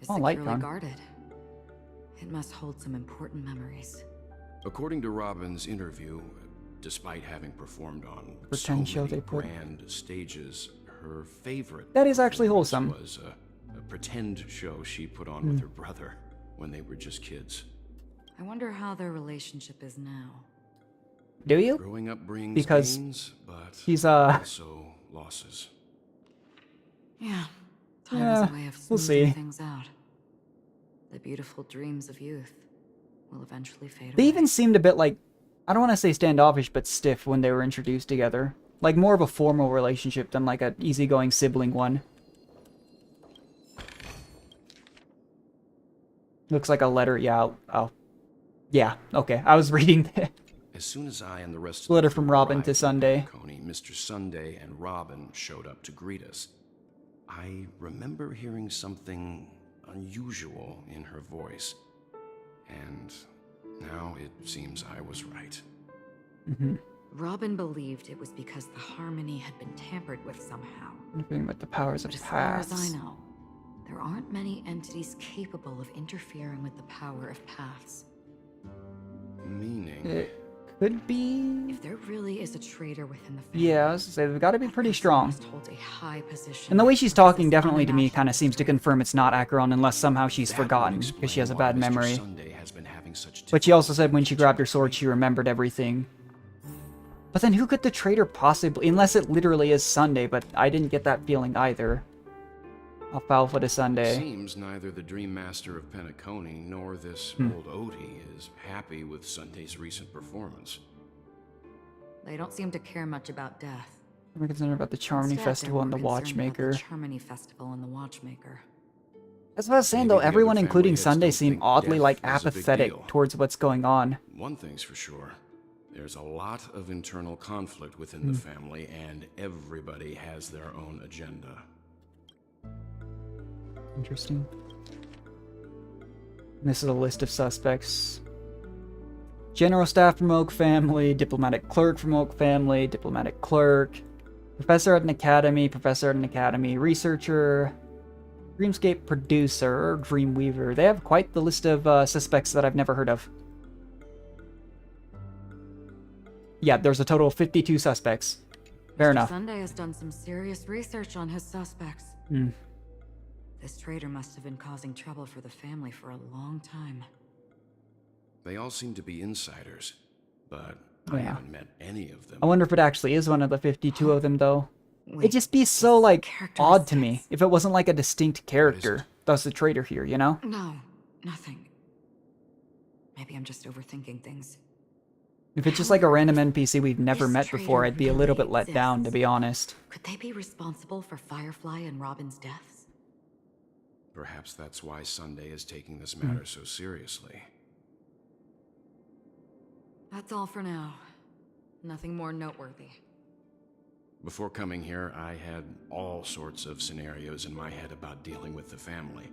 is Oh, light securely cone. guarded. It must hold some important memories. According to Robin's interview, despite having performed on Pretend so show many they put- grand stages, her favorite That is actually performance wholesome. was a pretend show she put on with her brother when they were just kids. I wonder how their relationship is now. Do you? Growing up brings Because gains, but he's, also losses. Yeah, time Yeah, is a way of we'll smoothing see. things out. The beautiful dreams of youth will eventually fade They away. even seemed a bit like, I don't want to say standoffish, but stiff when they were introduced together. Like more of a formal relationship than like an easygoing sibling one. Looks like a letter, yeah, oh. Yeah, okay, I was reading the As soon as I and the rest of letter the from crew Robin arrived to in Sunday. Penacony, Mr. Sunday and Robin showed up to greet us. I remember hearing something unusual in her voice, and now it seems I was right. Robin believed it was because the harmony had been tampered with somehow. Anything but the powers of But as far paths. as I know, there aren't many entities capable of interfering with the power of paths. Meaning? It could be... If there really is a traitor within the family, Yeah, I was gonna say, they've got to be pretty strong. must hold a high position. And the way she's talking definitely to me kind of seems to confirm it's not Acheron unless somehow she's That would forgotten, because she has a explain bad why Mr. memory. Sunday has been having such But she also said when she grabbed her sword she remembered everything. But then who could the traitor possibly... Unless it literally is Sunday, but I didn't get that feeling either. Alfalfa to Sunday. Seems neither the Dream Master of Penacony nor this old Odie is happy with Sunday's recent performance. They don't seem to care much about death. We're concerned about the Charmony Instead, they're Festival and the more concerned about Watchmaker. The Charmony Festival and the Watchmaker. That's what I was saying though, Maybe the everyone other including family heads Sunday don't seemed think oddly death like is a big apathetic deal. towards what's going on. One thing's for sure. There's a lot of internal conflict within the family, and everybody has their own agenda. Interesting. And this is a list of suspects. General staff from Oak family, diplomatic clerk from Oak family, diplomatic clerk, professor at an academy, researcher, Dreamscape producer, Dreamweaver. They have quite the list of suspects that I've never heard of. Yeah, there's a total of 52 suspects. Fair Mr. enough. Sunday has done some serious research on his suspects. Hmm. This traitor must have been causing trouble for the family for a long time. They all seem to be insiders, but Oh, I yeah. haven't met any of them. I wonder if it actually is one of the 52 of them, though. It'd just be so, like, odd to me if it wasn't, like, a distinct character. Thus the traitor here, you know? No, nothing. Maybe I'm just overthinking things. If it's just, like, a random NPC we've never met before, I'd be a little bit let down, to be honest. Could they be responsible for Firefly and Robin's deaths? Perhaps that's why Sunday is taking this matter so seriously. That's all for now. Nothing more noteworthy. Before coming here, I had all sorts of scenarios in my head about dealing with the family.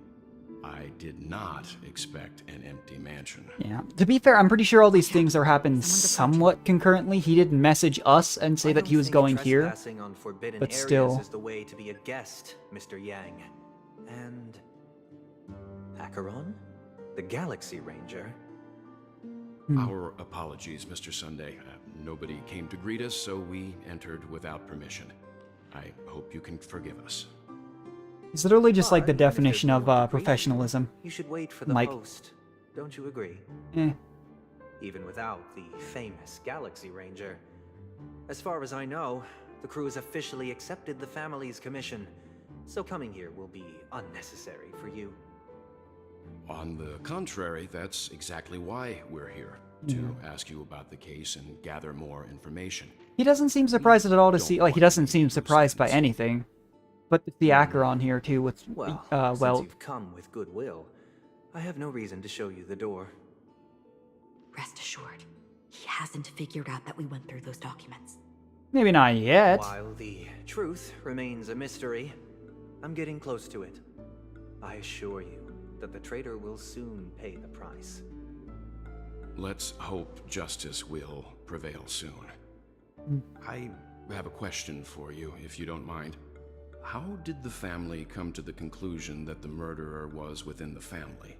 I did not expect an empty mansion. Yeah. To be fair, I'm pretty sure all these things are happening somewhat concurrently. He didn't message us and say that he was going here, Trespassing on forbidden but areas still. is the way to be a guest, Mr. Yang. And Acheron, the Galaxy Ranger. Our apologies, Mr. Sunday. Nobody came to greet us, so we entered without permission. I hope you can forgive us. It's literally just like the definition of professionalism. You should wait for the Like, host. Don't you agree? eh. Even without the famous Galaxy Ranger. As far as I know, the crew has officially accepted the family's commission, so coming here will be unnecessary for you. On the contrary, that's exactly why we're here. To ask you about the case and gather more information. He doesn't seem surprised at all to see, like, he doesn't seem surprised by anything. But the Acheron here, too, with, Since you've come with goodwill, I have no reason to show you the door. Rest assured, he hasn't figured out that we went through those documents. maybe not yet. While the truth remains a mystery, I'm getting close to it. I assure you that the traitor will soon pay the price. Let's hope justice will prevail soon. I have a question for you, if you don't mind. How did the family come to the conclusion that the murderer was within the family?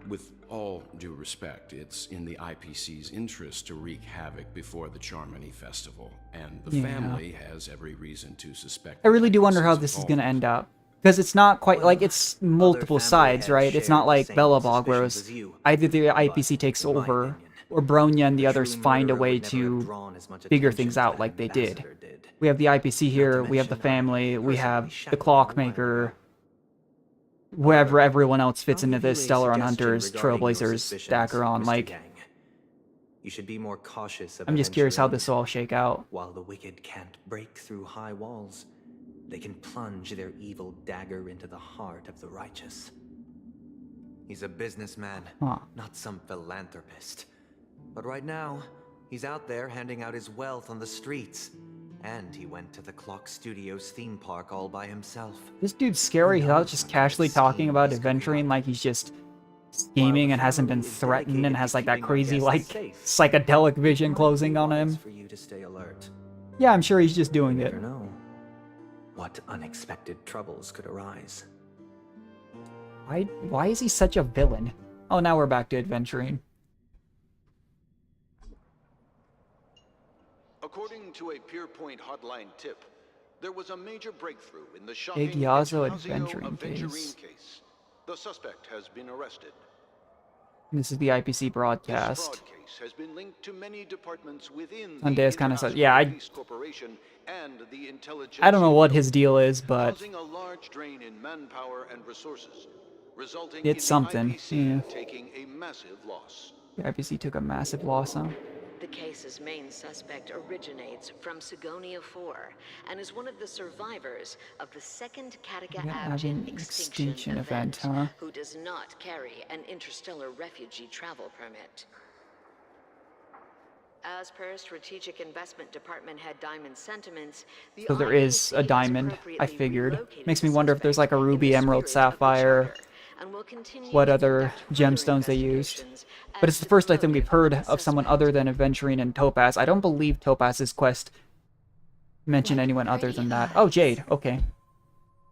With all due respect, it's in the IPC's interest to wreak havoc before the Charmony Festival, and the family has every reason to suspect. I really do wonder how this is going to end up. Because it's not quite, like, it's multiple sides, right? It's not like Belobog, where it's either the IPC takes over, or Bronya and the others find a way to figure things out like they did. We have the IPC here, we have the family, we have the Clockmaker, wherever everyone else fits into this, Stellaron Hunters, Trailblazers, Acheron, like... You should be more cautious of I'm just curious how adventuring. this will all shake out. While the wicked can't break through high walls, they can plunge their evil dagger into the heart of the righteous. He's a businessman, not some philanthropist. But right now, he's out there handing out his wealth on the streets. And he went to the Clock Studios theme park all by himself. This dude's scary. He's out just casually talking about adventuring like he's just scheming and hasn't been threatened and has like that crazy like psychedelic vision closing on him. For you to stay alert. Yeah, I'm sure he's just doing You it. never know what unexpected troubles could arise. Why is he such a villain? Oh, now we're back to adventuring. According to a Pierpoint hotline tip, there was a major breakthrough in the shocking Big Yazo Ignacio adventuring Aventurine case. The suspect has been arrested. This is the IPC broadcast. This fraud case has been linked to many departments within Sundays the kind of said, International yeah, Police Corporation and the intelligence, I don't know what his deal is, but causing a large drain in manpower and resources, resulting it's in something. the IPC Yeah. taking a massive loss. The IPC took a massive loss, huh? The case's main suspect originates from Sigonia 4 and is one of the survivors of the second Kattegat Yeah, Abjin having extinction event, huh? who does not carry an interstellar refugee travel permit. As per Strategic Investment Department head Diamond's sentiments, the So there is a diamond, I figured. Makes me wonder if there's like a ruby, emerald, sapphire, what other gemstones they used. But it's the first I think we've heard of someone other than Aventurine and Topaz. I don't believe Topaz's quest mentioned anyone other than that. Oh, Jade, okay.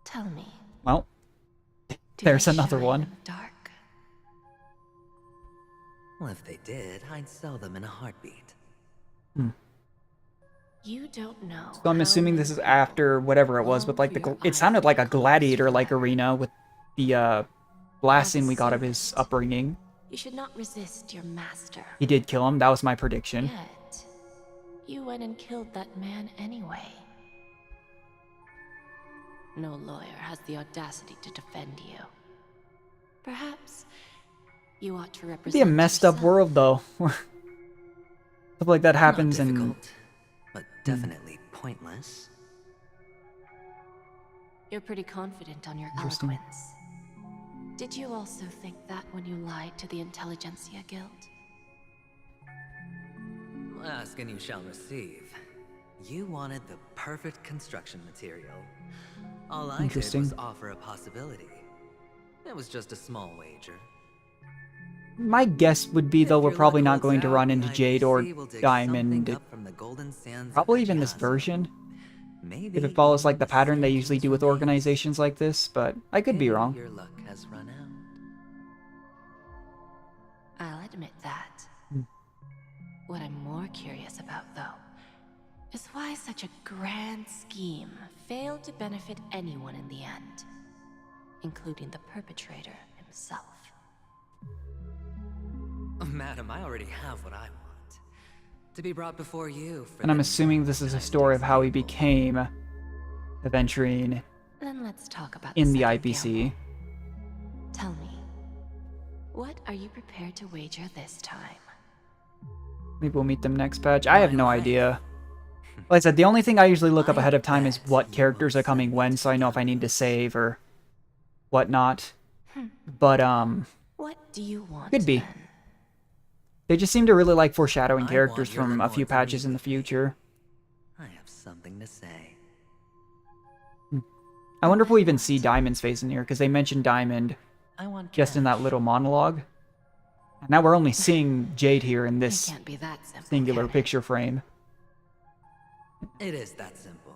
Tell me. Well, there's another one. Dark. Well, if they did, I'd sell them in a heartbeat. You don't know. So I'm assuming this is after whatever it was with like the... It sounded like a gladiator-like arena with the blasting we got of his upbringing. You should not resist your master. He did kill him, that was my prediction. Yet, you went and killed that man anyway. No lawyer has the audacity to defend you. Perhaps you ought to It'd represent be a messed up world though. Stuff like that happens Not and... difficult, but definitely pointless. You're pretty confident on your Interesting. eloquence. Did you also think that when you lied to the Intelligentsia Guild? Ask and you shall receive. You wanted the perfect construction material. All I did Interesting. was offer a possibility. It was just a small wager. My guess would be, though, we're probably not going to run into Jade or IBC will dig Diamond. something up from the golden sands of Probably even this Acheron. version. Maybe If it follows like even the pattern they usually do with transformation. organizations like this, but I could be Maybe wrong. Your luck has run out. I'll admit that. What I'm more curious about, though, is why such a grand scheme failed to benefit anyone in the end, including the perpetrator himself. Madam, I already have what I want. To be brought before you for And I'm the assuming this is a story of how he became Aventurine Then let's talk about in the second IPC. gamble. Tell me, what are you prepared to wager this time? Maybe we'll meet them next patch. I have no idea. Like I said, the only thing I usually look up ahead of time is what characters are coming when, so I know if I need to save or whatnot. But, What do you want? could be. then? They just seem to really like foreshadowing I characters want your from a few Lord to patches meet in the with me. future. I have something to say. I wonder if we'll even see Diamond's face in here, because they mentioned Diamond I want just in that little monologue. And now we're only seeing Jade here in this It can't be that simple. singular can it? picture frame. It is that simple.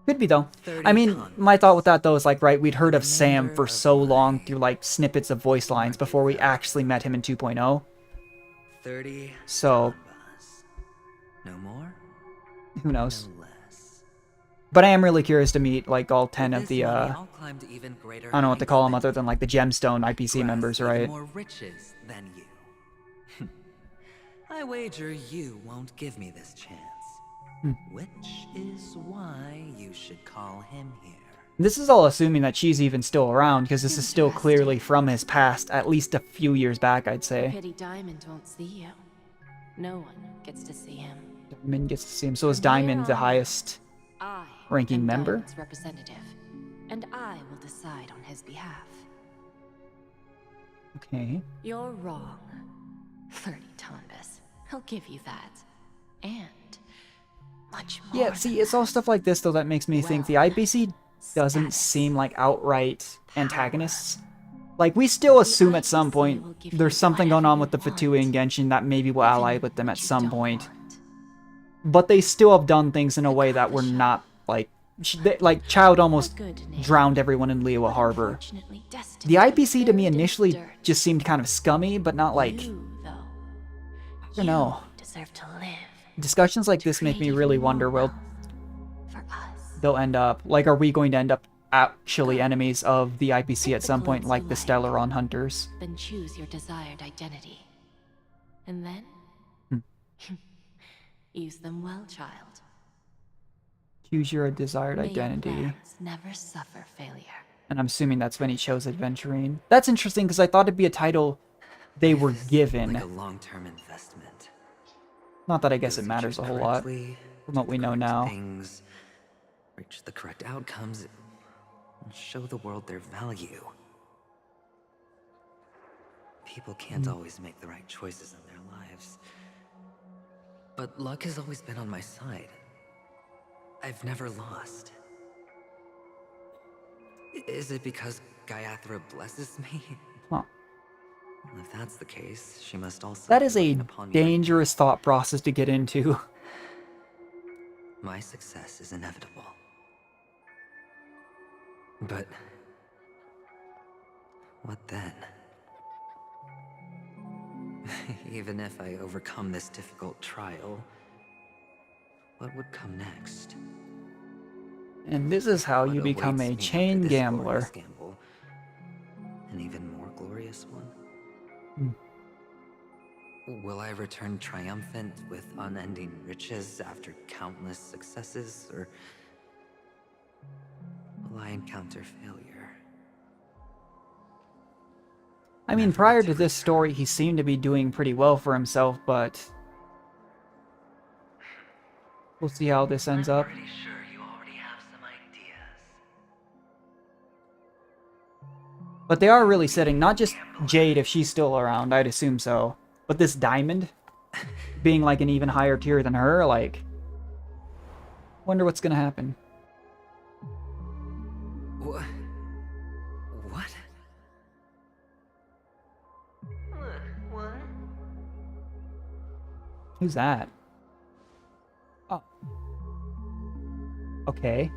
Could be, though. 30 I mean, tons. my thought with that, though, is like, right, we'd heard of Sam Remainder for of so long my through, like, snippets of voice lines before we actually met him in 2.0. 30 So, Tambas. No more, who knows? no less. But I am really curious to meet, like, all 10 With of this the, money, I'll climb to even greater I don't know what to heights call them than other than, like, the Gemstone IPC grasp members, even right? more riches than you. I wager you won't give me this chance. Which is why you should call him here. This is all assuming that she's even still around, because this is still clearly from his past, at least a few years back, I'd say. Pity Diamond won't see you. No one gets to see him. Diamond gets to see him. So is From here Diamond the on, highest I ranking am member? Diamond's representative, and I will decide on his behalf. Okay. You're wrong. 30 Tonbas. I'll give you that. And much more. Yeah, see, it's all stuff like this, though, that makes me think the IPC doesn't seem like outright antagonists. Like, we still assume at some point there's something going on with the Fatui and Genshin that maybe will ally with them at some point. But they still have done things in a way that were not, like... Like, Child almost drowned everyone in Liyue Harbor. Unfortunately destined The to IPC to me buried in initially dirt. just seemed kind of scummy, but not like... You, though, I don't know. deserve to live Discussions like this make me really wonder, well, for us. they'll end up... Like, are we going to end up actually enemies of the IPC at some point, like the Stellaron Hunters? Then choose your desired identity. And then... use them well, child. Choose your desired May your identity. plans never suffer failure. And I'm assuming that's when he chose Adventurine. That's interesting, because I thought it'd be a title they were given. Like a long-term investment. Not that I guess it matters a whole lot from what we know now. Things, reach the correct outcomes, and show the world their value. People can't always make the right choices in their lives. But luck has always been on my side. I've never lost. Is it because Gaiathra blesses me? Huh. If that's the case, she must also That be is a looking upon me. dangerous thought process to get into. My success is inevitable. But what then? Even if I overcome this difficult trial, what would come next? And this is how What you become awaits a me after chain this gambler. glorious gamble? An even more glorious one? Will I return triumphant with unending riches after countless successes, or will I encounter failure? I mean, prior to this story, he seemed to be doing pretty well for himself, but... We'll see how this ends up. But they are really setting, not just Jade, if she's still around, I'd assume so, but this Diamond, being like an even higher tier than her, like... Wonder what's gonna happen. What? What? Who's that? Oh. Okay.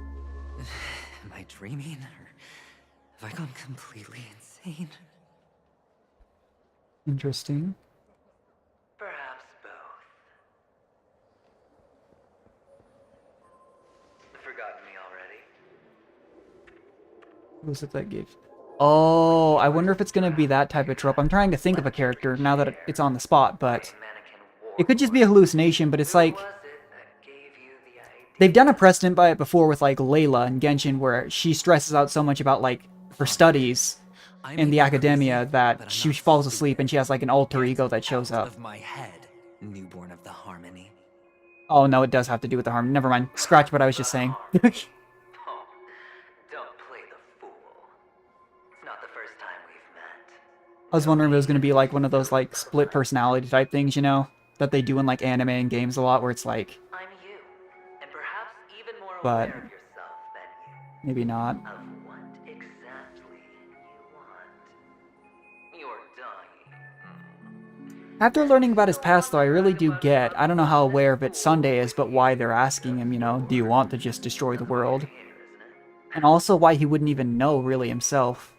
Am I dreaming, or have I gone completely insane? Interesting. Perhaps both. Forgotten me already? Who was it that gave? Oh, I wonder if it's gonna be that type of trope. I'm trying to think of a character now that it's on the spot, but it could just be a hallucination. But it's like they've done a precedent by it before with like Layla and Genshin, where she stresses out so much about like her studies in the academia that she falls asleep and she has like an alter ego that shows up. Of my head, newborn of the harmony. Oh no, it does have to do with the harm. Never mind. Scratch what I was just saying. Don't play the fool. It's not the first time we've met. I was wondering if it was going to be like one of those like split personality type things, you know, that they do in like anime and games a lot, where it's like. I'm you, and perhaps even more But aware of yourself than you. maybe not. Of what exactly you want. You're dying. After learning about his past, though, I really do get. I don't know how aware of it Sunday is, but why they're asking him, you know, do you want to just destroy the world? And also why he wouldn't even know really himself.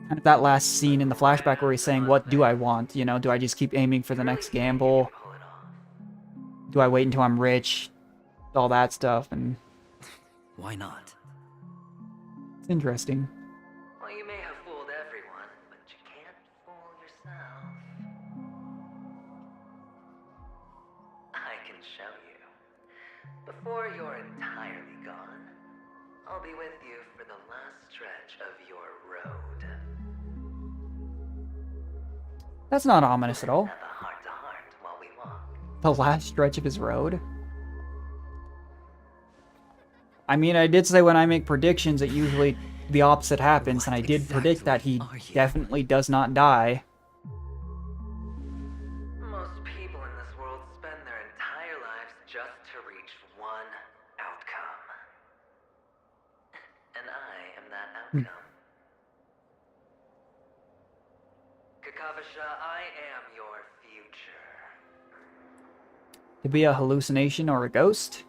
Kind of that last scene in the flashback where he's saying, what do I want? You know, do I just keep aiming for the next gamble? Do I wait until I'm rich? All that stuff, and Why not? it's interesting. Well, you may have fooled everyone, but you can't fool yourself. I can show you. Before you're entirely gone, I'll be with you for the last stretch of your road. That's not ominous at all. Have a heart-to-heart while we walk. The last stretch of his road? I mean, I did say when I make predictions that usually the opposite happens, and I did predict that he definitely does not die. Most people in this world spend their entire lives just to reach one outcome. And I am that outcome. Kakavasha, I am your future. To be a hallucination or a ghost?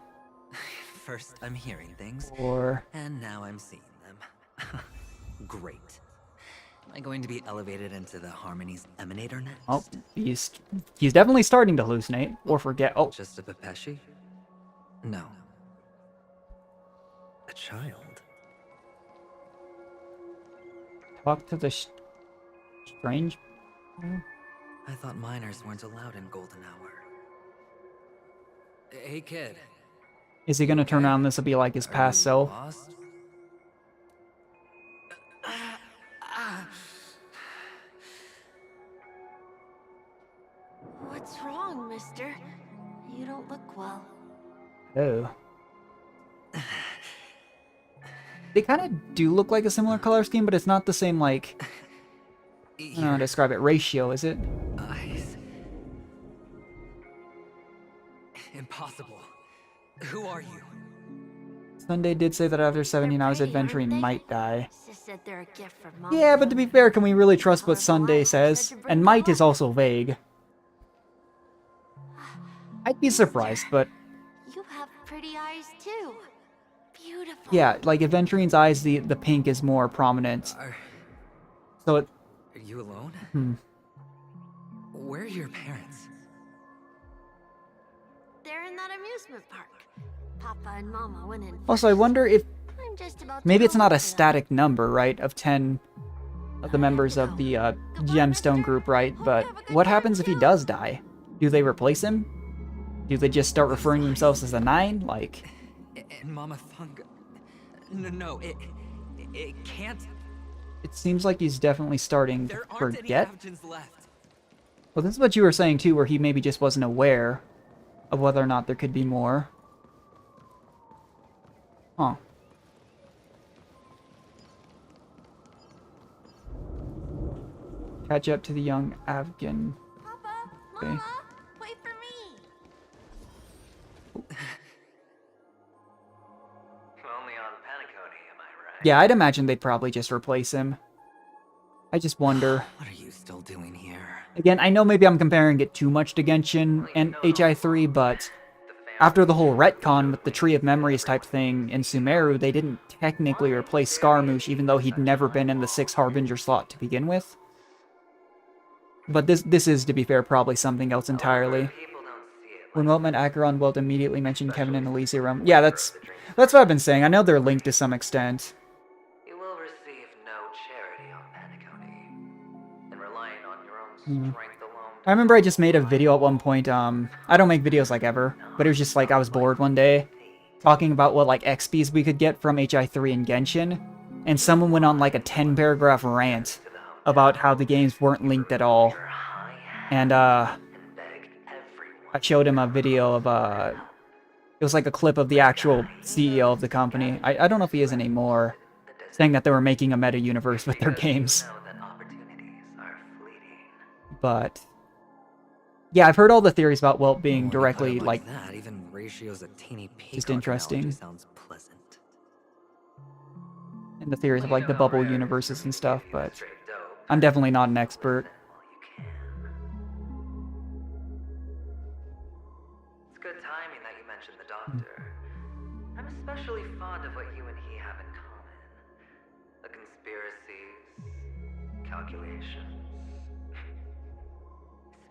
First, I'm hearing things, Or and now I'm seeing them. Great. Am I going to be elevated into the Harmony's Emanator next? oh, he's definitely starting to hallucinate or forget. Oh, Just a Pepeshi? No. A child? talk to the strange. I thought minors weren't allowed in Golden Hour. Hey, kid. Is he gonna turn around? This will be like his past self. Lost? What's wrong, mister? You don't look well. Oh. They kind of do look like a similar color scheme, but it's not the same, like, I don't know how to describe it, ratio, is it? Eyes. Impossible. Who are you? Sunday did say that after 17 hours adventuring might die. Sis said they're a gift from Mom. Yeah, but to be fair, can we really trust what Sunday says? And might is also vague. I'd be surprised, but You have pretty eyes too. Beautiful. yeah, like Adventurine's eyes, the pink is more prominent. So it. Are you alone? Hmm. Where are your parents? They're in that amusement park. Papa and Mama went in. Also, I wonder if I'm just about to maybe it's go not a with them. static number, right? Of 10 of the members of the gemstone group, right? But what happens if he does die? Do they replace him? Do they just start referring to themselves as a 9? Like, And Mama Funga. No, it can't. it seems like he's definitely starting to There aren't any forget. Avgins left. Well, this is what you were saying too, where he maybe just wasn't aware of whether or not there could be more. Huh. Catch up to the young Afghan. Okay. Wait for me. Yeah, I'd imagine they'd probably just replace him. I just wonder. What are you still doing here? Again, I know maybe I'm comparing it too much to Genshin and HI3, but after the whole retcon with the Tree of Memories type thing in Sumeru, they didn't technically replace Scaramouche, even though he'd never been in the 6 Harbinger slot to begin with. But this is, to be fair, probably something else entirely. When Welt met Acheron, Welt immediately mentioned Kevin and Elysium. Yeah, that's what I've been saying. I know they're linked to some extent. You will receive no charity on Penacony, and relying on your own strength alone. I remember I just made a video at one point. I don't make videos like ever, but it was just like I was bored one day, talking about what like XPs we could get from HI3 and Genshin, and someone went on like a 10-paragraph rant about how the games weren't linked at all, and I showed him a video of it was like a clip of the actual CEO of the company. I don't know if he is anymore, saying that they were making a meta universe with their games. But yeah, I've heard all the theories about Welt being directly like that, even Ratio's a teeny just interesting. Sounds pleasant. And the theories of like the bubble universes and stuff, but I'm definitely not an expert. It's good timing that you mentioned the doctor. I'm especially fond of what you and he have in common. The conspiracies, calculations.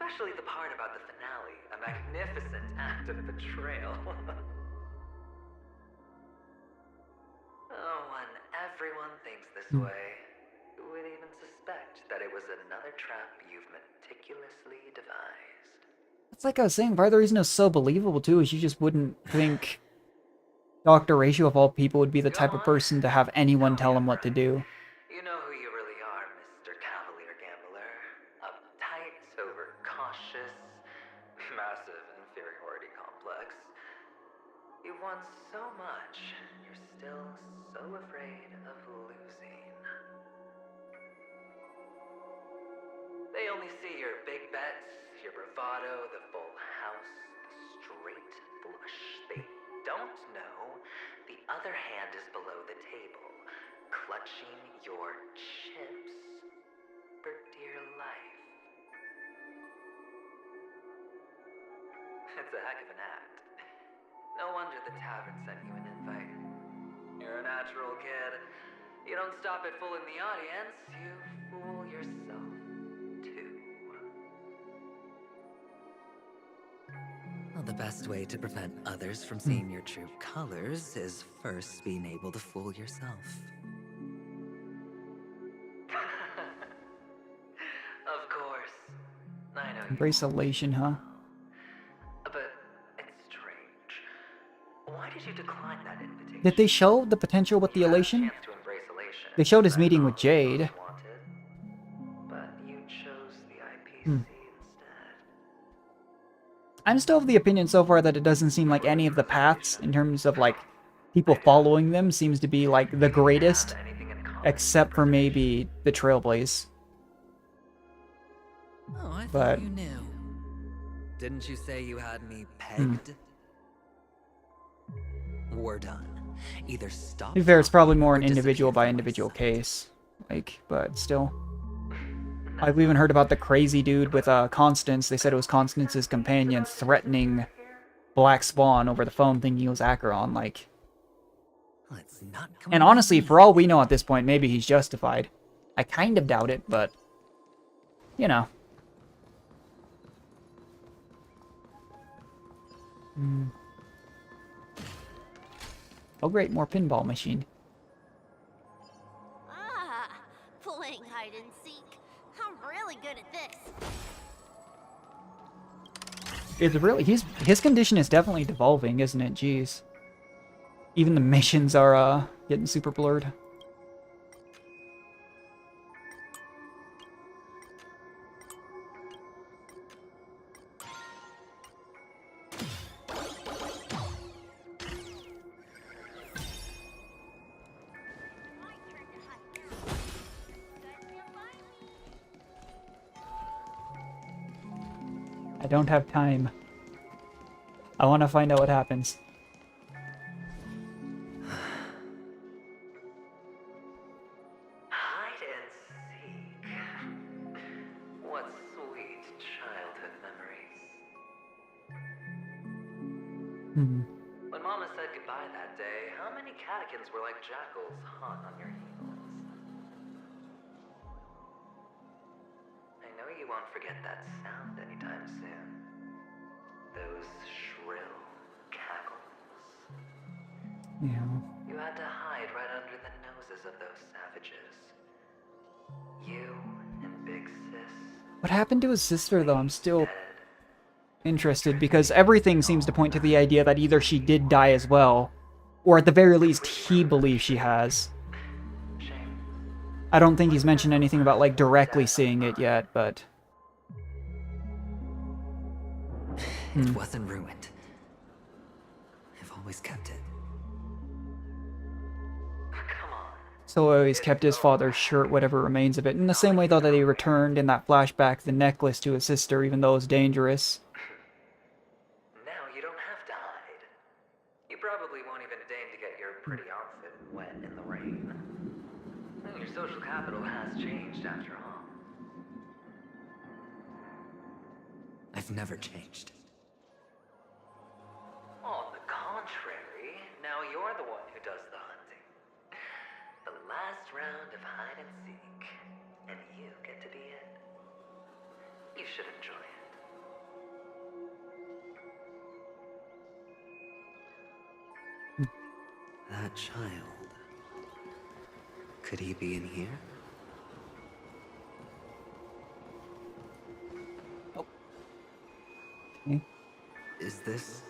Especially the part about the finale, a magnificent act of betrayal. Oh, when everyone thinks this way, who would even suspect that it was another trap you've meticulously devised? It's like I was saying, part of the reason it's so believable too is you just wouldn't think Dr. Ratio of all people would be the type of person to have anyone tell him what to do. You know who you really are, Mr. Cavalier Gambler. Uptight, overcautious, massive inferiority complex. You've won so much, you're still so afraid of losing. They only see your big bets, your bravado, the full house, the straight flush. They don't know the other hand is below the table, clutching your chips for dear life. It's a heck of an act. No wonder the tavern sent you an invite. You're a natural kid. You don't stop at fooling the audience, you fool yourself too. Well, the best way to prevent others from seeing your true colors is first being able to fool yourself. Of course. I know. Embrace elation, huh? But it's strange. Why did you decline that invitation? Did they show the potential with the elation? They showed his meeting with Jade. But you chose the IPC instead. I'm still of the opinion so far that it doesn't seem like any of the paths, in terms of like people following them, seems to be like the greatest, except for maybe the Trailblaze. Oh, I But thought you knew. Didn't you say you had me pegged? We're done. Either stop. to be fair, it's probably more an individual by individual case. Like, but still. I've even heard about the crazy dude with Constance. They said it was Constance's companion threatening Black Swan over the phone, thinking it was Acheron. Like, Let's not come and honestly, for all we know at this point, maybe he's justified. I kind of doubt it, but you know. Oh great, more pinball machine. Ah, playing hide and seek. I'm really good at this. It's really his condition is definitely devolving, isn't it? Jeez. Even the missions are getting super blurred. I don't have time. I want to find out what happens. What sweet childhood memories. When Mama said goodbye that day, how many catechins were like jackals hot on your heels? I know you won't forget that sound anytime soon. Those shrill cackles. Yeah. You had to hide right under the noses of those savages. You and Big Sis. What happened to his sister, though? I'm still interested, because everything seems to point to the idea that either she did die as well, or at the very least, he believes she has. I don't think he's mentioned anything about, like, directly seeing it yet, but... It wasn't ruined. I've always kept it. So always kept his father's shirt, whatever remains of it, in the same way, though, that he returned in that flashback the necklace to his sister, even though it was dangerous. Now you don't have to hide. You probably won't even deign to get your pretty outfit wet in the rain. And your social capital has changed after all. I've never changed. On the contrary, now you're the one who does the hunting. The last round of hide and seek, and you get to be it. You should enjoy it. That child. Could he be in here? Oh. Okay. Is this...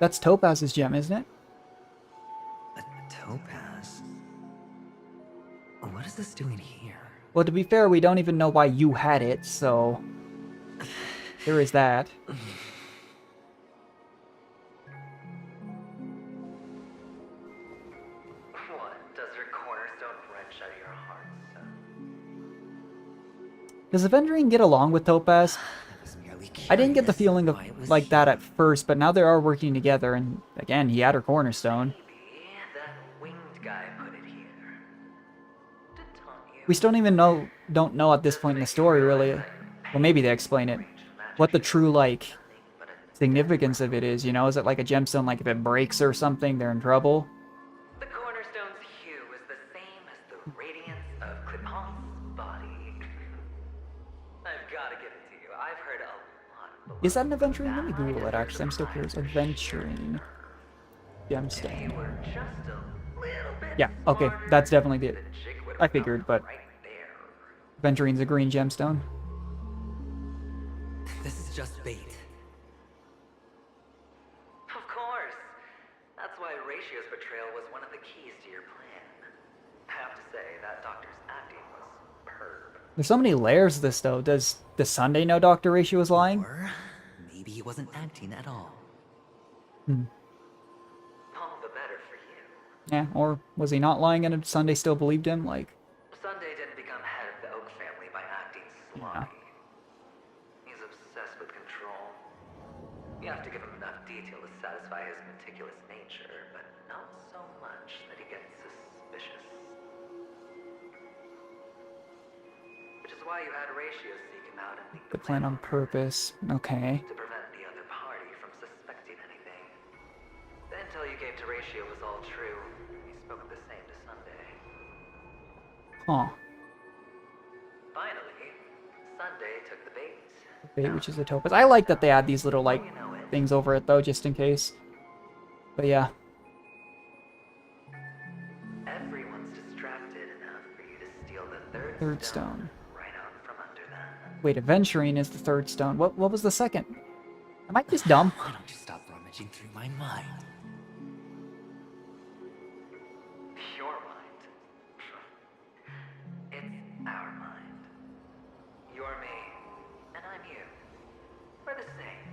That's Topaz's gem, isn't it? a topaz? What is this doing here? Well, to be fair, we don't even know why you had it, so... There is that. What? Does your cornerstone wrench out your heart, son? Does Avengerine get along with Topaz? I didn't get the feeling of like that at first, but now they are working together, and again, he had her cornerstone. We still don't even know at this point in the story, really. Well, maybe they explain it. What the true, like, significance of it is, you know? Is it like a gemstone, like if it breaks or something, they're in trouble? The cornerstone's hue is the same as the radiance of Clipon's body. I've got to give it to you. I've heard a lot. Is that an Aventurine? Let me Google it, actually. I'm still curious. Aventurine. Gemstone. Yeah, okay. That's definitely it. I figured, but... Aventurine's a green gemstone. This is just bait. Of course. That's why Ratio's betrayal was one of the keys to your plan. I have to say, that doctor's acting was superb. There's so many layers of this, though. Does Sunday know Dr. Ratio was lying? Or maybe he wasn't acting at all. All the better for you. Yeah, or was he not lying and Sunday still believed him? Like... Sunday didn't become head of the Oak family by acting sloppy. He's obsessed with control. You have to give him enough detail to satisfy his meticulous nature, but not so much that he gets suspicious. Which is why you had Ratio seek him out and leak The plan on purpose. Okay. to prevent the other party from suspecting anything. The intel you gave to Ratio was all true. He spoke the same to Sunday. Huh. Finally, Sunday took the bait. Bait, which is a topaz. I like that they add these little, like, things over it, though, just in case. But yeah. Everyone's distracted enough for you to steal the Third stone. right out from under them. Wait, Aventurine is the third stone. What was the second? Am I just dumb? Why don't you stop rummaging through my mind? Your mind. It's our mind. You're me, and I'm you. We're the same.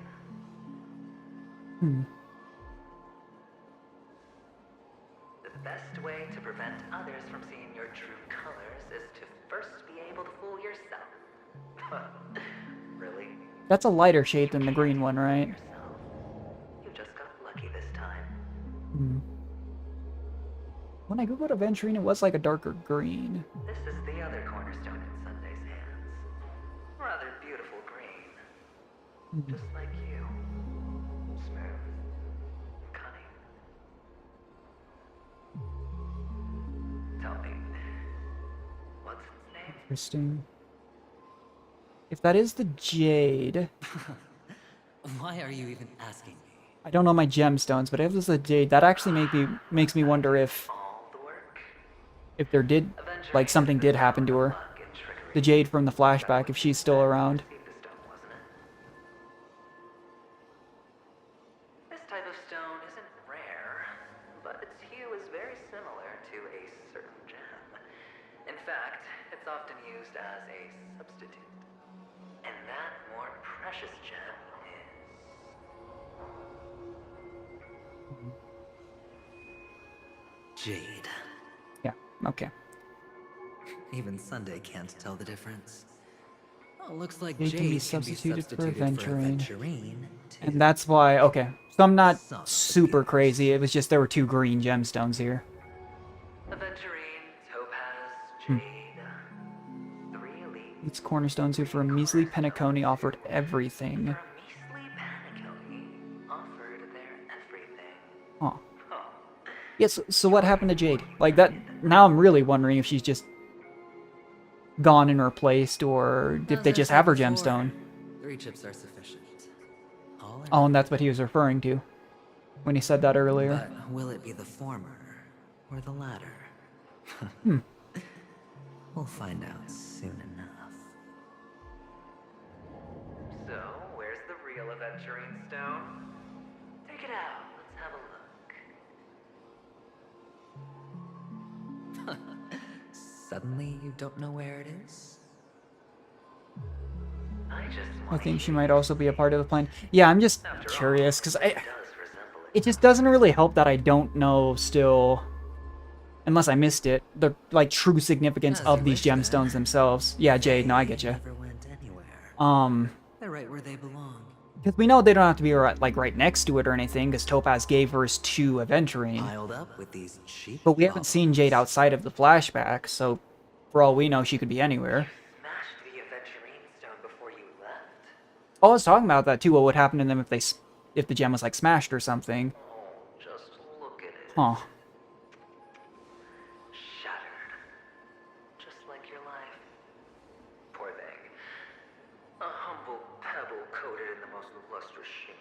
The best way to prevent others from seeing your true colors is to first be able to fool yourself. Really? That's a lighter shade than the green one, right? You just got lucky this time. When I googled Aventurine, it was like a darker green. This is the other cornerstone in Sunday's hand. Rather beautiful green. Just like you. Smooth. Cunning. Tell me, what's its name? Interesting. If that is the jade... Why are you even asking me? I don't know my gemstones, but if this is the jade, that actually makes me wonder if there did, like, something did happen to her. The jade from the flashback, if she's still around. This type of stone isn't rare, but its hue is very similar to a certain gem. In fact, it's often used as a substitute. And that more precious gem is... Jade. Yeah, okay. Even Sunday can't tell the difference. Oh, looks like Jade Jade can be substituted for aventurine. too. And that's why, okay. So I'm not super crazy, it was just there were 2 green gemstones here. Aventurine, topaz, jade, 3 elite. Its cornerstones who for a measly Penacony offered everything. Measly Penacony offered their everything. Huh. Yes, so what happened to Jade? Like that, now I'm really wondering if she's just gone and replaced, or if they just have her gemstone. 3 chips are sufficient. Oh, and that's what he was referring to when he said that earlier. But will it be the former or the latter? We'll find out soon enough. So, where's the real aventurine stone? Take it out. Let's have a look. Suddenly you don't know where it is? I think she might also be a part of the plan. Yeah, I'm just curious, because it just doesn't really help that I don't know still, unless I missed it, the, like, true significance of these gemstones themselves. Yeah, Jade, no, I get you. They're right where they belong. Because we know they don't have to be, like, right next to it or anything, because Topaz gave hers to Aventurine. Piled up with these cheap But we haven't seen Jade outside of the flashback, so for all we know, she could be anywhere. Smashed the aventurine stone before you left. Oh, I was talking about that too. What would happen to them if the gem was like smashed or something? Oh, just look at it. Huh. Shattered. Just like your life. Poor thing. A humble pebble coated in the most lustrous sheen.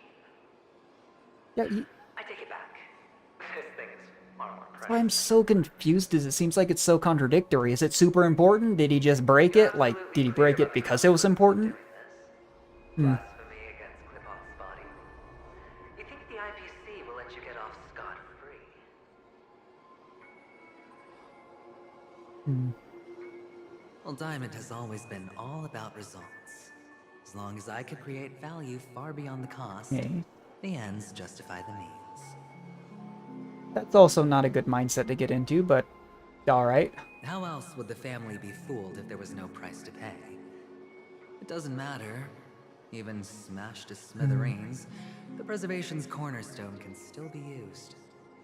Yeah, I take it back. This thing is far more that's why I'm so confused. Is it seems like it's so contradictory. Is it super important? Did he just break it? Like, did he break it because it was important? Blasphemy against Clipot's body. You think the IPC will let you get off scot-free? Well, Diamond has always been all about results. As long as I could create value far beyond the cost, the ends justify the means. That's also not a good mindset to get into, but alright. How else would the family be fooled if there was no price to pay? It doesn't matter. Even smashed to smithereens, the preservation's cornerstone can still be used.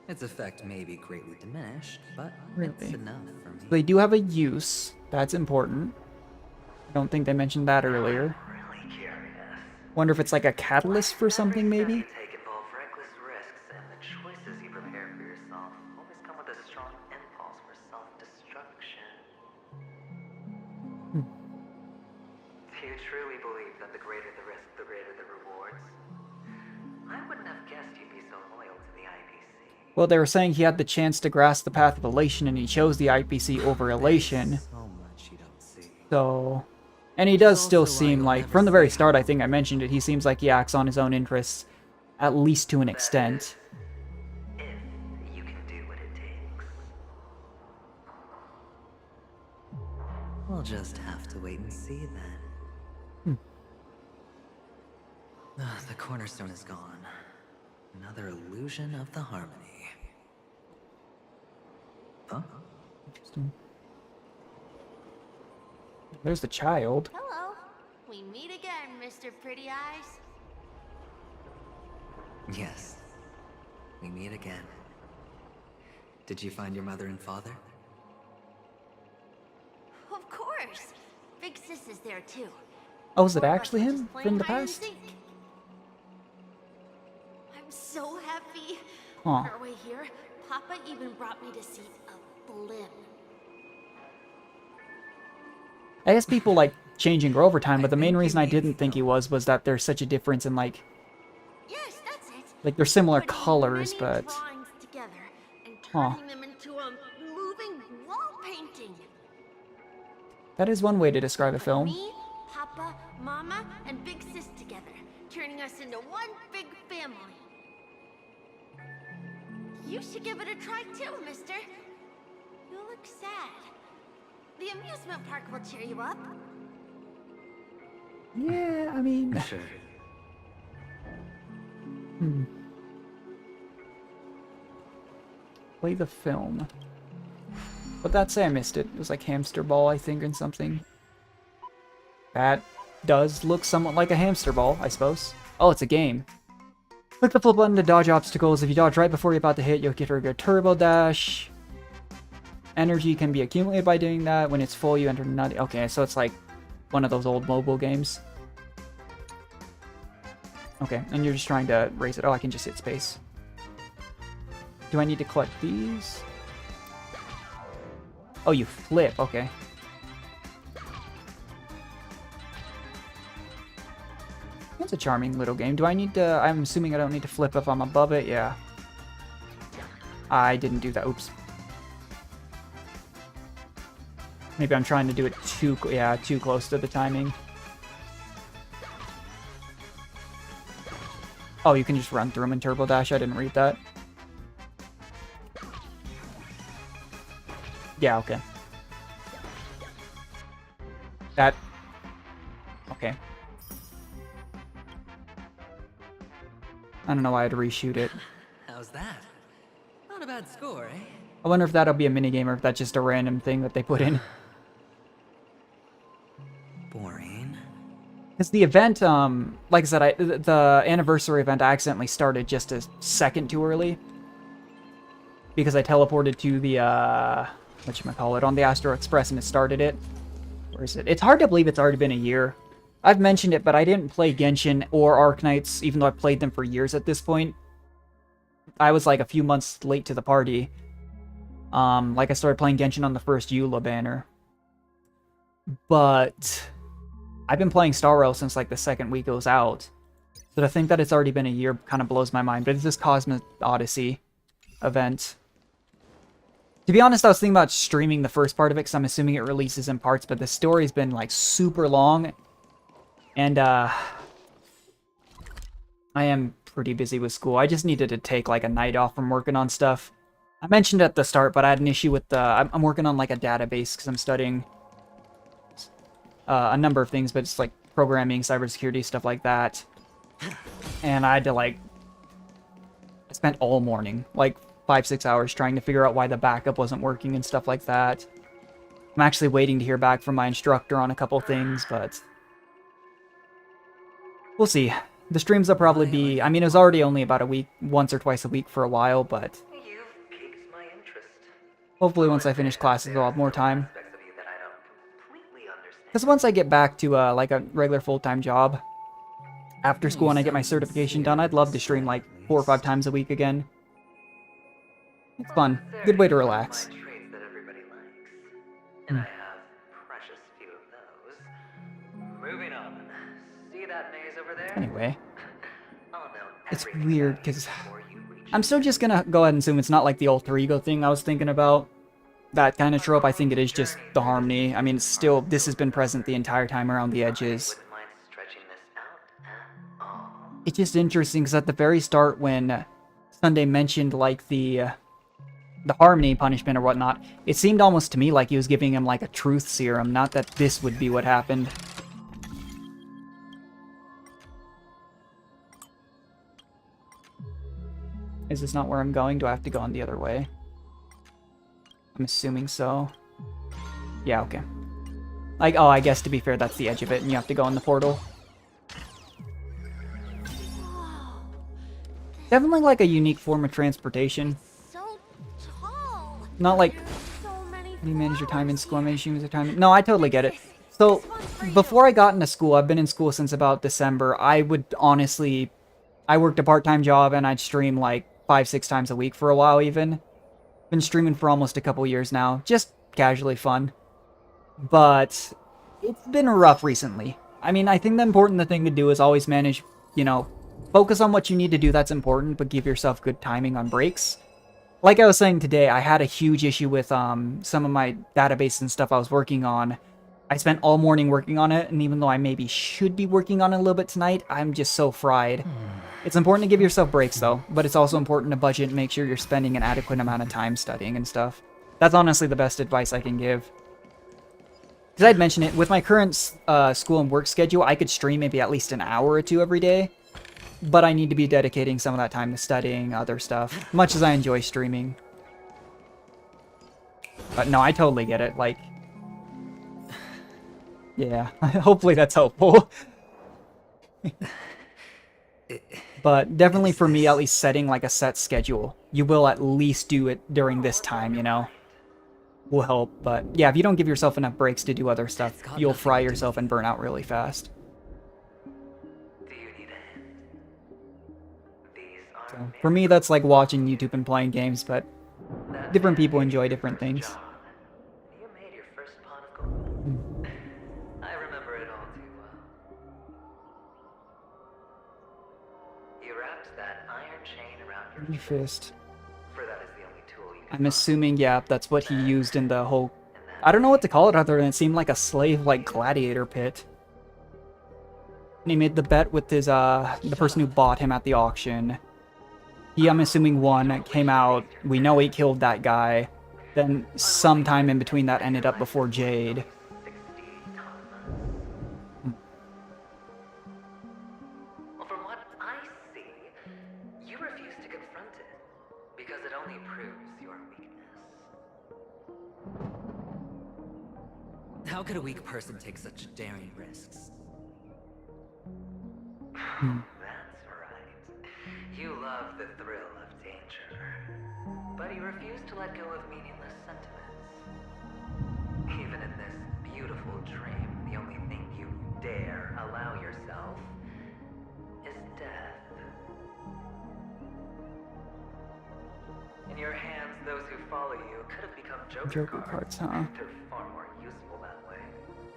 Its effect may be greatly diminished, but it's enough for me. They do have a use. That's important. I don't think they mentioned that earlier. Really curious. Wonder if it's like a catalyst for something, maybe? Take involve reckless risks, and the choices you prepare for yourself always come with a strong impulse for self-destruction. Do you truly believe that the greater the risk, the greater the rewards? I wouldn't have guessed you'd be so loyal to the IPC. Well, they were saying he had the chance to grasp the path of elation, and he chose the IPC over elation. So much you don't see. So... And he does still seem like, from the very start I think I mentioned it, he seems like he acts on his own interests, at least to an extent. If you can do what it takes. We'll just have to wait and see then. The cornerstone is gone. Another illusion of the harmony. Huh? Interesting. There's the child. Hello. We meet again, Mr. Pretty Eyes. Yes. We meet again. Did you find your mother and father? Of course. Big Sis is there too. Oh, is it actually him from the past? I'm so happy. Huh. On our way here, Papa even brought me to see a blimp. I guess people like change and grow over time, but the main reason I didn't think he was that there's such a difference in like... Yes, that's it. Like, they're similar colors, but... Together and Huh. turning them into a moving wall painting. That is one way to describe a film. Me, Papa, Mama, and Big Sis together, turning us into one big family. You should give it a try too, mister. You look sad. The amusement park will cheer you up. Yeah, I mean... Play the film. But that say I missed it. It was like hamster ball, I think, and something. That does look somewhat like a hamster ball, I suppose. Oh, it's a game. Click the full button to dodge obstacles. If you dodge right before you're about to hit, you'll get a turbo dash. Energy can be accumulated by doing that. When it's full, you enter another... Okay, so it's like one of those old mobile games. Okay, and you're just trying to raise it. Oh, I can just hit space. Do I need to collect these? Oh, you flip. Okay. That's a charming little game. Do I need to... I'm assuming I don't need to flip if I'm above it. Yeah. I didn't do that. Oops. Maybe I'm trying to do it too close to the timing. Oh, you can just run through them in Turbo Dash. I didn't read that. Yeah, okay. That... Okay. I don't know why I had to reshoot it. How's that? Not a bad score, eh? I wonder if that'll be a minigame or if that's just a random thing that they put in. Boring. Because the event, like I said, the anniversary event I accidentally started just a second too early. Because I teleported to the, whatchamacallit, on the Astro Express and it started it. Where is it? It's hard to believe it's already been a year. I've mentioned it, but I didn't play Genshin or Arknights, even though I've played them for years at this point. I was like a few months late to the party. Like I started playing Genshin on the first Eula banner. But I've been playing Star Rail since like the second week it was out. So to think that it's already been a year kind of blows my mind. But it's this Cosmic Odyssey event. To be honest, I was thinking about streaming the first part of it because I'm assuming it releases in parts, but the story's been like super long. And I am pretty busy with school. I just needed to take like a night off from working on stuff. I mentioned at the start, but I had an issue with the... I'm working on like a database because I'm studying a number of things, but it's like programming, cybersecurity, stuff like that. And I had to like... I spent all morning, like 5-6 hours trying to figure out why the backup wasn't working and stuff like that. I'm actually waiting to hear back from my instructor on a couple things, but... We'll see. The streams will probably be... I mean, it was already only about a week, once or twice a week for a while, but... Hopefully once I finish classes, I'll have more time. Because once I get back to like a regular full-time job, after school and I get my certification done, I'd love to stream like 4 or 5 times a week again. It's fun. Good way to relax. And I have precious few of those. Moving on. See that maze over there? Anyway. I'll know It's everything weird, because I'm still just gonna go ahead and assume it's not like the alter ego thing I was thinking about. That kind of trope. I think it is just the harmony. I mean, it's still... This has been present the entire time around the edges. It's just interesting, because at the very start when Sunday mentioned, like, the harmony punishment or whatnot, it seemed almost to me like he was giving him, like, a truth serum, not that this would be what happened. Is this not where I'm going? Do I have to go on the other way? I'm assuming so. Yeah, okay. Like, oh, I guess to be fair, that's the edge of it, and you have to go in the portal. Definitely like a unique form of transportation. Not like... How do you manage your time in school? Manage your time... No, I totally get it. So, before I got into school, I've been in school since about December. I would honestly, I worked a part-time job and I'd stream like 5-6 times a week for a while even. Been streaming for almost a couple years now, just casually fun. But it's been rough recently. I mean, I think the important thing to do is always manage, you know, focus on what you need to do that's important, but give yourself good timing on breaks. Like I was saying today, I had a huge issue with some of my database and stuff I was working on. I spent all morning working on it, and even though I maybe should be working on it a little bit tonight, I'm just so fried. It's important to give yourself breaks, though, but it's also important to budget and make sure you're spending an adequate amount of time studying and stuff. That's honestly the best advice I can give. Because I'd mentioned it, with my current school and work schedule, I could stream maybe at least an hour or two every day, but I need to be dedicating some of that time to studying other stuff, much as I enjoy streaming. But no, I totally get it, like... Yeah, hopefully that's helpful. But definitely for me, at least setting like a set schedule. You will at least do it during this time, you know? Will help, but yeah, if you don't give yourself enough breaks to do other stuff, you'll fry yourself and burn out really fast. So, for me, that's like watching YouTube and playing games, but different people enjoy different things. I remember it all too well. You wrapped that iron chain around your Fist. for that is the only tool you I'm assuming, yeah, that's what he used in the whole... I don't know what to call it other than it seemed like a slave-like gladiator pit. And he made the bet with his, the person who bought him at the auction. He, I'm assuming, won, came out, we know he killed that guy. Then sometime in between that ended up before Jade. Well, from what I see, you refuse to confront it because it only proves your weakness. How could a weak person take such daring risks? That's right. You love the thrill of danger, but you refuse to let go of meaningless sentiments. Even in this beautiful dream, the only thing you dare allow yourself is death. In your hands, those who follow you could have become Joker cards, huh? They're far more useful that way.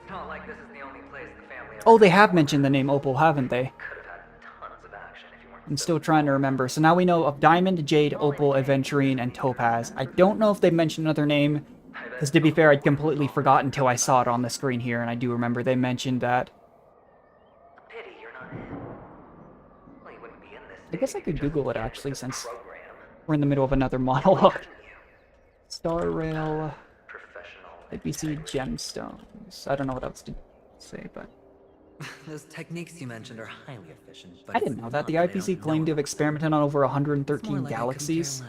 It's not like this is the only place the family ever Oh, they have mentioned the name Opal, haven't they? could have had tons of action if you weren't I'm still trying to remember. So now we know of Diamond, Jade, Opal, Aventurine, and Topaz. I don't know if they mentioned another name, because to be fair, I'd completely forgotten until I saw it on the screen here, and I do remember they mentioned that. Pity you're not in. Well, you wouldn't be in this I guess I could Google it, actually, since we're in the middle of another monologue. Star Rail... IPC Gemstones. I don't know what else to say, but... Those techniques you mentioned are highly efficient, but I didn't know that. The IPC claimed to have experimented on over 113 galaxies.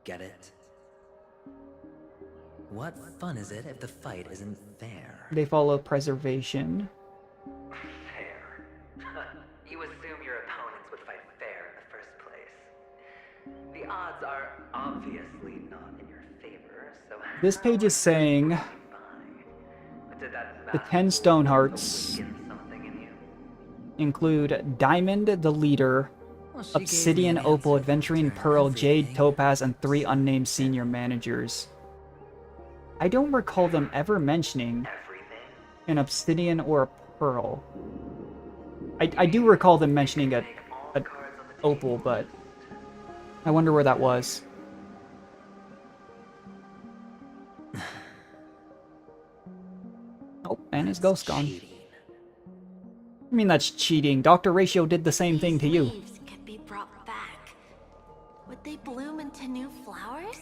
Get it? What fun is it if the fight isn't fair? They follow preservation. Fair. You assume your opponents would fight fair in the first place. The odds are obviously not in your favor, so... This page is saying... Did that The 10 stone hearts include Diamond, the leader, Obsidian, Opal, Aventurine, Pearl, Jade, Topaz, and 3 unnamed senior managers. I don't recall them ever mentioning an Obsidian or a Pearl. I do recall them mentioning a Opal, but I wonder where that was. Oh, and his ghost gone. I mean, that's cheating. Dr. Ratio did the same thing to you. Leaves could be brought back. Would they bloom into new flowers?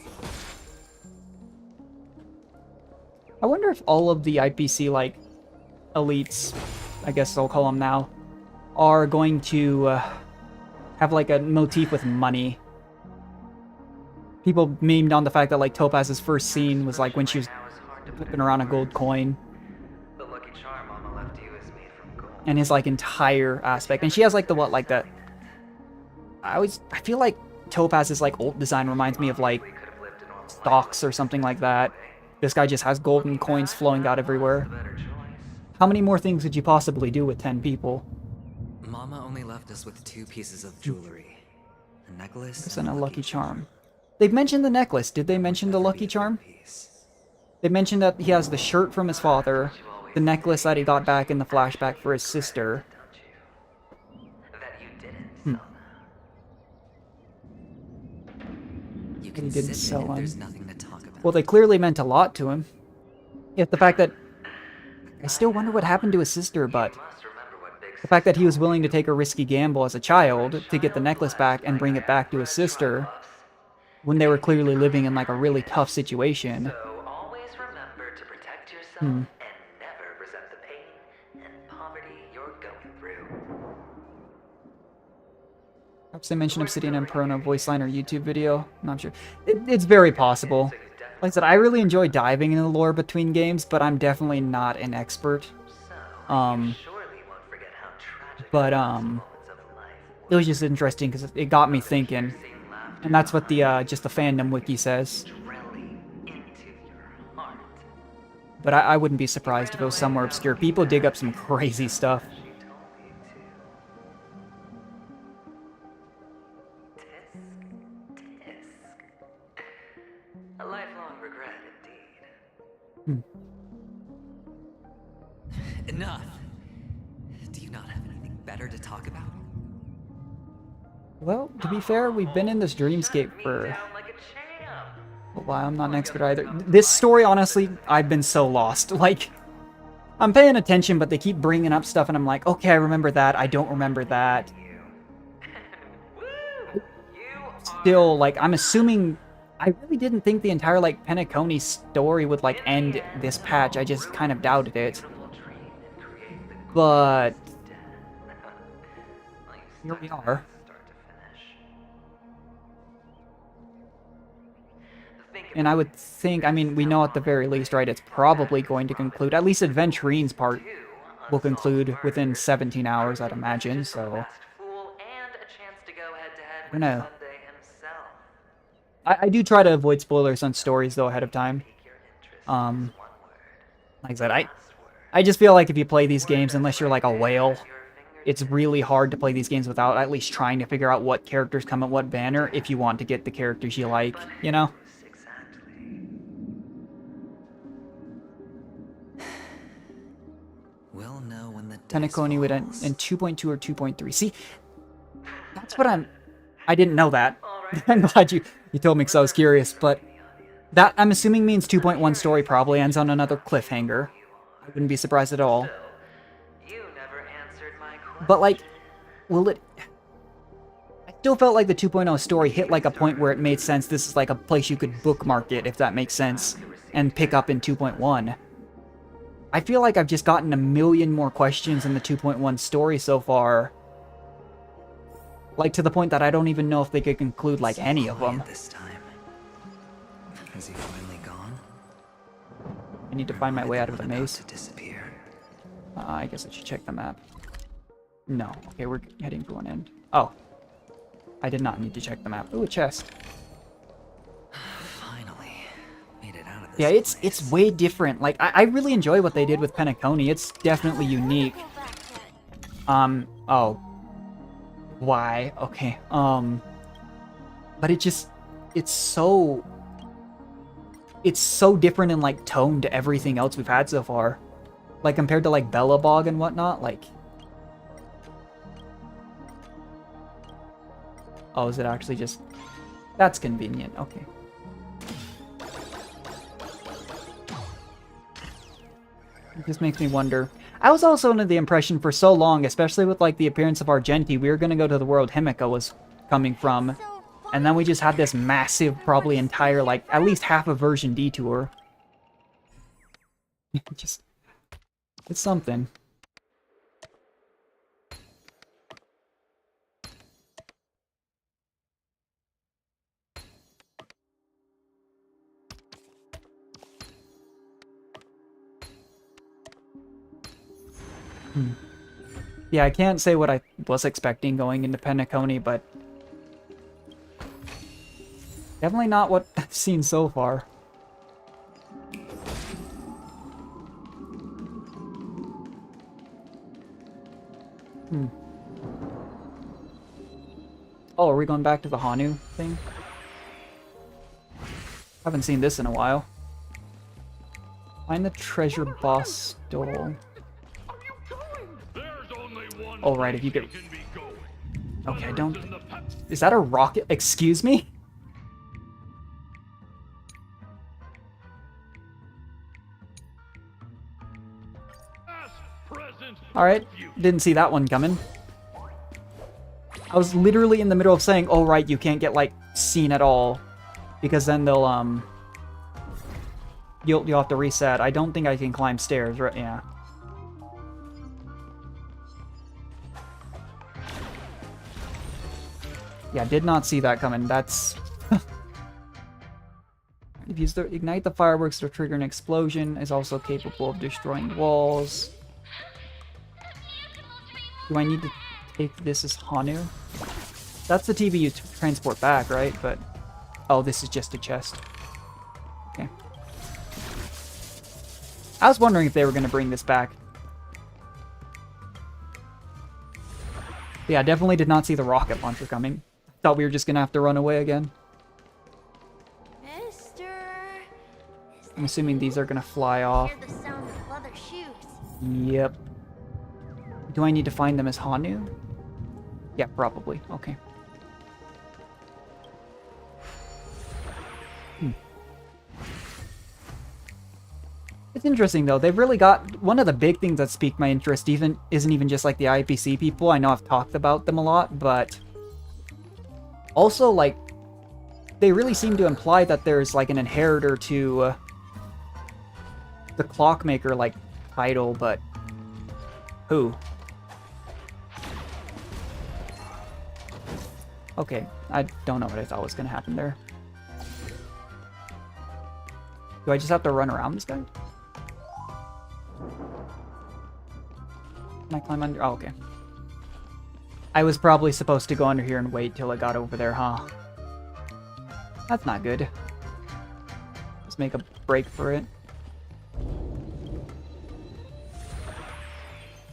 I wonder if all of the IPC, like, elites, I guess I'll call them now, are going to have, like, a motif with money. People memed on the fact that, like, Topaz's first scene was, like, when she was flipping around a gold coin. The lucky charm Mama left you is made from gold. And his, like, entire aspect. And she has, like, the, what, like, the... I feel like Topaz's, like, ult design reminds me of, like, Stocks or something like that. This guy just has golden coins flowing out everywhere. How many more things could you possibly do with 10 people? Mama only left us with 2 pieces of jewelry. A necklace And a lucky charm. They've mentioned the necklace. Did they mention the lucky charm? They mentioned that he has the shirt from his father, the necklace that he got back in the flashback for his sister. You He didn't sell there's him. nothing to talk about. Well, they clearly meant a lot to him. Yet the fact that... I still wonder what happened to his sister, but... The fact that he was willing to take a risky gamble as a child to get the necklace back and bring it back to his sister when they were clearly living in like a really tough situation. So always remember to protect yourself and never resent the pain and poverty you're going through. Perhaps they mentioned Obsidian Emperor in a voice line or YouTube video. I'm not sure. It's very possible. Like I said, I really enjoy diving into the lore between games, but I'm definitely not an expert. But it was just interesting because it got me thinking, and that's what the just the fandom wiki says. But I wouldn't be surprised if it was somewhere obscure. People dig up some crazy stuff. A lifelong regret, indeed. Enough. Do you not have anything better to talk about? Well, to be fair, we've been in this dreamscape for a while. I'm not an expert either. This story, honestly, I've been so lost. Like, I'm paying attention, but they keep bringing up stuff, and I'm like, okay, I remember that. I don't remember that. Still, like, I'm assuming... I really didn't think the entire, like, Penacony story would, like, end this patch. I just kind of doubted it. But... here we are. And I would think, I mean, we know at the very least, right, it's probably going to conclude, at least Adventurine's part will conclude within 17 hours, I'd imagine, so... I don't know. I do try to avoid spoilers on stories, though, ahead of time. Like I said, I just feel like if you play these games, unless you're like a whale, it's really hard to play these games without at least trying to figure out what characters come at what banner if you want to get the characters you like, you know? We'll know when the Penacony would end in 2.2 or 2.3. See, that's what I didn't know that. I'm glad you told me because I was curious, but that, I'm assuming, means 2.1 story probably ends on another cliffhanger. I wouldn't be surprised at all. But, like, will it... I still felt like the 2.0 story hit, like, a point where it made sense. This is, like, a place you could bookmark it, if that makes sense, and pick up in 2.1. I feel like I've just gotten a million more questions in the 2.1 story so far. Like, to the point that I don't even know if they could conclude, like, any of them. This time. Has he finally gone? I need to find my way out of the maze. Disappear. I guess I should check the map. No. Okay, we're heading for one end. Oh. I did not need to check the map. Ooh, a chest. Finally. Made it out of this. Yeah, it's way different. Like, I really enjoy what they did with Penacony. It's definitely unique. Oh. Why? Okay. But it's so different in, like, tone to everything else we've had so far. Like, compared to, like, Bellabog and whatnot, like... Oh, is it actually just... That's convenient, okay. It just makes me wonder. I was also under the impression for so long, especially with, like, the appearance of Argenti, we were gonna go to the world Himika was coming from. And then we just had this massive, probably entire, like, at least half a version detour. Just... It's something. Yeah, I can't say what I was expecting going into Penacony, but... Definitely not what I've seen so far. Hmm. Oh, are we going back to the Hanu thing? Haven't seen this in a while. Find the treasure boss stole. Oh, right, if you get... Okay, I don't... Is that a rocket? Excuse me? Alright, didn't see that one coming. I was literally in the middle of saying, oh right, you can't get, like, seen at all. Because then they'll, You'll have to reset. I don't think I can climb stairs, right? Yeah. Yeah, did not see that coming. That's... If you ignite the fireworks to trigger an explosion, is also capable of destroying walls. Do I need to take this as Hanu? That's the TV you transport back, right? But... Oh, this is just a chest. Okay. I was wondering if they were going to bring this back. Yeah, definitely did not see the rocket launcher coming. Thought we were just going to have to run away again. I'm assuming these are going to fly off. Yep. Do I need to find them as Hanu? Yeah, probably. Okay. It's interesting though. They've really got one of the big things that piqued my interest. Isn't even just like the IPC people. I know I've talked about them a lot, but also like they really seem to imply that there's like an inheritor to the Clockmaker like title, but who? Okay, I don't know what I thought was gonna happen there. Do I just have to run around this guy? Can I climb under? Oh, okay. I was probably supposed to go under here and wait till it got over there, huh? That's not good. Let's make a break for it.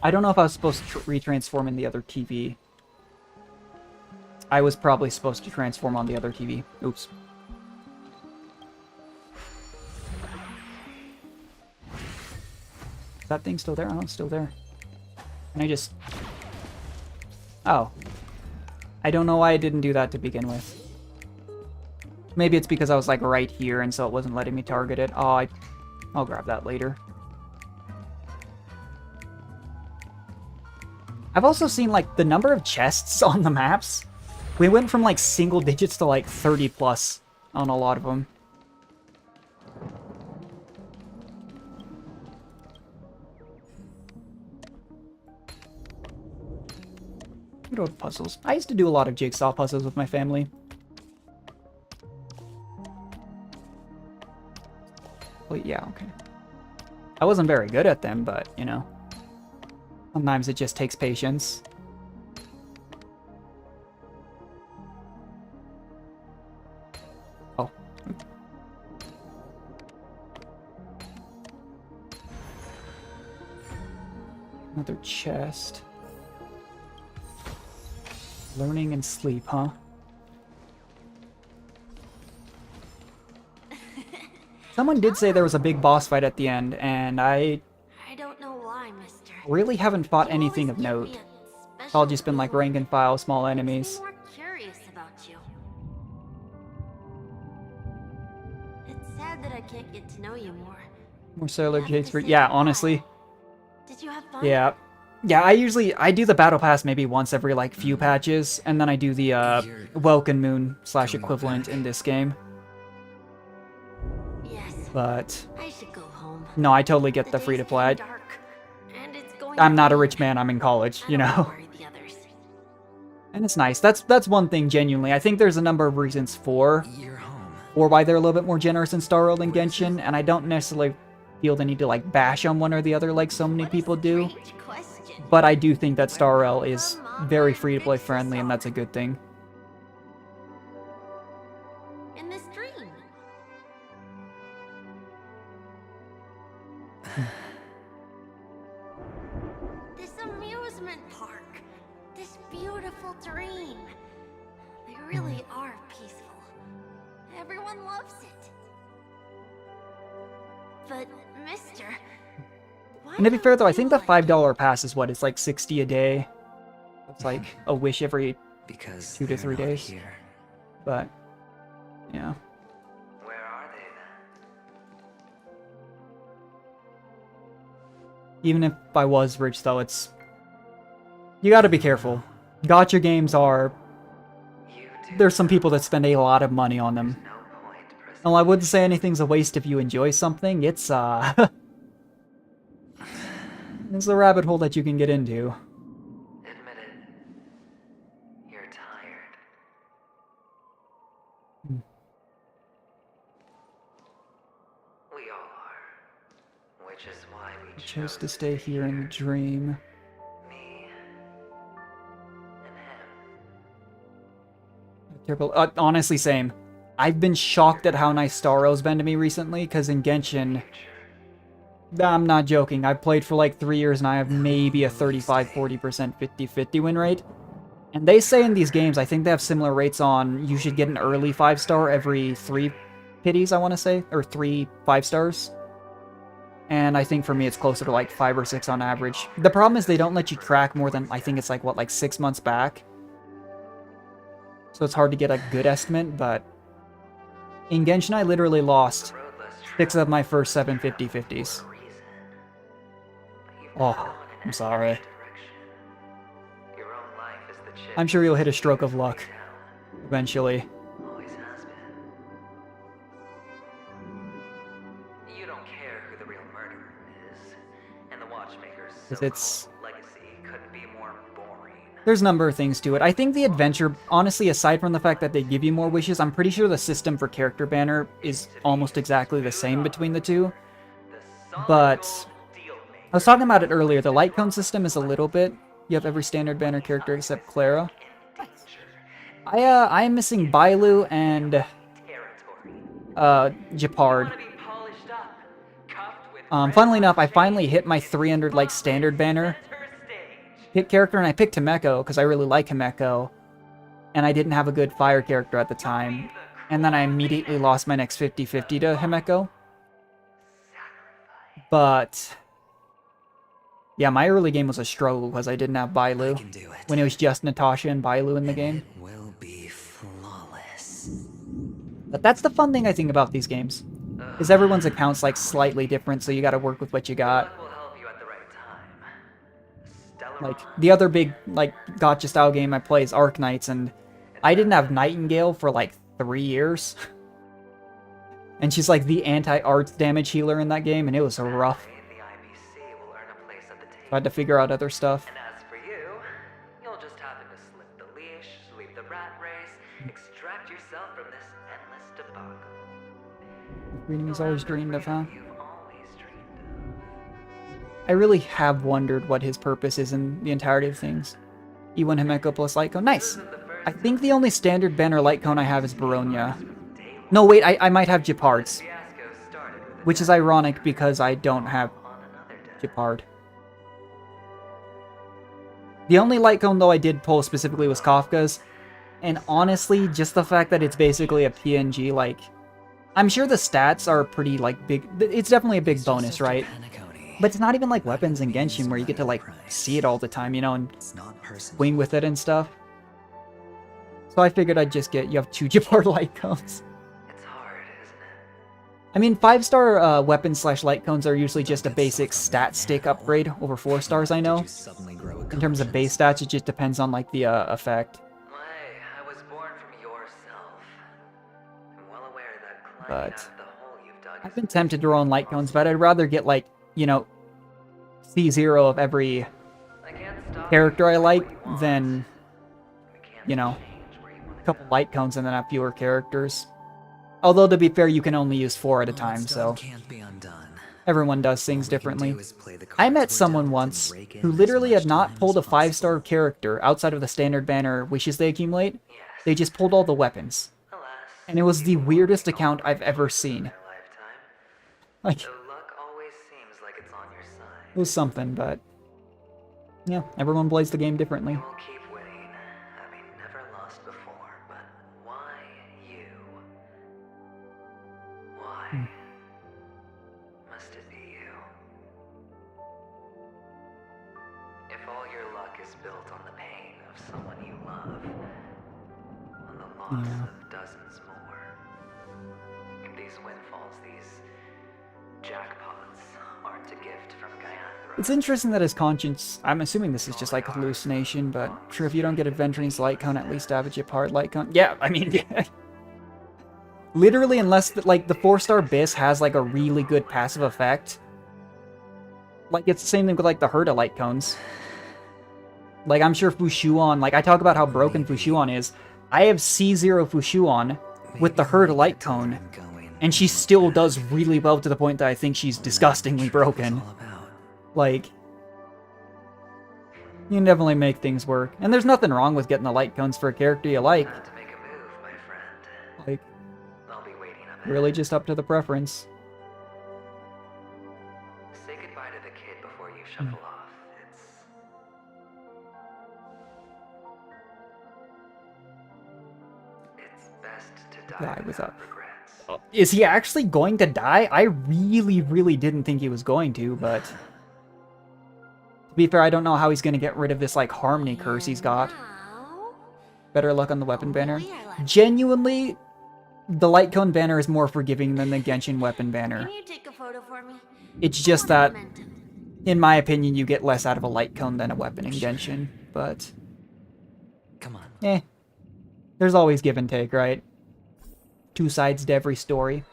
I don't know if I was supposed to retransform in the other TV. I was probably supposed to transform on the other TV. Oops. Is that thing still there? Oh, it's still there. Can I just... Oh. I don't know why I didn't do that to begin with. Maybe it's because I was like right here and so it wasn't letting me target it. Oh, I'll grab that later. I've also seen like the number of chests on the maps. We went from like single digits to like 30 plus on a lot of them. Good old puzzles. I used to do a lot of jigsaw puzzles with my family. Well, yeah, okay. I wasn't very good at them, but, you know. Sometimes it just takes patience. Oh. Another chest. Learning and sleep, huh? Someone did say there was a big boss fight at the end, and I don't know why, mister. really haven't fought anything of note. It's all just been like rank and file, small enemies. More curious about you. It's sad that I can't get to know you more. More cellular jades for... Yeah, honestly. Did you have fun? Yeah. Yeah, I do the battle pass maybe once every like few patches, and then I do the Welcome Moon / equivalent in this game. Yes. But I should go home. no, I totally get the free to play. I'm not a rich man, I'm in college, you know. And it's nice. That's one thing genuinely. I think there's a number of reasons for or why they're a little bit more generous in Star Rail than Genshin, and I don't necessarily feel the need to like bash on one or the other like so many people do. But I do think that Star Rail is very free-to-play friendly, and that's a good thing. In this dream. This amusement amusement park. This beautiful dream. They really are peaceful. Everyone loves it. But, mister, And to be fair though, I think the $5 pass is what, it's like 60 a day. It's like a wish every 2 to 3 days. Here. But, yeah. Where are they then? Even if I was rich though, it's... You gotta be careful. Gacha games are... There's some people that spend a lot of money on them. Well, I wouldn't say anything's a waste if you enjoy something. It's, It's a rabbit hole that you can get into. Admit it. You're tired. We all are. Which is why we Chose to stay here in the dream. me and him. Terrible. Honestly, same. I've been shocked at how nice Staro's been to me recently, because in Genshin... I'm not joking. I've played for like 3 years and I have maybe a 35-40% 50-50 win rate. And they say in these games, I think they have similar rates on you should get an early 5-star every 3 pities, I want to say, or 3 5-stars. And I think for me it's closer to like 5 or 6 on average. The problem is they don't let you track more than, I think it's like, what, like 6 months back? So it's hard to get a good estimate, but... In Genshin I literally lost 6 of my first 7 50-50s. Oh, I'm sorry. I'm sure you'll hit a stroke of luck. Eventually. You don't care who the real murderer is, and the Watchmaker's It's... legacy couldn't be more boring. There's a number of things to it. I think the adventure, honestly, aside from the fact that they give you more wishes, I'm pretty sure the system for character banner is almost exactly the same between the two. But... I was talking about it earlier, the light cone system is a little bit... You have every standard banner character except Clara. I am missing Bailu and... Japard. Funnily enough, I finally hit my 300, like, standard banner pick character, and I picked Himeko, because I really like Himeko. And I didn't have a good fire character at the time. And then I immediately lost my next 50-50 to Himeko. But... Yeah, my early game was a struggle because I didn't have Bailu. When it was just Natasha and Bailu in the game. Will be flawless. But that's the fun thing I think about these games. Is everyone's account's like slightly different, so you gotta work with what you got. Like, the other big, like, gacha style game I play is Arknights, and I didn't have Nightingale for like 3 years. And she's like the anti-arts damage healer in that game, and it was rough. I had to figure out other stuff. And as for you, you'll just happen to slip the leash, sweep the rat race, extract yourself from this endless debacle. Reading is always dreamed of, huh? I really have wondered what his purpose is in the entirety of things. E1 Himeko plus light cone. Nice! I think the only standard banner light cone I have is Baronia. No, wait, I might have Japard's. Which is ironic because I don't have Japard. The only light cone, though, I did pull specifically was Kafka's. And honestly, just the fact that it's basically a PNG, like... I'm sure the stats are pretty, like, big... It's definitely a big bonus, right? But it's not even like weapons in Genshin where you get to, like, see it all the time, you know, and swing with it and stuff. So I figured I'd just get... You have 2 Japard light cones. I mean, 5-star weapon slash light cones are usually just a basic stat stick upgrade over 4 stars, I know. In terms of base stats, it just depends on, like, the effect. I was born from yourself. I'm well aware that But I've been tempted to roll in light cones, but I'd rather get, like, you know, C0 of every character I like than, you know, a couple light cones and then have fewer characters. Although, to be fair, you can only use 4 at a time, so everyone does things differently. I met someone once who literally had not pulled a 5-star character outside of the standard banner wishes they accumulate. They just pulled all the weapons. And it was the weirdest account I've ever seen. Like, it was something, but Yeah, everyone plays the game differently. We'll keep winning, having never lost before, but why you? Why must it be you? If all your luck is built on the pain of someone you love, on the loss of dozens more, if these windfalls, these jackpots, aren't a gift from Gaiathra. It's interesting that his conscience, I'm assuming this is just like a hallucination, but sure, if you don't get Adventuring's light cone, at least average a part light cone. Yeah, I mean, yeah. Literally, unless the 4-star Biss has like a really good passive effect. Like, it's the same thing with like the Herta light cones. Like, I'm sure Fushuan, like I talk about how broken Fushuan is. I have C0 Fushuan with the Herta light cone, and she still does really well to the point that I think she's disgustingly broken. Like, you can definitely make things work. And there's nothing wrong with getting the light cones for a character you like. Like, really just up to the preference. Say goodbye to the kid before you shuffle off. It's best to die without regrets. Is he actually going to die? I really didn't think he was going to, but... To be fair, I don't know how he's going to get rid of this, like, harmony curse he's got. Better luck on the weapon banner. Genuinely, the light cone banner is more forgiving than the Genshin weapon banner. Can you take a photo for me? It's just that, in my opinion, you get less out of a light cone than a weapon in Genshin, but... Come on. Eh. There's always give and take, right? Two sides to every story.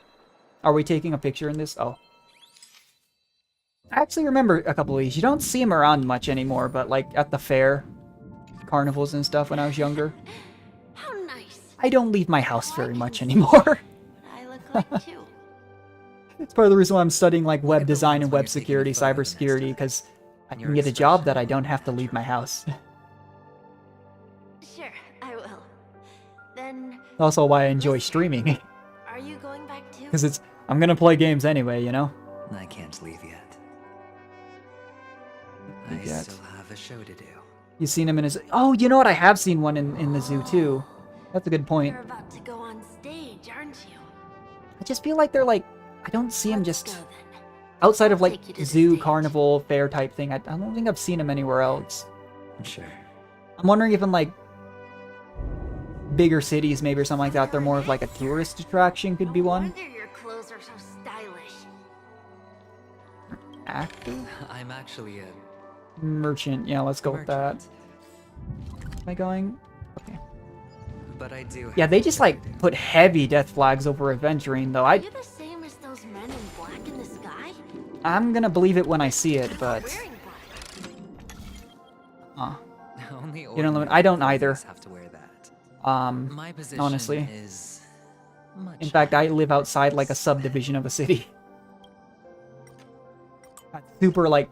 Are we taking a picture in this? Oh. I actually remember a couple of these. You don't see him around much anymore, but like at the fair, carnivals and stuff when I was younger. How nice. I don't leave my house very much anymore. I look like too. It's part of the reason why I'm studying like web design and web security, cybersecurity, because I can get a job that I don't have to leave my house. Sure, I will. Then Also why I enjoy streaming. are you going back too? Because I'm gonna play games anyway, you know? I can't leave yet. I still have a show to do. You've seen him in his... Oh, you know what? I have seen one in the zoo, too. That's a good point. You're about to go on stage, aren't you? I just feel like they're like... I don't see him just... Outside of like zoo, carnival, fair type thing, I don't think I've seen him anywhere else. Sure. I'm wondering if in like... bigger cities maybe or something like that, they're more of like a tourist attraction could be one. Wonder your clothes are so stylish. Actor? I'm actually a... Merchant. Yeah, let's go with that. Am I going? Okay. But I do. Yeah, they just like put heavy death flags over Aventurine, though. Are you the same as those men in black in the sky? I'm gonna believe it when I see it, but... You don't limit. I don't either. Have to wear that. My position honestly. In fact, I live outside like a subdivision of a city. Super like...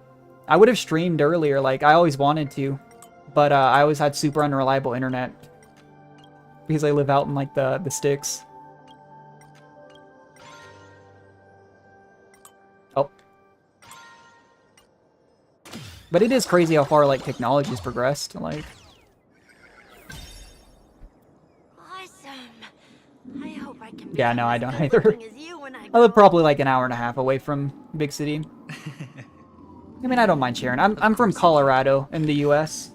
I would have streamed earlier, like I always wanted to, but I always had super unreliable internet because I live out in like the sticks. Oh. But it is crazy how far like technology's progressed, like. Awesome. I hope I can. Yeah, no, I don't either. I live probably like an hour and a half away from big city. I mean, I don't mind sharing. I'm from Colorado in the U.S.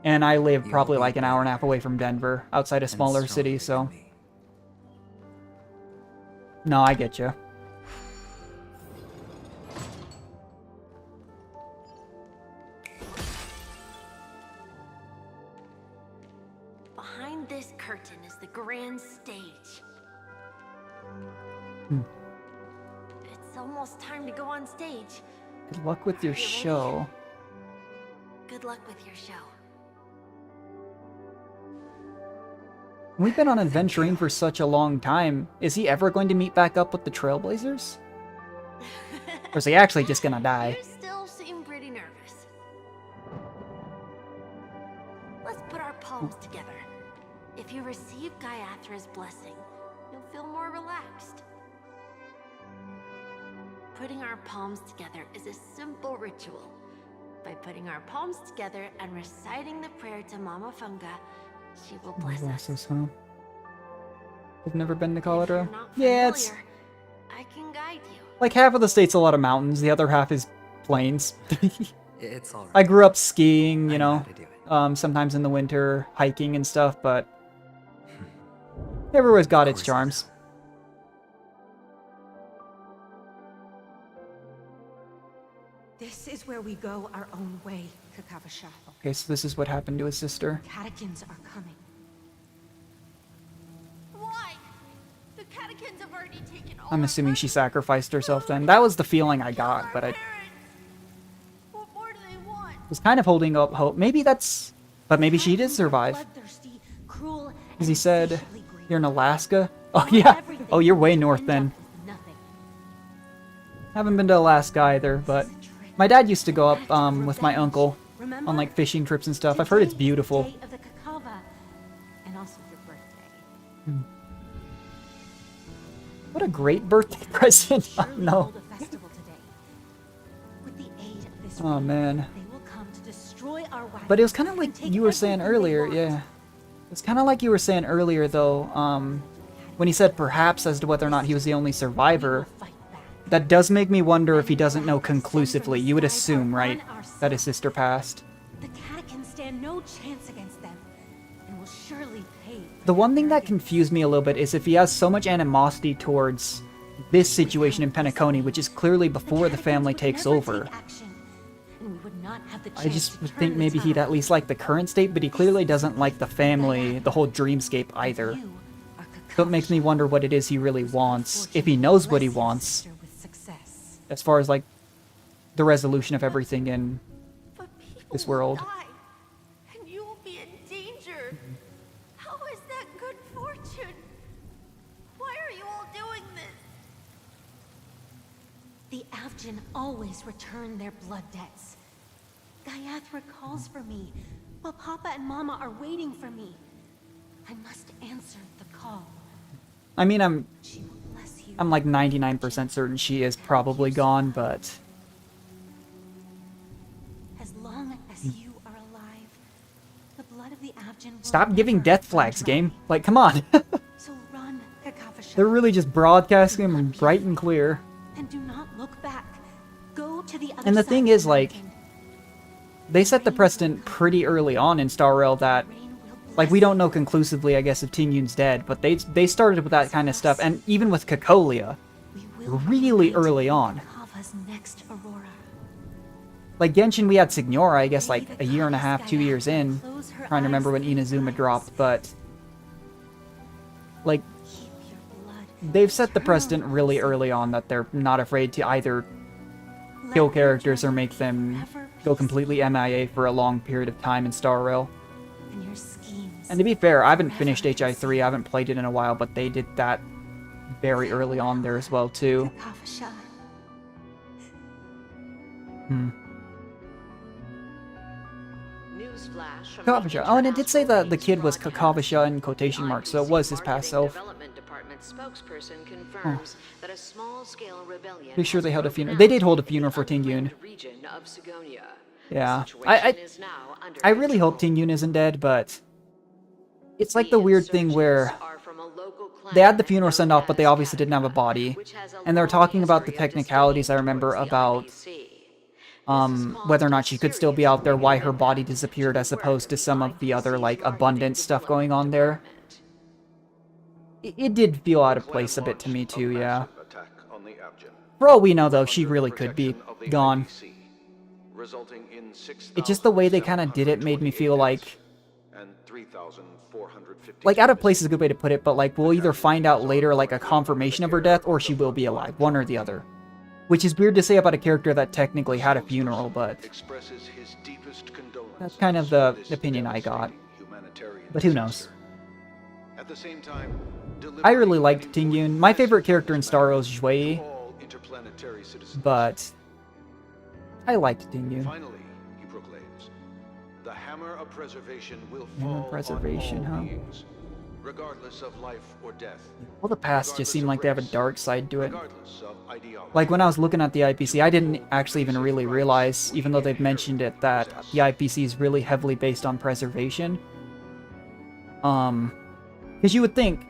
And I live probably like an hour and a half away from Denver, outside a smaller city, so... No, I get you. Behind this curtain is the grand stage. It's almost time to go on stage. Good luck with your show. Good luck with your show. We've been on Adventuring for such a long time. Is he ever going to meet back up with the Trailblazers? Or is he actually just gonna die? You still seem pretty nervous. Let's put our palms together. If you receive Gaiathra's blessing, you'll feel more relaxed. Putting our palms together is a simple ritual. By putting our palms together and reciting the prayer to Mama Funga, she will bless us. Us, huh? I've never been to Colorado. Not Yeah, it's familiar, I can guide you. like half of the state's a lot of mountains, the other half is plains. It's alright. I grew up skiing, you know, sometimes in the winter, hiking and stuff, but everywhere's got its charms. This is where we go our own way, Kakavasha. Okay, so this is what happened to his sister. Catechins are coming. Why? The catechins have already taken all. I'm assuming she sacrificed herself then. That was the feeling I got, but I What more do they want? was kind of holding up hope. Maybe that's... But maybe she did survive. Bloodthirsty, cruel, Because he said, you're in Alaska? Oh, yeah. Oh, you're way north then. nothing. Haven't been to Alaska either, but... My dad used to go up with my uncle on, like, fishing trips and stuff. I've heard it's beautiful. Day of the Kakava, and also your birthday. What a great birthday present. Oh, no. Hold a festival today. With the aid of this Oh, man. they will come to destroy our wagons. But it was kind of like and take you were saying everything they earlier, want. yeah. It's kind of like you were saying earlier, though, when he said perhaps as to whether or not he was the only survivor. That does make me wonder if he doesn't know conclusively. You would assume, right, that his sister passed. The catechins stand no chance against them, and will surely pay. The one thing that confused me a little bit is if he has so much animosity towards this situation in Penacony, which is clearly before the family takes over. And we would not have the I chance just to would turn think the maybe he'd tide. at least like the current state, but he clearly doesn't like the family, the whole dreamscape either. So it makes me wonder what it is he really wants, if he knows what he wants, as far as like the resolution of everything in this world. And you will be in danger. How is that good fortune? Why are you all doing this? The Avgin always return their blood debts. Gayathra calls for me, while Papa and Mama are waiting for me. I must answer the call. I mean, I'm like 99% certain she is probably gone, but As long as you are alive, the blood of the Avgin will stop giving never death run flags, dry. game. Like, come on. So run, Kakavasha, They're really just broadcasting them bright and clear. and do not look back. Go to the other And the side thing of is, the like, mountain. they set the precedent pretty early on in Star Rail that, like, we don't know conclusively, I guess, if Ting Yun's dead, but they started with that kind of stuff, and even with Cocolia, really early on. Kava's next aurora. Like, Genshin, we had Signora, I guess, like, a year and a half, 2 years in. Trying to remember when Inazuma dropped, but... Like, they've set the precedent really early on that they're not afraid to either kill characters or make them go completely MIA for a long period of time in Star Rail. And your schemes. And to be fair, I haven't finished HI3, I haven't played it in a while, but they did that very early on there as well, too. Kakavasha. Kakavasha. Oh, and it did say that the kid was Kakavasha in quotation marks, so it was his past self. Spokesperson confirms that a small-scale rebellion Pretty sure they held a funeral. They did hold a funeral for Ting Yun. region of Sigonia. Yeah. I really hope Ting Yun isn't dead, but... It's like the weird thing where... They had the funeral send-off, but they obviously didn't have a body. And they're talking about the technicalities, I remember, about... whether or not she could still be out there, why her body disappeared, as opposed to some of the other, like, abundant stuff going on there. It did feel out of place a bit to me, too, yeah. For all we know, though, she really could be gone. It's just the way they kind of did it made me feel like... Like, out of place is a good way to put it, but, like, we'll either find out later, like, a confirmation of her death, or she will be alive. One or the other. Which is weird to say about a character that technically had a funeral, but... That's kind of the opinion I got. But who knows? At the same time, I really liked Ting Yun. My favorite character in Star Rail is Zhui, but I liked Ting Yun. Finally, he proclaims, the hammer of preservation will Hammer fall preservation, on all huh? beings. regardless of life or death. All the past just seem like they have a dark side to it. Regardless of ideology. Like when I was looking at the IPC, I didn't actually even really realize, even though they've mentioned it, that the IPC is really heavily based on preservation. Because you would think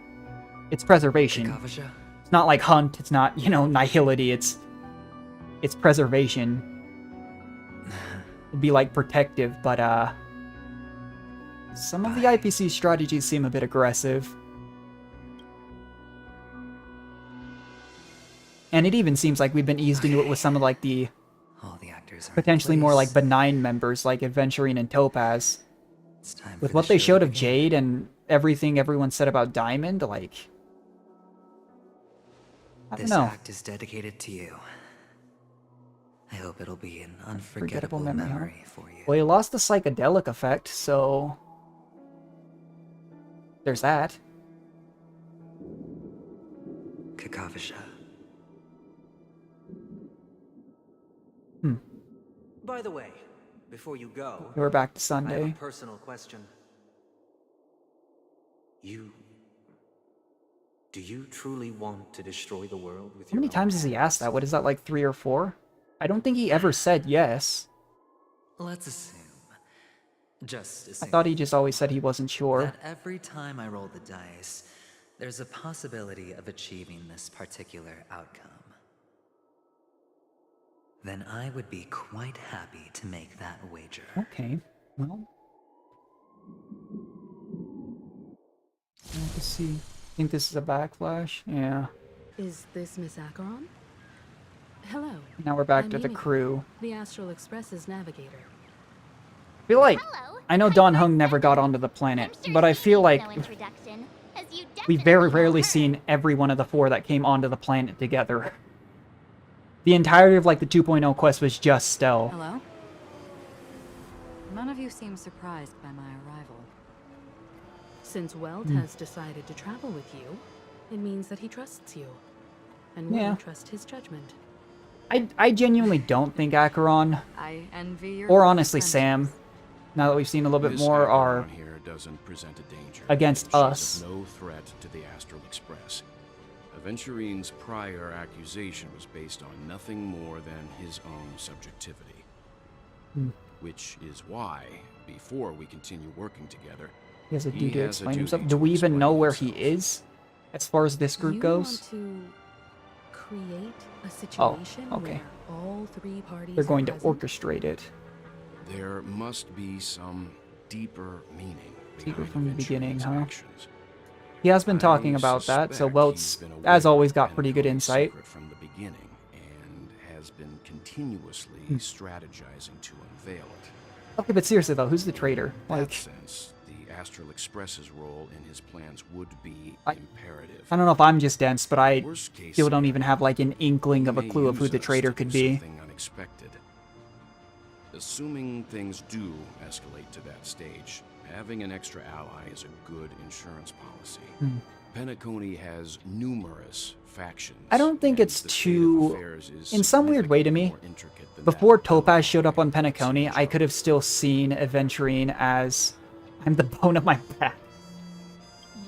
it's preservation. It's not like hunt, it's not, you know, nihility, it's preservation. It'd be like protective, but some of the IPC strategies seem a bit aggressive. And it even seems like we've been eased into it with some of like the potentially more like benign members like Adventurine and Topaz. With what they showed of Jade and everything everyone said about Diamond, like, I don't This know. act is dedicated to you. I hope it'll be an unforgettable memory for you. Well, you lost the psychedelic effect, so there's that. Kakavasha. By the way, before you go, We're back to I have Sunday. a personal question. Do you truly want to destroy the world with How many times has he asked that? What is that, like 3 or 4? I don't think he ever said yes. Let's assume, just I assume, thought he just always said he wasn't sure. that every time I roll the dice, there's a possibility of achieving this particular outcome. Then I would be quite happy to make that wager. Okay, well. Let's see. Think this is a backflash? Yeah. Is this Miss Acheron? Hello. Now we're back I'm to the Amy, crew. the Astral Express's navigator. I feel like I know Don Hung never got onto the planet, but I feel like we've very rarely seen every one of the 4 that came onto the planet together. The entirety of like the 2.0 quest was just Stell. Hello? None of you seem surprised by my arrival. Since Weld has decided to travel with you, it means that he trusts you. And we Yeah. trust his judgment. I genuinely don't think Acheron, I envy your or honestly Sam, now that we've seen a little bit Miss more, are Acheron here doesn't present a danger, against and she's us. of no threat to the Astral Express. Aventurine's prior accusation was based on nothing more than his own subjectivity. Which is why, before we continue working together, He has a duty to has a explain duty himself. to Do we even explain know where he is? As far as this group You goes? want to create a situation okay. where all 3 parties They're going are to present? orchestrate it. There must be some deeper meaning Secret behind from the beginning, Aventurine's huh? actions. He has been talking about that, so suspect Welt's, he's been as aware always, of got pretty good Penacone's insight. secret from the beginning and has been continuously strategizing to unveil it. Okay, but seriously though, who's the traitor? In that Like, sense, the Astral Express's role in his plans would be I imperative. I don't know if I'm just dense, but I Worst case still don't even have like an inkling of a He may clue of who use the us traitor to could do be. something unexpected. Assuming things do escalate to that stage, having an extra ally is a good insurance policy. Penacony has numerous factions. I don't think it's the state of too, affairs is in some weird way to me, more intricate than before Topaz showed up on Penacony, I could have still seen Adventurine as, I'm the bone of my back.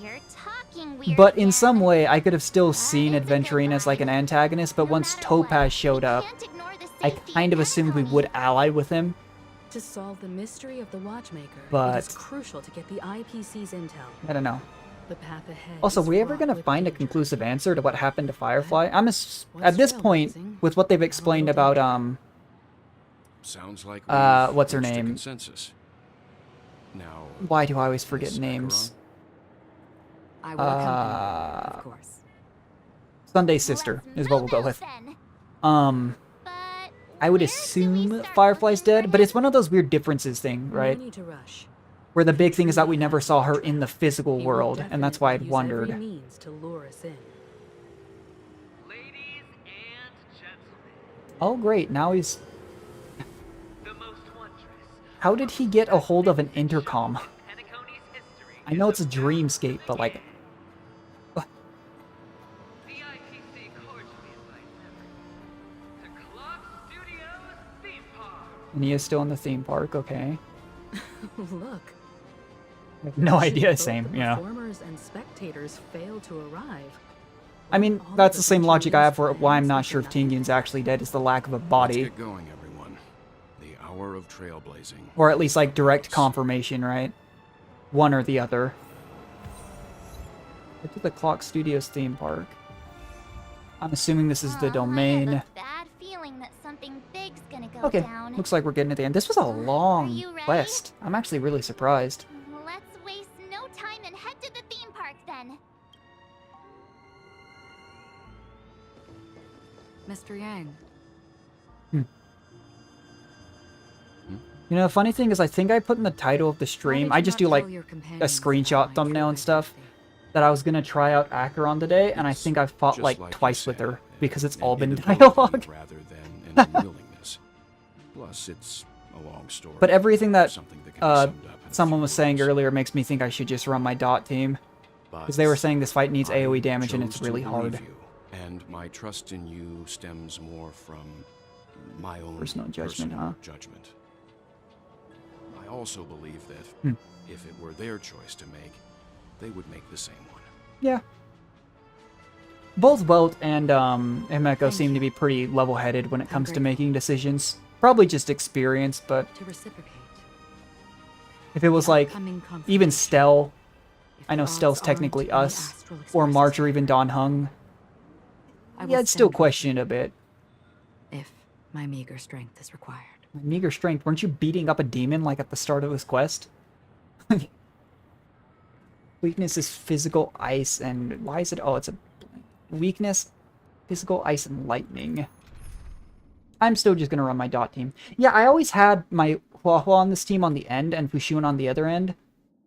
You're talking weird. But in some way, I could have still seen Adventurine as like an antagonist, but once Topaz showed up, I kind of assumed we would ally with him. To solve the mystery of the Watchmaker, it But- is crucial to get the IPC's intel. I don't know. The path ahead Also, is are we ever fraught going to with find a danger. conclusive answer to what happened to Firefly? At this point, with what they've explained about, Sounds like what's her we've reached a name? consensus. Now, Why do I always forget Miss names? I will accompany you, of course. Sunday's sister is what we'll go with. I would assume Firefly's dead, but it's one of those weird differences thing, right? No need to rush. Where the big thing is that we never saw her in the physical He will world, and that's why I'd definitely use every wondered. means to lure us in. Oh great, now he's... How did he get a hold of an intercom? I know it's a dreamscape, but like... And he is still in the theme park, okay. Look. No idea, Both same, the yeah. performers and spectators failed to arrive. I mean, that's the same logic I have for why I'm not sure if Tingyun's actually dead, is the lack of a body. Let's get going, everyone. The hour of trailblazing. Or at least, like, direct confirmation, right? One or the other. Get to the Clock Studios theme park. I'm assuming this is the domain. I have a bad feeling that something big's gonna go Okay, down. looks like we're getting to the end. This was a long you ready? quest. I'm actually really surprised. Let's waste no time and head to the theme park then. Mr. Yang. You know, the funny thing is, I think I put in the title of the stream, I just do like a screenshot thumbnail and stuff, that I was gonna try out Acheron today, and I think I've fought like twice with her, because it's all been dialogue. Rather than an unwillingness. Plus, it's a long story. But everything that Something that can be summed up in someone was saying earlier makes me think I should just run my dot team. Because they were saying this fight needs AoE damage and it's really hard. You, and my trust in you stems more from my own Personal judgment, personal huh? judgment. I also believe that if it were their choice to make, they would make the same one. Yeah. Both Welt and Himeko seem to be pretty level-headed when it comes to making decisions. Probably just experience, but To reciprocate. if it was like, even Stell, I know Stell's technically us, or March or even Don Hung, yeah, I'd still question it a bit. If my meager strength is required. My meager strength, weren't you beating up a demon like at the start of this quest? Weakness is physical ice and why is it? Oh, it's a weakness, physical ice and lightning. I'm still just gonna run my dot team. Yeah, I always had my Huahua on this team on the end and Fushun on the other end.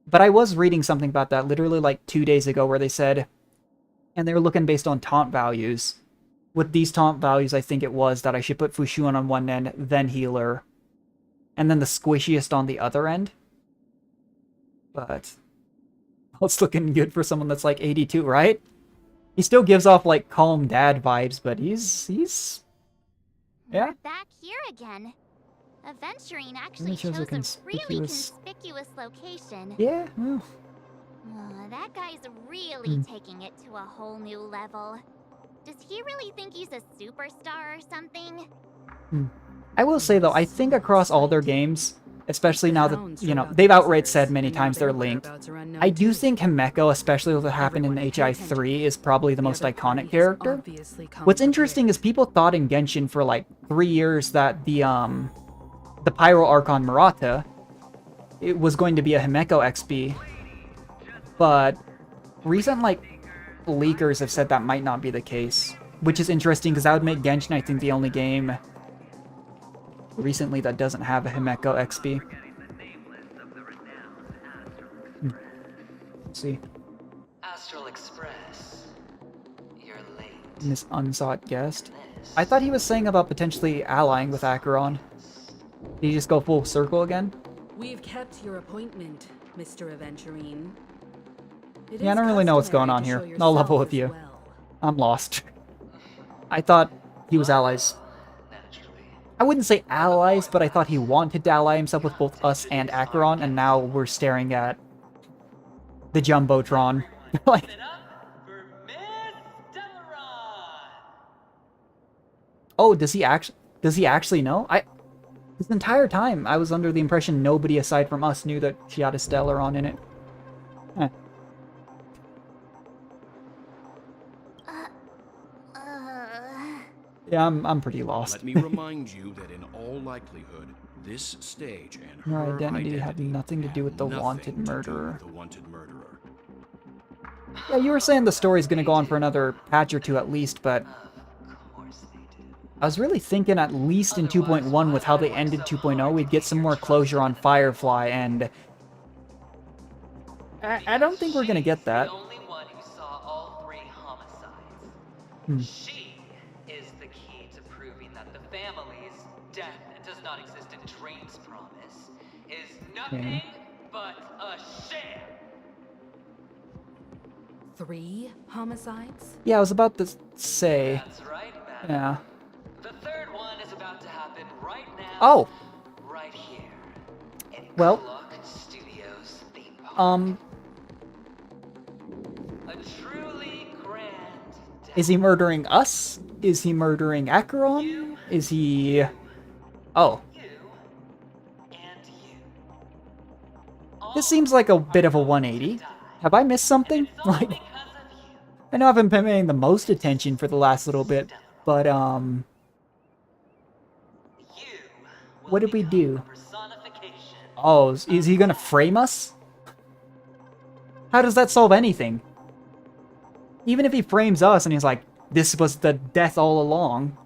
But I was reading something about that literally like 2 days ago where they said, and they were looking based on taunt values. With these taunt values, I think it was that I should put Fushun on one end, then healer, and then the squishiest on the other end. But it's looking good for someone that's like 82, right? He still gives off like calm dad vibes, but he's yeah. We're back here again. Aventurine actually shows chose a a really conspicuous- conspicuous location. Yeah, well, That guy's really taking it to a whole new level. Does he really think he's a superstar or something? I will say though, I think across all their games, especially now that, you know, they've outright said many times they're linked, I do think Himeko, especially with what happened in HI3, is probably the most iconic character. What's interesting is people thought in Genshin for like 3 years that the Pyro Archon Murata, it was going to be a Himeko XP, but recent like leakers have said that might not be the case, which is interesting because that would make Genshin, I think, the only game recently that doesn't have a Himeko XP. Let's see. Astral Express. You're late. This unsought guest. I thought he was saying about potentially allying with Acheron. Did he just go full circle again? We've kept your appointment, Mr. Aventurine. It Yeah, I is don't really know what's going customary on to here. show I'll yourself level with as you. well. I'm lost. I thought he was allies. I wouldn't say allies, but I thought he wanted to ally himself with both us and Acheron, and now we're staring at the Jumbotron. Like, oh, does he actually know? This entire time, I was under the impression nobody aside from us knew that she had a Stellaron in it. Eh. Yeah, I'm pretty lost. Let me remind you that in all likelihood, this stage and Her her identity had nothing to do with the nothing wanted to do murderer. with the wanted murderer. Yeah, you were saying the story's gonna go on for another patch or two at least, but I was really thinking at least in 2.1 with how they ended 2.0, we'd get some more closure on Firefly, and I don't think we're gonna get that. She is the key to proving that the family's death does not exist in Drain's promise is nothing but a sham. 3 homicides? Yeah, I was about to say. That's right, madam. Yeah. The third one is about to happen right now. Oh. Right here. In Well. Clock Studios theme park. Is he murdering us? Is he murdering Acheron? Is he... Oh. This seems like a bit of a 180. Have I missed something? Like, I know I haven't been paying the most attention for the last little bit, but, what did we do? Oh, is he gonna frame us? How does that solve anything? Even if he frames us and he's like, this was the death all along,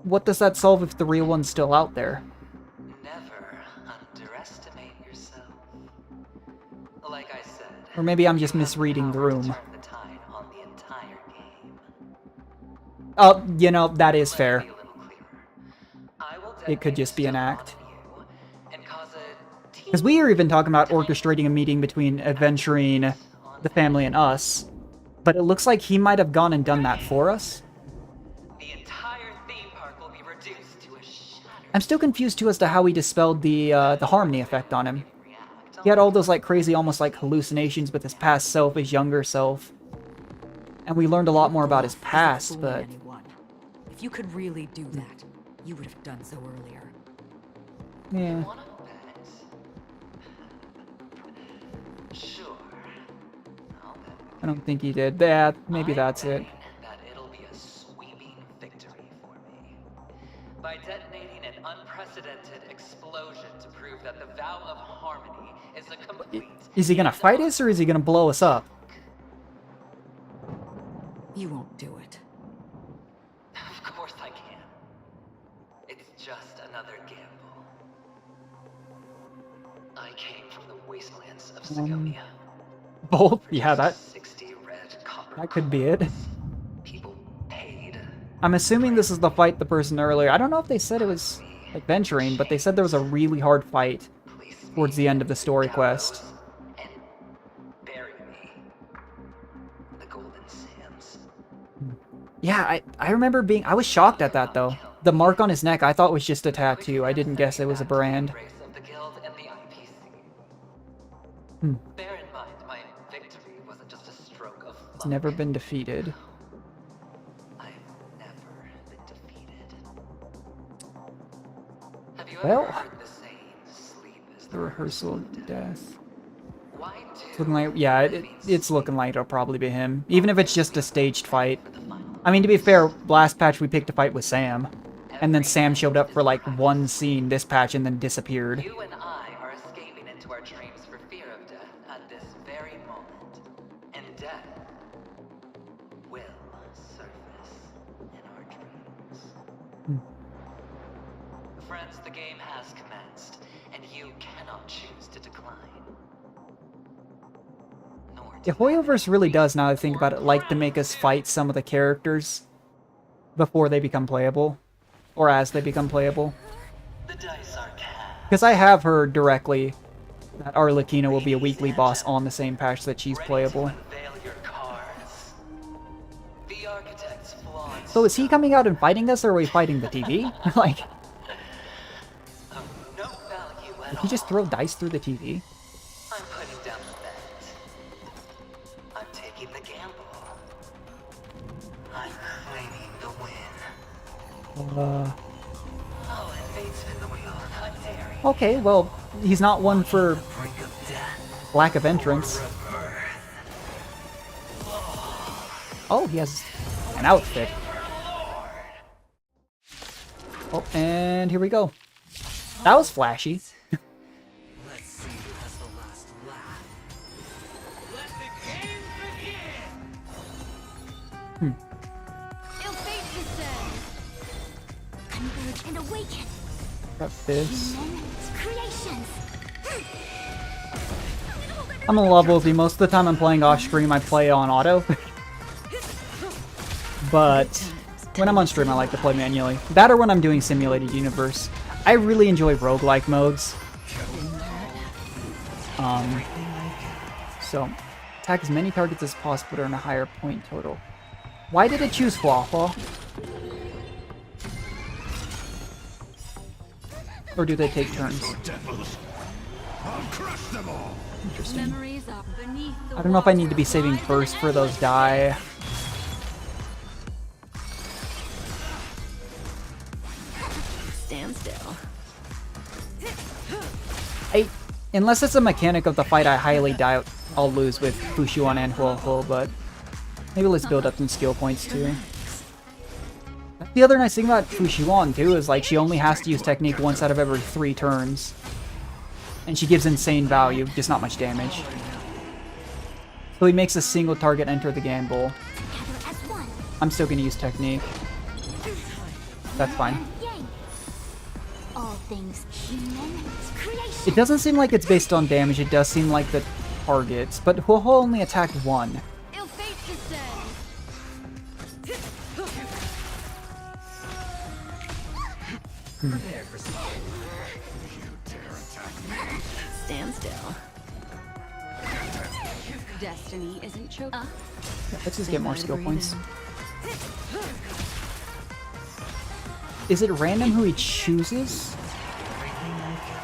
what does that solve if the real one's still out there? Never underestimate yourself. Like I said, Or maybe I'm just misreading the room. Oh, you know, that is fair. It could just be an act. Because we were even talking about orchestrating a meeting between Adventurine, the family, and us. But it looks like he might have gone and done that for us. I'm still confused too as to how he dispelled the harmony effect on him. He had all those like crazy, almost like hallucinations with his past self, his younger self. And we learned a lot more about his past, but... If you could really do that, you would have done so earlier. Yeah. I don't think he did. Yeah, maybe that's it. That it'll be a sweeping victory for me. By detonating an unprecedented explosion to prove that the vow of harmony is a complete... Is he gonna fight us or is he gonna blow us up? You won't do it. Of course I can. It's just another gamble. I came from the wastelands of Sigonia. Both? Yeah, that could be it. I'm assuming this is the fight the person earlier. I don't know if they said it was adventuring, but they said there was a really hard fight towards the end of the story quest. Yeah, I remember being... I was shocked at that, though. The mark on his neck I thought was just a tattoo. I didn't guess it was a brand. Hmm. Bear in mind, my victory wasn't just a stroke of It's never been defeated. I've never been defeated. Have you Well, ever heard the saying, sleep is the rehearsal of death. Why It's looking like... Yeah, it's looking like it'll probably be him. Even if it's just a staged fight. I mean, to be fair, last patch we picked a fight with Sam. And then Sam showed up for like one scene this patch and then disappeared. You and I are escaping into our dreams for fear of death at this very moment. And death will surface in our dreams. Friends, the game has commenced, and you cannot choose to decline. The Hoyoverse really does, now that I think about it, like to make us fight some of the characters before they become playable. Or as they become playable. Because I have heard directly that Arlecchino will be a weekly boss on the same patch that she's playable. So is he coming out and fighting us, or are we fighting the TV? Like... Did he just throw dice through the TV? I'm putting down the bet. I'm taking the gamble. I'm claiming the win. Oh, and fate's spin the wheel. How dare you? Okay, well, he's not one for lack of entrance. Oh, he has an outfit. Oh, and here we go. That was flashy. Let's see who has the last laugh. Let the game begin! Ill fate descends. Converge and awaken. Got this. Creations. I'm in love with you. Most of the time I'm playing off stream, I play on auto. But when I'm on stream, I like to play manually. That or when I'm doing Simulated Universe. I really enjoy roguelike modes. So, attack as many targets as possible to earn a higher point total. Why did it choose Flaw? Or do they take turns? Interesting. Memories are beneath the I don't know if I need to be saving burst for those die. Stand still. Unless it's a mechanic of the fight, I highly doubt I'll lose with Fushuan and Huohuo, but maybe let's build up some skill points too. The other nice thing about Fushuan too is like she only has to use technique once out of every 3 turns. And she gives insane value, just not much damage. So he makes a single target enter the gamble. I'm still gonna use technique. That's fine. All things human creation. It doesn't seem like it's based on damage, it does seem like the targets, but Huohuo only attacked 1. Ill fate Prepare for some. Stand still. Destiny isn't choking. Yeah, let's just get more skill points. Is it random who he chooses?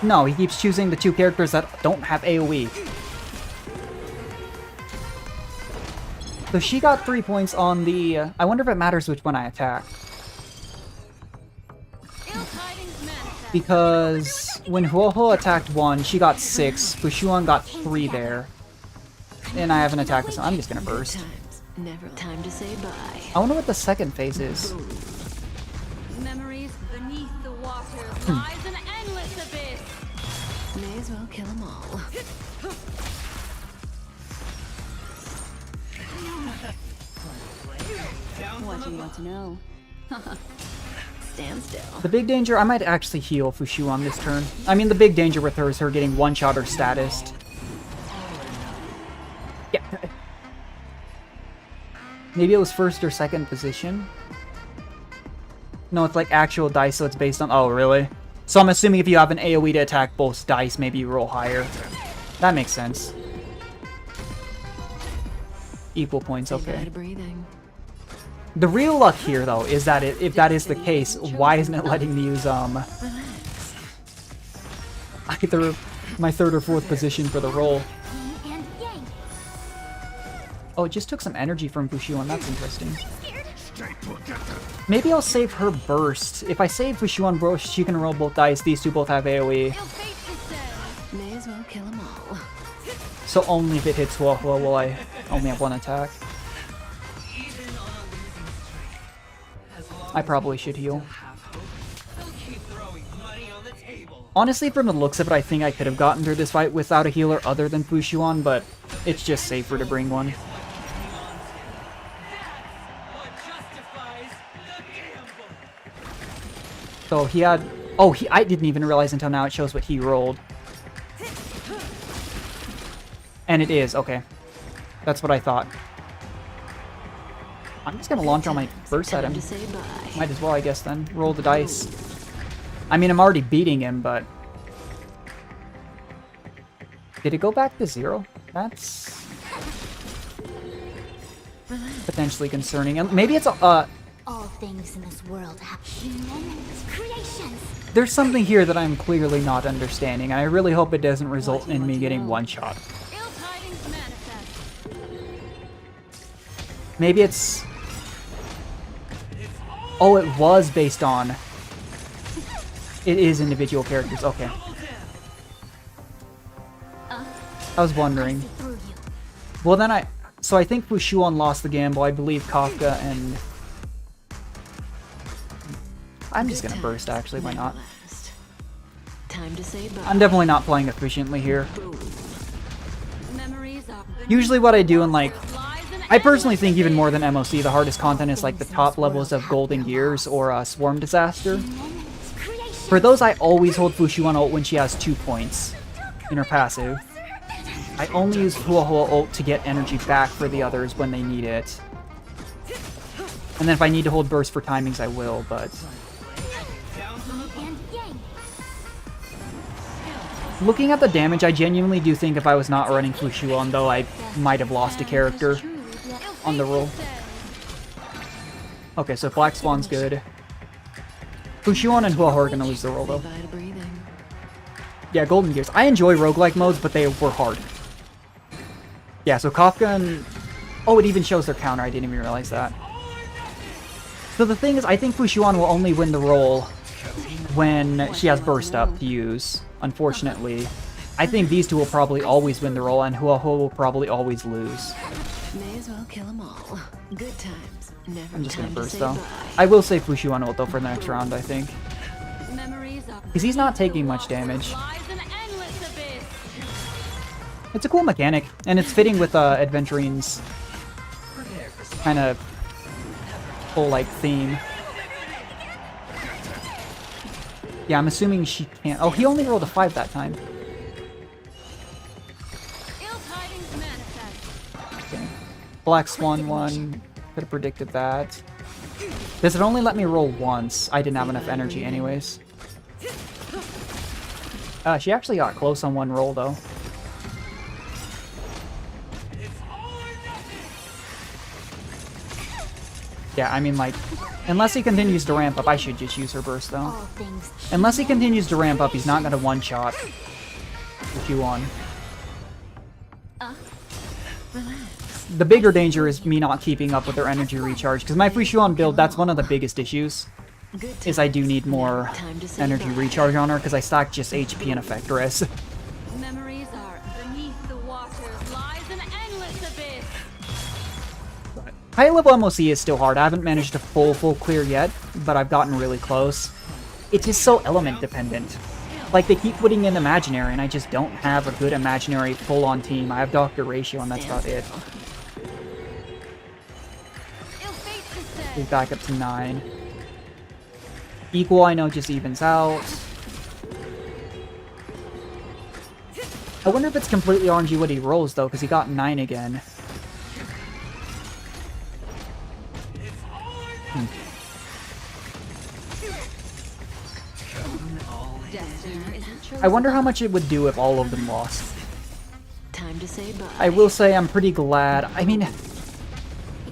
No, he keeps choosing the 2 characters that don't have AoE. So she got 3 points on the... I wonder if it matters which one I attack. Because when Huohuo attacked 1, she got 6. Fushuan got 3 there. And I haven't attacked this one. I'm just gonna burst. Never time to say bye. I wonder what the second phase is. Memories beneath the water lies an endless abyss. May as well kill them all. What do you want to know? Stand still. The big danger, I might actually heal Fushuan this turn. I mean, the big danger with her is her getting one-shot or statused. Yeah. Maybe it was first or second position. No, it's like actual dice, so it's based on... Oh, really? So I'm assuming if you have an AoE to attack both dice, maybe you roll higher. That makes sense. Equal points, okay. The real luck here, though, is that if that is the case, why isn't it letting me use, either my 3rd or 4th position for the roll? Oh, it just took some energy from Fushuan. That's interesting. Maybe I'll save her burst. If I save Fushuan burst, she can roll both dice. These 2 both have AoE. May as well kill them all. So only if it hits Huohuo will I only have 1 attack. I probably should heal. Honestly, from the looks of it, I think I could have gotten through this fight without a healer other than Fushuan, but it's just safer to bring one. So he had... Oh, I didn't even realize until now it shows what he rolled. And it is, okay. That's what I thought. I'm just gonna launch all my burst at him. Might as well, I guess, then. Roll the dice. I mean, I'm already beating him, but... Did it go back to 0? That's... potentially concerning. And maybe it's a... All things in this world have human creations. There's something here that I'm clearly not understanding, and I really hope it doesn't result in me getting one-shot. Maybe it's... Oh, it was based on... It is individual characters, okay. I was wondering. Well, then So I think Fushuan lost the gamble. I believe Kafka and... I'm just gonna burst, actually. Why not? Time to say bye. I'm definitely not playing efficiently here. Usually what I do in, like... I personally think even more than MOC, the hardest content is, like, the top levels of Golden Gears or Swarm Disaster. For those, I always hold Fushuan ult when she has 2 points in her passive. I only use Huohuo ult to get energy back for the others when they need it. And then if I need to hold burst for timings, I will, but... Looking at the damage, I genuinely do think if I was not running Fushuan, though, I might have lost a character on the roll. Okay, so Black Swan's good. Fushuan and Huohuo are gonna lose the roll, though. Yeah, Golden Gears. I enjoy roguelike modes, but they were hard. Yeah, so Kafka and... Oh, it even shows their counter. I didn't even realize that. So the thing is, I think Fushuan will only win the role when she has Burst Up to use, unfortunately. I think these two will probably always win the role, and Huaho will probably always lose. May as well kill them all. Good times. Never I'm just gonna time to burst, say though. bye. I will say Fushuan ult, though, for the next round, I think. Because he's not taking much damage. It's a cool mechanic, and it's fitting with Adventurine's kind of whole, like, theme. Yeah, I'm assuming she can't... Oh, he only rolled a 5 that time. Okay. Black Swan 1. Could have predicted that. Does it only let me roll once? I didn't have enough energy anyways. She actually got close on one roll, though. Yeah, I mean, like, unless he continues to ramp up, I should just use her burst, though. Unless he continues to ramp up, he's not going to one-shot if you won. The bigger danger is me not keeping up with her energy recharge, because my Fushuan build, that's one of the biggest issues, is I do need more energy recharge on her, because I stack just HP and effect res. Memories are beneath the waters lies an endless abyss. High level MOC is still hard. I haven't managed to full clear yet, but I've gotten really close. It is so element dependent. Like, they keep putting in imaginary, and I just don't have a good imaginary full-on team. I have Dr. Ratio, and that's about it. He's back up to 9. Equal, I know, just evens out. I wonder if it's completely RNG what he rolls, though, because he got 9 again. I wonder how much it would do if all of them lost. Time to say bye. I will say I'm pretty glad. I mean,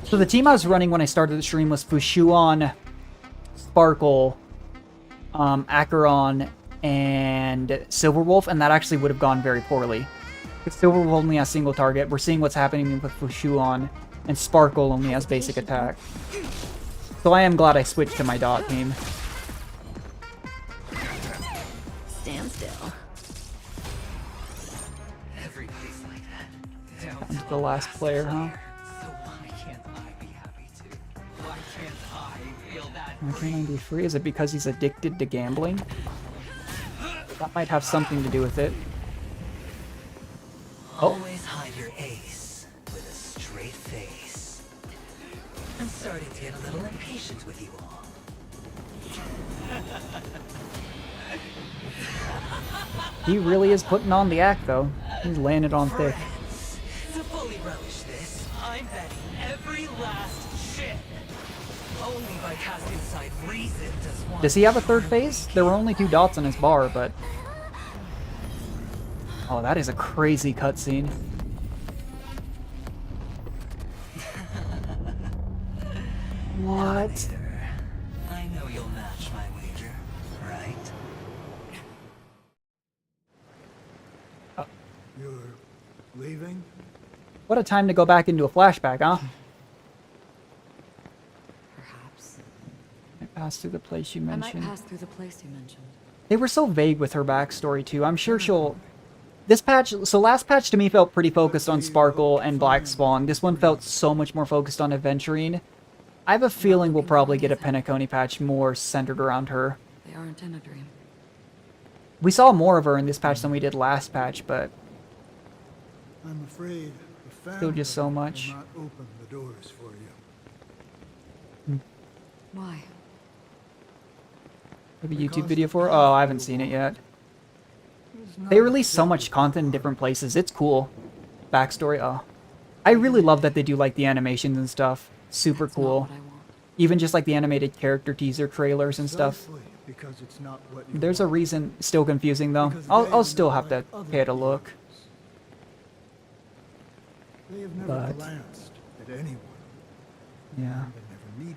so the team I was running when I started the stream was Fushuan, Sparkle, Acheron, and Silverwolf, and that actually would have gone very poorly. If Silverwolf only has single target, we're seeing what's happening with Fushuan, and Sparkle only has basic attack. So I am glad I switched to my dot team. Stand still. Everybody's like that. Down to the last player, huh? So why can't I be happy too? Why can't I feel that Why can't I be free? Is it because he's addicted to gambling? That might have something to do with it. Oh. Always hide your ace with a straight face. I'm starting to get a little impatient with you all. He really is putting on the act, though. He's laying it on thick. To fully relish this, I'm betting every last chip. Only by casting aside reason does one... Does he have a third phase? There were only 2 dots on his bar, but... Oh, that is a crazy cutscene. What? I know you'll match my wager, right? You're leaving? What a time to go back into a flashback, huh? Perhaps. I passed through the place you I mentioned. might pass through the place you mentioned. They were so vague with her backstory, too. I'm sure she'll... This patch... So last patch to me felt pretty focused on Sparkle and Black Spawn. This one felt so much more focused on Aventurine. I have a feeling we'll probably get a Penacony patch more centered around her. They aren't in a dream. We saw more of her in this patch than we did last patch, but... I'm afraid the family Still just so much. will not open the doors for you. Why? Have a YouTube video for her? Oh, I haven't seen it yet. They release so much content in different places. It's cool. Backstory, oh. I really love that they do, like, the animations and stuff. Super cool. Even just, like, the animated character teaser trailers and stuff. Because it's not what you There's a reason. Still confusing, though. I'll still have to pay it a look. They have never But... glanced at anyone. Yeah. They never need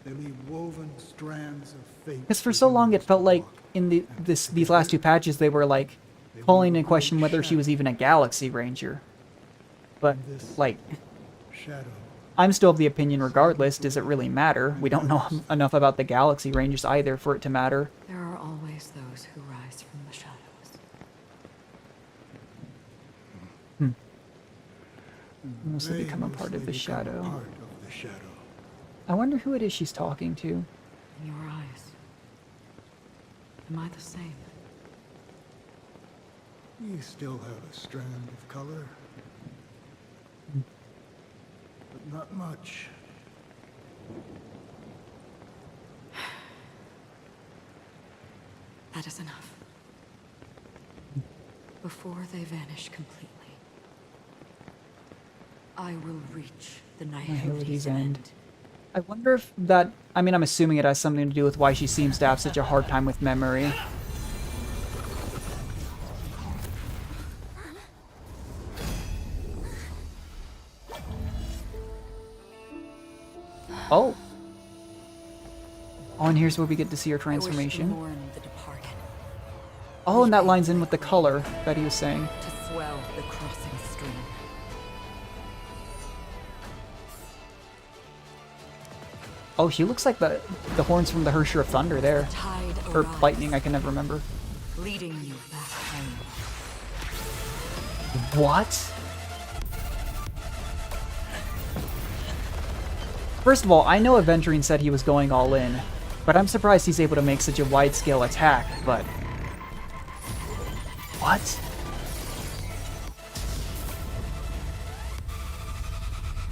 to. They leave woven strands of fate. Because for so long it felt like in these last two patches they were like calling into question whether she was even a Galaxy Ranger. But like, shadow. I'm still of the opinion regardless, does it really matter? We don't know enough about the Galaxy Rangers either for it to matter. There are always those who rise from the shadows. Mostly They become a part of the become shadow. Part of the shadow. I wonder who it is she's talking to. In your eyes, am I the same? You still have a strand of color. But not much. That is enough. Before they vanish completely, I will reach the Nihility's end. I wonder if that... I mean, I'm assuming it has something to do with why she seems to have such a hard time with memory. Oh. Oh, and here's where we get to see her transformation. Oh, and that lines in with the color that he was saying. To swell the crossing stream. Oh, she looks like the horns from the Hersher of Thunder there. Or Lightning, I can never remember. Leading you back home. What? First of all, I know Aventurine said he was going all in, but I'm surprised he's able to make such a wide-scale attack, but... What?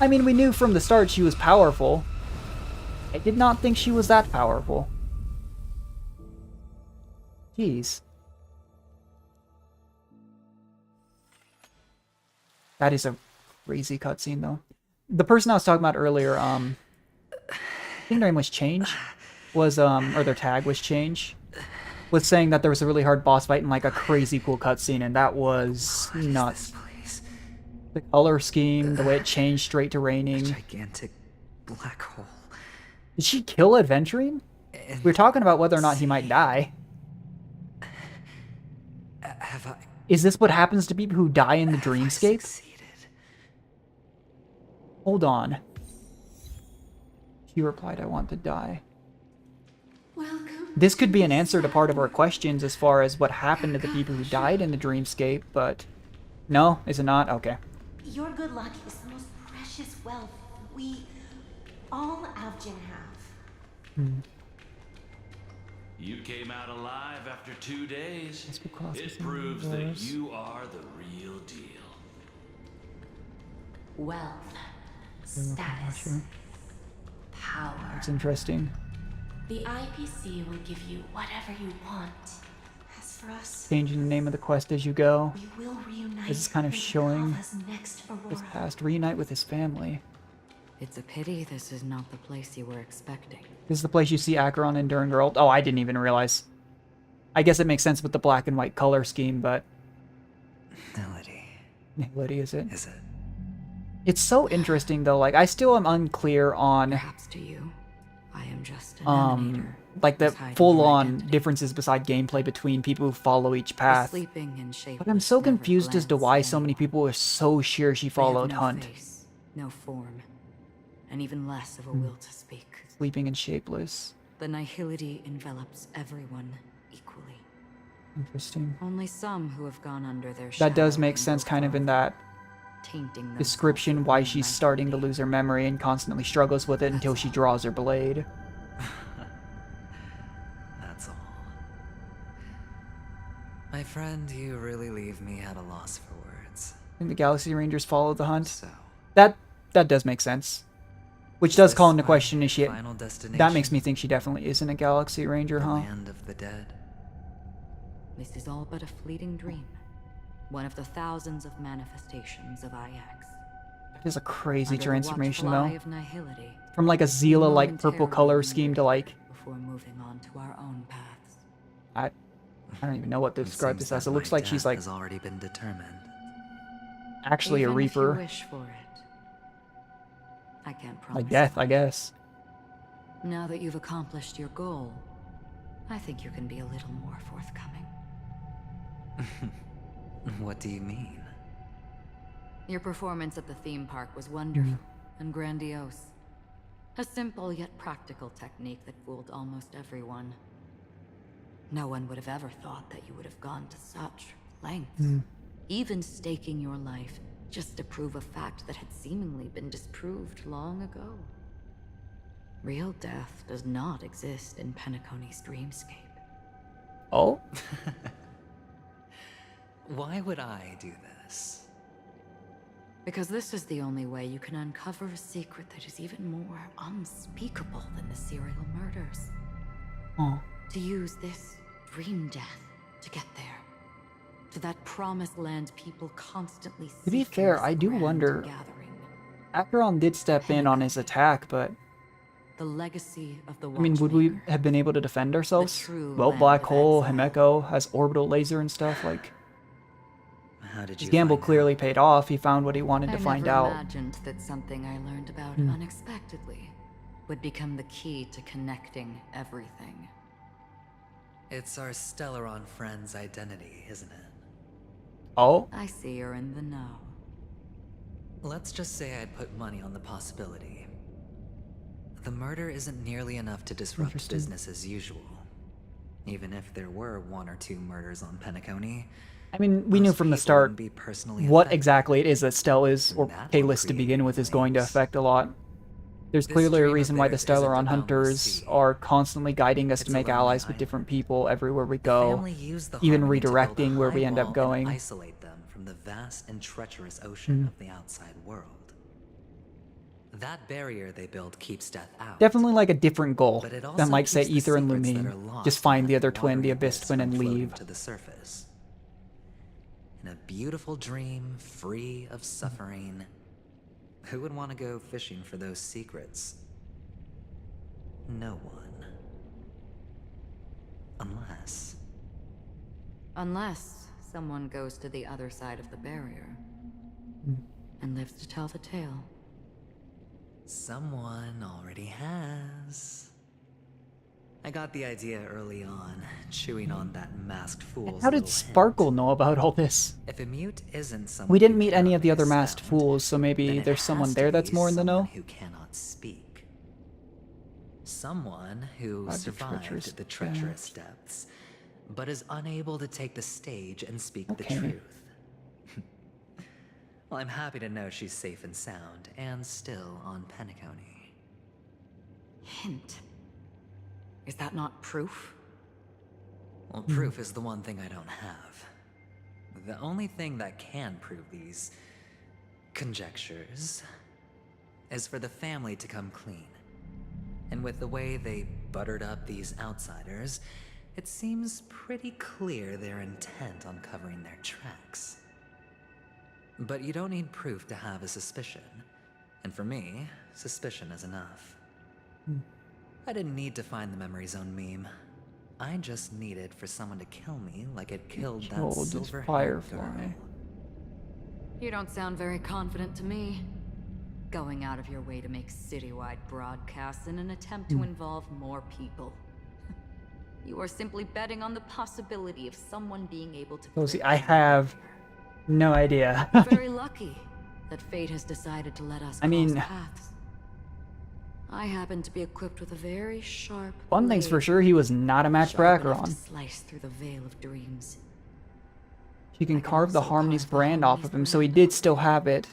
I mean, we knew from the start she was powerful. I did not think she was that powerful. Jeez. That is a crazy cutscene, though. The person I was talking about earlier, I think their name was Change, was, or their tag was Change, was saying that there was a really hard boss fight and, like, a crazy cool cutscene, and that was nuts. The color scheme, the way it changed straight to raining. Gigantic black hole. Did she kill Aventurine? We were talking about whether or not he might die. Have I... Is this what happens to people who die in the dreamscape? Hold on. She replied, I want to die. Welcome. This could be an answer to part of our questions as far as what happened to the people who died in the dreamscape, but... No? Is it not? Okay. Your good luck is the most precious wealth we, all Avgin have. You came out alive after 2 days. It proves that you are the real deal. Wealth, status, power. That's interesting. The IPC will give you whatever you want. As for us, Changing the name of the quest as you go. we will reunite. This is kind of showing Kava's next his Aurora. past. Reunite with his family. It's a pity this is not the place you were expecting. This is the place you see Acheron and Durin Girl. Oh, I didn't even realize. I guess it makes sense with the black and white color scheme, but... Nihility, is it? Is it? It's so interesting, though. Like, I still am unclear on... Perhaps to you, I am just an emanator. Like, the who's hiding full-on her identity. differences beside gameplay between people who follow each path. Sleeping in shape. But I'm so confused as to why so many people were so sure she followed no Hunt. Face, no form, and even less of a will to speak. Sleeping and shapeless. The Nihility envelops everyone equally. Interesting. Only some who have gone under their shadow That does make can sense go kind of in forth, that tainting themselves description with why their she's starting to lose her memory and constantly struggles with it until she draws her blade. That's all. My friend, you really leave me at a loss for words. I think the Galaxy Rangers follow the Hunt. So, That does make sense. Which does call into my question, is she... final destination? That makes me think she definitely isn't a Galaxy Ranger, The huh? land of the dead. This is all but a fleeting dream. One of the thousands of manifestations of IX. It is a crazy Under the transformation, watchful though. eye of Nihility, From like a Zila-like purple momentarily color scheme to like... before moving on to our own paths. I don't even know what to describe this as. It looks like she's like has already been determined. actually a Even if you Reaper. wish for it, I can't promise. Like death, I guess. Now that you've accomplished your goal, I think you can be a little more forthcoming. What do you mean? Your performance at the theme park was wonderful and grandiose. A simple yet practical technique that fooled almost everyone. No one would have ever thought that you would have gone to such lengths, even staking your life just to prove a fact that had seemingly been disproved long ago. Real death does not exist in Penacony's dreamscape. Oh? Why would I do this? Because this is the only way you can uncover a secret that is even more unspeakable than the serial murders. Oh. To use this dream death to get there. To that promised land people constantly seek. To be fair, I do wonder. Acheron did step in on his attack, but the legacy of the I mean, would we have been able to defend ourselves? Well, black hole, Himeko has orbital laser and stuff. Like, how did his you gamble find clearly paid off. He found what he wanted to find out. I never imagined that something I learned about unexpectedly would become the key to connecting everything. It's our Stellaron friend's identity, isn't it? Oh? I see you're in the know. Let's just say I'd put money on the possibility. The murder isn't nearly enough to disrupt business as usual. Even if there were 1 or 2 murders on Penacony. I mean, we knew from the start what exactly it is that Stell is, or Kalis to begin with, is going to affect a lot. There's clearly a reason why the Stellaron hunters are constantly guiding us to make allies with different people everywhere we go, even redirecting where we end up going. Isolate them from the vast and treacherous ocean of the outside world. That barrier they build keeps death out. Definitely like a different goal than like say keeps the Aether and secrets that Lumine. are lost Just find the in other that twin, the watery Abyss abyss twin, and from floating leave. to the surface. In a beautiful dream, free of suffering. Who would want to go fishing for those secrets? No one. Unless someone goes to the other side of the barrier and lives to tell the tale. Someone already has. I got the idea early on, chewing on that masked fool's How did little Sparkle know about all this? If a mute isn't someone We didn't who meet any cannot of the other make a masked sound, fools, so maybe then it there's someone has there to that's be more in the know? someone who cannot speak. Someone who survived the treacherous depths, but is unable to take the stage and speak the truth. Well, I'm happy to know she's safe and sound, and still on Penacony. Hint. Is that not proof? Well, proof is the one thing I don't have. The only thing that can prove these conjectures is for the family to come clean. And with the way they buttered up these outsiders, it seems pretty clear they're intent on covering their tracks. But you don't need proof to have a suspicion. And for me, suspicion is enough. I didn't need to find the memory zone meme. I just needed for someone to kill me like it killed that silver Firefly. You don't sound very confident to me. Going out of your way to make citywide broadcasts in an attempt to involve more people. You are simply betting on the possibility of someone being able to... So see, I have no idea. You're very lucky that fate has decided to let us cross paths. I happen to be equipped with a very sharp One thing's for sure, he was not a match for Acheron. Slice through the veil of dreams. She can carve the Harmony's brand off of him, so he did still have it.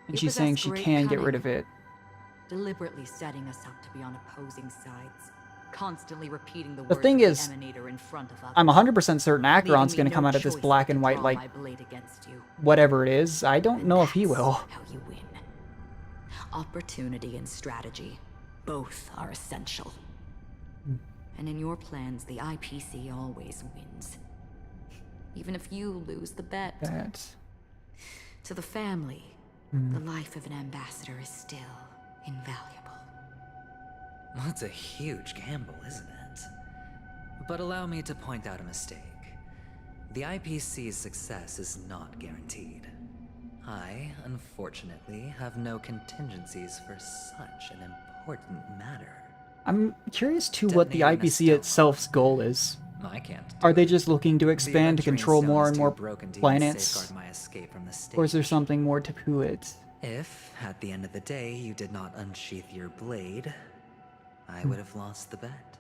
And she's saying she can get rid of it. Deliberately setting us up to be on opposing sides. Constantly repeating the The words thing of is, the emanator in front of others. I'm 100% certain Acheron's Leaving going me to come no out of this choice black but and to white draw like my blade against you. whatever it is. I don't know if he will. How you win. Opportunity and strategy. Both are essential. And in your plans, the IPC always wins. Even if you lose the bet. To the family, the life of an ambassador is still invaluable. Well, that's a huge gamble, isn't it? But allow me to point out a mistake. The IPC's success is not guaranteed. I, unfortunately, have no contingencies for such an important matter. I'm curious too what the Detonating a IPC stone. itself's goal is. I can't. Are they just looking to The expand to aventurine control stone more is and too more broken to even planets? safeguard my escape from the stage. Or is there something more to it? If, at the end of the day, you did not unsheath your blade, I would have lost the bet.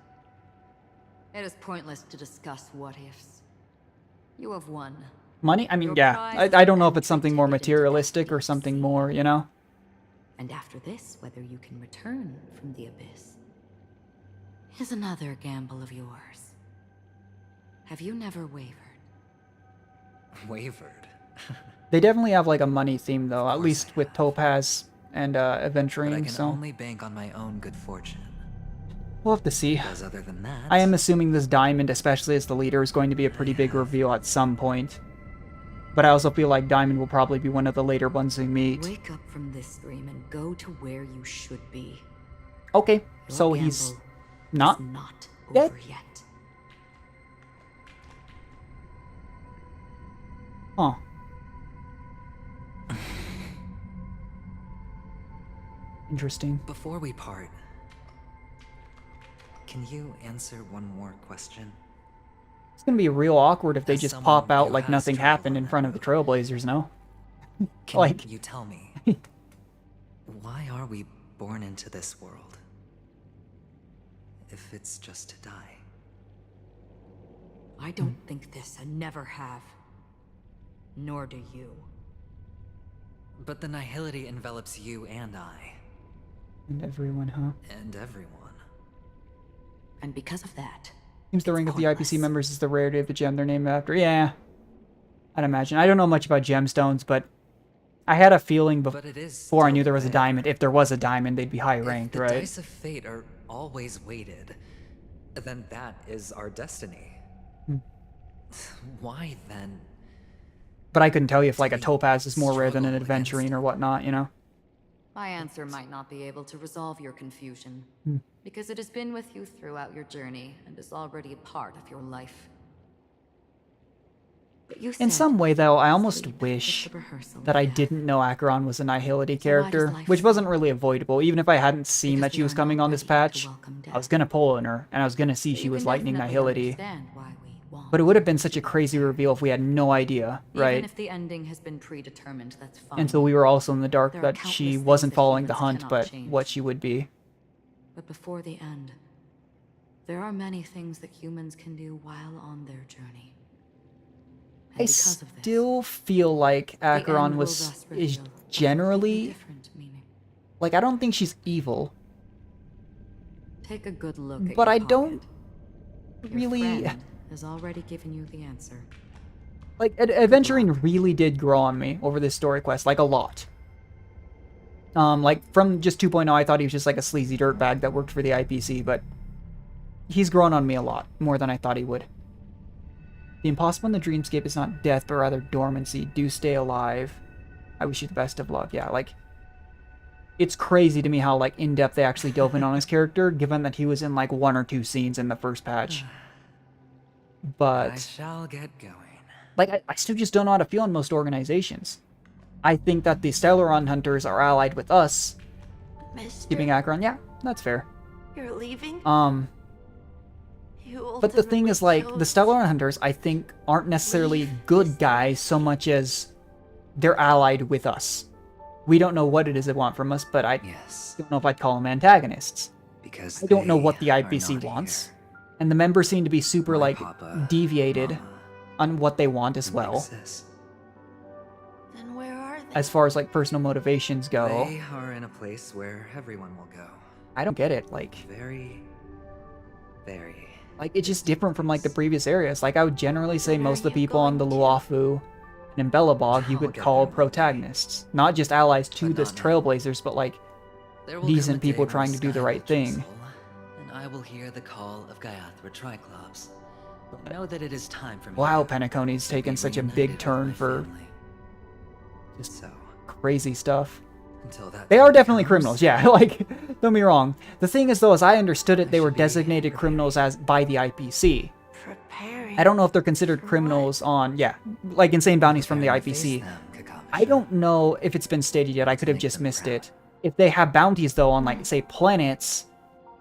It is pointless to discuss what ifs. You have won. Money? I mean, Your yeah. prize I don't know if and it's something more materialistic or something more, you know? And after this, whether you can return from the abyss is another gamble of yours. Have you never wavered? Wavered? They definitely have like a money theme though, at least with Topaz and But I Aventurine, can so only bank on my own good fortune. we'll have to see. Because other than that, I am assuming this Diamond, especially as the leader, is going to be a pretty big reveal at some point. But I also feel like Diamond will probably be one of the later ones we meet. Wake up from this dream and go to where you should be. Okay, Your so he's gamble not is not dead? over yet. Huh. Interesting. before we part, can you answer one more question? It's gonna be real awkward if they As just someone pop out who like has nothing traveled happened in on front of the Trailblazers, no? Can Like- you tell me, why are we born into this world? If it's just to die. I don't think this and never have. Nor do you. But the nihility envelops you and I, And everyone, huh? and everyone. And because of that, Seems the rank of the IPC members is the rarity of the gem they're named after. Yeah. I'd imagine. I don't know much about gemstones, but I had a feeling But it is before I still knew there was a there. diamond. If there was a diamond, they'd be high ranked, The right? dice of fate are always weighted. Then that is our destiny. Hmm. Why then? But I couldn't tell you if like a topaz is more rare than an aventurine or whatnot, you know? my answer might not be able to resolve your confusion. Hmm. Because it has been with you throughout your journey and is already a part of your life. But you In said some way, though, I almost wish the rehearsal that I didn't know Acheron was a nihility So why does character, life which wasn't really avoidable. Even if I hadn't seen that she was coming on this patch, I was gonna pull on her, and I was gonna see she you was can lightning definitely nihility. understand why we want. But it would have been such a crazy reveal if we had no idea, Even right? if the ending has been predetermined, that's fine. Until we were also in the dark There are that countless she things wasn't that following the humans hunt, cannot but change. what she would be. But before the end, there are many things that humans can do while on their journey. And I because of this, still feel like the end Acheron will was thus is reveal a completely generally different meaning. like I don't think she's evil, Take a good look at but your I pocket. don't Your really friend has already given you the answer. like Aventurine really did grow on me over this story quest, like a lot. Like from just 2.0, I thought he was just like a sleazy dirtbag that worked for the IPC, but he's grown on me a lot more than I thought he would. The impossible in the dreamscape is not death, but rather dormancy. Do stay alive. I wish you the best of luck. Yeah, like it's crazy to me how like in depth they actually dove in on his character, given that he was in like 1 or 2 scenes in the first patch. I But shall get going. like I still just don't know how to feel in most organizations. I think that the Stellaron hunters are allied with us, Mister, keeping Acheron. Yeah, that's fair. you're leaving? You But the thing is, like, the chose- Stellaron hunters, I think, aren't necessarily good guys so much as they're allied with us. We don't know what it is they want from us, but I don't know if I'd call them antagonists. Because I don't know what they the are IPC not wants. And the members seem to be super, like, Papa, deviated on what they want as well. exist. Then where are they? As far as, like, personal motivations go. They are in a place where everyone will go. I don't get it. Like, Very. like it's just different from, like, the previous areas. Like, I would generally say most of the people on the Luafu and in Bellabog you could call protagonists. Not just allies to this Trailblazers, but, like, There will come a decent day people when trying to do the Sky right will thing. drizzle, and I will hear the call of Gaiathra Triclops. Know that it is time for me. Wow, Penacony's taken such a big turn for just crazy stuff. Until that They are time definitely comes, criminals, yeah, like, don't get me wrong. The thing is, though, as I understood it, they were designated criminals as by the IPC. I don't know if they're considered criminals on, yeah, like insane bounties from the IPC. I don't know if it's been stated yet, I could have just missed it. If they have bounties, though, on, like, say, planets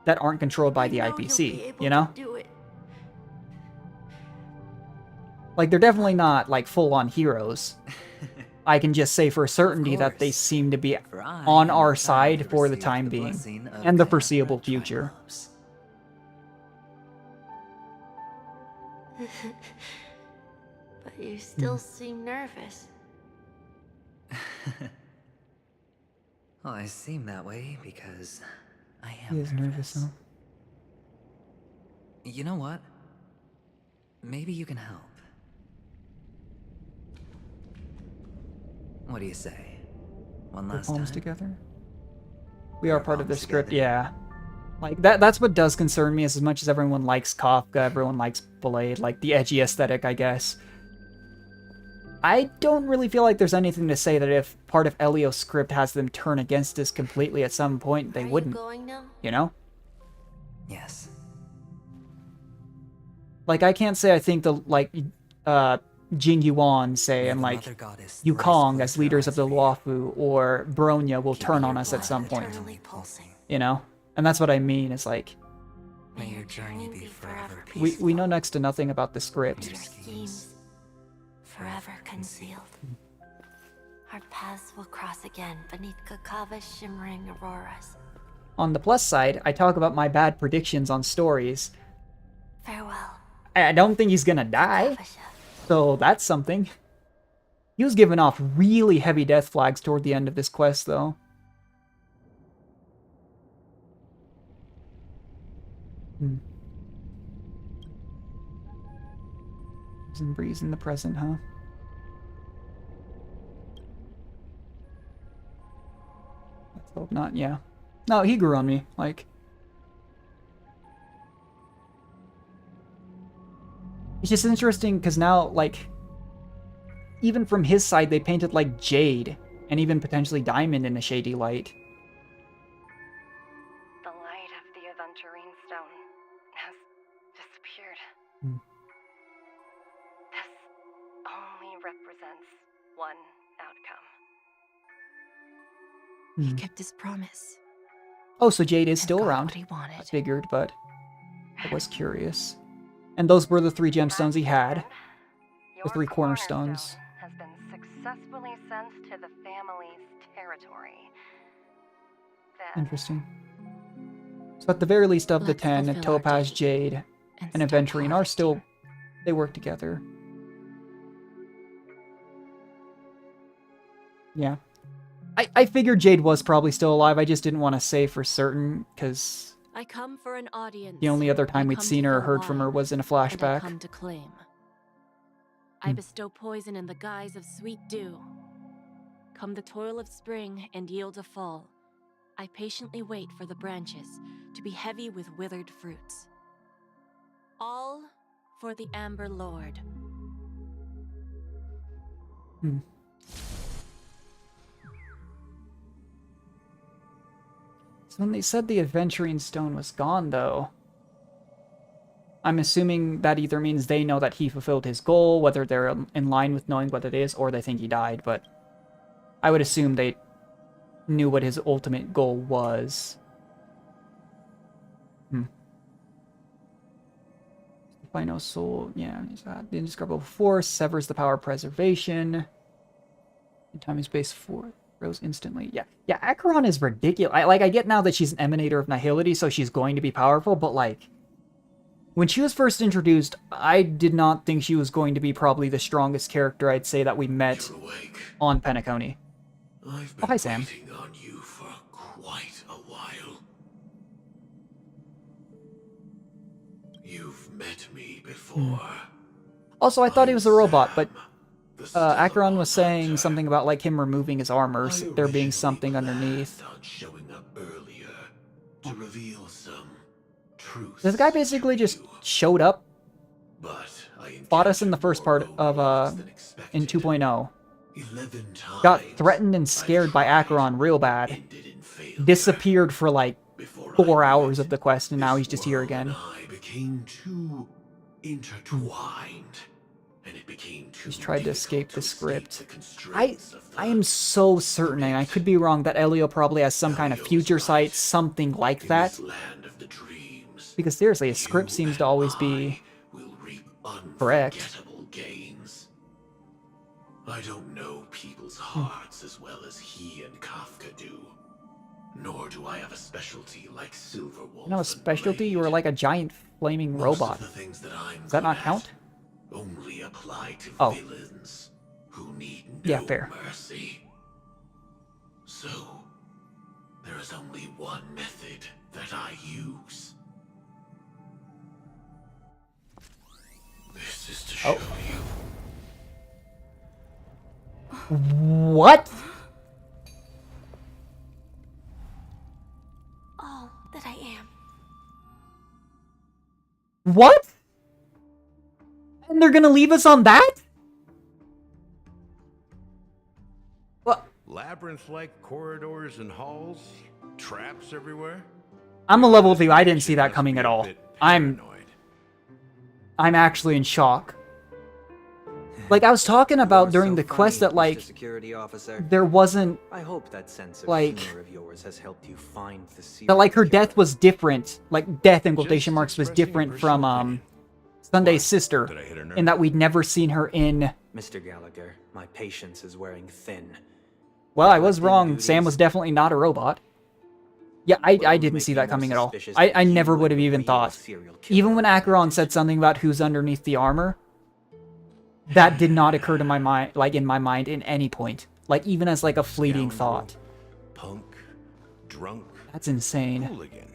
that aren't controlled by the IPC, you know? Like, they're definitely not, like, full-on heroes. I can just say for certainty that they seem to be on our side for the time being, and the foreseeable future. But you still seem nervous. Well, I seem that way because I He am is nervous, huh? You know what? Maybe you can help. What do you say? One Their last palms time? together. We are part of the script, yeah. Like, that's what does concern me, is as much as everyone likes Kafka, everyone likes Blade, like, the edgy aesthetic, I guess. I don't really feel like there's anything to say that if part of Elio's script has them turn against us completely at some point, they wouldn't. You know? Yes. Like, I can't say I think the, like, Jing Yuan, say, and, like, Yukong as leaders of the Luofu, or Bronya will turn on us at some point. You know? And that's what I mean, is like... May your journey be forever peaceful. We know next to nothing about the script. Forever concealed. Our paths will cross again beneath Kakava's shimmering auroras. On the plus side, I talk about my bad predictions on stories. Farewell. I don't think he's gonna die, so that's something. He was giving off really heavy death flags toward the end of this quest, though. Some breeze in the present, huh? Let's hope not, yeah. No, he grew on me, like... It's just interesting, because now, like... Even from his side, they painted, like, Jade, and even potentially Diamond in a shady light. The light of the Aventurine Stone has disappeared. This only represents one outcome. He kept his promise. Oh, so Jade is still got around. what he wanted. I figured, but I was curious. And those were the 3 gemstones he had. The 3 cornerstones. Has been successfully sent to the family's territory. Then Interesting. So at the very least of the Let's 10, fulfill our Topaz, duty Jade, and stop Aventurine are still... They work together. Yeah. I figured Jade was probably still alive, I just didn't want to say for certain, because I come for an audience. the only other time I we'd come seen to her or fill heard from her wine, was in a and I flashback. come to claim. I bestow poison in the guise of sweet dew. Come the toil of spring and yield a fall, I patiently wait for the branches to be heavy with withered fruits. All for the Amber Lord. So when they said the Aventurine Stone was gone, though, I'm assuming that either means they know that he fulfilled his goal, whether they're in line with knowing what it is, or they think he died, but I would assume they knew what his ultimate goal was. Final soul, yeah, he's got the indescribable force, severs the power of preservation. In time and space 4 grows instantly. Yeah, Acheron is ridiculous. I get now that she's an emanator of nihility, so she's going to be powerful, but like, when she was first introduced, I did not think she was going to be probably the strongest character I'd say that we met on Penacony. I've Oh, hi, Sam. waiting on you for quite a while. You've met me before. Also, I thought he was a robot, but Acheron was saying something about like him removing his armor, there being something underneath. Showing up earlier to reveal some truth. This guy basically just showed up, fought us in the first part of in 2.0, got threatened and scared by Acheron real bad, disappeared for like 4 hours of the quest, and now he's just here again. I became too intertwined, and it became too He's tried to escape the script. I am so certain, and I could be wrong, that Elio probably has some kind of future sight, something like that. Because seriously, his script seems to always be correct. Unforgettable gains. I don't know people's hearts as well as he and Kafka do. Nor do I have a specialty like Silverwolf. You know, a specialty? You were like a giant flaming robot. Does that not count? Only apply to villains who need no mercy. So, there is only one method that I use. This is to show you. What? All that I am. What? And they're gonna leave us on that? What? Labyrinth-like corridors and halls, traps everywhere. I'm a level 2. I didn't see that coming at all. I'm actually in shock. Like, I was talking about during the quest that, like, there wasn't, I hope that sense of like, humor of yours has helped you find the that, like, her death was different. Like, death in quotation marks was different from, Sunday's sister. In that we'd never seen her in... Mr. Gallagher, my patience is wearing thin. Well, I was wrong. Sam was definitely not a robot. Yeah, I didn't see that coming at all. I never would have even thought. Even when Acheron said something about who's underneath the armor, that did not occur to my mind, like, in my mind in any point. Like, even as, like, a fleeting thought. Punk, drunk, that's insane. Hooligan.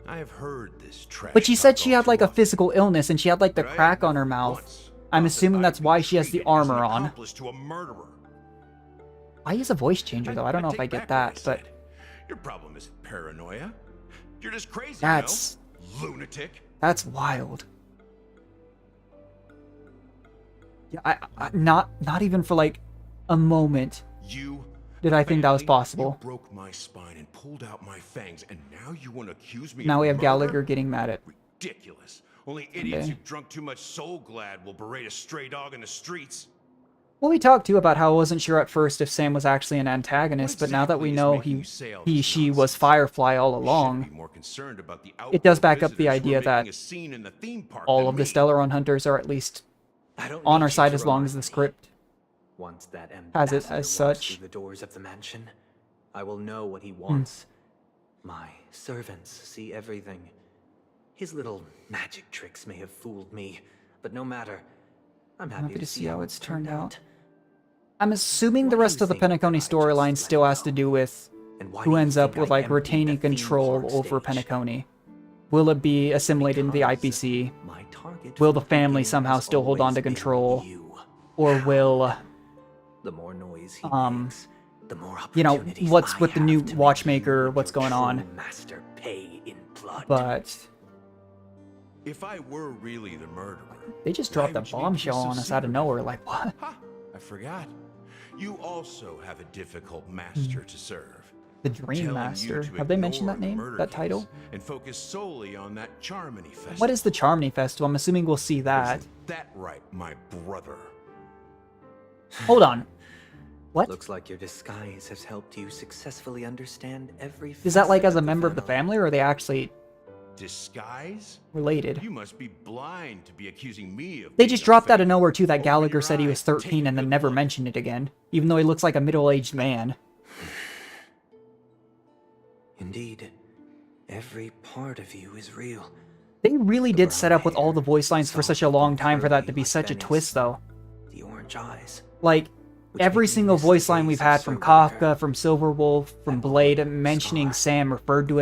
I have heard this trash. But she said she had, like, a physical illness, and she had, like, the crack on her mouth. I'm assuming that's why she has the armor on. To a murderer. Why is a voice changer, though? I don't know if I get that, but... Your problem isn't paranoia. You're just crazy, That's... you know? Lunatic. That's wild. Yeah, not even for, like, a moment did I think that was possible. You broke my spine and pulled out my fangs, and now you want to accuse me Now of we have murder? Gallagher getting mad at... Ridiculous. Only idiots who've drunk too much Soul Glad will berate a stray dog in the streets. Well, we talked, too, about how I wasn't sure at first if Sam was actually an antagonist, but now that we know she was Firefly all along, it does back up the idea that all of the Stellaron Hunters are at least on our side as long as the script Once that has it ambassador as walks such. through the doors of the mansion, I will know what he wants. My servants see everything. His little magic tricks may have fooled me, but no matter. I'm happy to see how it's turned out. I'm assuming the rest of the Penacony storyline still has to do with who ends up with, like, retaining control over Penacony. Will it be assimilated into the IPC? Will the family somehow still hold on to control? Or will, The more noise he makes, the more you know, opportunities what's I with the have new to make watchmaker, you what's your going on? true master pay in blood. But If I were really the murderer, they just dropped a bombshell on us out of nowhere, like, what? I forgot. You also have a difficult master to serve. The Dream Telling Master. you to Have they mentioned that ignore the name? murder That case title? And focus solely on that Charmony Festival. What is the Charmony Festival? I'm assuming we'll see that. That right, my brother. Hold on. What? Looks like your disguise has helped you successfully understand every Is that like facet as a of the member of the family, or are they actually Disguise? related? You must be blind to be accusing me of They being just a dropped fake. out of nowhere too that Gallagher said he was 13 and then never mentioned it again, even though he looks like a middle-aged man. Indeed, every part of you is real. They really did set up with all the voice lines for such a long time for that to be such a twist, though. The orange eyes. Like, every single voice line we've had from Kafka, from Silverwolf, from Blade, mentioning Sam referred to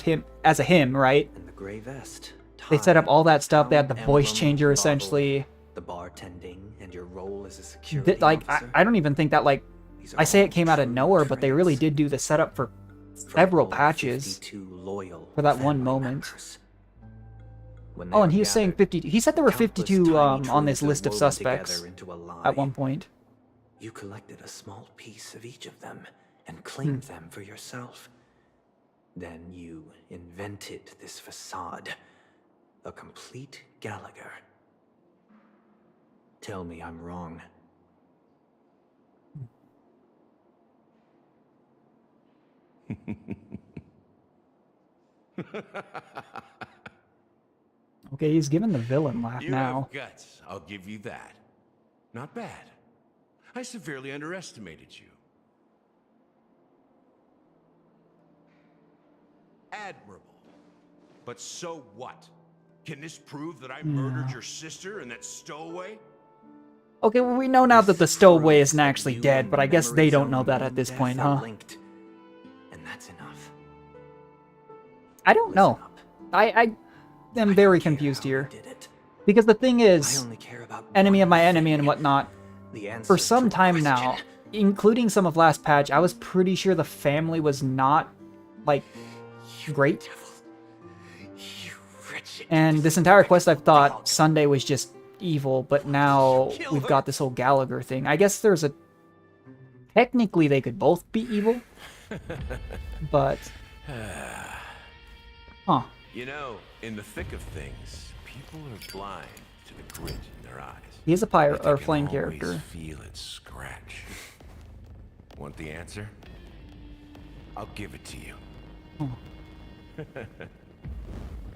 him as a him, right? The gray vest. They set up all that stuff. They had the voice changer, essentially. The bartending and your role as a security Like, officer. I don't even think that, like, I say it came out of nowhere, but they really did do the setup for several patches for that one moment. Oh, and he was saying 50. He said there were 52 on this list of suspects at one point. You collected a small piece of each of them and claimed them for yourself. Then you invented this facade. A complete Gallagher. Tell me I'm wrong. Okay, he's giving the villain laugh You now. have guts, I'll give you that. Not bad. I severely underestimated you. Admirable. But so what? Can this prove that I murdered your sister and that stowaway? Okay, well, we know now that the stowaway isn't actually dead, but I guess they don't know that at this point, huh? And that's enough. I don't know. I am very confused here. Because the thing is, enemy of my enemy and whatnot, for some time now, including some of last patch, I was pretty sure the family was not, like, great. And this entire quest I've thought Sunday was just evil, but now we've got this whole Gallagher thing. I guess there's a... Technically they could both be evil, but... Huh. You know, in the thick of things, people are blind to the grit in their eyes. He is a pirate, Like or they flame can always character. Feel it scratch. Want the answer? I'll give it to you.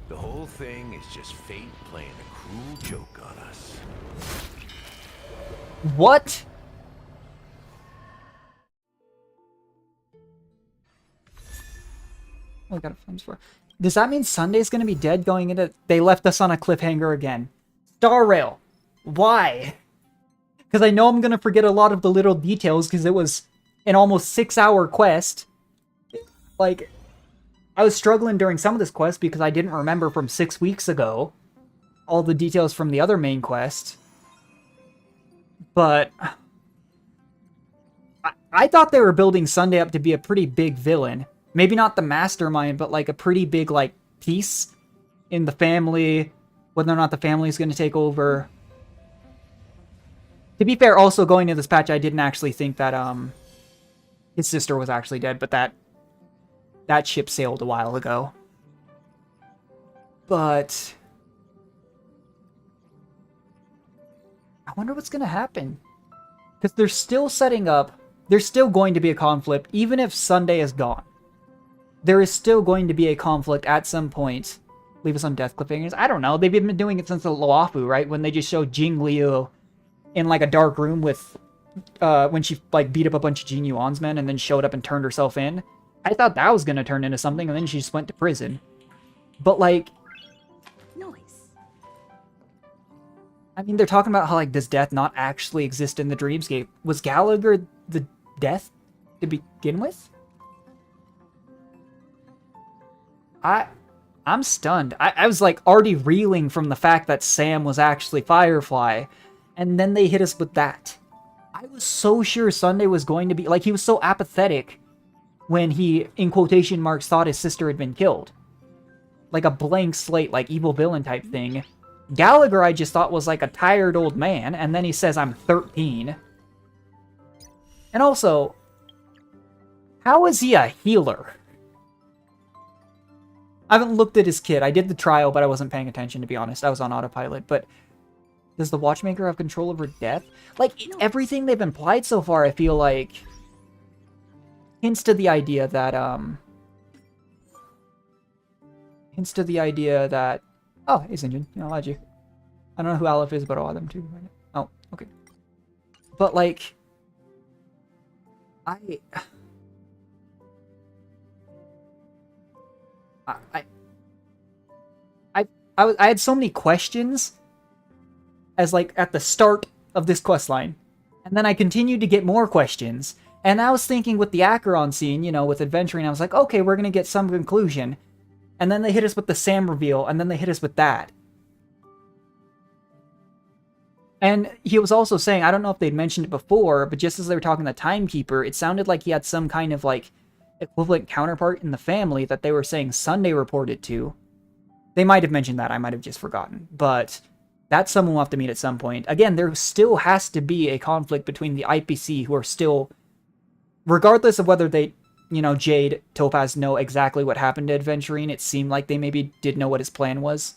The whole thing is just fate playing a cruel joke on us. What? Oh, I got a flames for. Does that mean Sunday's gonna be dead going into... They left us on a cliffhanger again. Star Rail. Why? Because I know I'm gonna forget a lot of the little details because it was an almost 6-hour quest. Like, I was struggling during some of this quest because I didn't remember from 6 weeks ago all the details from the other main quest. But I thought they were building Sunday up to be a pretty big villain. Maybe not the mastermind, but like a pretty big like piece in the family, whether or not the family is going to take over. To be fair, also going into this patch, I didn't actually think that his sister was actually dead, but that ship sailed a while ago. But I wonder what's going to happen. Because they're still setting up, there's still going to be a conflict, even if Sunday is gone. There is still going to be a conflict at some point. Leave us on death cliffhangers. I don't know. They've been doing it since the Loafu, right? When they just showed Jing Liu in like a dark room with, when she like beat up a bunch of Jin Yuan's men and then showed up and turned herself in. I thought that was going to turn into something, and then she just went to prison. But like, I mean, they're talking about how, like, does death not actually exist in the dreamscape? Was Gallagher the death to begin with? I'm stunned. I was, like, already reeling from the fact that Sam was actually Firefly, and then they hit us with that. I was so sure Sunday was going to be... Like, he was so apathetic when he, in quotation marks, thought his sister had been killed. Like a blank slate, like, evil villain type thing. Gallagher, I just thought was like a tired old man, and then he says I'm 13. And also, how is he a healer? I haven't looked at his kit. I did the trial, but I wasn't paying attention, to be honest. I was on autopilot, but does the Watchmaker have control over death? Like, everything they've implied so far, I feel like, hints to the idea that, oh, hey, Sinjin. You know, I lied to you. I don't know who Aleph is, but I'll add them too. Oh, okay. But, like, I had so many questions as, like, at the start of this questline. And then I continued to get more questions. And I was thinking with the Acheron scene, you know, with adventuring, I was like, okay, we're going to get some conclusion. And then they hit us with the Sam reveal, and then they hit us with that. And he was also saying, I don't know if they'd mentioned it before, but just as they were talking to the Timekeeper, it sounded like he had some kind of, like, equivalent counterpart in the family that they were saying Sunday reported to. They might have mentioned that, I might have just forgotten. But that's someone we'll have to meet at some point. Again, there still has to be a conflict between the IPC, who are still, regardless of whether they... You know, Jade, Topaz know exactly what happened to Adventurine. It seemed like they maybe did know what his plan was.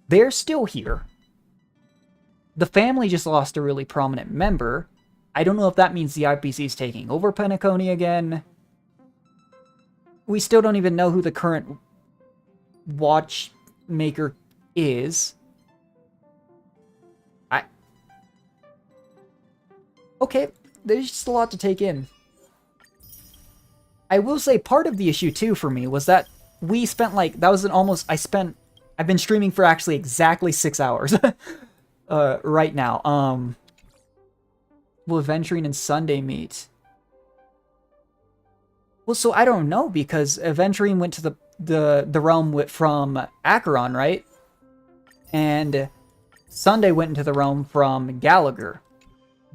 They're still here. The family just lost a really prominent member. I don't know if that means the IPC is taking over Penacony again. we still don't even know who the current watchmaker is. Okay, there's just a lot to take in. I will say part of the issue too for me was that we spent like, that was an almost, I've been streaming for actually exactly 6 hours right now. Will Aventurine and Sunday meet? Well, so I don't know, because Aventurine went to the realm from Acheron, right? And Sunday went into the realm from Gallagher.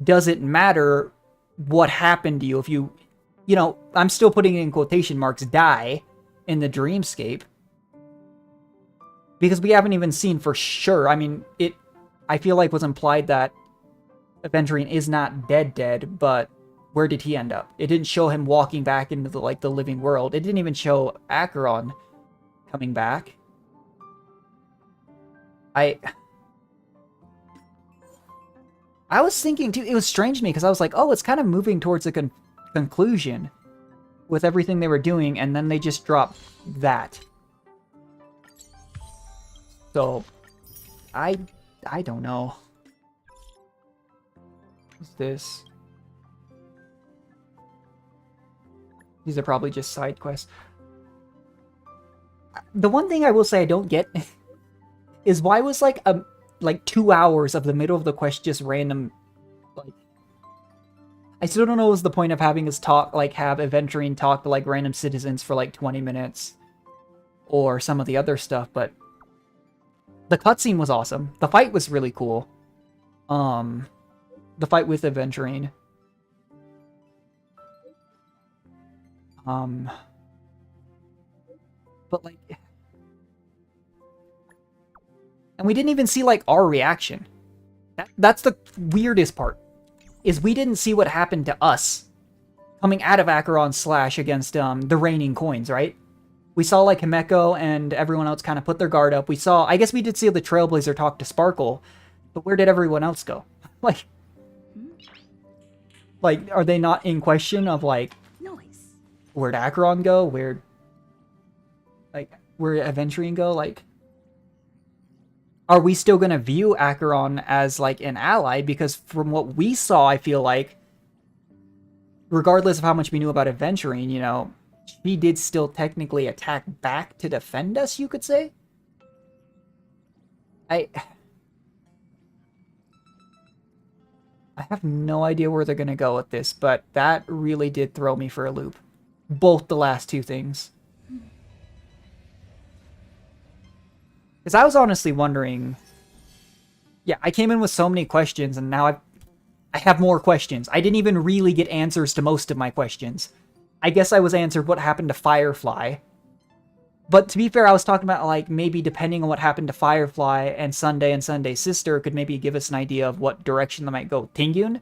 Does it matter what happened to you if you know, I'm still putting it in quotation marks, die in the dreamscape? Because we haven't even seen for sure. I mean, I feel like was implied that Aventurine is not dead, but where did he end up? It didn't show him walking back into the living world. It didn't even show Acheron coming back. I was thinking too, it was strange to me because I was like, oh, it's kind of moving towards a conclusion with everything they were doing, and then they just dropped that. So, I don't know. What's this? These are probably just side quests. The one thing I will say I don't get is why was like 2 hours of the middle of the quest just random, like, I still don't know what's the point of having us talk, like have Aventurine talk to like random citizens for like 20 minutes or some of the other stuff, but the cutscene was awesome. The fight was really cool. The fight with Aventurine. But like, and we didn't even see like our reaction. That's the weirdest part, is we didn't see what happened to us coming out of Acheron / against the reigning coins, right? We saw like Himeko and everyone else kind of put their guard up. We saw, I guess we did see the Trailblazer talk to Sparkle, but where did everyone else go? Like, are they not in question of like, where'd Acheron go? Where'd Aventurine go? Like, are we still going to view Acheron as like an ally? Because from what we saw, I feel like, regardless of how much we knew about Aventurine, you know, she did still technically attack back to defend us, you could say? I have no idea where they're going to go with this, but that really did throw me for a loop. Both the last two things. Because I was honestly wondering... Yeah, I came in with so many questions, and now I have more questions. I didn't even really get answers to most of my questions. I guess I was answered what happened to Firefly. But to be fair, I was talking about, like, maybe depending on what happened to Firefly and Sunday's sister could maybe give us an idea of what direction they might go with Tingyun.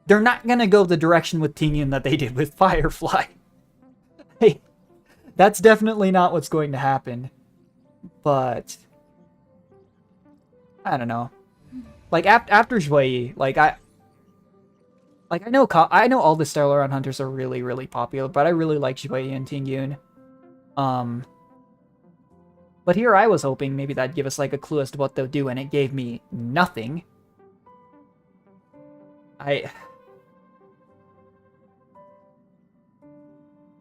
They're not going to go the direction with Tingyun that they did with Firefly. Hey, that's definitely not what's going to happen. But I don't know. Like, after Zhuyi, like, I know all the Stellaron Hunters are really, really popular, but I really like Zhuyi and Tingyun. But here I was hoping maybe that'd give us, like, a clue as to what they'll do, and it gave me nothing. Huh.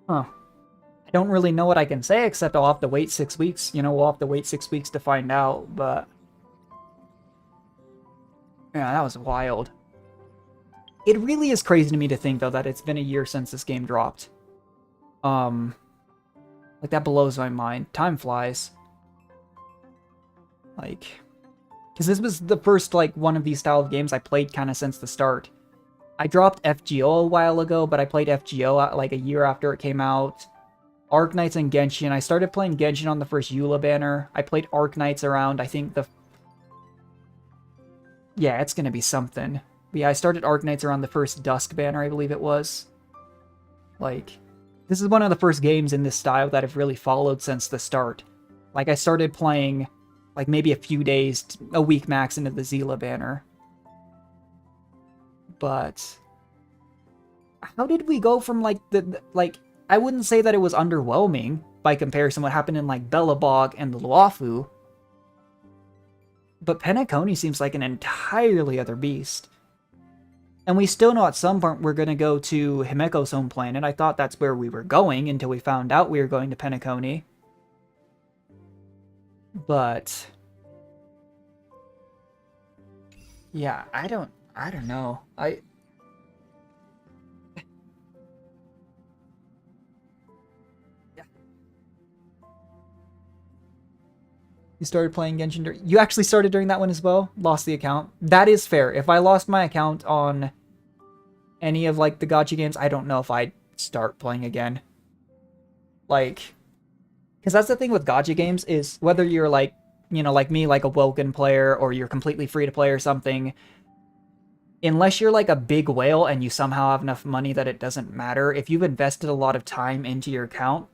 I don't really know what I can say, except I'll have to wait 6 weeks. You know, we'll have to wait 6 weeks to find out, but... Yeah, that was wild. It really is crazy to me to think, though, that it's been a year since this game dropped. Like, that blows my mind. Time flies. Like... Because this was the first, like, one of these style of games I played kind of since the start. I dropped FGO a while ago, but I played FGO, like, a year after it came out. Arknights and Genshin. I started playing Genshin on the first Eula banner. I played Arknights around, I think, the... Yeah, it's gonna be something. But yeah, I started Arknights around the first Dusk banner, I believe it was. Like, this is one of the first games in this style that I've really followed since the start. Like, I started playing, like, maybe a few days, a week max into the Zila banner. But... how did we go from, like, I wouldn't say that it was underwhelming by comparison what happened in like Bellabog and the Luofu. But Penacony seems like an entirely other beast. And we still know at some point we're going to go to Himeko's home planet. I thought that's where we were going until we found out we were going to Penacony. But yeah, I don't know. You started playing Genshin you actually started during that one as well? Lost the account? That is fair. If I lost my account on any of, like, the gacha games, I don't know if I'd start playing again. Like, because that's the thing with gacha games, is whether you're, like, you know, like me, like a Woken player, or you're completely free to play or something, unless you're, like, a big whale and you somehow have enough money that it doesn't matter, if you've invested a lot of time into your account,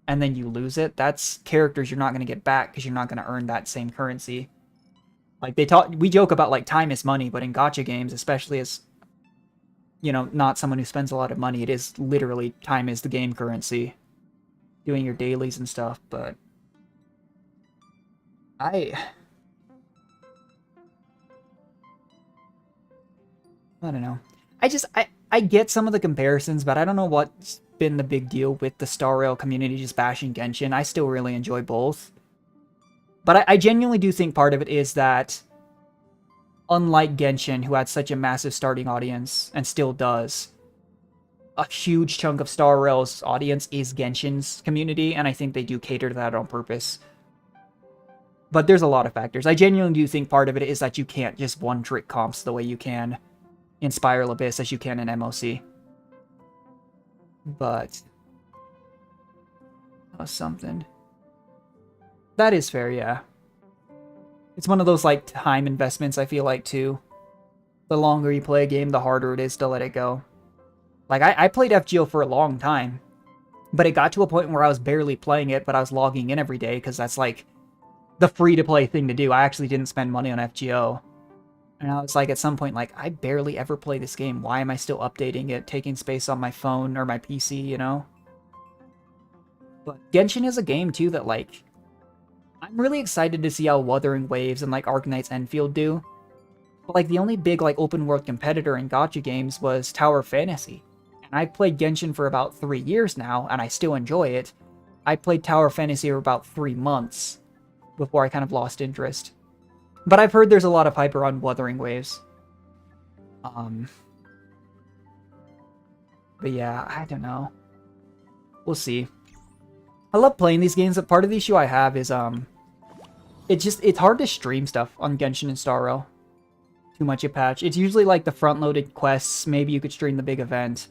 and then you lose it, that's characters you're not going to get back because you're not going to earn that same currency. Like, we joke about, like, time is money, but in gacha games, especially as, you know, not someone who spends a lot of money, it is literally time is the game currency. Doing your dailies and stuff, but I don't know. I get some of the comparisons, but I don't know what's been the big deal with the Star Rail community just bashing Genshin. I still really enjoy both. But I genuinely do think part of it is that, unlike Genshin, who had such a massive starting audience, and still does, a huge chunk of Star Rail's audience is Genshin's community, and I think they do cater to that on purpose. But there's a lot of factors. I genuinely do think part of it is that you can't just one-trick comps the way you can in Spiral Abyss as you can in MOC. But that was something. That is fair, yeah. It's one of those, like, time investments, I feel like, too. The longer you play a game, the harder it is to let it go. Like, I played FGO for a long time, but it got to a point where I was barely playing it, but I was logging in every day, because that's, like, the free-to-play thing to do. I actually didn't spend money on FGO. And I was like, at some point, like, I barely ever play this game. Why am I still updating it, taking space on my phone or my PC, you know? But Genshin is a game, too, that, like, I'm really excited to see how Wuthering Waves and, like, Arknight's Enfield do. But, like, the only big, like, open-world competitor in gacha games was Tower Fantasy. And I've played Genshin for about 3 years now, and I still enjoy it. I played Tower Fantasy for about 3 months before I kind of lost interest. But I've heard there's a lot of hype around Wuthering Waves. But yeah, I don't know. We'll see. I love playing these games, but part of the issue I have is, it's hard to stream stuff on Genshin and Star Rail. Too much a patch. It's usually like the front-loaded quests, maybe you could stream the big event.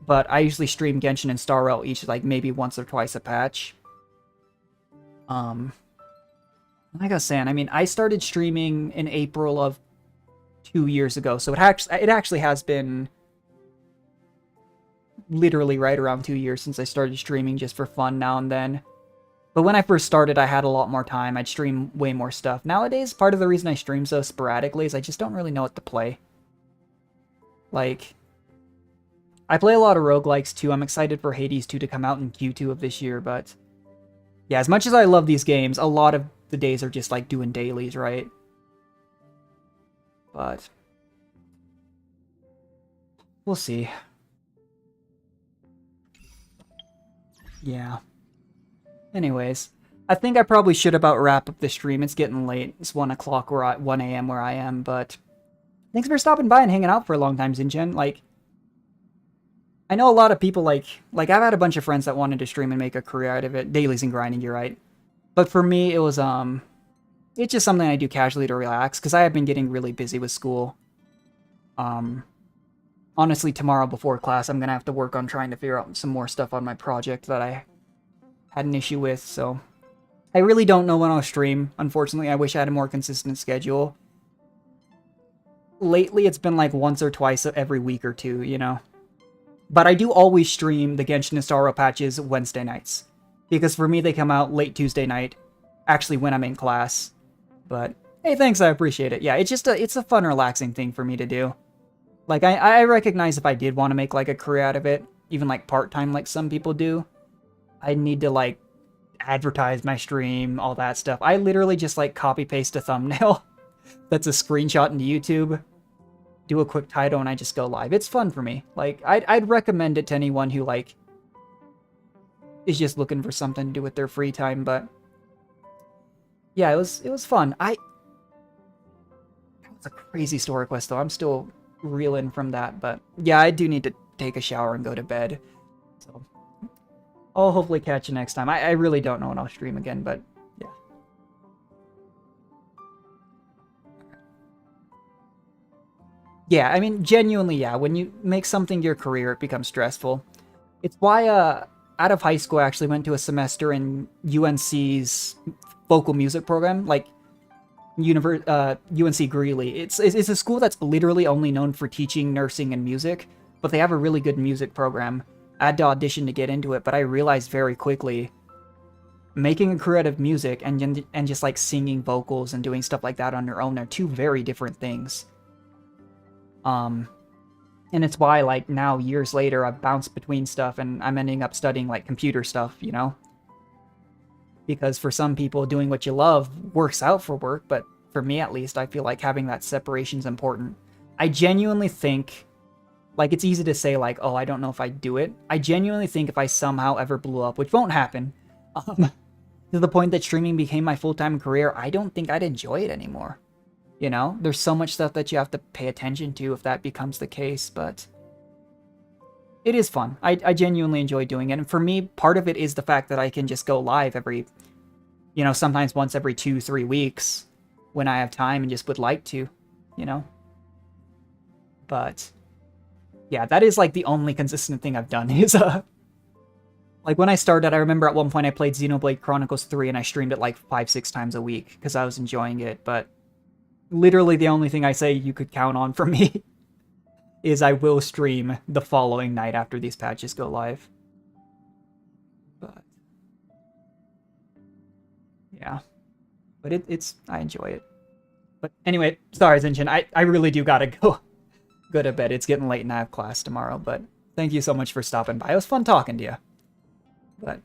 But I usually stream Genshin and Star Rail each, like, maybe once or twice a patch. Like I was saying, I mean, I started streaming in April of 2 years ago, so it actually has been literally right around 2 years since I started streaming just for fun now and then. But when I first started, I had a lot more time. I'd stream way more stuff. Nowadays, part of the reason I stream so sporadically is I just don't really know what to play. Like, I play a lot of roguelikes too. I'm excited for Hades 2 to come out in Q2 of this year, but yeah, as much as I love these games, a lot of the days are just like doing dailies, right? But we'll see. Yeah. Anyways, I think I probably should about wrap up the stream. It's getting late. It's 1 o'clock 1 a.m. where I am, but thanks for stopping by and hanging out for a long time, Zinchen. Like, I know a lot of people, like I've had a bunch of friends that wanted to stream and make a career out of it. Dailies and grinding, you're right. But for me, it was, it's just something I do casually to relax, because I have been getting really busy with school. Honestly, tomorrow before class, I'm gonna have to work on trying to figure out some more stuff on my project that I had an issue with, so I really don't know when I'll stream. Unfortunately, I wish I had a more consistent schedule. Lately, it's been like once or twice every week or two, you know? But I do always stream the Genshin and Star Rail patches Wednesday nights, because for me, they come out late Tuesday night, actually when I'm in class. But hey, thanks, I appreciate it. Yeah, it's just it's a fun, relaxing thing for me to do. Like, I recognize if I did want to make like a career out of it, even like part-time like some people do. I need to like advertise my stream, all that stuff. I literally just like copy paste a thumbnail that's a screenshot into YouTube, do a quick title, and I just go live. It's fun for me. Like I'd recommend it to anyone who like is just looking for something to do with their free time. But yeah, it was fun. That was a crazy story quest though. I'm still reeling from that, but yeah, I do need to take a shower and go to bed. So I'll hopefully catch you next time. I really don't know when I'll stream again, but yeah. Yeah, I mean, genuinely, yeah. When you make something your career, it becomes stressful. It's why, out of high school, I actually went to a semester in UNC's vocal music program, like UNC Greeley. It's a school that's literally only known for teaching nursing and music, but they have a really good music program. I had to audition to get into it, but I realized very quickly making a career out of music and just like singing vocals and doing stuff like that on your own are two very different things. And it's why like now years later I've bounced between stuff and I'm ending up studying like computer stuff, you know? Because for some people doing what you love works out for work, but for me at least I feel like having that separation is important. I genuinely think, like, it's easy to say, like, oh, I don't know if I'd do it. I genuinely think if I somehow ever blew up, which won't happen, to the point that streaming became my full-time career, I don't think I'd enjoy it anymore. You know? There's so much stuff that you have to pay attention to if that becomes the case, but it is fun. I genuinely enjoy doing it, and for me, part of it is the fact that I can just go live every, you know, sometimes once every 2-3 weeks when I have time and just would like to, you know? But yeah, that is like the only consistent thing I've done is like when I started, I remember at one point I played Xenoblade Chronicles 3 and I streamed it like 5-6 times a week because I was enjoying it, but literally the only thing I say you could count on from me is I will stream the following night after these patches go live. But yeah, but I enjoy it. But anyway, sorry Zinchin, I really do gotta go to bed. It's getting late and I have class tomorrow, but thank you so much for stopping by. It was fun talking to you. But